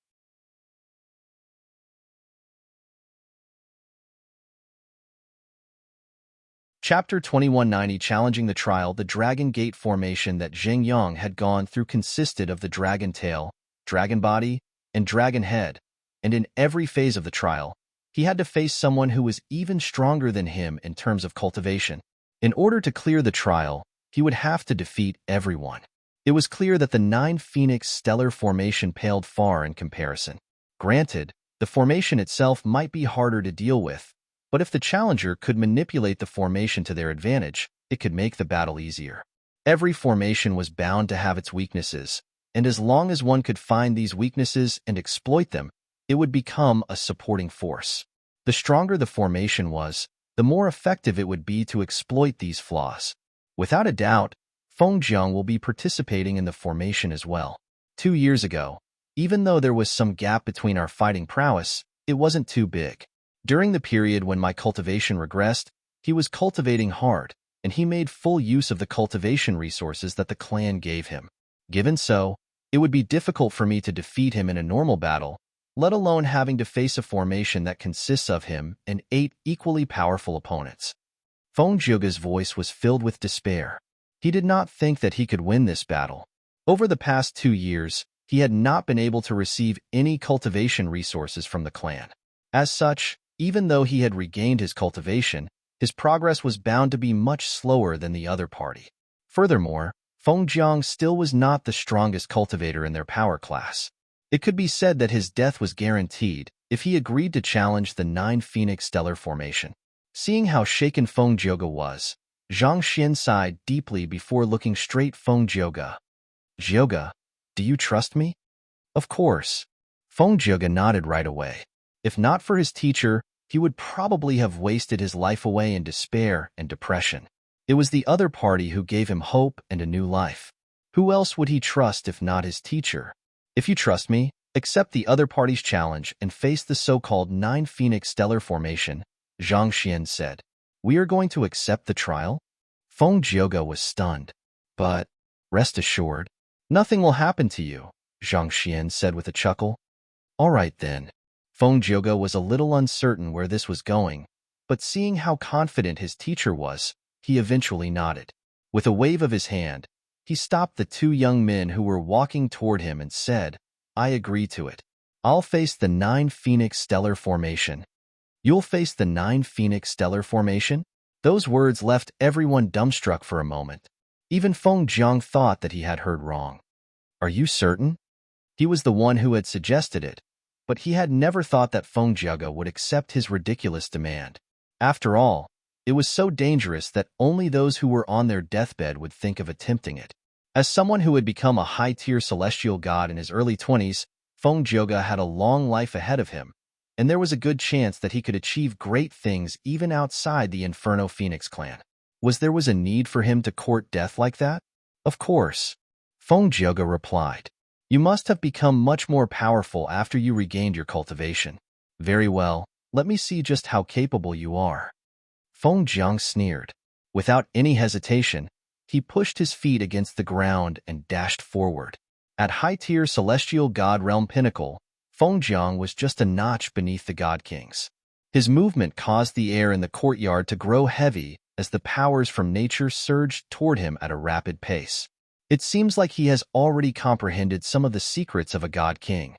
Chapter 2190 Challenging the Trial. The Dragon Gate formation that Zheng Yang had gone through consisted of the Dragon Tail, Dragon Body, and Dragon Head, and in every phase of the trial, he had to face someone who was even stronger than him in terms of cultivation. In order to clear the trial, he would have to defeat everyone. It was clear that the 9 Phoenix stellar formation paled far in comparison. Granted, the formation itself might be harder to deal with, but if the challenger could manipulate the formation to their advantage, it could make the battle easier. Every formation was bound to have its weaknesses, and as long as one could find these weaknesses and exploit them, it would become a supporting force. The stronger the formation was, the more effective it would be to exploit these flaws. Without a doubt, Feng Jiang will be participating in the formation as well. 2 years ago, even though there was some gap between our fighting prowess, it wasn't too big. During the period when my cultivation regressed, he was cultivating hard, and he made full use of the cultivation resources that the clan gave him. Given so, it would be difficult for me to defeat him in a normal battle, let alone having to face a formation that consists of him and 8 equally powerful opponents. Feng Jioge's voice was filled with despair. He did not think that he could win this battle. Over the past 2 years, he had not been able to receive any cultivation resources from the clan. As such, even though he had regained his cultivation, his progress was bound to be much slower than the other party. Furthermore, Feng Jiang still was not the strongest cultivator in their power class. It could be said that his death was guaranteed if he agreed to challenge the 9 Phoenix stellar formation. Seeing how shaken Feng Jioge was, Zhang Xian sighed deeply before looking straight Feng Jioge. "Jioge, do you trust me?" "Of course." Feng Jioge nodded right away. If not for his teacher, he would probably have wasted his life away in despair and depression. It was the other party who gave him hope and a new life. Who else would he trust if not his teacher? "If you trust me, accept the other party's challenge and face the so-called 9 Phoenix stellar formation," Zhang Xian said. "We are going to accept the trial?" Feng Jioge was stunned. "But, rest assured, nothing will happen to you," Zhang Xian said with a chuckle. "All right then." Feng Jioge was a little uncertain where this was going, but seeing how confident his teacher was, he eventually nodded. With a wave of his hand, He stopped the two young men who were walking toward him and said, "I agree to it. I'll face the 9 Phoenix stellar formation." "You'll face the 9 Phoenix stellar formation?" Those words left everyone dumbstruck for a moment. Even Feng Jiang thought that he had heard wrong. "Are you certain?" He was the one who had suggested it, but he had never thought that Feng Jiaga would accept his ridiculous demand. After all, it was so dangerous that only those who were on their deathbed would think of attempting it. As someone who had become a high-tier celestial god in his early 20s, Feng Jiaga had a long life ahead of him, and there was a good chance that he could achieve great things even outside the Inferno Phoenix clan. Was there a need for him to court death like that? Of course. Feng Jiaga replied. "You must have become much more powerful after you regained your cultivation." "Very well, let me see just how capable you are." Feng Jiang sneered. Without any hesitation, he pushed his feet against the ground and dashed forward. At high-tier celestial god realm pinnacle, Feng Jiang was just a notch beneath the god kings. His movement caused the air in the courtyard to grow heavy as the powers from nature surged toward him at a rapid pace. It seems like he has already comprehended some of the secrets of a god king.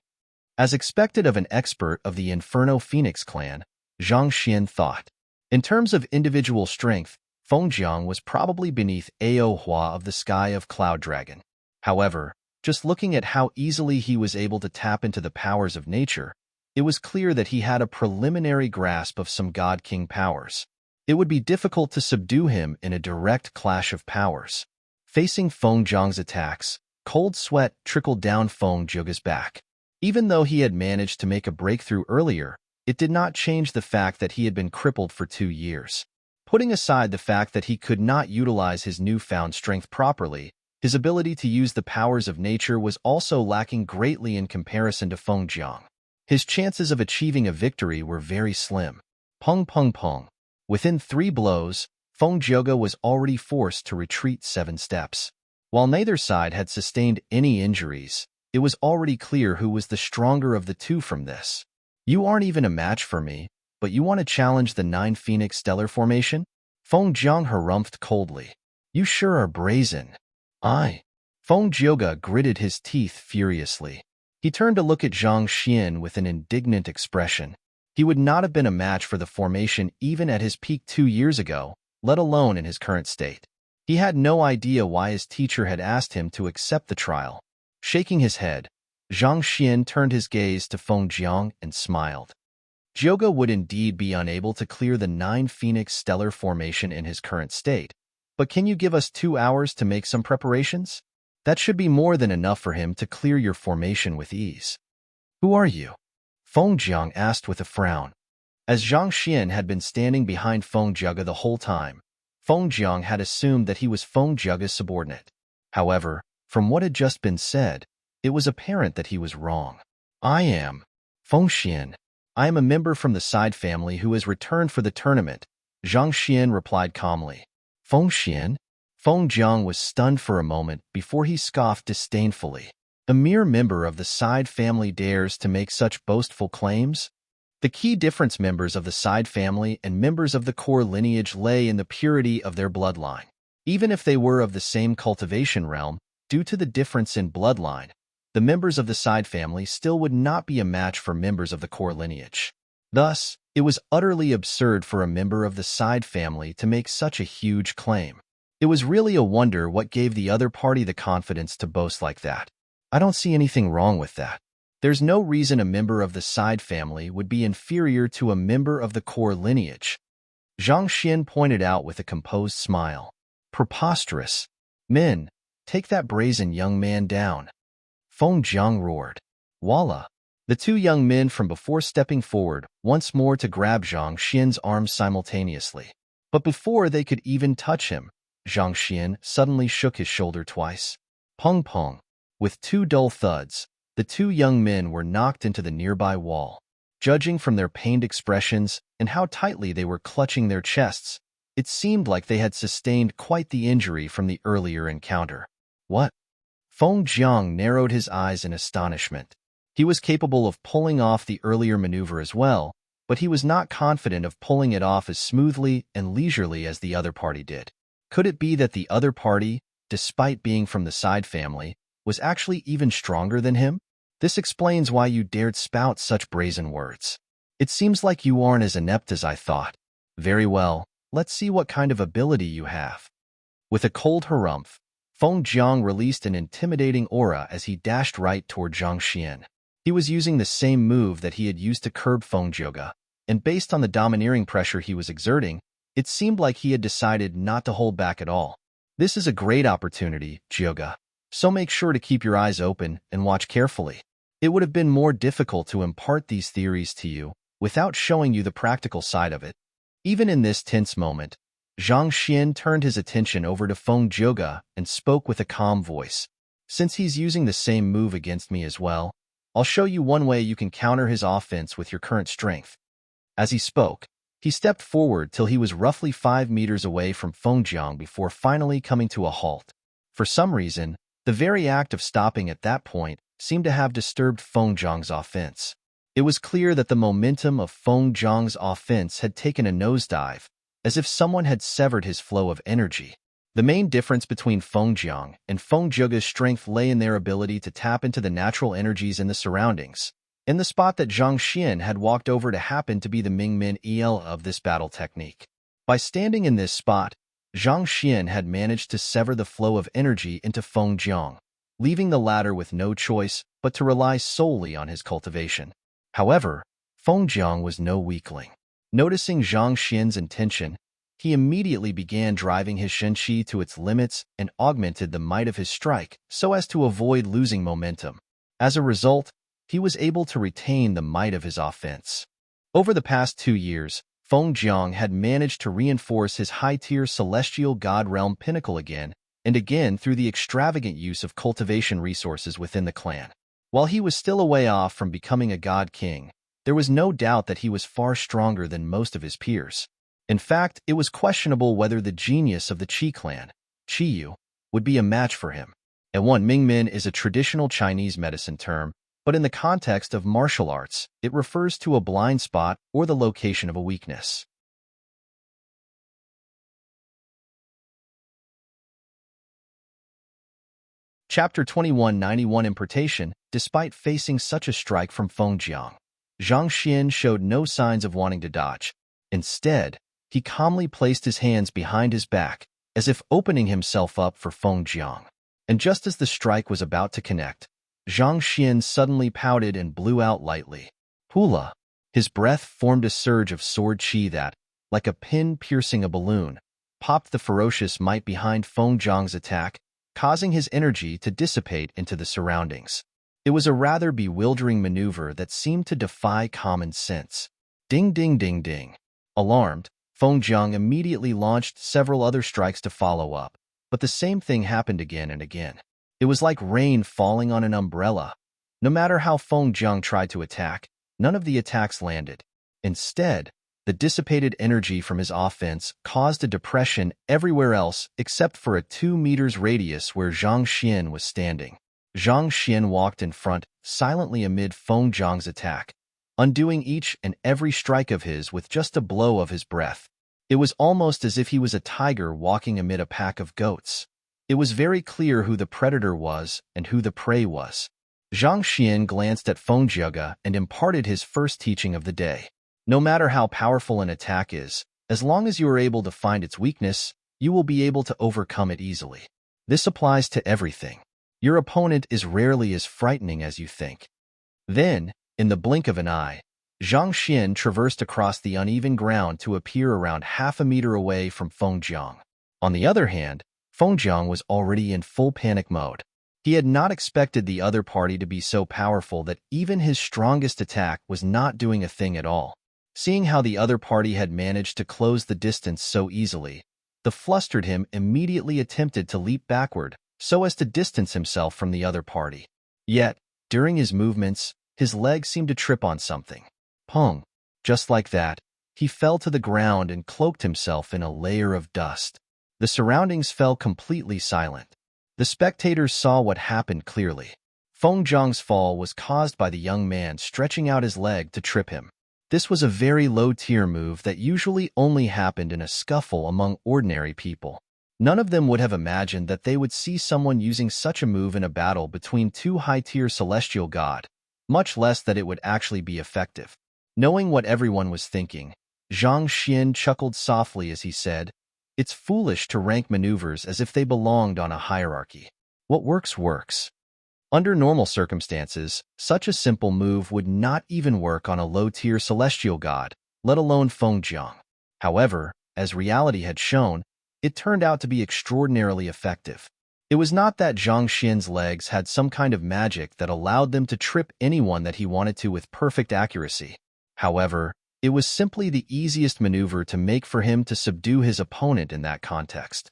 As expected of an expert of the Inferno Phoenix clan, Zhang Xian thought. In terms of individual strength, Feng Jiang was probably beneath Ao Hua of the Sky of Cloud Dragon. However, just looking at how easily he was able to tap into the powers of nature, it was clear that he had a preliminary grasp of some god king powers. It would be difficult to subdue him in a direct clash of powers. Facing Feng Jiang's attacks, cold sweat trickled down Feng Jiaga's back. Even though he had managed to make a breakthrough earlier, it did not change the fact that he had been crippled for 2 years. Putting aside the fact that he could not utilize his newfound strength properly, his ability to use the powers of nature was also lacking greatly in comparison to Feng Jiang. His chances of achieving a victory were very slim. Pung pung pung. Within 3 blows, Feng Jiaga was already forced to retreat 7 steps. While neither side had sustained any injuries, it was already clear who was the stronger of the two from this. "You aren't even a match for me, but you want to challenge the 9 Phoenix stellar formation?" Feng Jiang harumphed coldly. "You sure are brazen." Feng Jiaga gritted his teeth furiously. He turned to look at Zhang Xian with an indignant expression. He would not have been a match for the formation even at his peak 2 years ago, let alone in his current state. He had no idea why his teacher had asked him to accept the trial. Shaking his head, Zhang Xian turned his gaze to Feng Jiang and smiled. Jiaga would indeed be unable to clear the 9 Phoenix stellar formation in his current state, but can you give us 2 hours to make some preparations? That should be more than enough for him to clear your formation with ease. "Who are you?" Feng Jiang asked with a frown. As Zhang Xian had been standing behind Feng Jiaga the whole time, Feng Jiang had assumed that he was Feng Jiaga's subordinate. However, from what had just been said, it was apparent that he was wrong. "I am Feng Xian. I am a member from the side family who has returned for the tournament," Zhang Xian replied calmly. "Feng Xian?" Feng Jiang was stunned for a moment before he scoffed disdainfully. A mere member of the side family dares to make such boastful claims? The key difference members of the side family and members of the core lineage lay in the purity of their bloodline. Even if they were of the same cultivation realm, due to the difference in bloodline, the members of the side family still would not be a match for members of the core lineage. Thus, it was utterly absurd for a member of the side family to make such a huge claim. It was really a wonder what gave the other party the confidence to boast like that. I don't see anything wrong with that. There's no reason a member of the side family would be inferior to a member of the core lineage. Zhang Xian pointed out with a composed smile. Preposterous. Men, take that brazen young man down. Feng Jiang roared. Voila! The 2 young men from before stepping forward once more to grab Zhang Xian's arms simultaneously. But before they could even touch him, Zhang Xian suddenly shook his shoulder twice. Pung pung. With 2 dull thuds, the 2 young men were knocked into the nearby wall. Judging from their pained expressions and how tightly they were clutching their chests, it seemed like they had sustained quite the injury from the earlier encounter. What? Feng Jiang narrowed his eyes in astonishment. He was capable of pulling off the earlier maneuver as well, but he was not confident of pulling it off as smoothly and leisurely as the other party did. Could it be that the other party, despite being from the side family, was actually even stronger than him? This explains why you dared spout such brazen words. It seems like you aren't as inept as I thought. Very well, let's see what kind of ability you have. With a cold harumph, Feng Jiang released an intimidating aura as he dashed right toward Zhang Xian. He was using the same move that he had used to curb Feng Jioge, and based on the domineering pressure he was exerting, it seemed like he had decided not to hold back at all. This is a great opportunity, Jioge, so make sure to keep your eyes open and watch carefully. It would have been more difficult to impart these theories to you without showing you the practical side of it. Even in this tense moment, Zhang Xian turned his attention over to Feng Jioge and spoke with a calm voice. Since he's using the same move against me as well, I'll show you one way you can counter his offense with your current strength. As he spoke, he stepped forward till he was roughly 5 meters away from Feng Jiang before finally coming to a halt. For some reason, the very act of stopping at that point seemed to have disturbed Feng Jiang's offense. It was clear that the momentum of Feng Jiang's offense had taken a nosedive, as if someone had severed his flow of energy. The main difference between Feng Jiang and Feng Jioge's strength lay in their ability to tap into the natural energies in the surroundings. In the spot that Zhang Xian had walked over to happened to be the Mingmen El of this battle technique. By standing in this spot, Zhang Xian had managed to sever the flow of energy into Feng Jiang, leaving the latter with no choice but to rely solely on his cultivation. However, Feng Jiang was no weakling. Noticing Zhang Xian's intention, he immediately began driving his Shenqi to its limits and augmented the might of his strike so as to avoid losing momentum. As a result, he was able to retain the might of his offense. Over the past 2 years, Feng Jiang had managed to reinforce his high-tier celestial god realm pinnacle again and again through the extravagant use of cultivation resources within the clan. While he was still a way off from becoming a god king, there was no doubt that he was far stronger than most of his peers. In fact, it was questionable whether the genius of the Qi clan, Qiyu, would be a match for him. And one Mingmen is a traditional Chinese medicine term, but in the context of martial arts, it refers to a blind spot or the location of a weakness. Chapter 2191 Impartation. Despite facing such a strike from Feng Jiang, Zhang Xian showed no signs of wanting to dodge. Instead, he calmly placed his hands behind his back, as if opening himself up for Feng Jiang. And just as the strike was about to connect, Zhang Xian suddenly pouted and blew out lightly. Hula! His breath formed a surge of sword qi that, like a pin piercing a balloon, popped the ferocious might behind Feng Jiang's attack, causing his energy to dissipate into the surroundings. It was a rather bewildering maneuver that seemed to defy common sense. Ding ding ding ding. Alarmed, Feng Jiang immediately launched several other strikes to follow up, but the same thing happened again and again. It was like rain falling on an umbrella. No matter how Feng Jiang tried to attack, none of the attacks landed. Instead, the dissipated energy from his offense caused a depression everywhere else except for a 2 meters radius where Zhang Xian was standing. Zhang Xian walked in front, silently amid Feng Jiang's attack, undoing each and every strike of his with just a blow of his breath. It was almost as if he was a tiger walking amid a pack of goats. It was very clear who the predator was and who the prey was. Zhang Xian glanced at Feng Jioge and imparted his first teaching of the day. No matter how powerful an attack is, as long as you are able to find its weakness, you will be able to overcome it easily. This applies to everything. Your opponent is rarely as frightening as you think. Then, in the blink of an eye, Zhang Xian traversed across the uneven ground to appear around half a meter away from Feng Jiang. On the other hand, Feng Jiang was already in full panic mode. He had not expected the other party to be so powerful that even his strongest attack was not doing a thing at all. Seeing how the other party had managed to close the distance so easily, the flustered him immediately attempted to leap backward so as to distance himself from the other party. Yet, during his movements, his leg seemed to trip on something. Pong! Just like that, he fell to the ground and cloaked himself in a layer of dust. The surroundings fell completely silent. The spectators saw what happened clearly. Feng Jiang's fall was caused by the young man stretching out his leg to trip him. This was a very low-tier move that usually only happened in a scuffle among ordinary people. None of them would have imagined that they would see someone using such a move in a battle between two high-tier celestial god, much less that it would actually be effective. Knowing what everyone was thinking, Zhang Xian chuckled softly as he said, "It's foolish to rank maneuvers as if they belonged on a hierarchy. What works, works." Under normal circumstances, such a simple move would not even work on a low-tier celestial god, let alone Fengjiang. However, as reality had shown, it turned out to be extraordinarily effective. It was not that Zhang Xian's legs had some kind of magic that allowed them to trip anyone that he wanted to with perfect accuracy. However, it was simply the easiest maneuver to make for him to subdue his opponent in that context.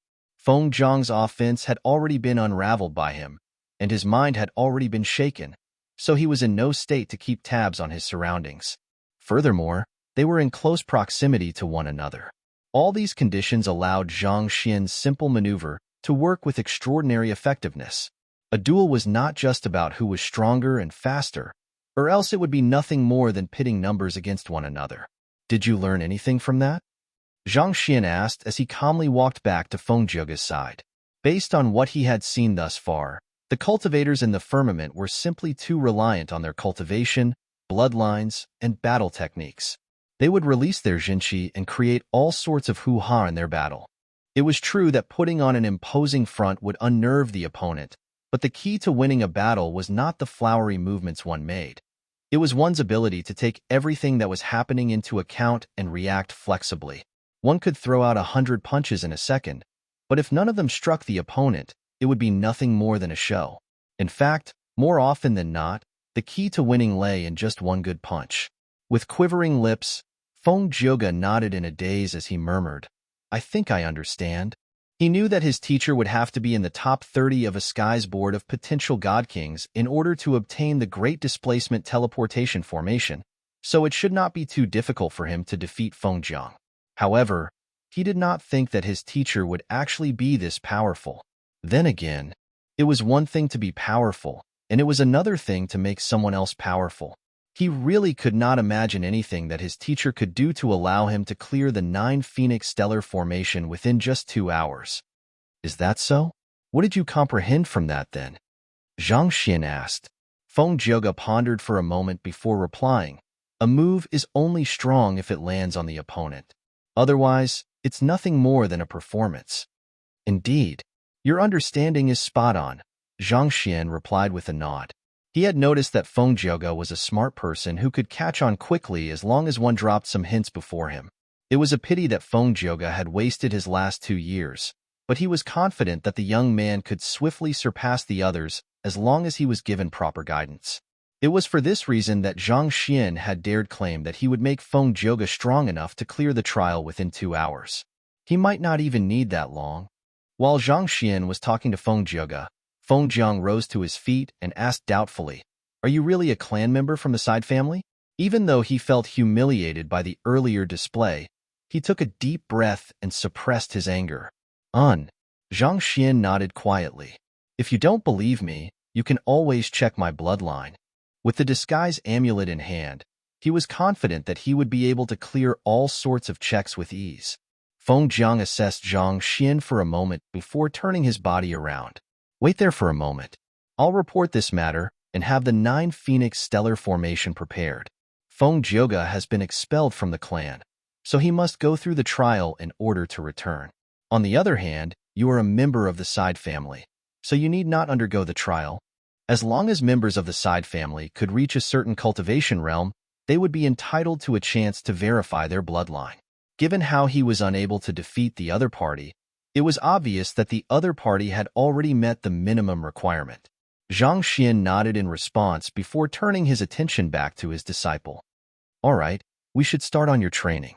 Fengjiang's offense had already been unraveled by him, and his mind had already been shaken, so he was in no state to keep tabs on his surroundings. Furthermore, they were in close proximity to one another. All these conditions allowed Zhang Xian's simple maneuver to work with extraordinary effectiveness. A duel was not just about who was stronger and faster, or else it would be nothing more than pitting numbers against one another. Did you learn anything from that? Zhang Xian asked as he calmly walked back to Fengjia's side. Based on what he had seen thus far, the cultivators in the firmament were simply too reliant on their cultivation, bloodlines, and battle techniques. They would release their Jinqi and create all sorts of hoo-ha in their battle. It was true that putting on an imposing front would unnerve the opponent, but the key to winning a battle was not the flowery movements one made. It was one's ability to take everything that was happening into account and react flexibly. One could throw out 100 punches in a second, but if none of them struck the opponent, it would be nothing more than a show. In fact, more often than not, the key to winning lay in just one good punch. With quivering lips, Fengjiu nodded in a daze as he murmured, "I think I understand." He knew that his teacher would have to be in the top 30 of a sky's board of potential god kings in order to obtain the Great Displacement Teleportation Formation, so it should not be too difficult for him to defeat Fengjiang. However, he did not think that his teacher would actually be this powerful. Then again, it was one thing to be powerful, and it was another thing to make someone else powerful. He really could not imagine anything that his teacher could do to allow him to clear the 9 Phoenix stellar formation within just 2 hours. Is that so? What did you comprehend from that then? Zhang Xian asked. Fengjiu pondered for a moment before replying, "A move is only strong if it lands on the opponent. Otherwise, it's nothing more than a performance." "Indeed, your understanding is spot on," Zhang Xian replied with a nod. He had noticed that Fengjiu was a smart person who could catch on quickly as long as one dropped some hints before him. It was a pity that Fengjiu had wasted his last 2 years, but he was confident that the young man could swiftly surpass the others as long as he was given proper guidance. It was for this reason that Zhang Xian had dared claim that he would make Fengjiu strong enough to clear the trial within 2 hours. He might not even need that long. While Zhang Xian was talking to Fengjiu, Fengjiang rose to his feet and asked doubtfully, "Are you really a clan member from the side family?" Even though he felt humiliated by the earlier display, he took a deep breath and suppressed his anger. Zhang Xian nodded quietly. "If you don't believe me, you can always check my bloodline." With the disguise amulet in hand, he was confident that he would be able to clear all sorts of checks with ease. Fengjiang assessed Zhang Xian for a moment before turning his body around. "Wait there for a moment. I'll report this matter and have the 9 Phoenix stellar formation prepared. Fengjiu has been expelled from the clan, so he must go through the trial in order to return. On the other hand, you are a member of the side family, so you need not undergo the trial. As long as members of the side family could reach a certain cultivation realm, they would be entitled to a chance to verify their bloodline." Given how he was unable to defeat the other party, it was obvious that the other party had already met the minimum requirement. Zhang Xian nodded in response before turning his attention back to his disciple. "All right, we should start on your training.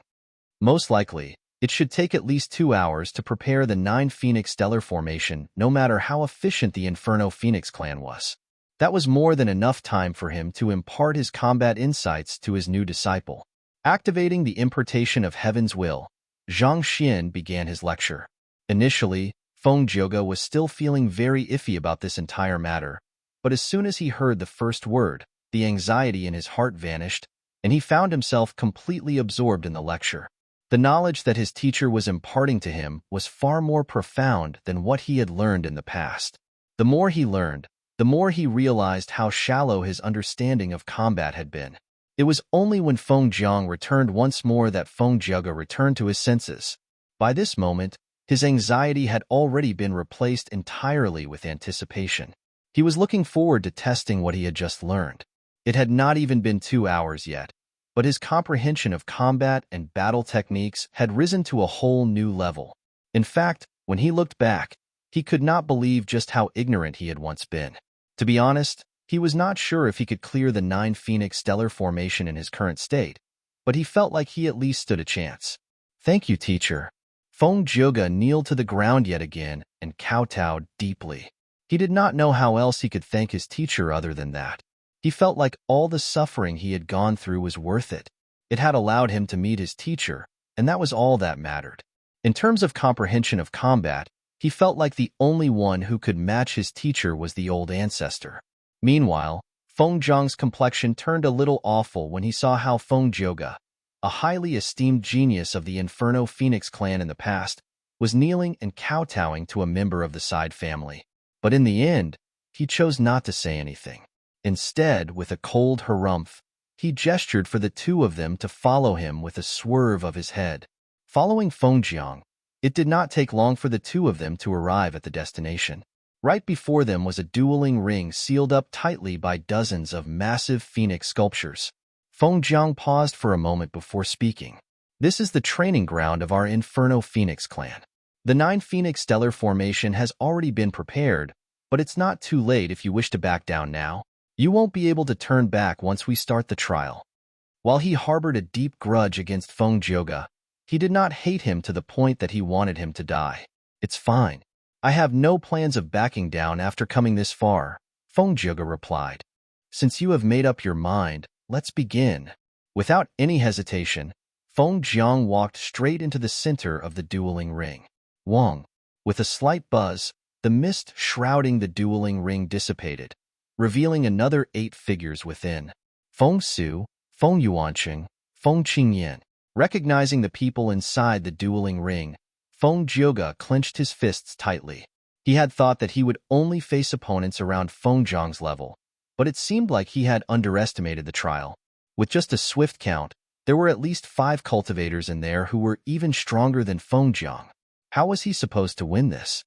Most likely, it should take at least 2 hours to prepare the 9 Phoenix stellar formation, no matter how efficient the Inferno Phoenix clan was." That was more than enough time for him to impart his combat insights to his new disciple. Activating the impartation of Heaven's will, Zhang Xian began his lecture. Initially, Fengjiu was still feeling very iffy about this entire matter, but as soon as he heard the first word, the anxiety in his heart vanished, and he found himself completely absorbed in the lecture. The knowledge that his teacher was imparting to him was far more profound than what he had learned in the past. The more he learned, the more he realized how shallow his understanding of combat had been. It was only when Feng Jiang returned once more that Feng Jiuge returned to his senses. By this moment, his anxiety had already been replaced entirely with anticipation. He was looking forward to testing what he had just learned. It had not even been 2 hours yet, but his comprehension of combat and battle techniques had risen to a whole new level. In fact, when he looked back, he could not believe just how ignorant he had once been. To be honest, he was not sure if he could clear the 9 Phoenix stellar formation in his current state, but he felt like he at least stood a chance. "Thank you, teacher." Feng Jiuge kneeled to the ground yet again and kowtowed deeply. He did not know how else he could thank his teacher other than that. He felt like all the suffering he had gone through was worth it. It had allowed him to meet his teacher, and that was all that mattered. In terms of comprehension of combat, he felt like the only one who could match his teacher was the old ancestor. Meanwhile, Feng Jiang's complexion turned a little awful when he saw how Feng Jiuge, a highly esteemed genius of the Inferno Phoenix clan in the past, was kneeling and kowtowing to a member of the side family. But in the end, he chose not to say anything. Instead, with a cold harumph, he gestured for the two of them to follow him with a swerve of his head. Following Feng Jiang, it did not take long for the two of them to arrive at the destination. Right before them was a dueling ring sealed up tightly by dozens of massive phoenix sculptures. Feng Jiang paused for a moment before speaking. "This is the training ground of our Inferno Phoenix clan. The 9 Phoenix stellar formation has already been prepared, but it's not too late if you wish to back down now. You won't be able to turn back once we start the trial." While he harbored a deep grudge against Feng Jiuge, he did not hate him to the point that he wanted him to die. "It's fine. I have no plans of backing down after coming this far," Feng Jiuge replied. "Since you have made up your mind, let's begin." Without any hesitation, Feng Jiang walked straight into the center of the dueling ring. Wong. With a slight buzz, the mist shrouding the dueling ring dissipated, revealing another 8 figures within. Feng Su, Feng Yuanqing, Feng Qingyan. Recognizing the people inside the dueling ring, Feng Jiuge clenched his fists tightly. He had thought that he would only face opponents around Feng Jiang's level, but it seemed like he had underestimated the trial. With just a swift count, there were at least 5 cultivators in there who were even stronger than Feng Jiang. How was he supposed to win this?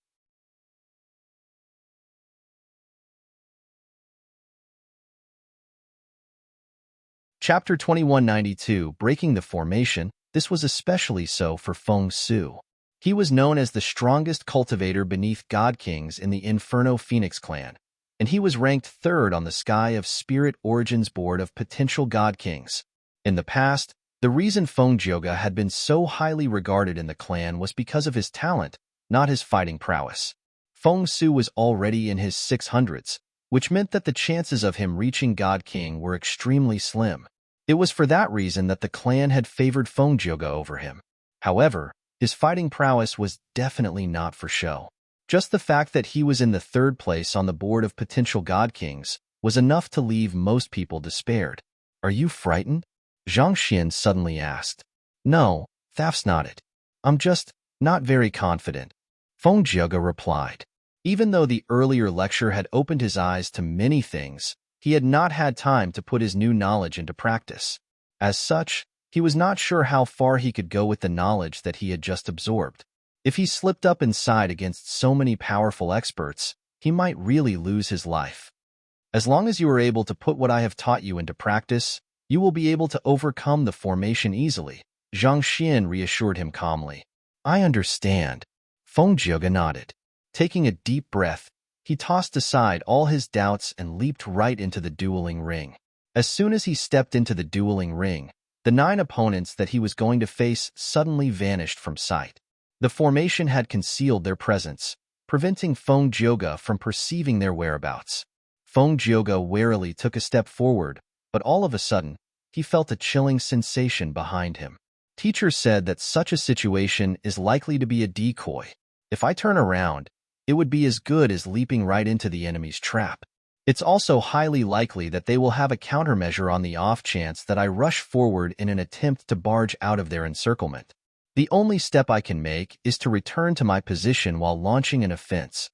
Chapter 2192, Breaking the Formation. This was especially so for Feng Su. He was known as the strongest cultivator beneath God Kings in the Inferno Phoenix clan, and he was ranked 3rd on the Sky of Spirit Origins board of potential God Kings. In the past, the reason Feng Jiuge had been so highly regarded in the clan was because of his talent, not his fighting prowess. Feng Su was already in his 600s, which meant that the chances of him reaching God King were extremely slim. It was for that reason that the clan had favored Feng Jiuge over him. However, his fighting prowess was definitely not for show. Just the fact that he was in the 3rd place on the board of potential God Kings was enough to leave most people despaired. "Are you frightened?" Zhang Xian suddenly asked. "No, that's not it. I'm just not very confident," Feng Jiuge replied. Even though the earlier lecture had opened his eyes to many things, he had not had time to put his new knowledge into practice. As such, he was not sure how far he could go with the knowledge that he had just absorbed. If he slipped up inside against so many powerful experts, he might really lose his life. "As long as you are able to put what I have taught you into practice, you will be able to overcome the formation easily," Zhang Xian reassured him calmly. "I understand." Feng Jiuge nodded. Taking a deep breath, he tossed aside all his doubts and leaped right into the dueling ring. As soon as he stepped into the dueling ring, the 9 opponents that he was going to face suddenly vanished from sight. The formation had concealed their presence, preventing Feng Jiuge from perceiving their whereabouts. Feng Jiuge warily took a step forward, but all of a sudden, he felt a chilling sensation behind him. Teacher said that such a situation is likely to be a decoy. If I turn around, it would be as good as leaping right into the enemy's trap. It's also highly likely that they will have a countermeasure on the off chance that I rush forward in an attempt to barge out of their encirclement. The only step I can make is to return to my position while launching an offense.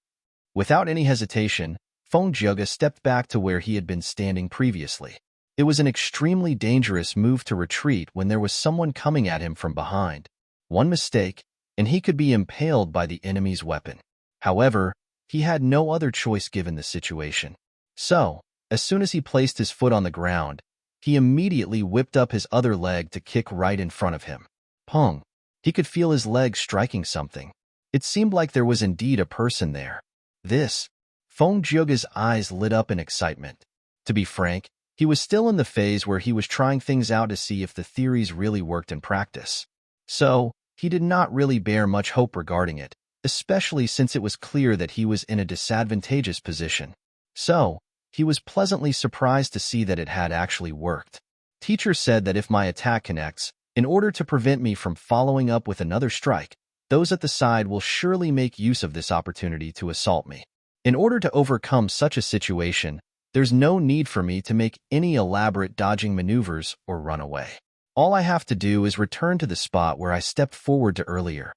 Without any hesitation, Feng Jiuge stepped back to where he had been standing previously. It was an extremely dangerous move to retreat when there was someone coming at him from behind. One mistake, and he could be impaled by the enemy's weapon. However, he had no other choice given the situation. So, as soon as he placed his foot on the ground, he immediately whipped up his other leg to kick right in front of him. Pong! He could feel his leg striking something. It seemed like there was indeed a person there. Feng Jiuge's eyes lit up in excitement. To be frank, he was still in the phase where he was trying things out to see if the theories really worked in practice. So, he did not really bear much hope regarding it, especially since it was clear that he was in a disadvantageous position. So, he was pleasantly surprised to see that it had actually worked. Teacher said that if my attack connects, in order to prevent me from following up with another strike, those at the side will surely make use of this opportunity to assault me. In order to overcome such a situation, there's no need for me to make any elaborate dodging maneuvers or run away. All I have to do is return to the spot where I stepped forward to earlier.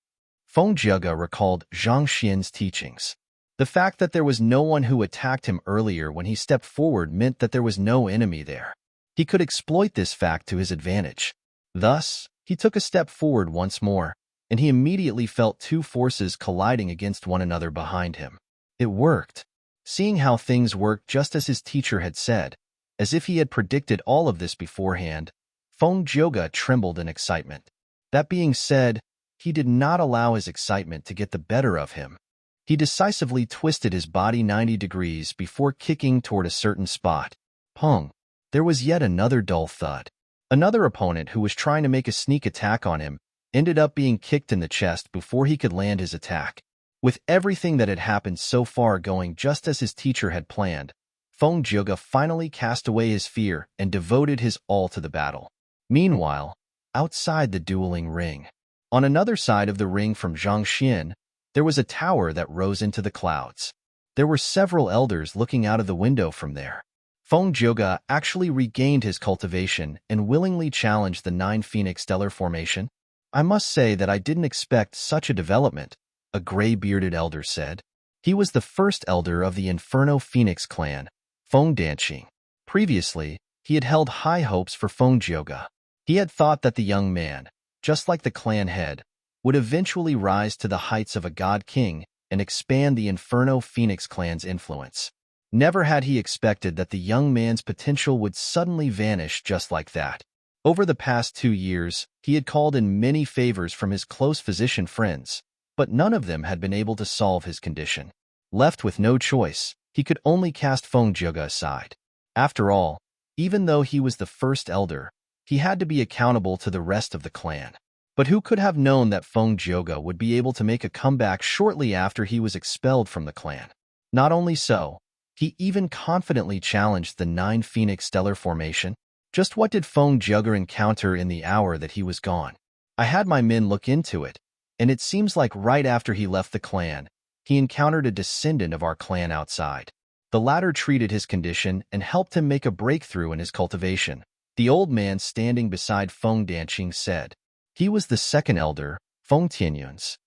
Feng Jiuge recalled Zhang Xian's teachings. The fact that there was no one who attacked him earlier when he stepped forward meant that there was no enemy there. He could exploit this fact to his advantage. Thus, he took a step forward once more, and he immediately felt two forces colliding against one another behind him. It worked. Seeing how things worked just as his teacher had said, as if he had predicted all of this beforehand, Feng Jiuge trembled in excitement. That being said, he did not allow his excitement to get the better of him. He decisively twisted his body 90 degrees before kicking toward a certain spot. Pong! There was yet another dull thud. Another opponent who was trying to make a sneak attack on him ended up being kicked in the chest before he could land his attack. With everything that had happened so far going just as his teacher had planned, Feng Jiuge finally cast away his fear and devoted his all to the battle. Meanwhile, outside the dueling ring, on another side of the ring from Zhang Xian, there was a tower that rose into the clouds. There were several elders looking out of the window from there. Feng Jiuge actually regained his cultivation and willingly challenged the 9 Phoenix stellar formation. I must say that I didn't expect such a development, a gray-bearded elder said. He was the first elder of the Inferno Phoenix clan, Feng Danqing. Previously, he had held high hopes for Feng Jiuge. He had thought that the young man, just like the clan head, would eventually rise to the heights of a god king and expand the Inferno Phoenix clan's influence. Never had he expected that the young man's potential would suddenly vanish just like that. Over the past 2 years, he had called in many favors from his close physician friends, but none of them had been able to solve his condition. Left with no choice, he could only cast Feng Jiuge aside. After all, even though he was the first elder, he had to be accountable to the rest of the clan. But who could have known that Feng Jiuge would be able to make a comeback shortly after he was expelled from the clan? Not only so, he even confidently challenged the 9 Phoenix stellar formation. Just what did Feng Jiuge encounter in the hour that he was gone? I had my men look into it, and it seems like right after he left the clan, he encountered a descendant of our clan outside. The latter treated his condition and helped him make a breakthrough in his cultivation. The old man standing beside Feng Danqing said. He was the second elder, Feng Tianyun's.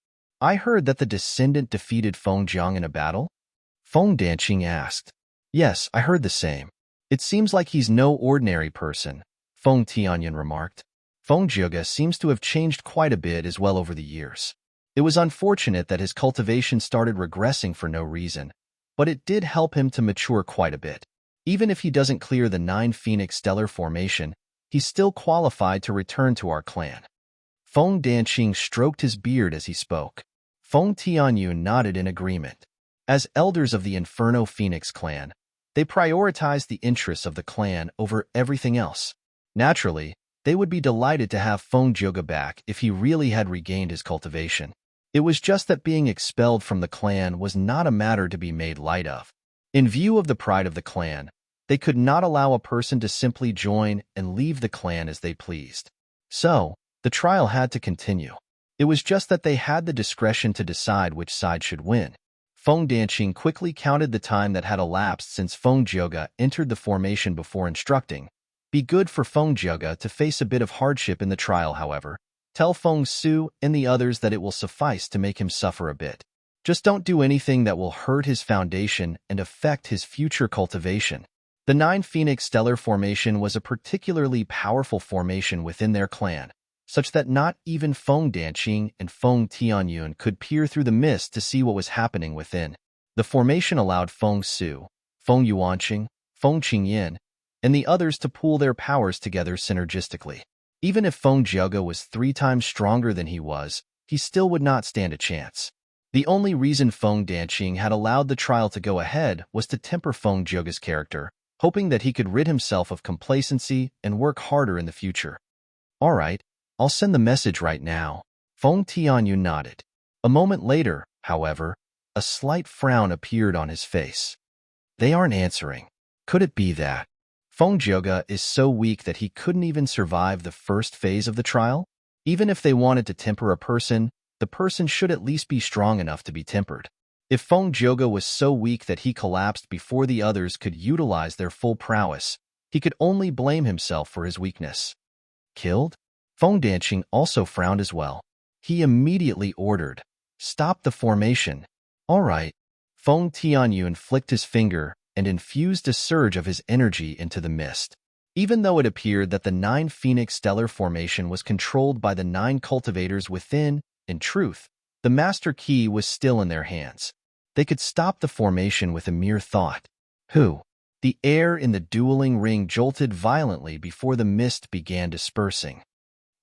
I heard that the descendant defeated Feng Jiang in a battle? Feng Danqing asked. Yes, I heard the same. It seems like he's no ordinary person, Feng Tianyun remarked. Feng Jiuge seems to have changed quite a bit as well over the years. It was unfortunate that his cultivation started regressing for no reason, but it did help him to mature quite a bit. Even if he doesn't clear the 9 Phoenix stellar formation, he's still qualified to return to our clan. Feng Danqing stroked his beard as he spoke. Feng Tianyun nodded in agreement. As elders of the Inferno Phoenix clan, they prioritized the interests of the clan over everything else. Naturally, they would be delighted to have Feng Jiuge back if he really had regained his cultivation. It was just that being expelled from the clan was not a matter to be made light of. In view of the pride of the clan, they could not allow a person to simply join and leave the clan as they pleased. So, the trial had to continue. It was just that they had the discretion to decide which side should win. Feng Danqing quickly counted the time that had elapsed since Feng Jiuge entered the formation before instructing. Be good for Feng Jiuge to face a bit of hardship in the trial, however. Tell Feng Su and the others that it will suffice to make him suffer a bit. Just don't do anything that will hurt his foundation and affect his future cultivation. The Nine Phoenix Stellar Formation was a particularly powerful formation within their clan, such that not even Feng Danqing and Feng Tianyun could peer through the mist to see what was happening within. The formation allowed Feng Su, Feng Yuanqing, Feng Qingyin, and the others to pool their powers together synergistically. Even if Feng Jiuge was 3 times stronger than he still would not stand a chance. The only reason Feng Danqing had allowed the trial to go ahead was to temper Feng Jiuge's character, hoping that he could rid himself of complacency and work harder in the future. All right, I'll send the message right now. Feng Tianyun nodded. A moment later, however, a slight frown appeared on his face. They aren't answering. Could it be that Feng Jiuge is so weak that he couldn't even survive the first phase of the trial? Even if they wanted to temper a person, the person should at least be strong enough to be tempered. If Feng Jiuge was so weak that he collapsed before the others could utilize their full prowess, he could only blame himself for his weakness. Killed? Feng Danqing also frowned as well. He immediately ordered, "Stop the formation." All right. Feng Tianyun flicked his finger and infused a surge of his energy into the mist. Even though it appeared that the Nine Phoenix Stellar Formation was controlled by the 9 cultivators within, in truth, the master key was still in their hands. They could stop the formation with a mere thought. Who? The air in the dueling ring jolted violently before the mist began dispersing.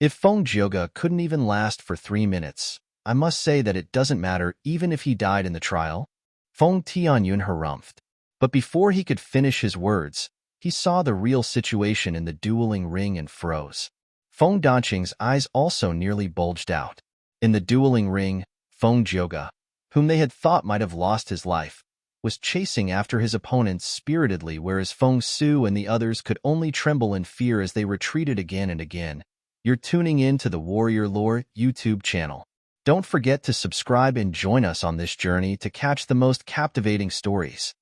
If Feng Jiuge couldn't even last for 3 minutes, I must say that it doesn't matter even if he died in the trial. Feng Tianyun harumphed. But before he could finish his words, he saw the real situation in the dueling ring and froze. Feng Danqing's eyes also nearly bulged out. In the dueling ring, Feng Jiuge, whom they had thought might have lost his life, was chasing after his opponents spiritedly, whereas Feng Su and the others could only tremble in fear as they retreated again and again. You're tuning in to the Warrior Lore YouTube channel. Don't forget to subscribe and join us on this journey to catch the most captivating stories.